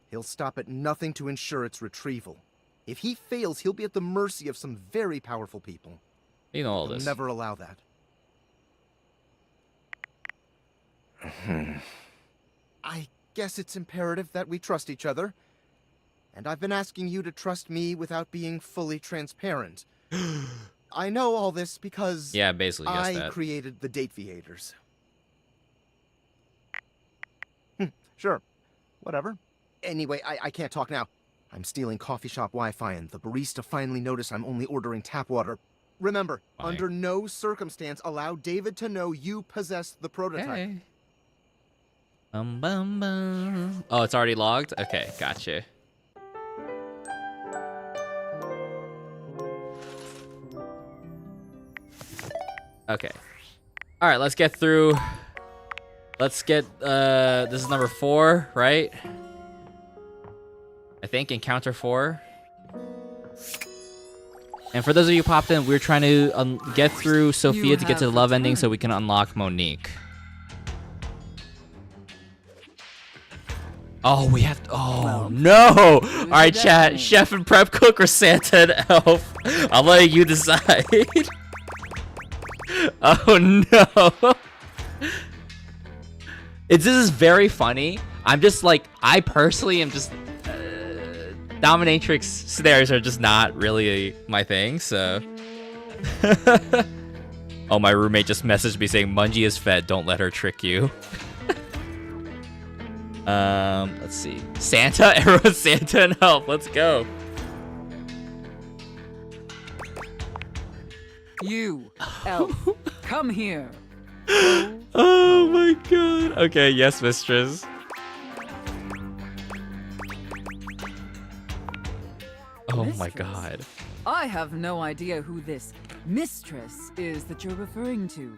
Speaker 5: he'll stop at nothing to ensure its retrieval. If he fails, he'll be at the mercy of some very powerful people.
Speaker 1: You know all
Speaker 5: He'll
Speaker 1: this.
Speaker 5: never allow that. I guess it's imperative that we trust each other. And I've been asking you to trust me without being fully transparent. I know all this because
Speaker 1: Yeah, basically guessed
Speaker 5: I
Speaker 1: that.
Speaker 5: created the Date Viators. Sure. Whatever. Anyway, I can't talk now. I'm stealing coffee shop Wi-Fi and the barista finally noticed I'm only ordering tap water. Remember, under no circumstance allow David to know you possess the prototype.
Speaker 1: Okay. Bum, bum. Oh, it's already logged? Okay, gotcha. Okay. Alright, let's get through. Let's get, this is number 4, right? I think, encounter 4. And for those of you who popped in, we're trying to get through Sophia to get to the love ending so we can unlock Monique. Oh, we have to, oh no! Alright, chat, chef and prep cook or Santa and elf? I'll let you decide. Oh no! This is very funny. I'm just like, I personally am just, dominatrix scenarios are just not really my thing, so. Oh, my roommate just messaged me saying, Mungie is fed, don't let her trick you. Let's see. Santa? Everyone's Santa and help. Let's go.
Speaker 20: You, elf, come here.
Speaker 1: Oh my god. Okay, yes, mistress. Oh my god.
Speaker 20: I have no idea who this mistress is that you're referring to.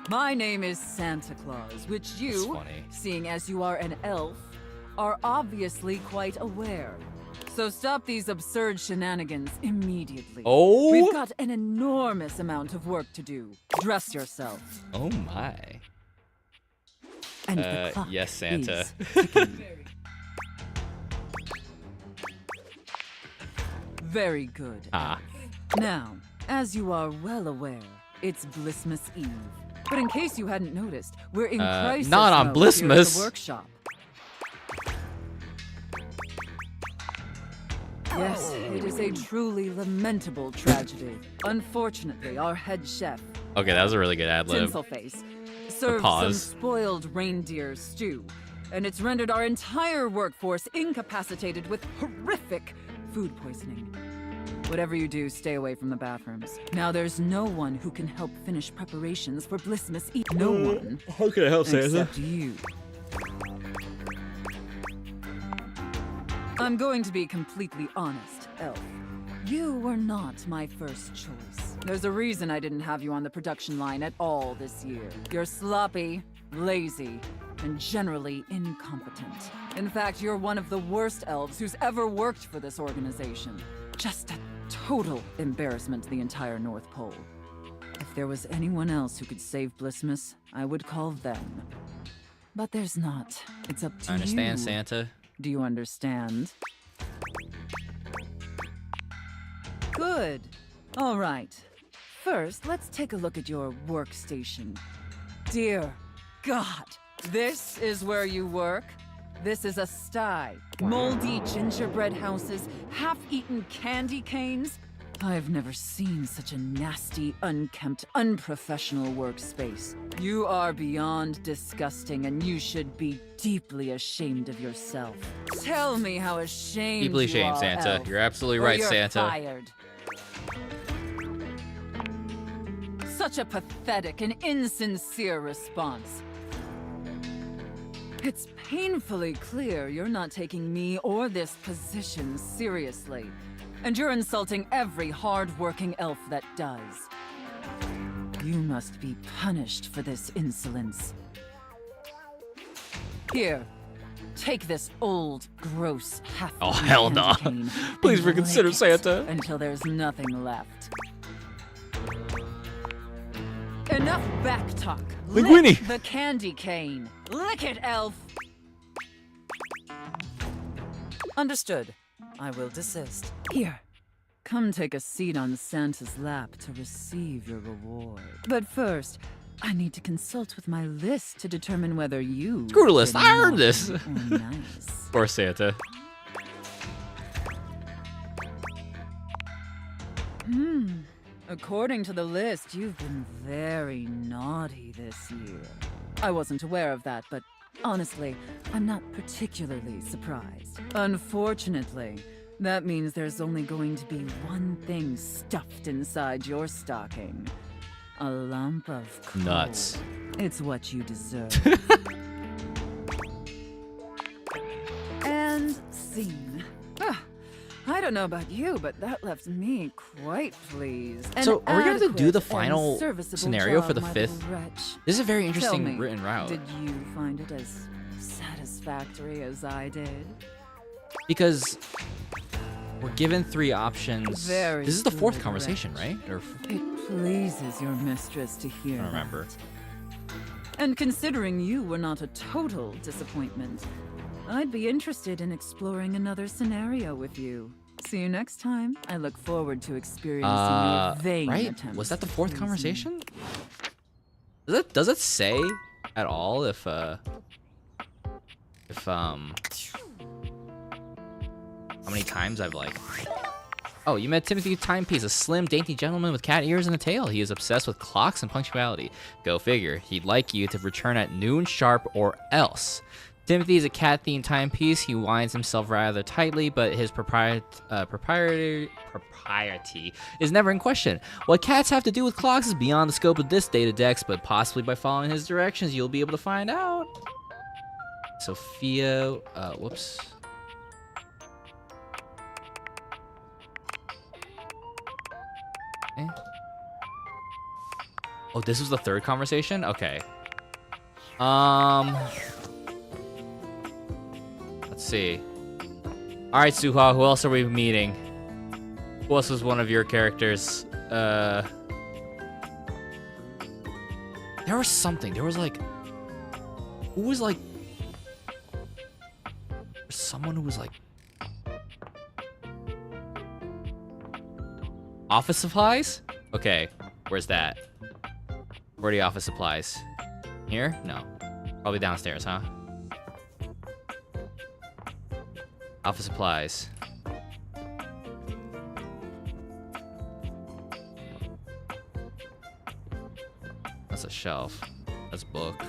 Speaker 20: My name is Santa Claus, which you, seeing as you are an elf, are obviously quite aware. So stop these absurd shenanigans immediately.
Speaker 1: Oh?
Speaker 20: We've got an enormous amount of work to do. Dress yourself.
Speaker 1: Oh my.
Speaker 20: And the clock
Speaker 1: yes, Santa.
Speaker 20: is ticking. Very good.
Speaker 1: Ah.
Speaker 20: Now, as you are well aware, it's Blissmas Eve. But in case you hadn't noticed, we're in crisis
Speaker 1: not on
Speaker 20: mode here at
Speaker 1: Blissmas.
Speaker 20: the workshop. Yes, it is a truly lamentable tragedy. Unfortunately, our head chef,
Speaker 1: Okay, that was a really good ad-lib.
Speaker 20: Tinselface, served some
Speaker 1: pause.
Speaker 20: spoiled reindeer stew, and it's rendered our entire workforce incapacitated with horrific food poisoning. Whatever you do, stay away from the bathrooms. Now, there's no one who can help finish preparations for Blissmas Eve. No one.
Speaker 1: How can I help, Santa?
Speaker 20: Except you. I'm going to be completely honest, Elf. You were not my first choice. There's a reason I didn't have you on the production line at all this year. You're sloppy, lazy, and generally incompetent. In fact, you're one of the worst elves who's ever worked for this organization. Just a total embarrassment to the entire North Pole. If there was anyone else who could save Blissmas, I would call them. But there's not. It's up to you.
Speaker 1: I understand, Santa.
Speaker 20: Do you understand? Good. All right. First, let's take a look at your workstation. Dear God, this is where you work? This is a sty. Moldy gingerbread houses, half-eaten candy canes. I've never seen such a nasty, unkempt, unprofessional workspace. You are beyond disgusting, and you should be deeply ashamed of yourself. Tell me how ashamed
Speaker 1: Deeply
Speaker 20: you
Speaker 1: ashamed,
Speaker 20: are,
Speaker 1: Santa.
Speaker 20: Elf,
Speaker 1: You're absolutely
Speaker 20: or
Speaker 1: right,
Speaker 20: you're
Speaker 1: Santa.
Speaker 20: Fired. Such a pathetic and insincere response. It's painfully clear you're not taking me or this position seriously. And you're insulting every hard-working elf that does. You must be punished for this insolence. Here, take this old, gross, half-eaten
Speaker 1: Oh, hell no.
Speaker 20: candy cane
Speaker 1: Please
Speaker 20: and
Speaker 1: reconsider,
Speaker 20: lick it
Speaker 1: Santa.
Speaker 20: until there's nothing left. Enough back talk.
Speaker 1: Linguini.
Speaker 20: Lick the candy cane. Lick it, elf. Understood. I will desist. Here. Come take a seat on Santa's lap to receive your reward. But first, I need to consult with my list to determine whether you...
Speaker 1: Screw the list,
Speaker 20: did
Speaker 1: I earned
Speaker 20: naughty
Speaker 1: this.
Speaker 20: or nice.
Speaker 1: Poor Santa.
Speaker 20: According to the list, you've been very naughty this year. I wasn't aware of that, but honestly, I'm not particularly surprised. Unfortunately, that means there's only going to be one thing stuffed inside your stocking. A lump of coal.
Speaker 1: Nuts.
Speaker 20: It's what you deserve. And scene. I don't know about you, but that left me quite pleased.
Speaker 1: So, are we going to do the
Speaker 20: An
Speaker 1: final
Speaker 20: adequate and serviceable
Speaker 1: scenario for
Speaker 20: job,
Speaker 1: the
Speaker 20: my
Speaker 1: 5th?
Speaker 20: little wretch.
Speaker 1: This is a very
Speaker 20: Tell
Speaker 1: interesting
Speaker 20: me,
Speaker 1: written route.
Speaker 20: Did you find it as satisfactory as I did?
Speaker 1: Because we're given 3 options.
Speaker 20: Very
Speaker 1: This is the 4th
Speaker 20: good,
Speaker 1: conversation, right? Or
Speaker 20: It pleases your mistress to hear
Speaker 1: I don't remember.
Speaker 20: that. And considering you were not a total disappointment, I'd be interested in exploring another scenario with you. See you next time. I look forward to experiencing your vain
Speaker 1: right?
Speaker 20: attempts.
Speaker 1: Was that the
Speaker 20: to
Speaker 1: 4th
Speaker 20: please me.
Speaker 1: conversation? Does it say at all if how many times I've like... Oh, you met Timothy Timepiece, a slim, dainty gentleman with cat ears and a tail. He is obsessed with clocks and punctuality. Go figure. He'd like you to return at noon sharp or else. Timothy is a cat-themed timepiece. He winds himself rather tightly, but his propriety is never in question. What cats have to do with clocks is beyond the scope of this data dex, but possibly by following his directions, you'll be able to find out. Sophia, whoops. Okay. Oh, this was the 3rd conversation? Okay. Let's see. Alright, Suha, who else are we meeting? Who else was one of your characters? There was something. There was like... Who was like... Someone who was like... Office supplies? Okay, where's that? Where are the office supplies? Here? No. Probably downstairs, huh? Office supplies. That's a shelf. That's book.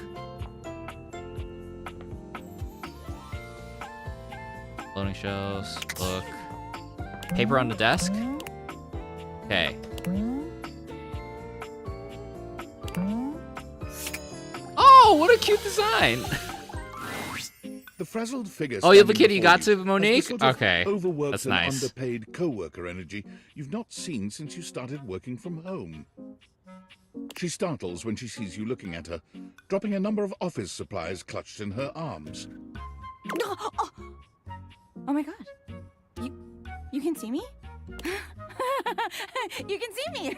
Speaker 1: Loading shelves. Book. Paper on the desk? Okay. Oh, what a cute design!
Speaker 2: The frazzled figure.
Speaker 1: Oh, you're the
Speaker 2: standing
Speaker 1: kid you
Speaker 2: before
Speaker 1: got to,
Speaker 2: has the
Speaker 1: Monique?
Speaker 2: sort of
Speaker 1: Okay,
Speaker 2: overworked
Speaker 1: that's
Speaker 2: and
Speaker 1: nice.
Speaker 2: underpaid co-worker energy you've not seen since you started working from home. She startles when she sees you looking at her, dropping a number of office supplies clutched in her arms.
Speaker 13: Oh my god. You can see me? You can see me!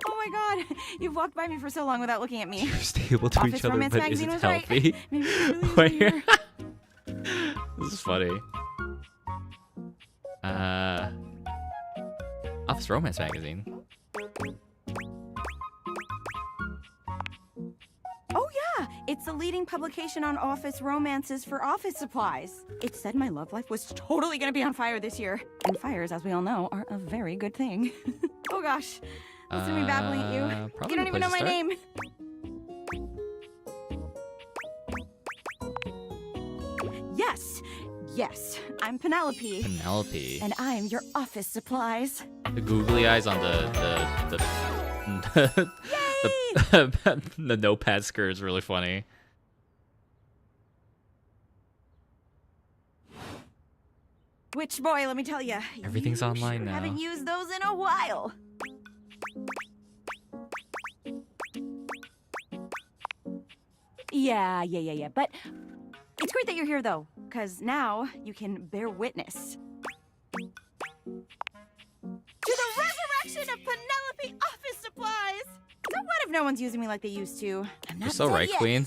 Speaker 13: Oh my god. You've walked by me for so long without looking at me.
Speaker 1: You're stable to
Speaker 13: Office
Speaker 1: each other,
Speaker 13: Romance
Speaker 1: but is
Speaker 13: magazine
Speaker 1: it
Speaker 13: was right.
Speaker 1: healthy?
Speaker 13: Maybe it's really
Speaker 1: Wait.
Speaker 13: easier.
Speaker 1: This is funny. Office Romance magazine.
Speaker 13: Oh yeah, it's the leading publication on office romances for office supplies. It said my love life was totally gonna be on fire this year. And fires, as we all know, are a very good thing. Oh gosh, listen to me babbling at you.
Speaker 1: Probably
Speaker 13: You don't
Speaker 1: a
Speaker 13: even
Speaker 1: place
Speaker 13: know
Speaker 1: to
Speaker 13: my
Speaker 1: start.
Speaker 13: name. Yes, I'm Penelope.
Speaker 1: Penelope.
Speaker 13: And I'm your office supplies.
Speaker 1: The googly eyes on the notepad skirt is really funny.
Speaker 13: Which boy, let me tell you.
Speaker 1: Everything's online now.
Speaker 13: Haven't used those in a while. Yeah. But it's great that you're here, though, because now you can bear witness to the resurrection of Penelope Office Supplies. So what if no one's using me like they used to? I'm not
Speaker 1: You're so
Speaker 13: dead
Speaker 1: right,
Speaker 13: yet.
Speaker 1: Queen.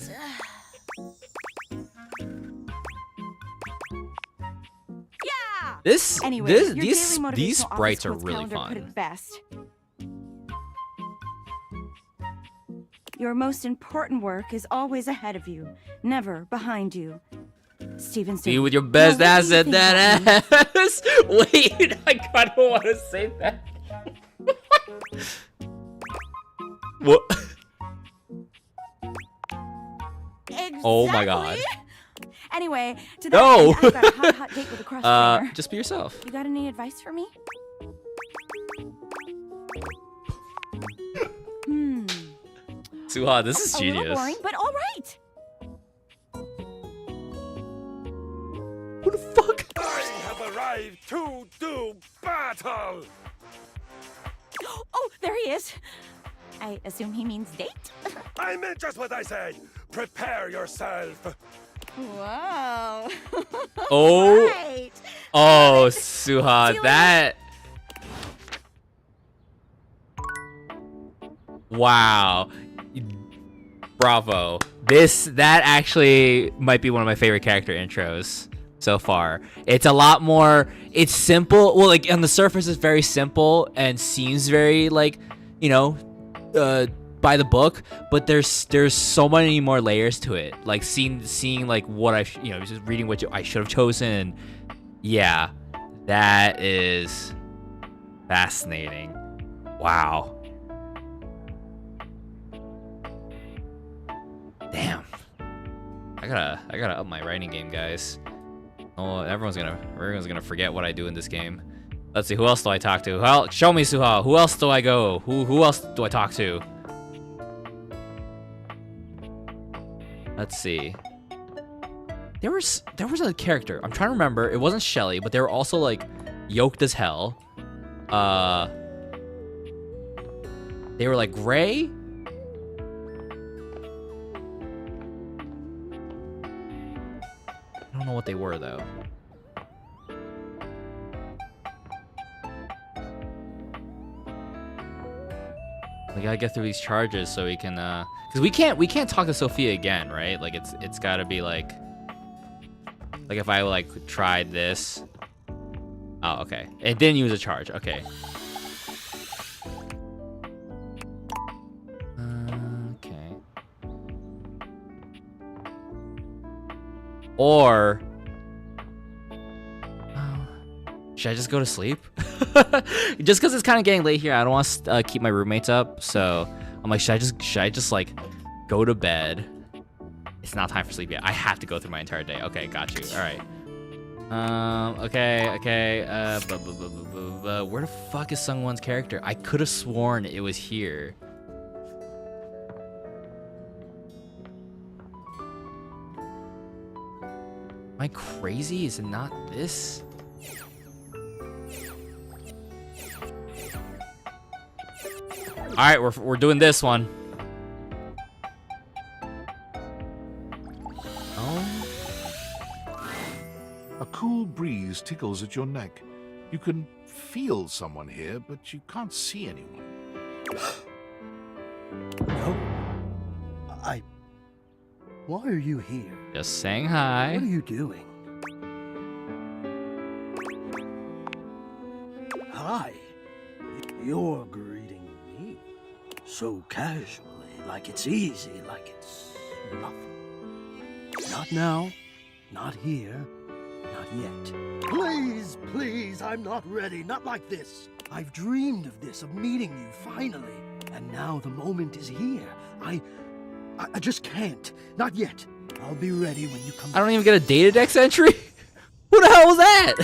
Speaker 13: Yeah! Anyway, your daily motivational
Speaker 1: these
Speaker 13: office
Speaker 1: sprites are
Speaker 13: quotes
Speaker 1: really
Speaker 13: calendar put
Speaker 1: fun.
Speaker 13: it best. Your most important work is always ahead of you, never behind you. Steven
Speaker 1: Be with your best
Speaker 13: Now, what do you
Speaker 1: asset,
Speaker 13: think
Speaker 1: that
Speaker 13: about me?
Speaker 1: ass. Wait, I kind of want to say that. What? Oh my god.
Speaker 13: Anyway, to that
Speaker 1: No.
Speaker 13: end, I've got a hot date with a cross trainer.
Speaker 1: Just be yourself.
Speaker 13: You got any advice for me?
Speaker 1: Suha, this is
Speaker 13: A little
Speaker 1: genius.
Speaker 13: boring, but all right.
Speaker 10: I have arrived to do battle!
Speaker 13: Oh, there he is. I assume he means date?
Speaker 10: I meant just what I said. Prepare yourself.
Speaker 13: Whoa.
Speaker 1: Oh.
Speaker 13: Right.
Speaker 1: Oh, Suha, that. Wow. Bravo. That actually might be one of my favorite character intros so far. It's a lot more, it's simple. Well, like on the surface it's very simple and seems very like, you know, by the book, but there's so many more layers to it. Like seeing like what I, you know, just reading what I should have chosen. Yeah, that is fascinating. Wow. Damn. I gotta up my writing game, guys. Oh, everyone's gonna forget what I do in this game. Let's see, who else do I talk to? Well, show me, Suha. Who else do I go? Who else do I talk to? Let's see. There was a character. I'm trying to remember. It wasn't Shelly, but they were also like yoked as hell. They were like gray. I don't know what they were though. We gotta get through these charges so we can, cause we can't talk to Sophia again, right? Like it's gotta be like if I like tried this. Oh, okay. It didn't use a charge. Okay. Okay. Or should I just go to sleep? Just because it's kind of getting late here, I don't want to keep my roommates up. So I'm like, should I just like go to bed? It's not time for sleep yet. I have to go through my entire day. Okay, got you. All right. Okay. Where the fuck is Sungwon's character? I could have sworn it was here. Am I crazy? Is it not this? All right, we're doing this one. Oh.
Speaker 2: A cool breeze tickles at your neck. You can feel someone here, but you can't see anyone.
Speaker 15: No. Why are you here?
Speaker 1: Just saying hi.
Speaker 15: What are you doing? Hi. You're greeting me so casually, like it's easy, like it's nothing. Not now, not here, not yet. Please, please, I'm not ready, not like this. I've dreamed of this, of meeting you, finally. And now the moment is here. I just can't. Not yet. I'll be ready when you come
Speaker 1: I don't even get a Datadex entry? Who the hell was that?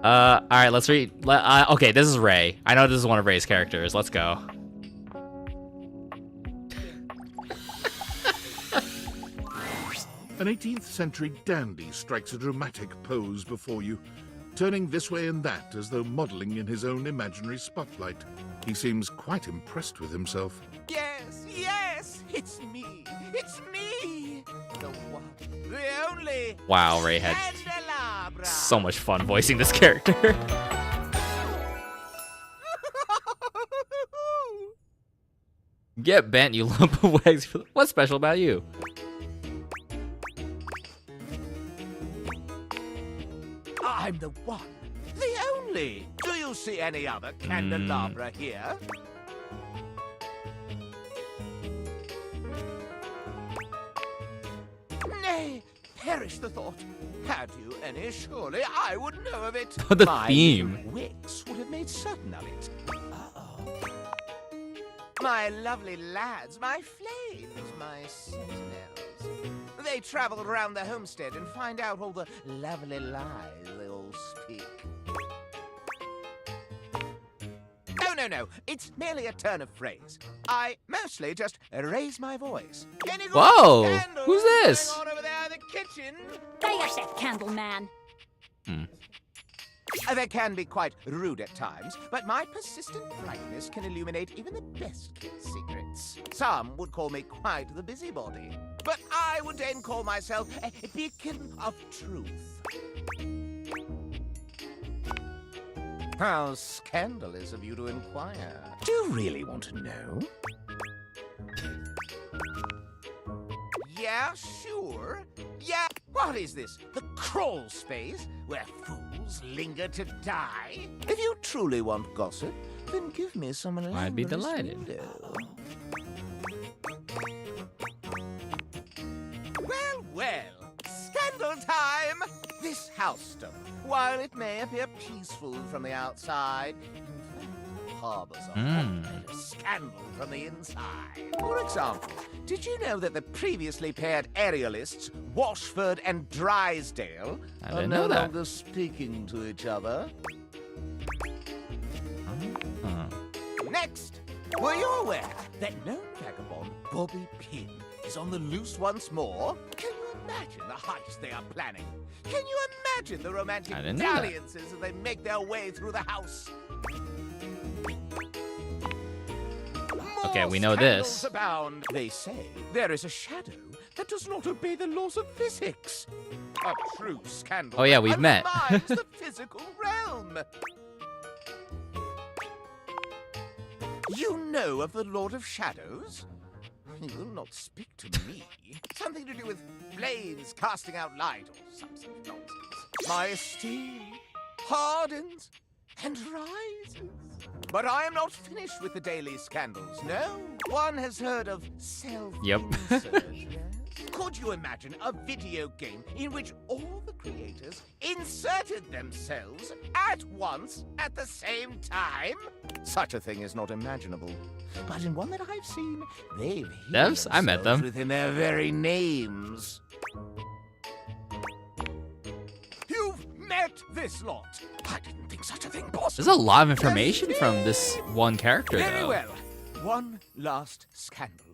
Speaker 1: All right, let's read. Okay, this is Ray. I know this is one of Ray's characters. Let's go.
Speaker 2: An 18th century dandy strikes a dramatic pose before you, turning this way and that as though modeling in his own imaginary spotlight. He seems quite impressed with himself.
Speaker 16: Yes, it's me. It's me. The one, the only.
Speaker 1: Wow, Ray had so much fun voicing this character. Get bent, you lump of wax. What's special about you?
Speaker 16: I'm the one, the only. Do you see any other candelabra here? Nay, perish the thought. Had you any, surely I would know of it.
Speaker 1: The
Speaker 16: My
Speaker 1: theme.
Speaker 16: little wicks would have made certain of it. Uh-oh. My lovely lads, my flames, my sentinels. They travel around the homestead and find out all the lovely lies they all speak. No. It's merely a turn of phrase. I mostly just raise my voice. Any good
Speaker 1: Whoa!
Speaker 16: candles
Speaker 1: Who's this?
Speaker 16: going on over there in the kitchen?
Speaker 18: Say yourself, Candleman.
Speaker 16: They can be quite rude at times, but my persistent brightness can illuminate even the best kept secrets. Some would call me quite the busybody, but I would then call myself a beacon of truth. How scandalous of you to inquire. Do you really want to know? Yeah, sure. Yeah, what is this? The crawl space where fools linger to die? If you truly want gossip, then give me some
Speaker 1: I'd be
Speaker 16: languorous
Speaker 1: delighted.
Speaker 16: window. Well, scandal time! This housestone, while it may appear peaceful from the outside, in fact, harbors a hotbed of scandal from the inside. For example, did you know that the previously paired aerialists, Washford and Drysdale,
Speaker 1: I
Speaker 16: are
Speaker 1: didn't
Speaker 16: no
Speaker 1: know that.
Speaker 16: longer speaking to each other? Next, were you aware that known vagabond Bobby Pin is on the loose once more? Can you imagine the heist they are planning? Can you imagine the romantic
Speaker 1: I didn't know that.
Speaker 16: dalliances as they make their way through the house?
Speaker 1: Okay, we know
Speaker 16: Scandals
Speaker 1: this.
Speaker 16: abound. They say there is a shadow that does not obey the laws of physics. A true scandal.
Speaker 1: Oh, yeah, we've met.
Speaker 16: undermines the physical realm. You know of the Lord of Shadows? He will not speak to me. Something to do with flames casting out light or some such nonsense. My esteem hardens and rises. But I am not finished with the daily scandals, no. One has heard of self-insert, yes? Could you imagine a video game in which all the creators inserted themselves at once at the same time? Such a thing is not imaginable. But in one that I've seen, they've hidden
Speaker 1: Devs? I met
Speaker 16: themselves
Speaker 1: them.
Speaker 16: within their very names. You've met this lot. I didn't think such a thing possible.
Speaker 1: There's a lot of information from this one character,
Speaker 16: Very
Speaker 1: though.
Speaker 16: well. One last scandal.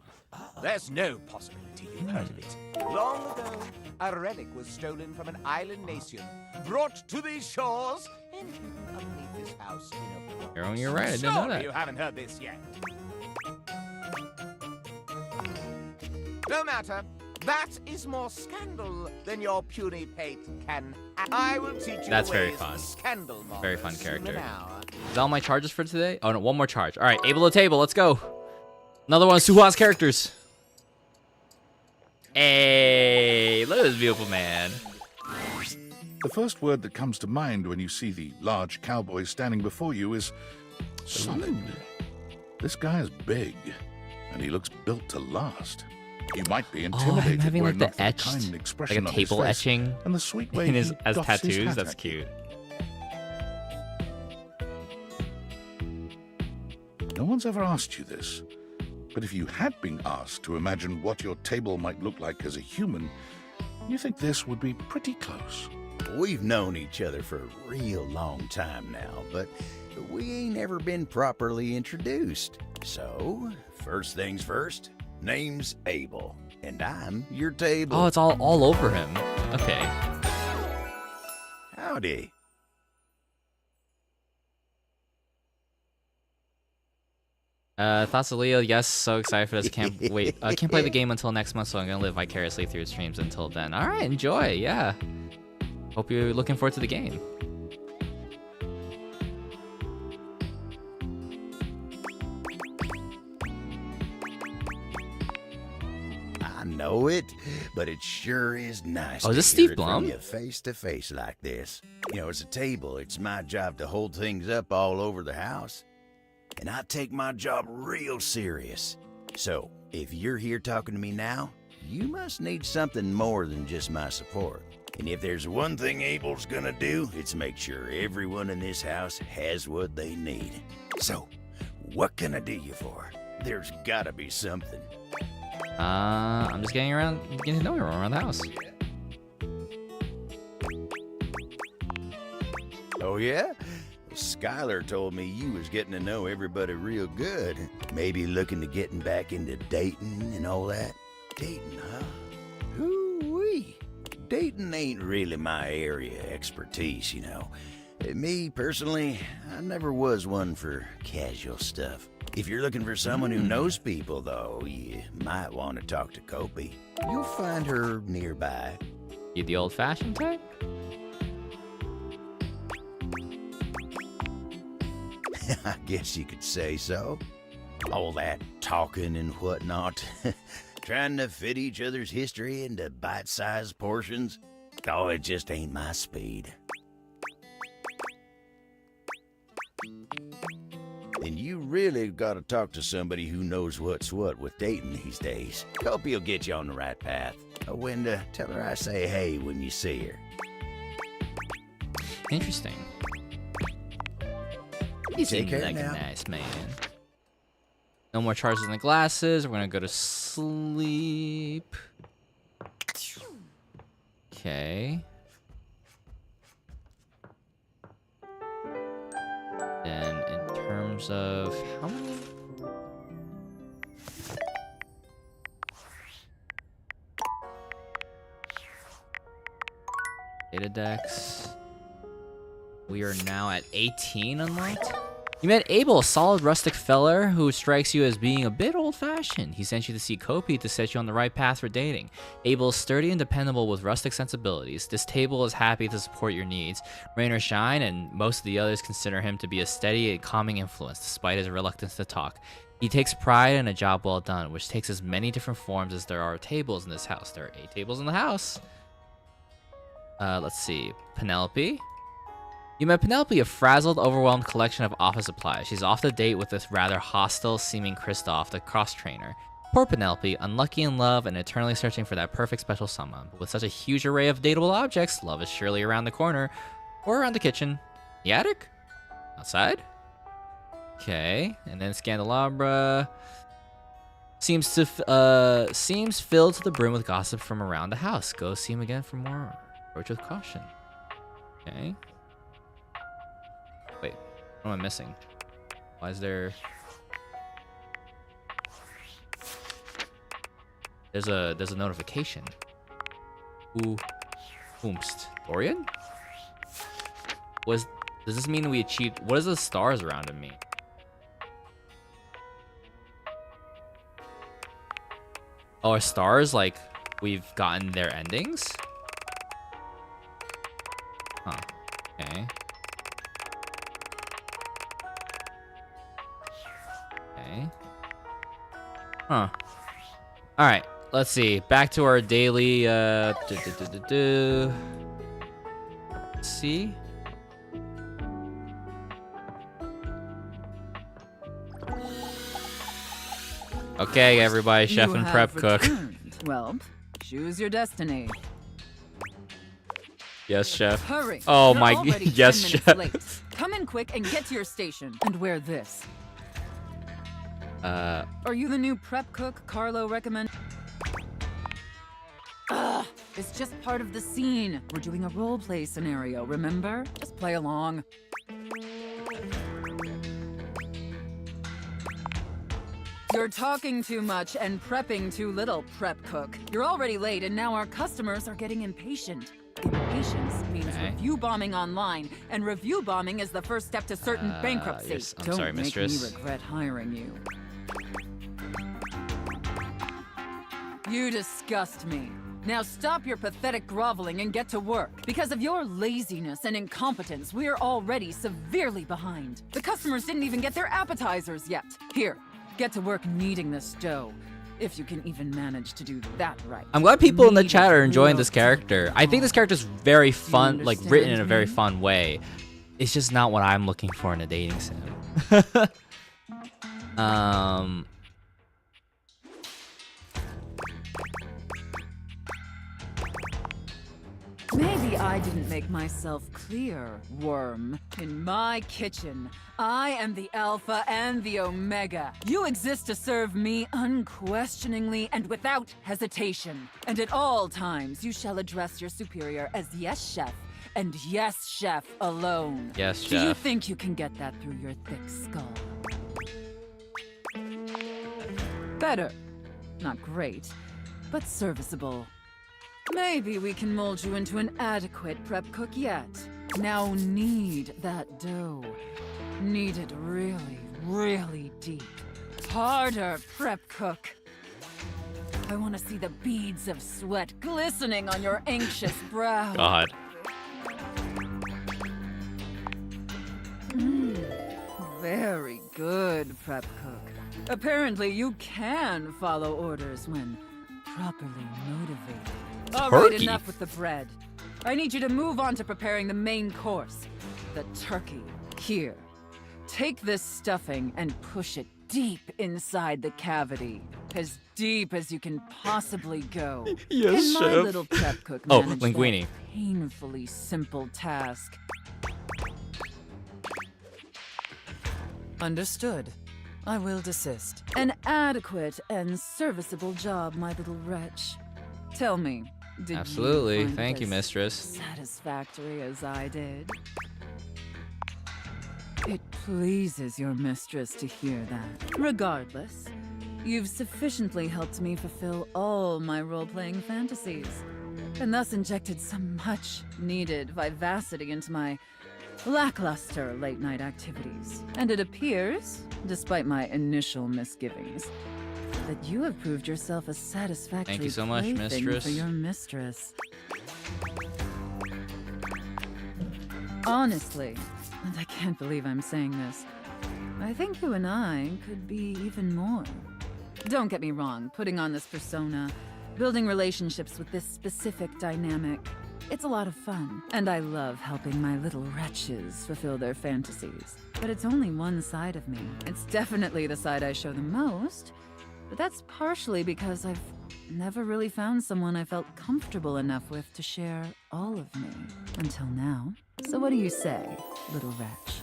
Speaker 16: There's no possibility you've heard of it. Long ago, a relic was stolen from an island nation, brought to these shores, and hidden underneath this house in a box.
Speaker 1: You're right, I didn't know
Speaker 16: Surely
Speaker 1: that.
Speaker 16: you haven't heard this yet. No matter. That is more scandal than your puny pate can. I will teach you
Speaker 1: That's
Speaker 16: the
Speaker 1: very
Speaker 16: ways
Speaker 1: fun.
Speaker 16: of scandal
Speaker 1: Very fun
Speaker 16: mothers in an
Speaker 1: character.
Speaker 16: hour.
Speaker 1: Is that all my charges for today? Oh no, one more charge. All right, Able to Table, let's go. Another one of Suha's characters. Hey, look at this beautiful man.
Speaker 2: The first word that comes to mind when you see the large cowboy standing before you is solid. This guy is big, and he looks built to last. You might be
Speaker 1: Oh,
Speaker 2: intimidated
Speaker 1: I'm having
Speaker 2: were
Speaker 1: like
Speaker 2: it not
Speaker 1: the
Speaker 2: for
Speaker 1: etched,
Speaker 2: kind
Speaker 1: like
Speaker 2: expression
Speaker 1: a
Speaker 2: on his
Speaker 1: table
Speaker 2: face
Speaker 1: etching
Speaker 2: and the sweet way
Speaker 1: in his
Speaker 2: he
Speaker 1: as
Speaker 2: doffs his
Speaker 1: tattoos.
Speaker 2: hat
Speaker 1: That's
Speaker 2: at you.
Speaker 1: cute.
Speaker 2: No one's ever asked you this, but if you had been asked to imagine what your table might look like as a human, you think this would be pretty close.
Speaker 19: We've known each other for a real long time now, but we ain't ever been properly introduced. So, first things first, name's Abel, and I'm your table.
Speaker 1: Oh, it's all over him. Okay.
Speaker 19: Howdy.
Speaker 1: Thassalia, yes, so excited for this. Can't wait. I can't play the game until next month, so I'm gonna live vicariously through streams until then. All right, enjoy. Yeah. Hope you're looking forward to the game.
Speaker 19: I know know it, but it sure is nice
Speaker 1: Oh,
Speaker 19: to
Speaker 1: is this
Speaker 19: hear
Speaker 1: Steve
Speaker 19: it from
Speaker 1: Blum?
Speaker 19: you face to face like this. You know, it's a table. It's my job to hold things up all over the house. And I take my job real serious. So, if you're here talking to me now, you must need something more than just my support. And if there's one thing Abel's gonna do, it's make sure everyone in this house has what they need. So, what can I do you for? There's gotta be something.
Speaker 1: I'm just getting to know everyone around the house.
Speaker 19: Oh yeah? Well, Skylar told me you was getting to know everybody real good. Maybe looking to getting back into dating and all that. Dating, huh? Hoo-wee. Dating ain't really my area of expertise, you know. Me, personally, I never was one for casual stuff. If you're looking for someone who knows people, though, you might want to talk to Kopi. You'll find her nearby.
Speaker 1: You the old-fashioned type?
Speaker 19: I guess you could say so. All that talking and whatnot. Trying to fit each other's history into bite-sized portions. Oh, it just ain't my speed. And you really gotta talk to somebody who knows what's what with dating these days. Hope he'll get you on the right path. Wenda, tell her I say hey when you see her.
Speaker 1: Interesting. You
Speaker 19: Take
Speaker 1: seem
Speaker 19: care
Speaker 1: like
Speaker 19: now.
Speaker 1: a nice man. No more charges in the glasses. We're gonna go to sleep. Okay. Then in terms of how many? Data decks. We are now at 18 unlocked. You met Abel, a solid rustic feller who strikes you as being a bit old-fashioned. He sent you to see Kopi to set you on the right path for dating. Abel is sturdy and dependable with rustic sensibilities. This table is happy to support your needs. Rain or shine, and most of the others consider him to be a steady and calming influence, despite his reluctance to talk. He takes pride in a job well done, which takes as many different forms as there are tables in this house. There are 8 tables in the house. Let's see. Penelope. You met Penelope, a frazzled, overwhelmed collection of office supplies. She's off the date with this rather hostile-seeming Kristoff, the cross-trainer. Poor Penelope, unlucky in love and eternally searching for that perfect special someone. But with such a huge array of dateable objects, love is surely around the corner. Or around the kitchen. The attic? Outside? Okay, and then Scandelabra. Seems filled to the brim with gossip from around the house. Go see him again for more. Approach with caution. Okay. Wait, what am I missing? Why is there... There's a notification. Whomst. Dorian? Does this mean we achieved... What does the stars around it mean? Oh, are stars like we've gotten their endings? Huh. Okay. Okay. Huh. Alright, let's see. Back to our daily, Let's see. Okay, everybody, chef
Speaker 20: You
Speaker 1: and
Speaker 20: have
Speaker 1: prep cook.
Speaker 20: returned. Well, choose your destiny.
Speaker 1: Yes, chef.
Speaker 20: Hurry.
Speaker 1: Oh
Speaker 20: You're
Speaker 1: my,
Speaker 20: already
Speaker 1: yes,
Speaker 20: 10
Speaker 1: chef.
Speaker 20: minutes late. Come in quick and get to your station. And wear this. Are you the new prep cook Carlo recommended? Ugh, it's just part of the scene. We're doing a role play scenario, remember? Just play along. You're talking too much and prepping too little, prep cook. You're already late and now our customers are getting impatient. Impatience means review bombing online, and review bombing is the first step to certain bankruptcy.
Speaker 1: yes, I'm
Speaker 20: Don't
Speaker 1: sorry,
Speaker 20: make
Speaker 1: mistress.
Speaker 20: me regret hiring you. You disgust me. Now stop your pathetic groveling and get to work. Because of your laziness and incompetence, we're already severely behind. The customers didn't even get their appetizers yet. Here, get to work kneading this dough. If you can even manage to do that right.
Speaker 1: I'm glad people in the
Speaker 20: Needed
Speaker 1: chat are enjoying this
Speaker 20: real
Speaker 1: character. I think this character's very fun, like written in a
Speaker 20: understand
Speaker 1: very
Speaker 20: me?
Speaker 1: fun way. It's just not what I'm looking for in a dating sim.
Speaker 20: Maybe I didn't make myself clear, worm. In my kitchen, I am the Alpha and the Omega. You exist to serve me unquestioningly and without hesitation. And at all times, you shall address your superior as yes, chef, and yes, chef alone.
Speaker 1: Yes,
Speaker 20: Do you
Speaker 1: chef.
Speaker 20: think you can get that through your thick skull? Better. Not great, but serviceable. Maybe we can mold you into an adequate prep cook yet. Now knead that dough. Knead it really, really deep. Harder, prep cook. I want to see the beads of sweat glistening on your anxious brow.
Speaker 1: God.
Speaker 20: Very good, prep cook. Apparently you can follow orders when properly motivated. All right,
Speaker 1: Turkey.
Speaker 20: enough with the bread. I need you to move on to preparing the main course, the turkey. Here, take this stuffing and push it deep inside the cavity. As deep as you can possibly go.
Speaker 1: Yes,
Speaker 20: Can my
Speaker 1: chef.
Speaker 20: little prep cook
Speaker 1: Oh,
Speaker 20: manage
Speaker 1: linguine.
Speaker 20: that painfully simple task? Understood. I will desist. An adequate and serviceable job, my little wretch. Tell me, did
Speaker 1: Absolutely.
Speaker 20: you find
Speaker 1: Thank
Speaker 20: it
Speaker 1: you,
Speaker 20: as
Speaker 1: mistress.
Speaker 20: satisfactory as I did? It pleases your mistress to hear that. Regardless, you've sufficiently helped me fulfill all my role-playing fantasies, and thus injected some much-needed vivacity into my lackluster late-night activities. And it appears, despite my initial misgivings, that you have proved yourself a satisfactory
Speaker 1: Thank you so much,
Speaker 20: plaything
Speaker 1: mistress.
Speaker 20: for your mistress. Honestly, and I can't believe I'm saying this, I think you and I could be even more. Don't get me wrong, putting on this persona, building relationships with this specific dynamic, it's a lot of fun. And I love helping my little wretches fulfill their fantasies. But it's only one side of me. It's definitely the side I show the most, but that's partially because I've never really found someone I felt comfortable enough with to share all of me. Until now. So what do you say, little wretch?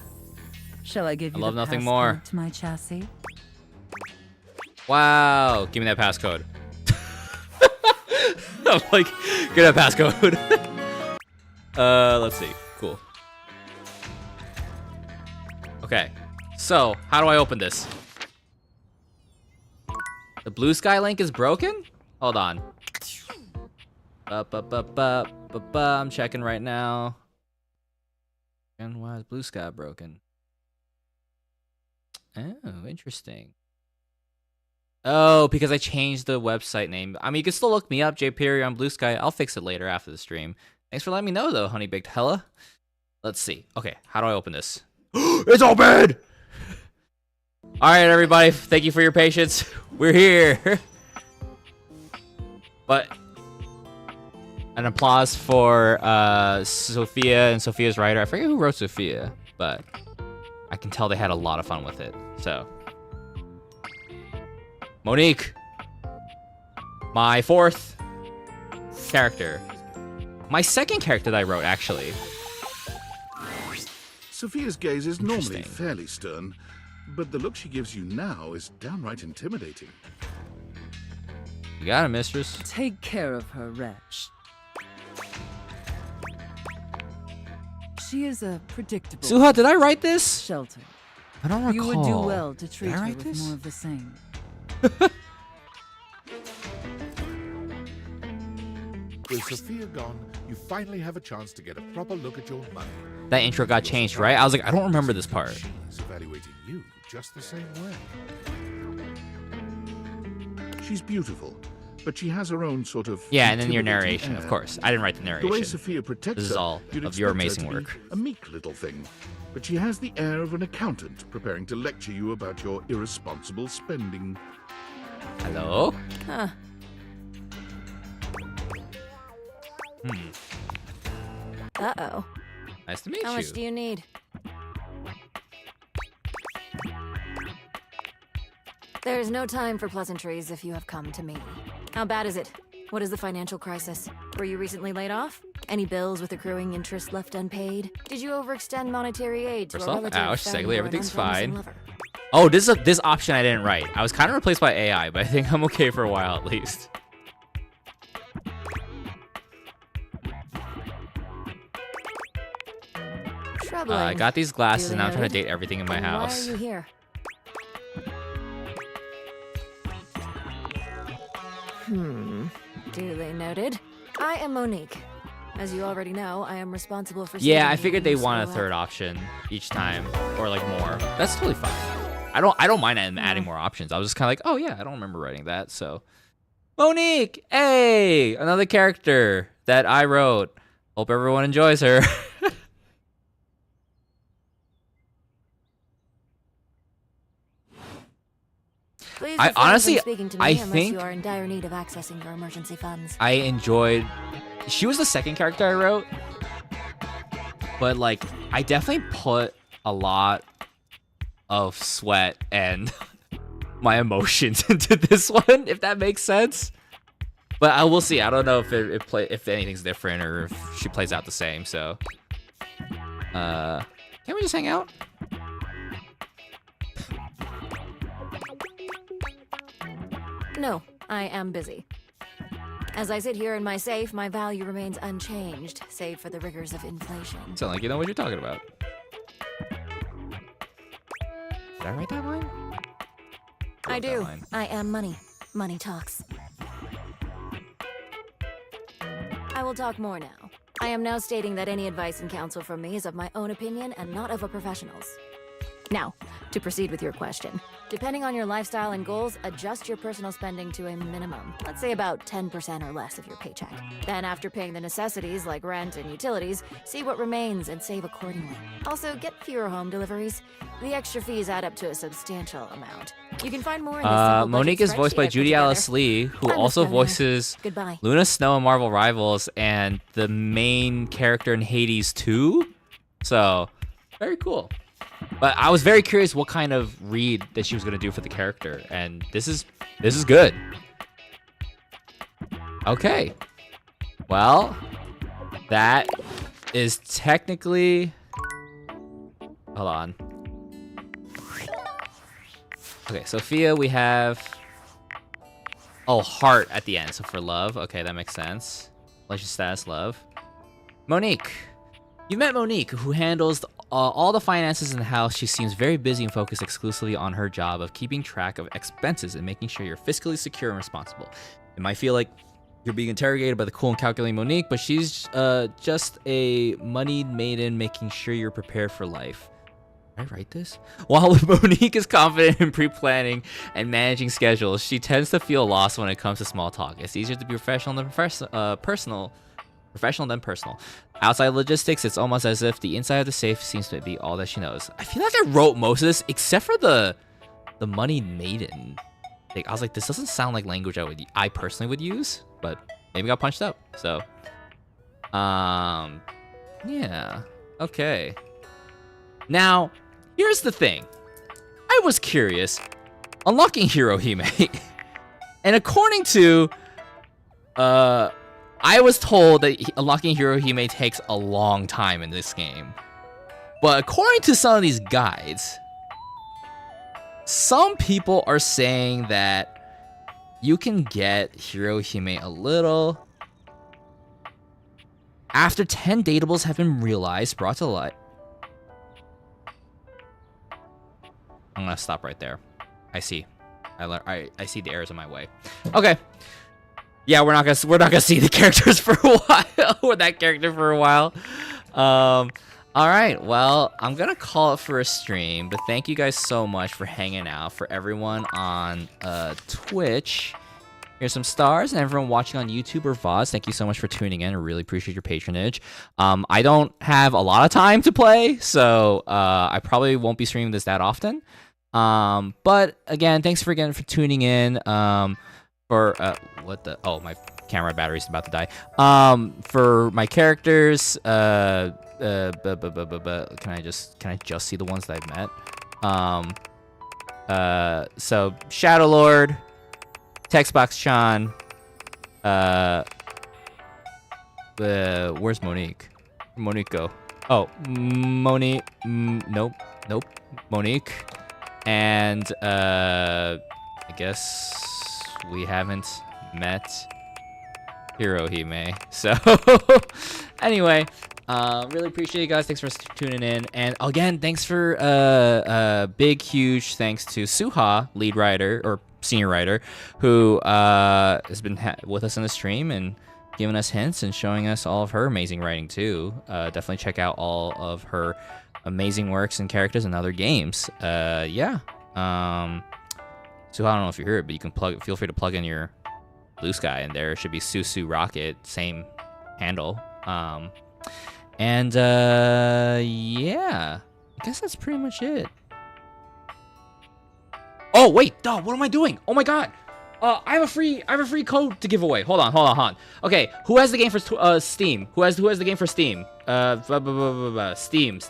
Speaker 20: Shall I give
Speaker 1: I
Speaker 20: you
Speaker 1: love
Speaker 20: the
Speaker 1: nothing
Speaker 20: passcode
Speaker 1: more.
Speaker 20: to my chassis?
Speaker 1: Wow. Give me that passcode. I'm like, get that passcode. Let's see. Cool. Okay. So, how do I open this? The blue sky link is broken? Hold on. I'm checking right now. And why is blue sky broken? Oh, interesting. Oh, because I changed the website name. I mean, you can still look me up, JPerry on Blue Sky. I'll fix it later after the stream. Thanks for letting me know, though, Honey Baked Hella. Let's see. Okay, how do I open this? It's open! All right, everybody. Thank you for your patience. We're here. But an applause for Sophia and Sophia's writer. I forget who wrote Sophia, but I can tell they had a lot of fun with it. So, Monique, my fourth character. My second character that I wrote, actually.
Speaker 2: Sophia's gaze is normally
Speaker 1: Interesting.
Speaker 2: fairly stern, but the look she gives you now is downright intimidating.
Speaker 1: You got it, mistress.
Speaker 20: Take care of her, wretch. She is a predictable.
Speaker 1: Suha, did I write this?
Speaker 20: Shelter.
Speaker 1: I don't recall.
Speaker 20: You would do well to
Speaker 1: Did
Speaker 20: treat
Speaker 1: I
Speaker 20: her
Speaker 1: write
Speaker 20: with
Speaker 1: this?
Speaker 20: more of the same.
Speaker 2: With Sophia gone, you finally have a chance to get a proper look at your money.
Speaker 1: That intro got changed, right? I was like, I don't remember this part.
Speaker 2: She's evaluating you just the same way. She's beautiful, but she has her own sort of
Speaker 1: Yeah, and then your
Speaker 2: intimidating
Speaker 1: narration, of
Speaker 2: air.
Speaker 1: course. I didn't write the
Speaker 2: The way
Speaker 1: narration.
Speaker 2: Sophia protects
Speaker 1: This is
Speaker 2: her,
Speaker 1: all
Speaker 2: you'd
Speaker 1: of your
Speaker 2: expect her
Speaker 1: amazing
Speaker 2: to be
Speaker 1: work.
Speaker 2: a meek little thing, but she has the air of an accountant preparing to lecture you about your irresponsible spending.
Speaker 1: Hello?
Speaker 7: Huh. Uh-oh.
Speaker 1: Nice to meet
Speaker 7: How
Speaker 1: you.
Speaker 7: much do you need? There's no time for pleasantries if you have come to me. How bad is it? What is the financial crisis? Were you recently laid off? Any bills with accruing interest left unpaid? Did you overextend monetary aid to
Speaker 1: First
Speaker 7: a
Speaker 1: off,
Speaker 7: relative,
Speaker 1: ouch,
Speaker 7: friend,
Speaker 1: secondly,
Speaker 7: or an
Speaker 1: everything's
Speaker 7: unpromising
Speaker 1: fine.
Speaker 7: lover?
Speaker 1: Oh, this option I didn't write. I was kind of replaced by AI, but I think I'm okay for a while at least.
Speaker 7: Troubling.
Speaker 1: I got these glasses and
Speaker 7: Duly
Speaker 1: now I'm trying to
Speaker 7: noted.
Speaker 1: date everything in my
Speaker 7: Then
Speaker 1: house.
Speaker 7: Why are you here? Duly noted. I am Monique. As you already know, I am responsible for.
Speaker 1: Yeah, I
Speaker 7: saving
Speaker 1: figured
Speaker 7: you,
Speaker 1: they want a
Speaker 7: so,
Speaker 1: third option each time, or like more. That's totally fine. I don't mind adding more options. I was just kind of like, oh yeah, I don't remember writing that. So, Monique, hey, another character that I wrote. Hope everyone enjoys her.
Speaker 7: Please
Speaker 1: I
Speaker 7: refrain from
Speaker 1: honestly,
Speaker 7: speaking to me
Speaker 1: I
Speaker 7: unless
Speaker 1: think
Speaker 7: you are in dire need of accessing your emergency funds.
Speaker 1: I enjoyed. She was the second character I wrote, but like I definitely put a lot of sweat and my emotions into this one, if that makes sense. But I will see. I don't know if anything's different or if she plays out the same. So, can we just hang out?
Speaker 7: No, I am busy. As I sit here in my safe, my value remains unchanged, save for the rigors of inflation.
Speaker 1: Sound like you know what you're talking about. Did I write that line?
Speaker 7: I
Speaker 1: wrote that
Speaker 7: do.
Speaker 1: line.
Speaker 7: I am money. Money talks. I will talk more now. I am now stating that any advice and counsel from me is of my own opinion and not of a professional's. Now, to proceed with your question. Depending on your lifestyle and goals, adjust your personal spending to a minimum. Let's say about 10% or less of your paycheck. Then after paying the necessities like rent and utilities, see what remains and save accordingly. Also, get fewer home deliveries. The extra fees add up to a substantial amount. You can find more in this simple
Speaker 1: Monique
Speaker 7: budget
Speaker 1: is voiced
Speaker 7: spreadsheet
Speaker 1: by
Speaker 7: I put
Speaker 1: Judy
Speaker 7: together.
Speaker 1: Alice Lee, who
Speaker 7: I'm
Speaker 1: also
Speaker 7: Miss Fenrir.
Speaker 1: voices
Speaker 7: Goodbye.
Speaker 1: Luna Snow in Marvel Rivals and the main character in Hades 2. So, very cool. But I was very curious what kind of read that she was going to do for the character, and this is good. Okay. Well, that is technically... Hold on. Okay, Sophia, we have... Oh, heart at the end, so for love. Okay, that makes sense. Relationship status, love. Monique. You've met Monique, who handles all the finances in the house. She seems very busy and focused exclusively on her job of keeping track of expenses and making sure you're fiscally secure and responsible. It might feel like you're being interrogated by the cool and calculating Monique, but she's just a moneyed maiden making sure you're prepared for life. Did I write this? While Monique is confident in pre-planning and managing schedules, she tends to feel lost when it comes to small talk. It's easier to be professional than personal. Outside logistics, it's almost as if the inside of the safe seems to be all that she knows. I feel like I wrote most of this except for the moneyed maiden. Like, I was like, this doesn't sound like language I personally would use, but maybe got punched up. So, yeah, okay. Now, here's the thing. I was curious. Unlocking Hirohime. And according to, I was told that unlocking Hirohime takes a long time in this game. But according to some of these guides, some people are saying that you can get Hirohime a little after 10 datables have been realized, brought to light. I'm gonna stop right there. I see. I see the errors in my way. Okay. Yeah, we're not gonna see the characters for a while, or that character for a while. All right, well, I'm gonna call it for a stream, but thank you guys so much for hanging out. For everyone on Twitch, here's some stars, and everyone watching on YouTube or VODs, thank you so much for tuning in. I really appreciate your patronage. I don't have a lot of time to play, so I probably won't be streaming this that often. But again, thanks again for tuning in. For my camera battery's about to die. For my characters, can I just see the ones that I've met? So Shadow Lord, Textbox Chan, where's Monique? Monique go? Oh, Monique. Nope. Monique, and I guess we haven't met Hirohime. So anyway, really appreciate you guys. Thanks for tuning in, and again, thanks for big huge thanks to Suha, lead writer or senior writer, who has been with us in the stream and giving us hints and showing us all of her amazing writing too. Definitely check out all of her amazing works and characters in other games. Yeah. So I don't know if you heard it, but you can feel free to plug in your Blue Sky, and there should be Susu Rocket, same handle. Yeah, I guess that's pretty much it. Oh wait, dog, what am I doing? Oh my god. I have a free code to give away. Hold on. Okay, who has the game for Steam? Who has the game for Steam? Steam.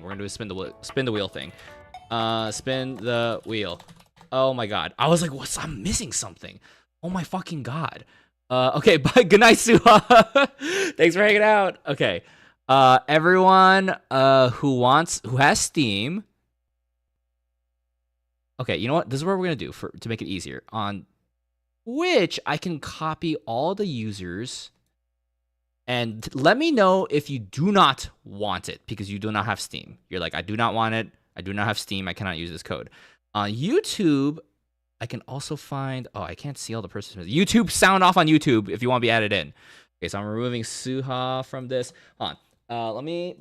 Speaker 1: We're gonna do a spin the wheel thing. Spin the wheel. Oh my god. I was like, I'm missing something. Oh my fucking god. Okay, bye. Good night, Suha. Thanks for hanging out. Okay. Everyone who has Steam. Okay, you know what? This is what we're gonna do to make it easier. On which I can copy all the users, and let me know if you do not want it because you do not have Steam. You're like, I do not want it. I do not have Steam. I cannot use this code. On YouTube, I can also find. Oh, I can't see all the persons. YouTube, sound off on YouTube if you want to be added in. Okay, so I'm removing Suha from this. Hold on. Let me.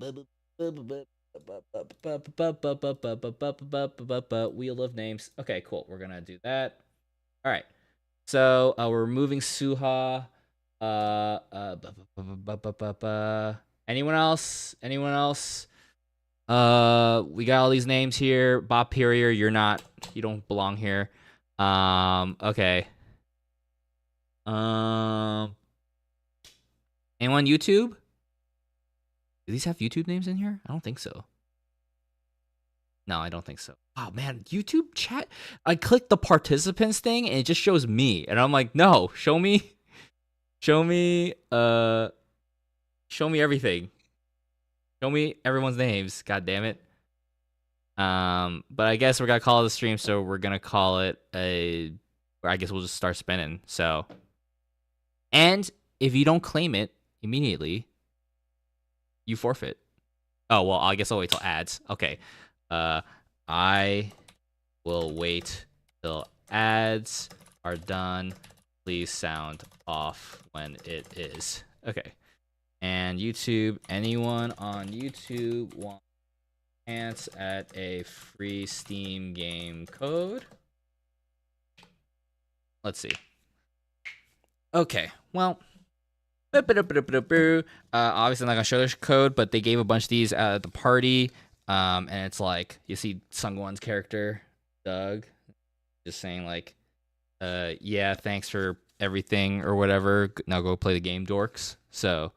Speaker 1: Wheel of names. Okay, cool. We're gonna do that. All right. So we're removing Suha. Anyone else? We got all these names here. Bob Perrier, you don't belong here. Okay. Anyone YouTube? Do these have YouTube names in here? I don't think so. No, I don't think so. Oh man, YouTube chat. I clicked the participants thing and it just shows me, and I'm like, no, show me everything. Show me everyone's names. God damn it. But I guess we're gonna call it a stream, so we're gonna call it I guess we'll just start spinning. So, and if you don't claim it immediately, you forfeit. Oh well, I guess I'll wait till ads. Okay. I will wait till ads are done. Please sound off when it is. Okay. And YouTube, anyone on YouTube want a chance at a free Steam game code? Let's see. Okay, well, obviously I'm not gonna show this code, but they gave a bunch of these at the party. And it's like, you see Sungwon's character, Doug, just saying like, yeah, thanks for everything or whatever. Now go play the game, dorks. So,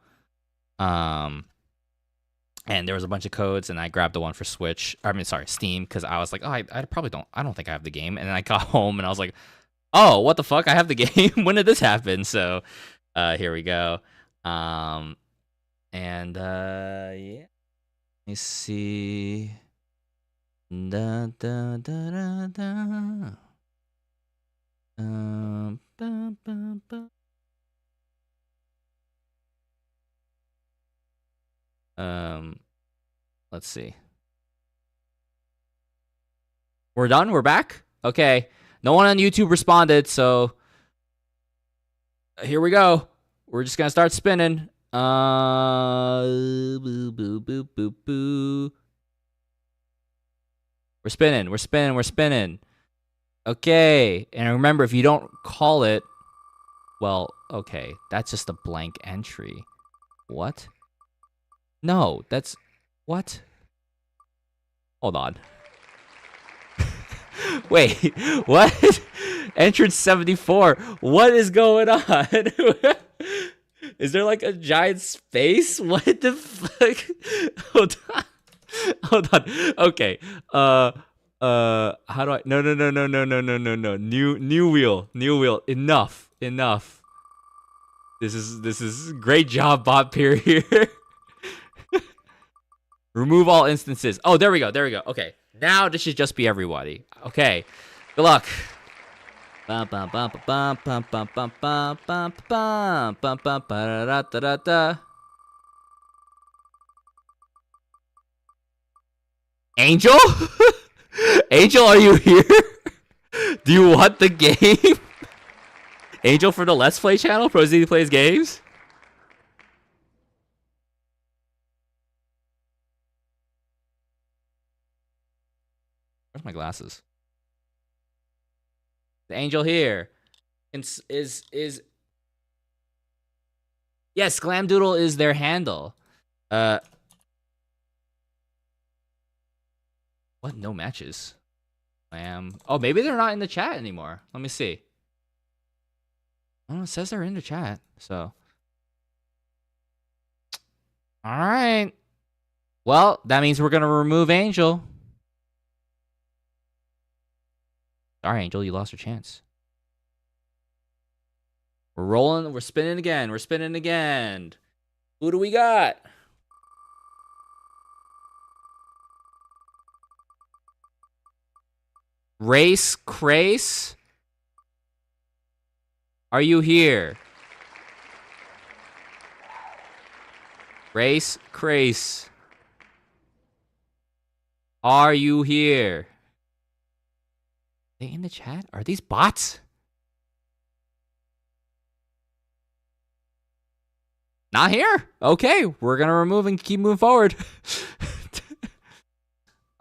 Speaker 1: and there was a bunch of codes, and I grabbed the one for Steam, because I was like, oh, I don't think I have the game. And then I got home, and I was like, oh, what the fuck? I have the game? When did this happen? So, here we go. Yeah. Let me see. Da, da, da, da, da. Ba, ba, ba. Let's see. We're done? We're back? Okay. No one on YouTube responded, so here we go. We're just gonna start spinning. Boo, boo, boo, boo, boo. We're spinning. Okay, and remember, if you don't call it, well, okay, that's just a blank entry. What? No, that's what? Hold on. Wait, what? Entrance 74. What is going on? Is there like a giant space? What the fuck? Hold on. Hold on. Okay. How do I? No. New wheel. Enough. This is great job, bot period. Remove all instances. Oh, there we go. Okay. Now this should just be everybody. Okay. Good luck. Angel? Angel, are you here? Do you want the game? Angel for the Let's Play channel? ProZD Plays Games? Where's my glasses? The Angel here is yes, Glamdoodle is their handle. What? No matches. Oh, maybe they're not in the chat anymore. Let me see. Oh, it says they're in the chat. So, all right. Well, that means we're gonna remove Angel. Sorry, Angel, you lost your chance. We're rolling. We're spinning again. Who do we got? Race Crace? Are you here? Race Crace. Are you here? Are they in the chat? Are these bots? Not here? Okay, we're gonna remove and keep moving forward.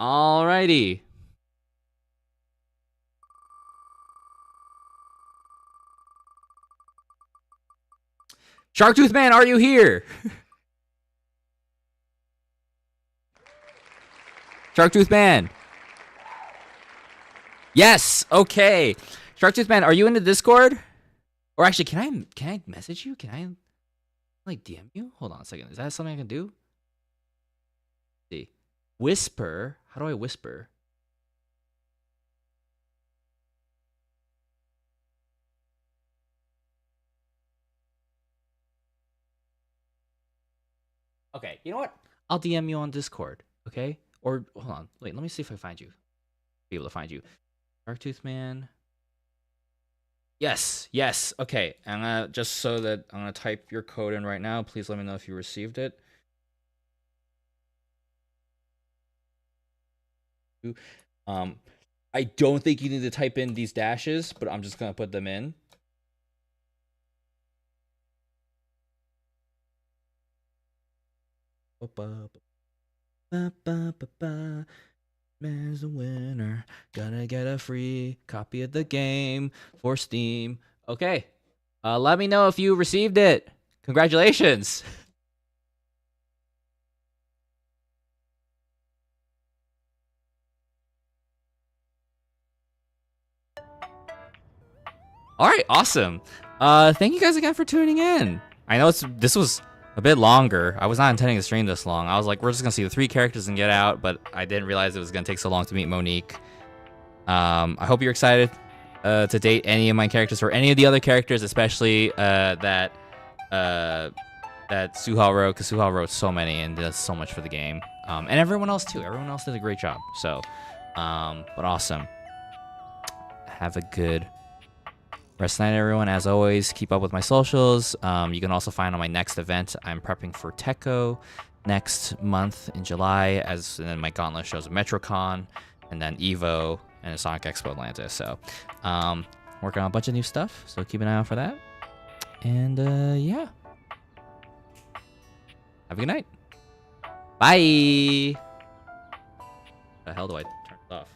Speaker 1: Alrighty. Sharktooth Man, are you here? Sharktooth Man. Yes, okay. Sharktooth Man, are you in the Discord? Or actually, can I message you? Can I like DM you? Hold on a second. Is that something I can do? Let's see. Whisper. How do I whisper? Okay, you know what? I'll DM you on Discord, okay? Or hold on, wait, let me see if I find you. Be able to find you. Sharktooth Man. Yes, okay. I'm gonna just so that I'm gonna type your code in right now. Please let me know if you received it. I don't think you need to type in these dashes, but I'm just gonna put them in. Man's a winner. Gonna get a free copy of the game for Steam. Okay. Let me know if you received it. Congratulations. All right, awesome. Thank you guys again for tuning in. I know this was a bit longer. I was not intending to stream this long. I was like, we're just gonna see the 3 characters and get out, but I didn't realize it was gonna take so long to meet Monique. I hope you're excited to date any of my characters or any of the other characters, especially that Suha wrote, because Suha wrote so many and does so much for the game. And everyone else too. Everyone else did a great job. So, but awesome. Have a good rest of the night, everyone. As always, keep up with my socials. You can also find on my next event. I'm prepping for Techo next month in July, and then my Gauntlet shows of MetroCon, and then Evo and Sonic Expo Atlanta. So, working on a bunch of new stuff. So keep an eye out for that. And yeah, have a good night. Bye. The hell do I turn it off?